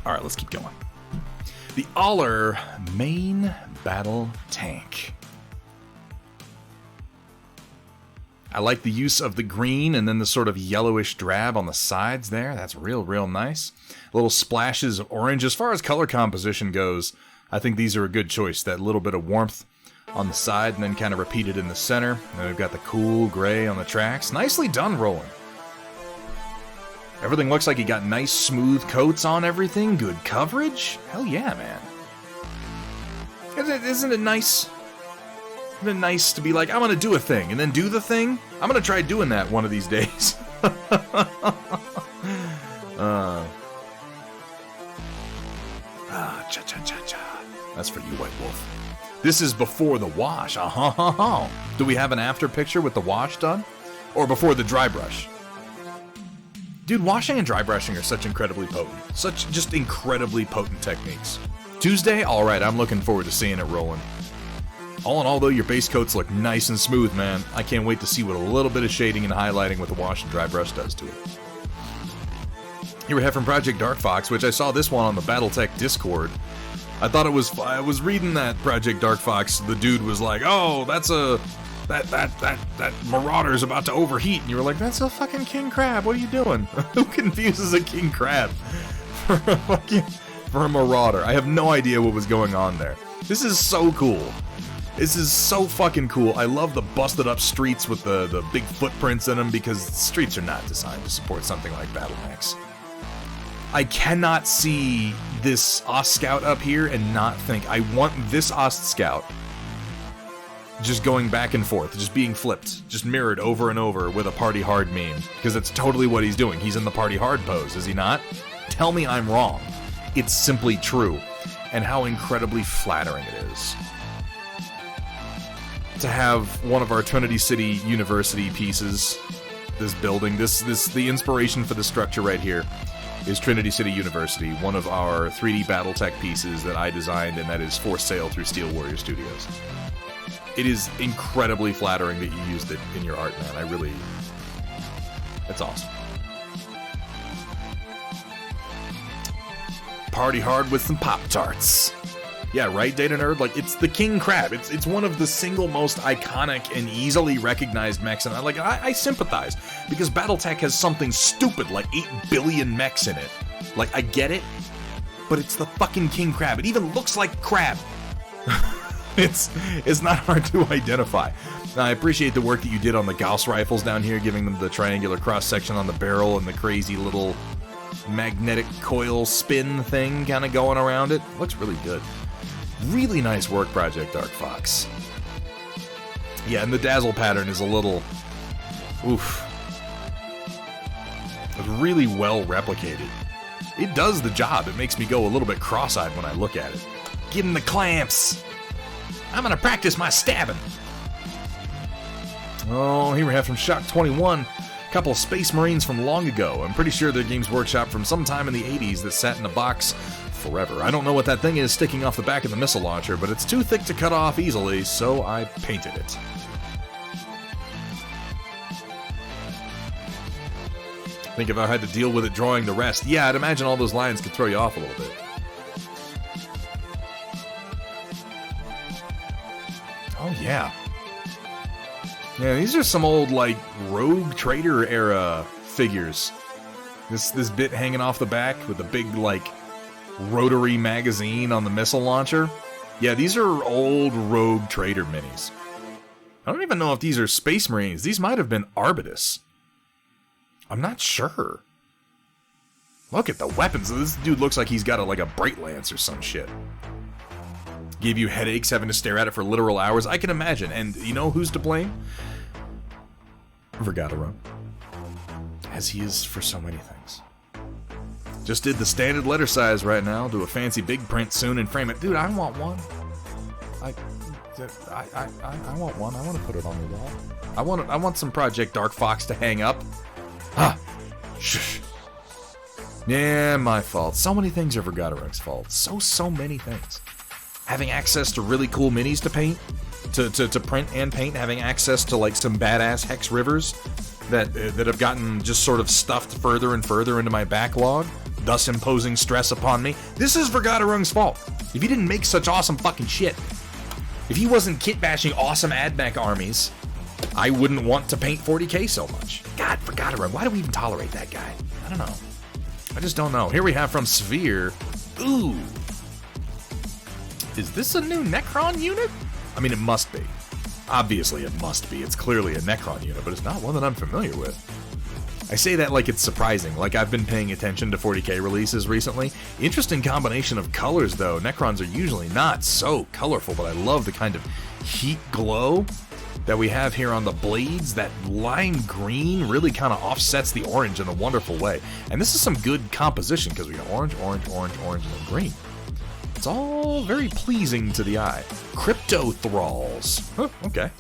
All right, let's keep going. The Aller main battle tank. I like the use of the green and then the sort of yellowish drab on the sides there. That's real nice. Little splashes of orange. As far as color composition goes, I think these are a good choice. That little bit of warmth on the side and then kind of repeated in the center. And then we've got the cool gray on the tracks. Nicely done, Roland. Everything looks like he got nice smooth coats on everything. Good coverage. Hell yeah, man. Isn't it nice? Isn't it nice to be like, I'm gonna do a thing, and then do the thing? I'm gonna try doing that one of these days. Cha-cha-cha-cha. That's for you, White Wolf. This is before the wash. Do we have an after picture with the wash done? Or before the dry brush? Dude, washing and dry brushing are such incredibly potent. Such just incredibly potent techniques. Tuesday? Alright, I'm looking forward to seeing it rolling. All in all, though, your base coats look nice and smooth, man. I can't wait to see what a little bit of shading and highlighting with the wash and dry brush does to it. Here we have from Project Dark Fox, which I saw this one on the Battletech Discord. I thought it was... I was reading that Project Dark Fox. The dude was like, oh, that's a... That Marauder's about to overheat. And you were like, that's a fucking king crab. What are you doing? Who confuses a king crab for a Marauder? I have no idea what was going on there. This is so cool. This is so fucking cool. I love the busted up streets with the big footprints in them because streets are not designed to support something like Battle Max. I cannot see this Ost Scout up here and not think, I want this Ost Scout just going back and forth, just being flipped, just mirrored over and over with a party hard meme. Because that's totally what he's doing. He's in the party hard pose, is he not? Tell me I'm wrong. It's simply true. And how incredibly flattering it is to have one of our Trinity City University pieces, this building, the inspiration for the structure right here is Trinity City University, one of our 3D Battletech pieces that I designed and that is for sale through Steel Warrior Studios. It is incredibly flattering that you used it in your art, man. That's awesome. Party hard with some Pop-Tarts. Yeah, right, Data Nerd? Like, it's the king crab. It's one of the single most iconic and easily recognized mechs. And I sympathize, because Battletech has something stupid like 8 billion mechs in it. Like, I get it, but it's the fucking king crab. It even looks like crab. It's not hard to identify. Now, I appreciate the work that you did on the Gauss rifles down here, giving them the triangular cross-section on the barrel and the crazy little magnetic coil spin thing kind of going around it. Looks really good. Really nice work, Project Dark Fox. Yeah, and the dazzle pattern is a little... oof. It's really well replicated. It does the job. It makes me go a little bit cross-eyed when I look at it. Give him the clamps! I'm gonna practice my stabbing. Oh, here we have from Shock 21. A couple of Space Marines from long ago. I'm pretty sure they're Games Workshop from sometime in the 80s that sat in a box forever. I don't know what that thing is sticking off the back of the missile launcher, but it's too thick to cut off easily, so I painted it. I think if I had to deal with it drawing the rest, yeah, I'd imagine all those lines could throw you off a little bit. Oh, yeah. Yeah, these are some old, like, Rogue Trader era figures. This bit hanging off the back with the big, like, rotary magazine on the missile launcher. Yeah, these are old Rogue Trader minis. I don't even know if these are Space Marines. These might have been Arbutus. I'm not sure. Look at the weapons. This dude looks like he's got like a Bright Lance or some shit. Gave you headaches having to stare at it for literal hours? I can imagine. And you know who's to blame? Vergata, as he is for so many things. Just did the standard letter size right now. Do a fancy big print soon and frame it. Dude, I want one. I want one. I want to put it on the wall. I want some Project Dark Fox to hang up. Ah, shush. Yeah, my fault. So many things are Vergatarek's fault. So many things. Having access to really cool minis to paint, to print and paint, having access to like some badass hex rivers that have gotten just sort of stuffed further and further into my backlog, thus imposing stress upon me. This is Vergatarek's fault. If he didn't make such awesome fucking shit, if he wasn't kit bashing awesome AdMech armies, I wouldn't want to paint 40k so much. God, Vergata, why do we even tolerate that guy? I don't know. I just don't know. Here we have from Sphere. Ooh. Is this a new Necron unit? I mean, it must be. Obviously, it must be. It's clearly a Necron unit, but it's not one that I'm familiar with. I say that like it's surprising, like I've been paying attention to 40k releases recently. Interesting combination of colors, though. Necrons are usually not so colorful, but I love the kind of heat glow that we have here on the blades. That lime green really kind of offsets the orange in a wonderful way. And this is some good composition, because we got orange, orange, orange, orange, and then green. It's all very pleasing to the eye. Crypto Thralls. Huh, okay.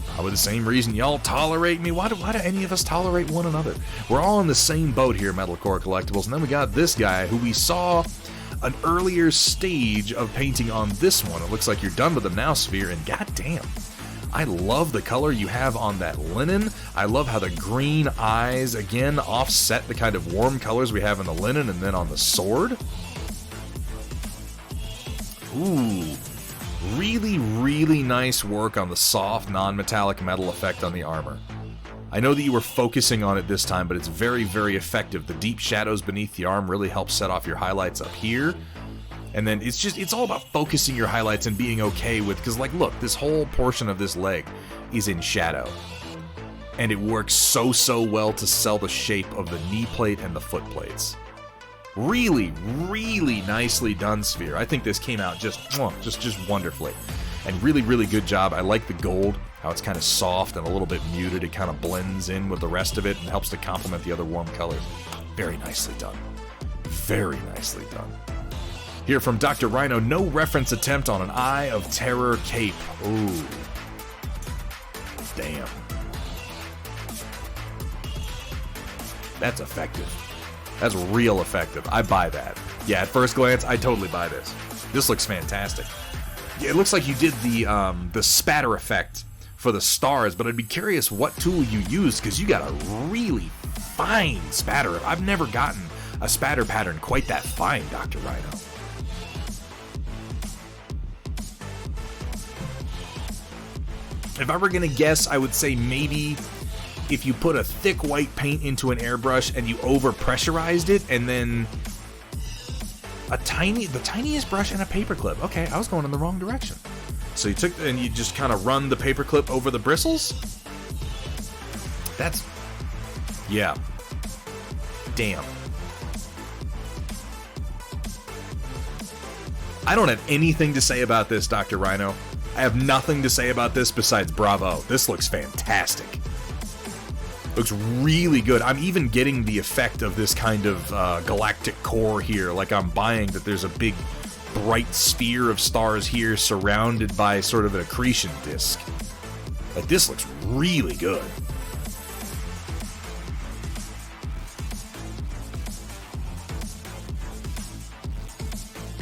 Probably the same reason y'all tolerate me. Why do any of us tolerate one another? We're all in the same boat here, Metalcore Collectibles. And then we got this guy who we saw an earlier stage of painting on this one. It looks like you're done with him now, Sphere, and goddamn, I love the color you have on that linen. I love how the green eyes, again, offset the kind of warm colors we have in the linen and then on the sword. Ooh. Really, really nice work on the soft, non-metallic metal effect on the armor. I know that you were focusing on it this time, but it's very, very effective. The deep shadows beneath the arm really help set off your highlights up here. And then it's all about focusing your highlights and being okay with, because like, look, this whole portion of this leg is in shadow. And it works so well to sell the shape of the knee plate and the foot plates. Really, really nicely done, Sphere. I think this came out just wonderfully. And really, really good job. I like the gold, how it's kind of soft and a little bit muted. It kind of blends in with the rest of it and helps to complement the other warm colors. Very nicely done. Very nicely done. Here from Dr. Rhino, no reference attempt on an Eye of Terror cape. Ooh. Damn. That's effective. That's real effective. I buy that. Yeah, at first glance, I totally buy this. This looks fantastic. Yeah, it looks like you did the spatter effect for the stars, but I'd be curious what tool you used, because you got a really fine spatter. I've never gotten a spatter pattern quite that fine, Dr. Rhino. If I were going to guess, I would say maybe if you put a thick white paint into an airbrush and you over pressurized it, and then the tiniest brush and a paperclip. Okay, I was going in the wrong direction. So you took and you just kind of run the paperclip over the bristles. That's, yeah. Damn. I don't have anything to say about this, Dr. Rhino. I have nothing to say about this besides bravo. This looks fantastic. Looks really good. I'm even getting the effect of this kind of galactic core here, like I'm buying that there's a big bright sphere of stars here surrounded by sort of an accretion disk. Like, this looks really good.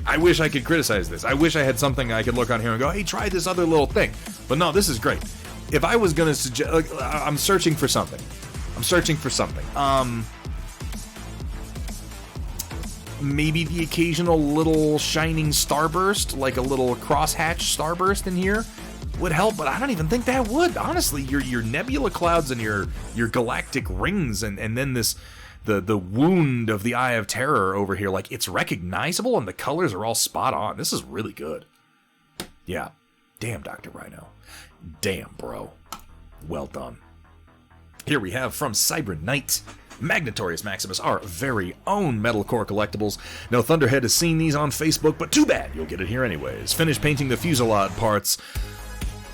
I wish I could criticize this. I wish I had something I could look on here and go, hey, try this other little thing. But no, this is great. If I was going to suggest, like, I'm searching for something. Maybe the occasional little shining starburst, like a little crosshatch starburst in here. would help, but I don't even think that would. Honestly, your nebula clouds and your galactic rings, and then this the wound of the Eye of Terror over here, like, it's recognizable and the colors are all spot on. This is really good. Yeah. Damn, Dr. Rhino. Damn, bro. Well done. Here we have from Cyber Knight, Magnatorius Maximus, our very own Metalcore collectibles. No Thunderhead has seen these on Facebook, but too bad, you'll get it here anyways. Finished painting the fuselage parts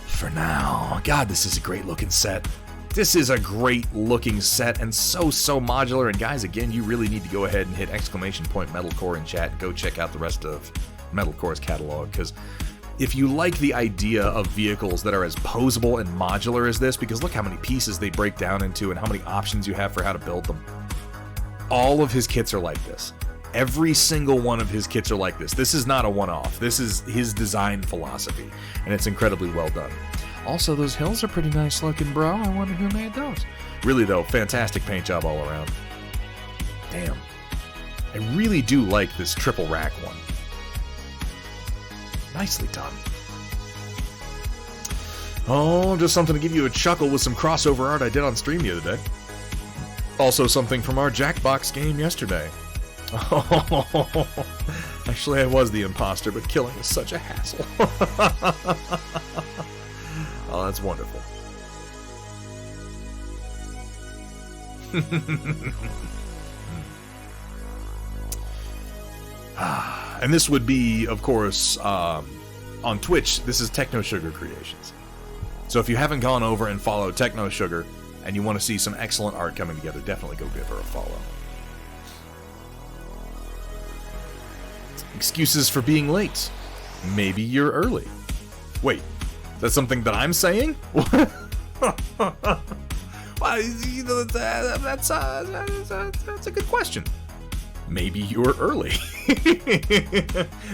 for now. God, this is a great looking set. This is a great looking set, and so modular. And guys, again, you really need to go ahead and hit !Metalcore in chat and go check out the rest of Metalcore's catalog, because if you like the idea of vehicles that are as posable and modular as this, because look how many pieces they break down into and how many options you have for how to build them. All of his kits are like this. Every single one of his kits are like this. This is not a one-off. This is his design philosophy, and it's incredibly well done. Also, those hills are pretty nice looking, bro. I wonder who made those. Really, though, fantastic paint job all around. Damn. I really do like this triple rack one. Nicely done. Oh, just something to give you a chuckle with some crossover art I did on stream the other day. Also something from our Jackbox game yesterday. Oh, actually I was the imposter, but killing is such a hassle. Oh, that's wonderful. And this would be, of course, on Twitch, this is Techno Sugar Creations. So if you haven't gone over and followed Techno Sugar, and you want to see some excellent art coming together, definitely go give her a follow. Excuses for being late. Maybe you're early. Wait, that's something that I'm saying? Well, you know, that's a good question. Maybe you're early.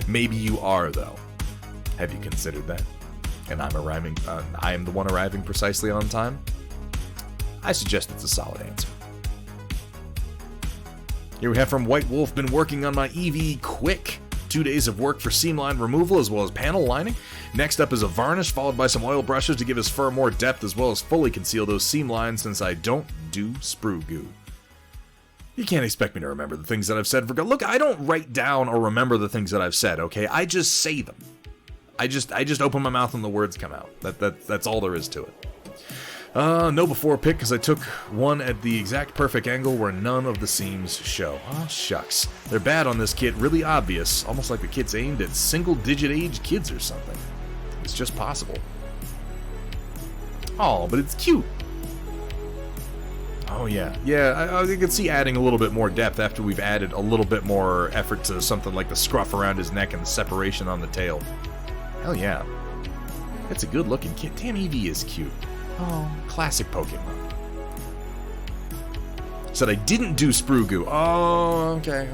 Maybe you are, though. Have you considered that? And I am the one arriving precisely on time? I suggest it's a solid answer. Here we have from White Wolf, been working on my EV quick. 2 days of work for seam line removal as well as panel lining. Next up is a varnish, followed by some oil brushes to give his fur more depth as well as fully conceal those seam lines, since I don't do sprue goo. You can't expect me to remember the things that I've said. Look, I don't write down or remember the things that I've said, okay? I just say them. I just open my mouth and the words come out. That's all there is to it. No before pick, because I took one at the exact perfect angle where none of the seams show. Oh, shucks. They're bad on this kit, really obvious. Almost like the kit's aimed at single-digit age kids or something. It's just possible. Oh, but it's cute. Oh, yeah. Yeah, I can see adding a little bit more depth after we've added a little bit more effort to something like the scruff around his neck and the separation on the tail. Hell yeah. It's a good-looking kit. Damn, Eevee is cute. Oh, classic Pokemon. Said I didn't do sprue goo. Oh, okay.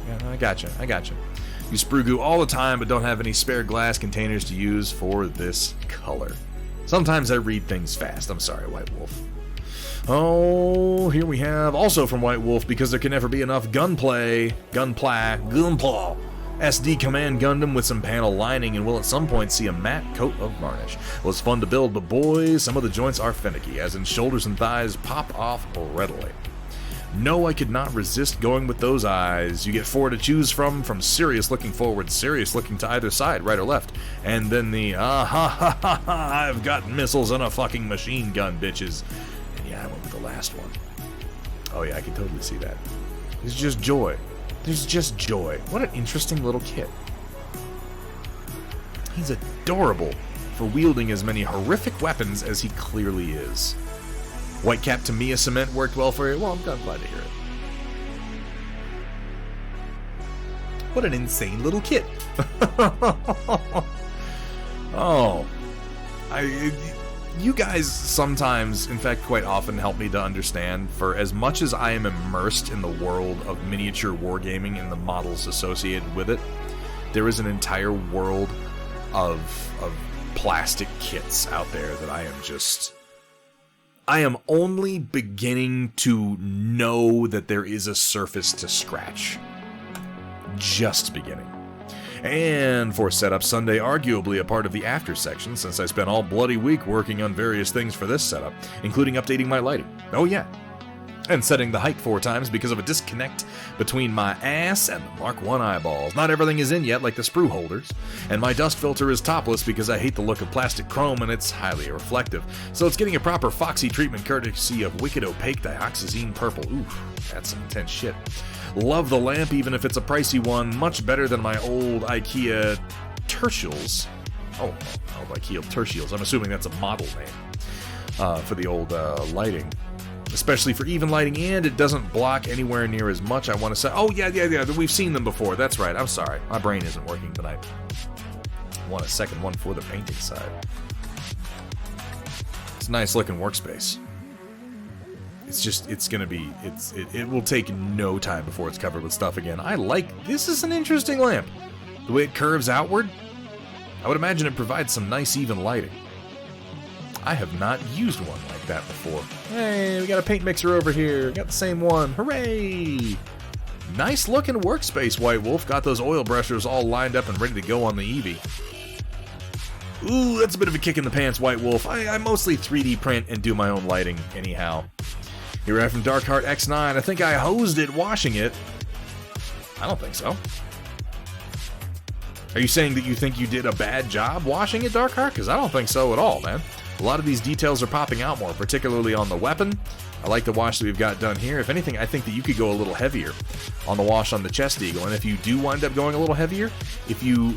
Yeah, I gotcha. You sprue goo all the time, but don't have any spare glass containers to use for this color. Sometimes I read things fast. I'm sorry, White Wolf. Oh, here we have, also from White Wolf, because there can never be enough gunplay, SD Command Gundam with some panel lining, and will at some point see a matte coat of varnish. Well, it's fun to build, but boys, some of the joints are finicky, as in shoulders and thighs pop off readily. No, I could not resist going with those eyes. You get 4 to choose from serious looking forward, serious looking to either side, right or left, and then the I've got missiles and a fucking machine gun, bitches. And yeah, I went with the last one. Oh yeah, I can totally see that. It's just joy. There's just joy. What an interesting little kid. He's adorable for wielding as many horrific weapons as he clearly is. Whitecap Tamiya cement worked well for you? Well, I'm glad to hear it. What an insane little kid. Oh. You guys sometimes, in fact quite often, help me to understand, for as much as I am immersed in the world of miniature wargaming and the models associated with it, there is an entire world of plastic kits out there that I am only beginning to know that there is a surface to scratch. Just beginning. And for setup Sunday, arguably a part of the after section, since I spent all bloody week working on various things for this setup, including updating my lighting. Oh yeah. And setting the height 4 times because of a disconnect between my ass and the Mark I eyeballs. Not everything is in yet, like the sprue holders. And my dust filter is topless because I hate the look of plastic chrome and it's highly reflective. So it's getting a proper Foxy treatment courtesy of Wicked Opaque Dioxazine Purple. Oof, that's some intense shit. Love the lamp even if it's a pricey one. Much better than my old IKEA Tertials. Oh, IKEA Tertials. I'm assuming that's a model name for the old lighting. Especially for even lighting, and it doesn't block anywhere near as much, I want to say. Oh, yeah, we've seen them before. That's right. I'm sorry. My brain isn't working tonight. I want a second one for the painting side. It's a nice looking workspace. It will take no time before it's covered with stuff again. This is an interesting lamp. The way it curves outward, I would imagine it provides some nice even lighting. I have not used one like that before. Hey, we got a paint mixer over here. Got the same one. Hooray! Nice looking workspace, White Wolf. Got those oil brushers all lined up and ready to go on the Eevee. Ooh, that's a bit of a kick in the pants, White Wolf. I mostly 3D print and do my own lighting anyhow. Here I have from Darkheart X9. I think I hosed it washing it. I don't think so. Are you saying that you think you did a bad job washing it, Darkheart? Because I don't think so at all, man. A lot of these details are popping out more, particularly on the weapon. I like the wash that we've got done here. If anything, I think that you could go a little heavier on the wash on the Chest Eagle. And if you do wind up going a little heavier,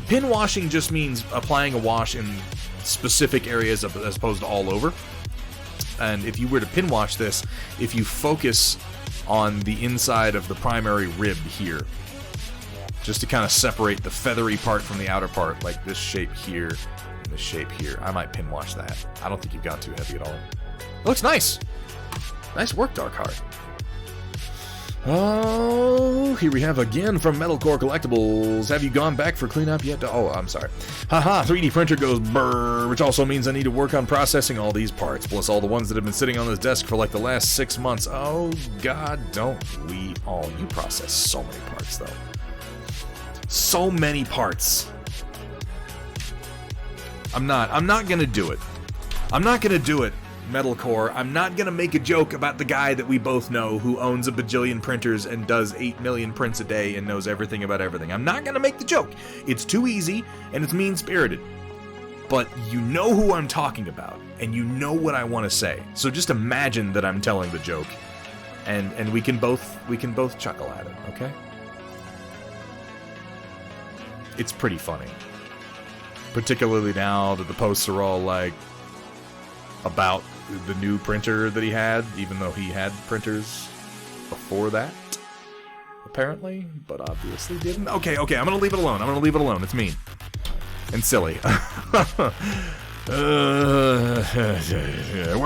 pin washing just means applying a wash in specific areas as opposed to all over. And if you were to pin wash this, if you focus on the inside of the primary rib here, just to kind of separate the feathery part from the outer part, like this shape here and this shape here, I might pin wash that. I don't think you've got too heavy at all. It looks nice. Nice work, Darkheart. Oh, here we have again from Metalcore Collectibles. Have you gone back for cleanup yet? Oh, I'm sorry. Haha, 3D printer goes brrr, which also means I need to work on processing all these parts, plus all the ones that have been sitting on this desk for like the last 6 months. Oh, God, don't we all. You process so many parts, though. So many parts. I'm not gonna do it. I'm not gonna do it, Metalcore. I'm not gonna make a joke about the guy that we both know who owns a bajillion printers and does 8 million prints a day and knows everything about everything. I'm not gonna make the joke. It's too easy and it's mean-spirited. But you know who I'm talking about, and you know what I want to say. So just imagine that I'm telling the joke, and we can both chuckle at it, okay? It's pretty funny. Particularly now that the posts are all like about the new printer that he had, even though he had printers before that, apparently, but obviously didn't. Okay, I'm gonna leave it alone. It's mean and silly. Where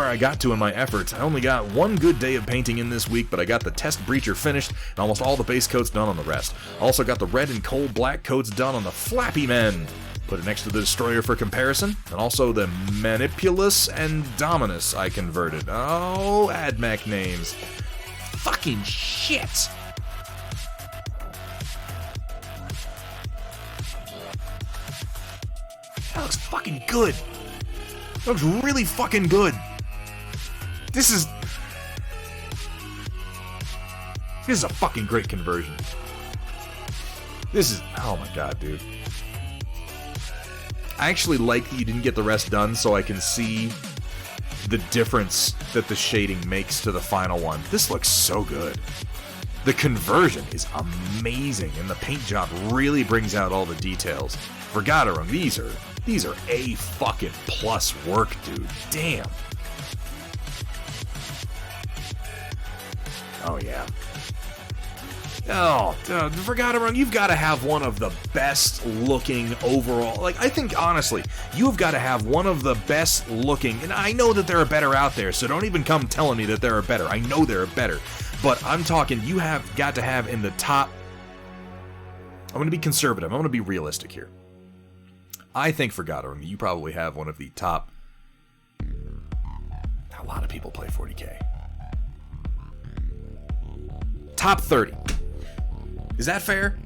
I got to in my efforts, I only got one good day of painting in this week, but I got the test breacher finished and almost all the base coats done on the rest. Also got the red and coal black coats done on the Flappy Men. Put it next to the Destroyer for comparison, and also the Manipulus and Dominus I converted. Oh, AdMech names. Fucking shit! That looks fucking good. That looks really fucking good. This is a fucking great conversion. Oh my god, dude. I actually like that you didn't get the rest done so I can see the difference that the shading makes to the final one. This looks so good. The conversion is amazing, and the paint job really brings out all the details. Forgot them. These are A fucking plus work, dude. Damn. Oh, yeah. Oh, forgot it wrong. You've got to have one of the best looking overall. Like, I think, honestly, you've got to have one of the best looking. And I know that there are better out there, so don't even come telling me that there are better. I know there are better. But I'm talking, you have got to have in the top. I'm going to be conservative. I'm going to be realistic here. I think for Goddard, you probably have one of the top. A lot of people play 40K. Top 30. Is that fair?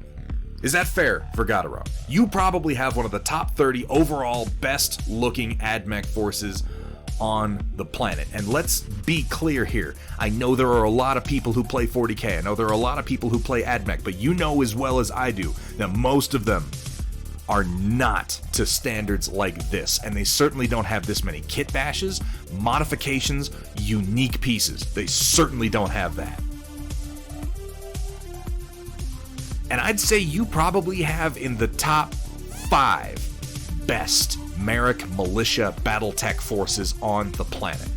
Is that fair for Gadarong? You probably have one of the top 30 overall best looking AdMech forces on the planet. And let's be clear here. I know there are a lot of people who play 40k. I know there are a lot of people who play AdMech, but you know as well as I do that most of them are not to standards like this. And they certainly don't have this many kit bashes, modifications, unique pieces. They certainly don't have that. And I'd say you probably have in the top 5 best Merrick militia battletech forces on the planet.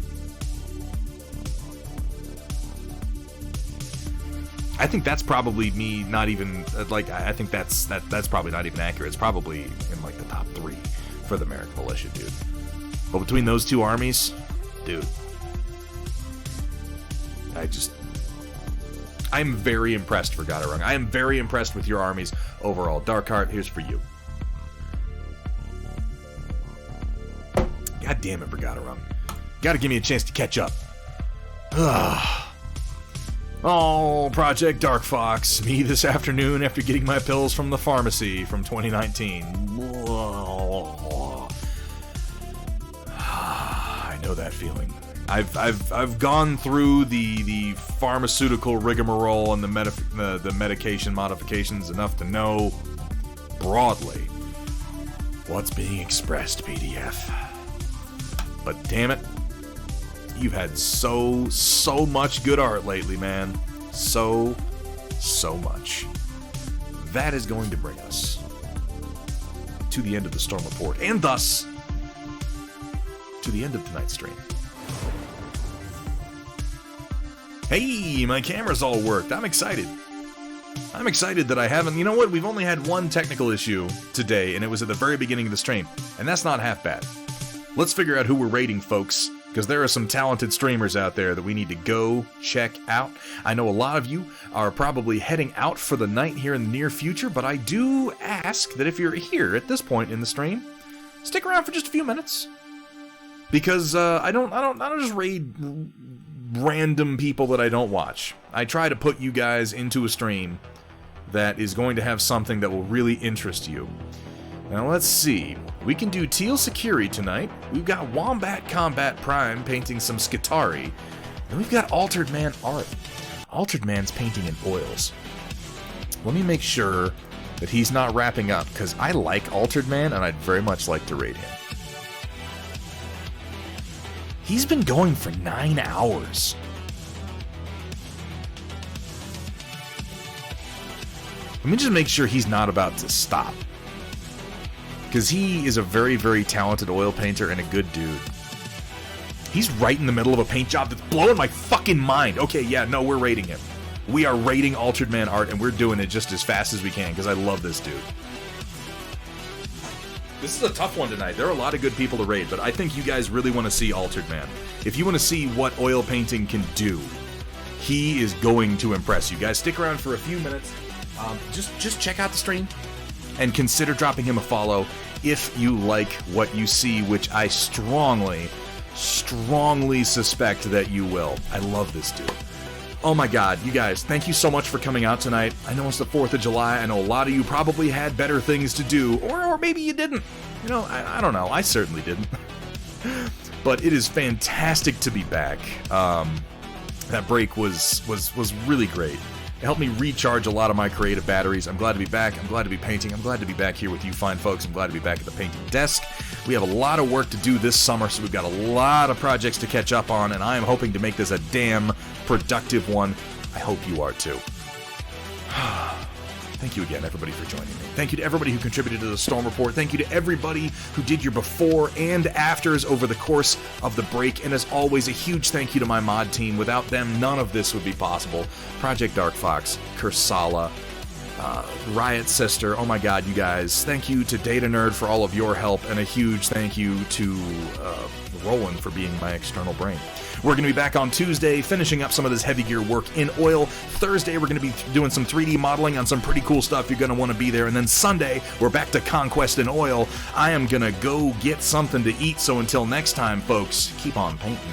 I think that's probably me not even, like, I think that's probably not even accurate. It's probably in, like, the top 3 for the Merrick militia, dude. But between those two armies, dude, I'm very impressed for Gadarung. I am very impressed with your armies overall. Darkheart, here's for you. God damn it, for Gadarung. Gotta give me a chance to catch up. Oh, Project Dark Fox. Me this afternoon after getting my pills from the pharmacy from 2019. I know that feeling. I've gone through the pharmaceutical rigmarole and the medication modifications enough to know broadly what's being expressed, PDF. But damn it, you've had so much good art lately, man. So much. That is going to bring us to the end of the Storm Report, and thus to the end of tonight's stream. Hey, my camera's all worked. I'm excited. I'm excited that I haven't... You know what? We've only had one technical issue today, and it was at the very beginning of the stream. And that's not half bad. Let's figure out who we're rating, folks, because there are some talented streamers out there that we need to go check out. I know a lot of you are probably heading out for the night here in the near future, but I do ask that if you're here at this point in the stream, stick around for just a few minutes. Because I don't just raid random people that I don't watch. I try to put you guys into a stream that is going to have something that will really interest you. Now let's see. We can do Teal Security tonight. We've got Wombat Combat Prime painting some Skitari. And we've got Altered Man art. Altered Man's painting in oils. Let me make sure that he's not wrapping up, because I like Altered Man and I'd very much like to raid him. He's been going for 9 hours. Let me just make sure he's not about to stop. Because he is a very, very talented oil painter and a good dude. He's right in the middle of a paint job that's blowing my fucking mind. Okay, yeah, no, we're rating him. We are rating Altered Man art, and we're doing it just as fast as we can, because I love this dude. This is a tough one tonight. There are a lot of good people to raid, but I think you guys really want to see Altered Man. If you want to see what oil painting can do, he is going to impress you. Guys, stick around for a few minutes. Just check out the stream and consider dropping him a follow if you like what you see, which I strongly suspect that you will. I love this dude. Oh my god, you guys, thank you so much for coming out tonight. I know it's the 4th of July. I know a lot of you probably had better things to do, or maybe you didn't. You know, I don't know. I certainly didn't. But it is fantastic to be back. That break was really great. It helped me recharge a lot of my creative batteries. I'm glad to be back. I'm glad to be painting. I'm glad to be back here with you fine folks. I'm glad to be back at the painting desk. We have a lot of work to do this summer, so we've got a lot of projects to catch up on, and I am hoping to make this a damn productive one. I hope you are too. Thank you again, everybody, for joining me. Thank you to everybody who contributed to the Storm Report. Thank you to everybody who did your before and afters over the course of the break. And as always, a huge thank you to my mod team. Without them, none of this would be possible. Project Dark Fox, Kursala, Riot Sister, oh my god, you guys. Thank you to Data Nerd for all of your help, and a huge thank you to Roland for being my external brain. We're going to be back on Tuesday, finishing up some of this heavy gear work in oil. Thursday, we're going to be doing some 3D modeling on some pretty cool stuff. You're going to want to be there. And then Sunday, we're back to Conquest in oil. I am going to go get something to eat. So until next time, folks, keep on painting.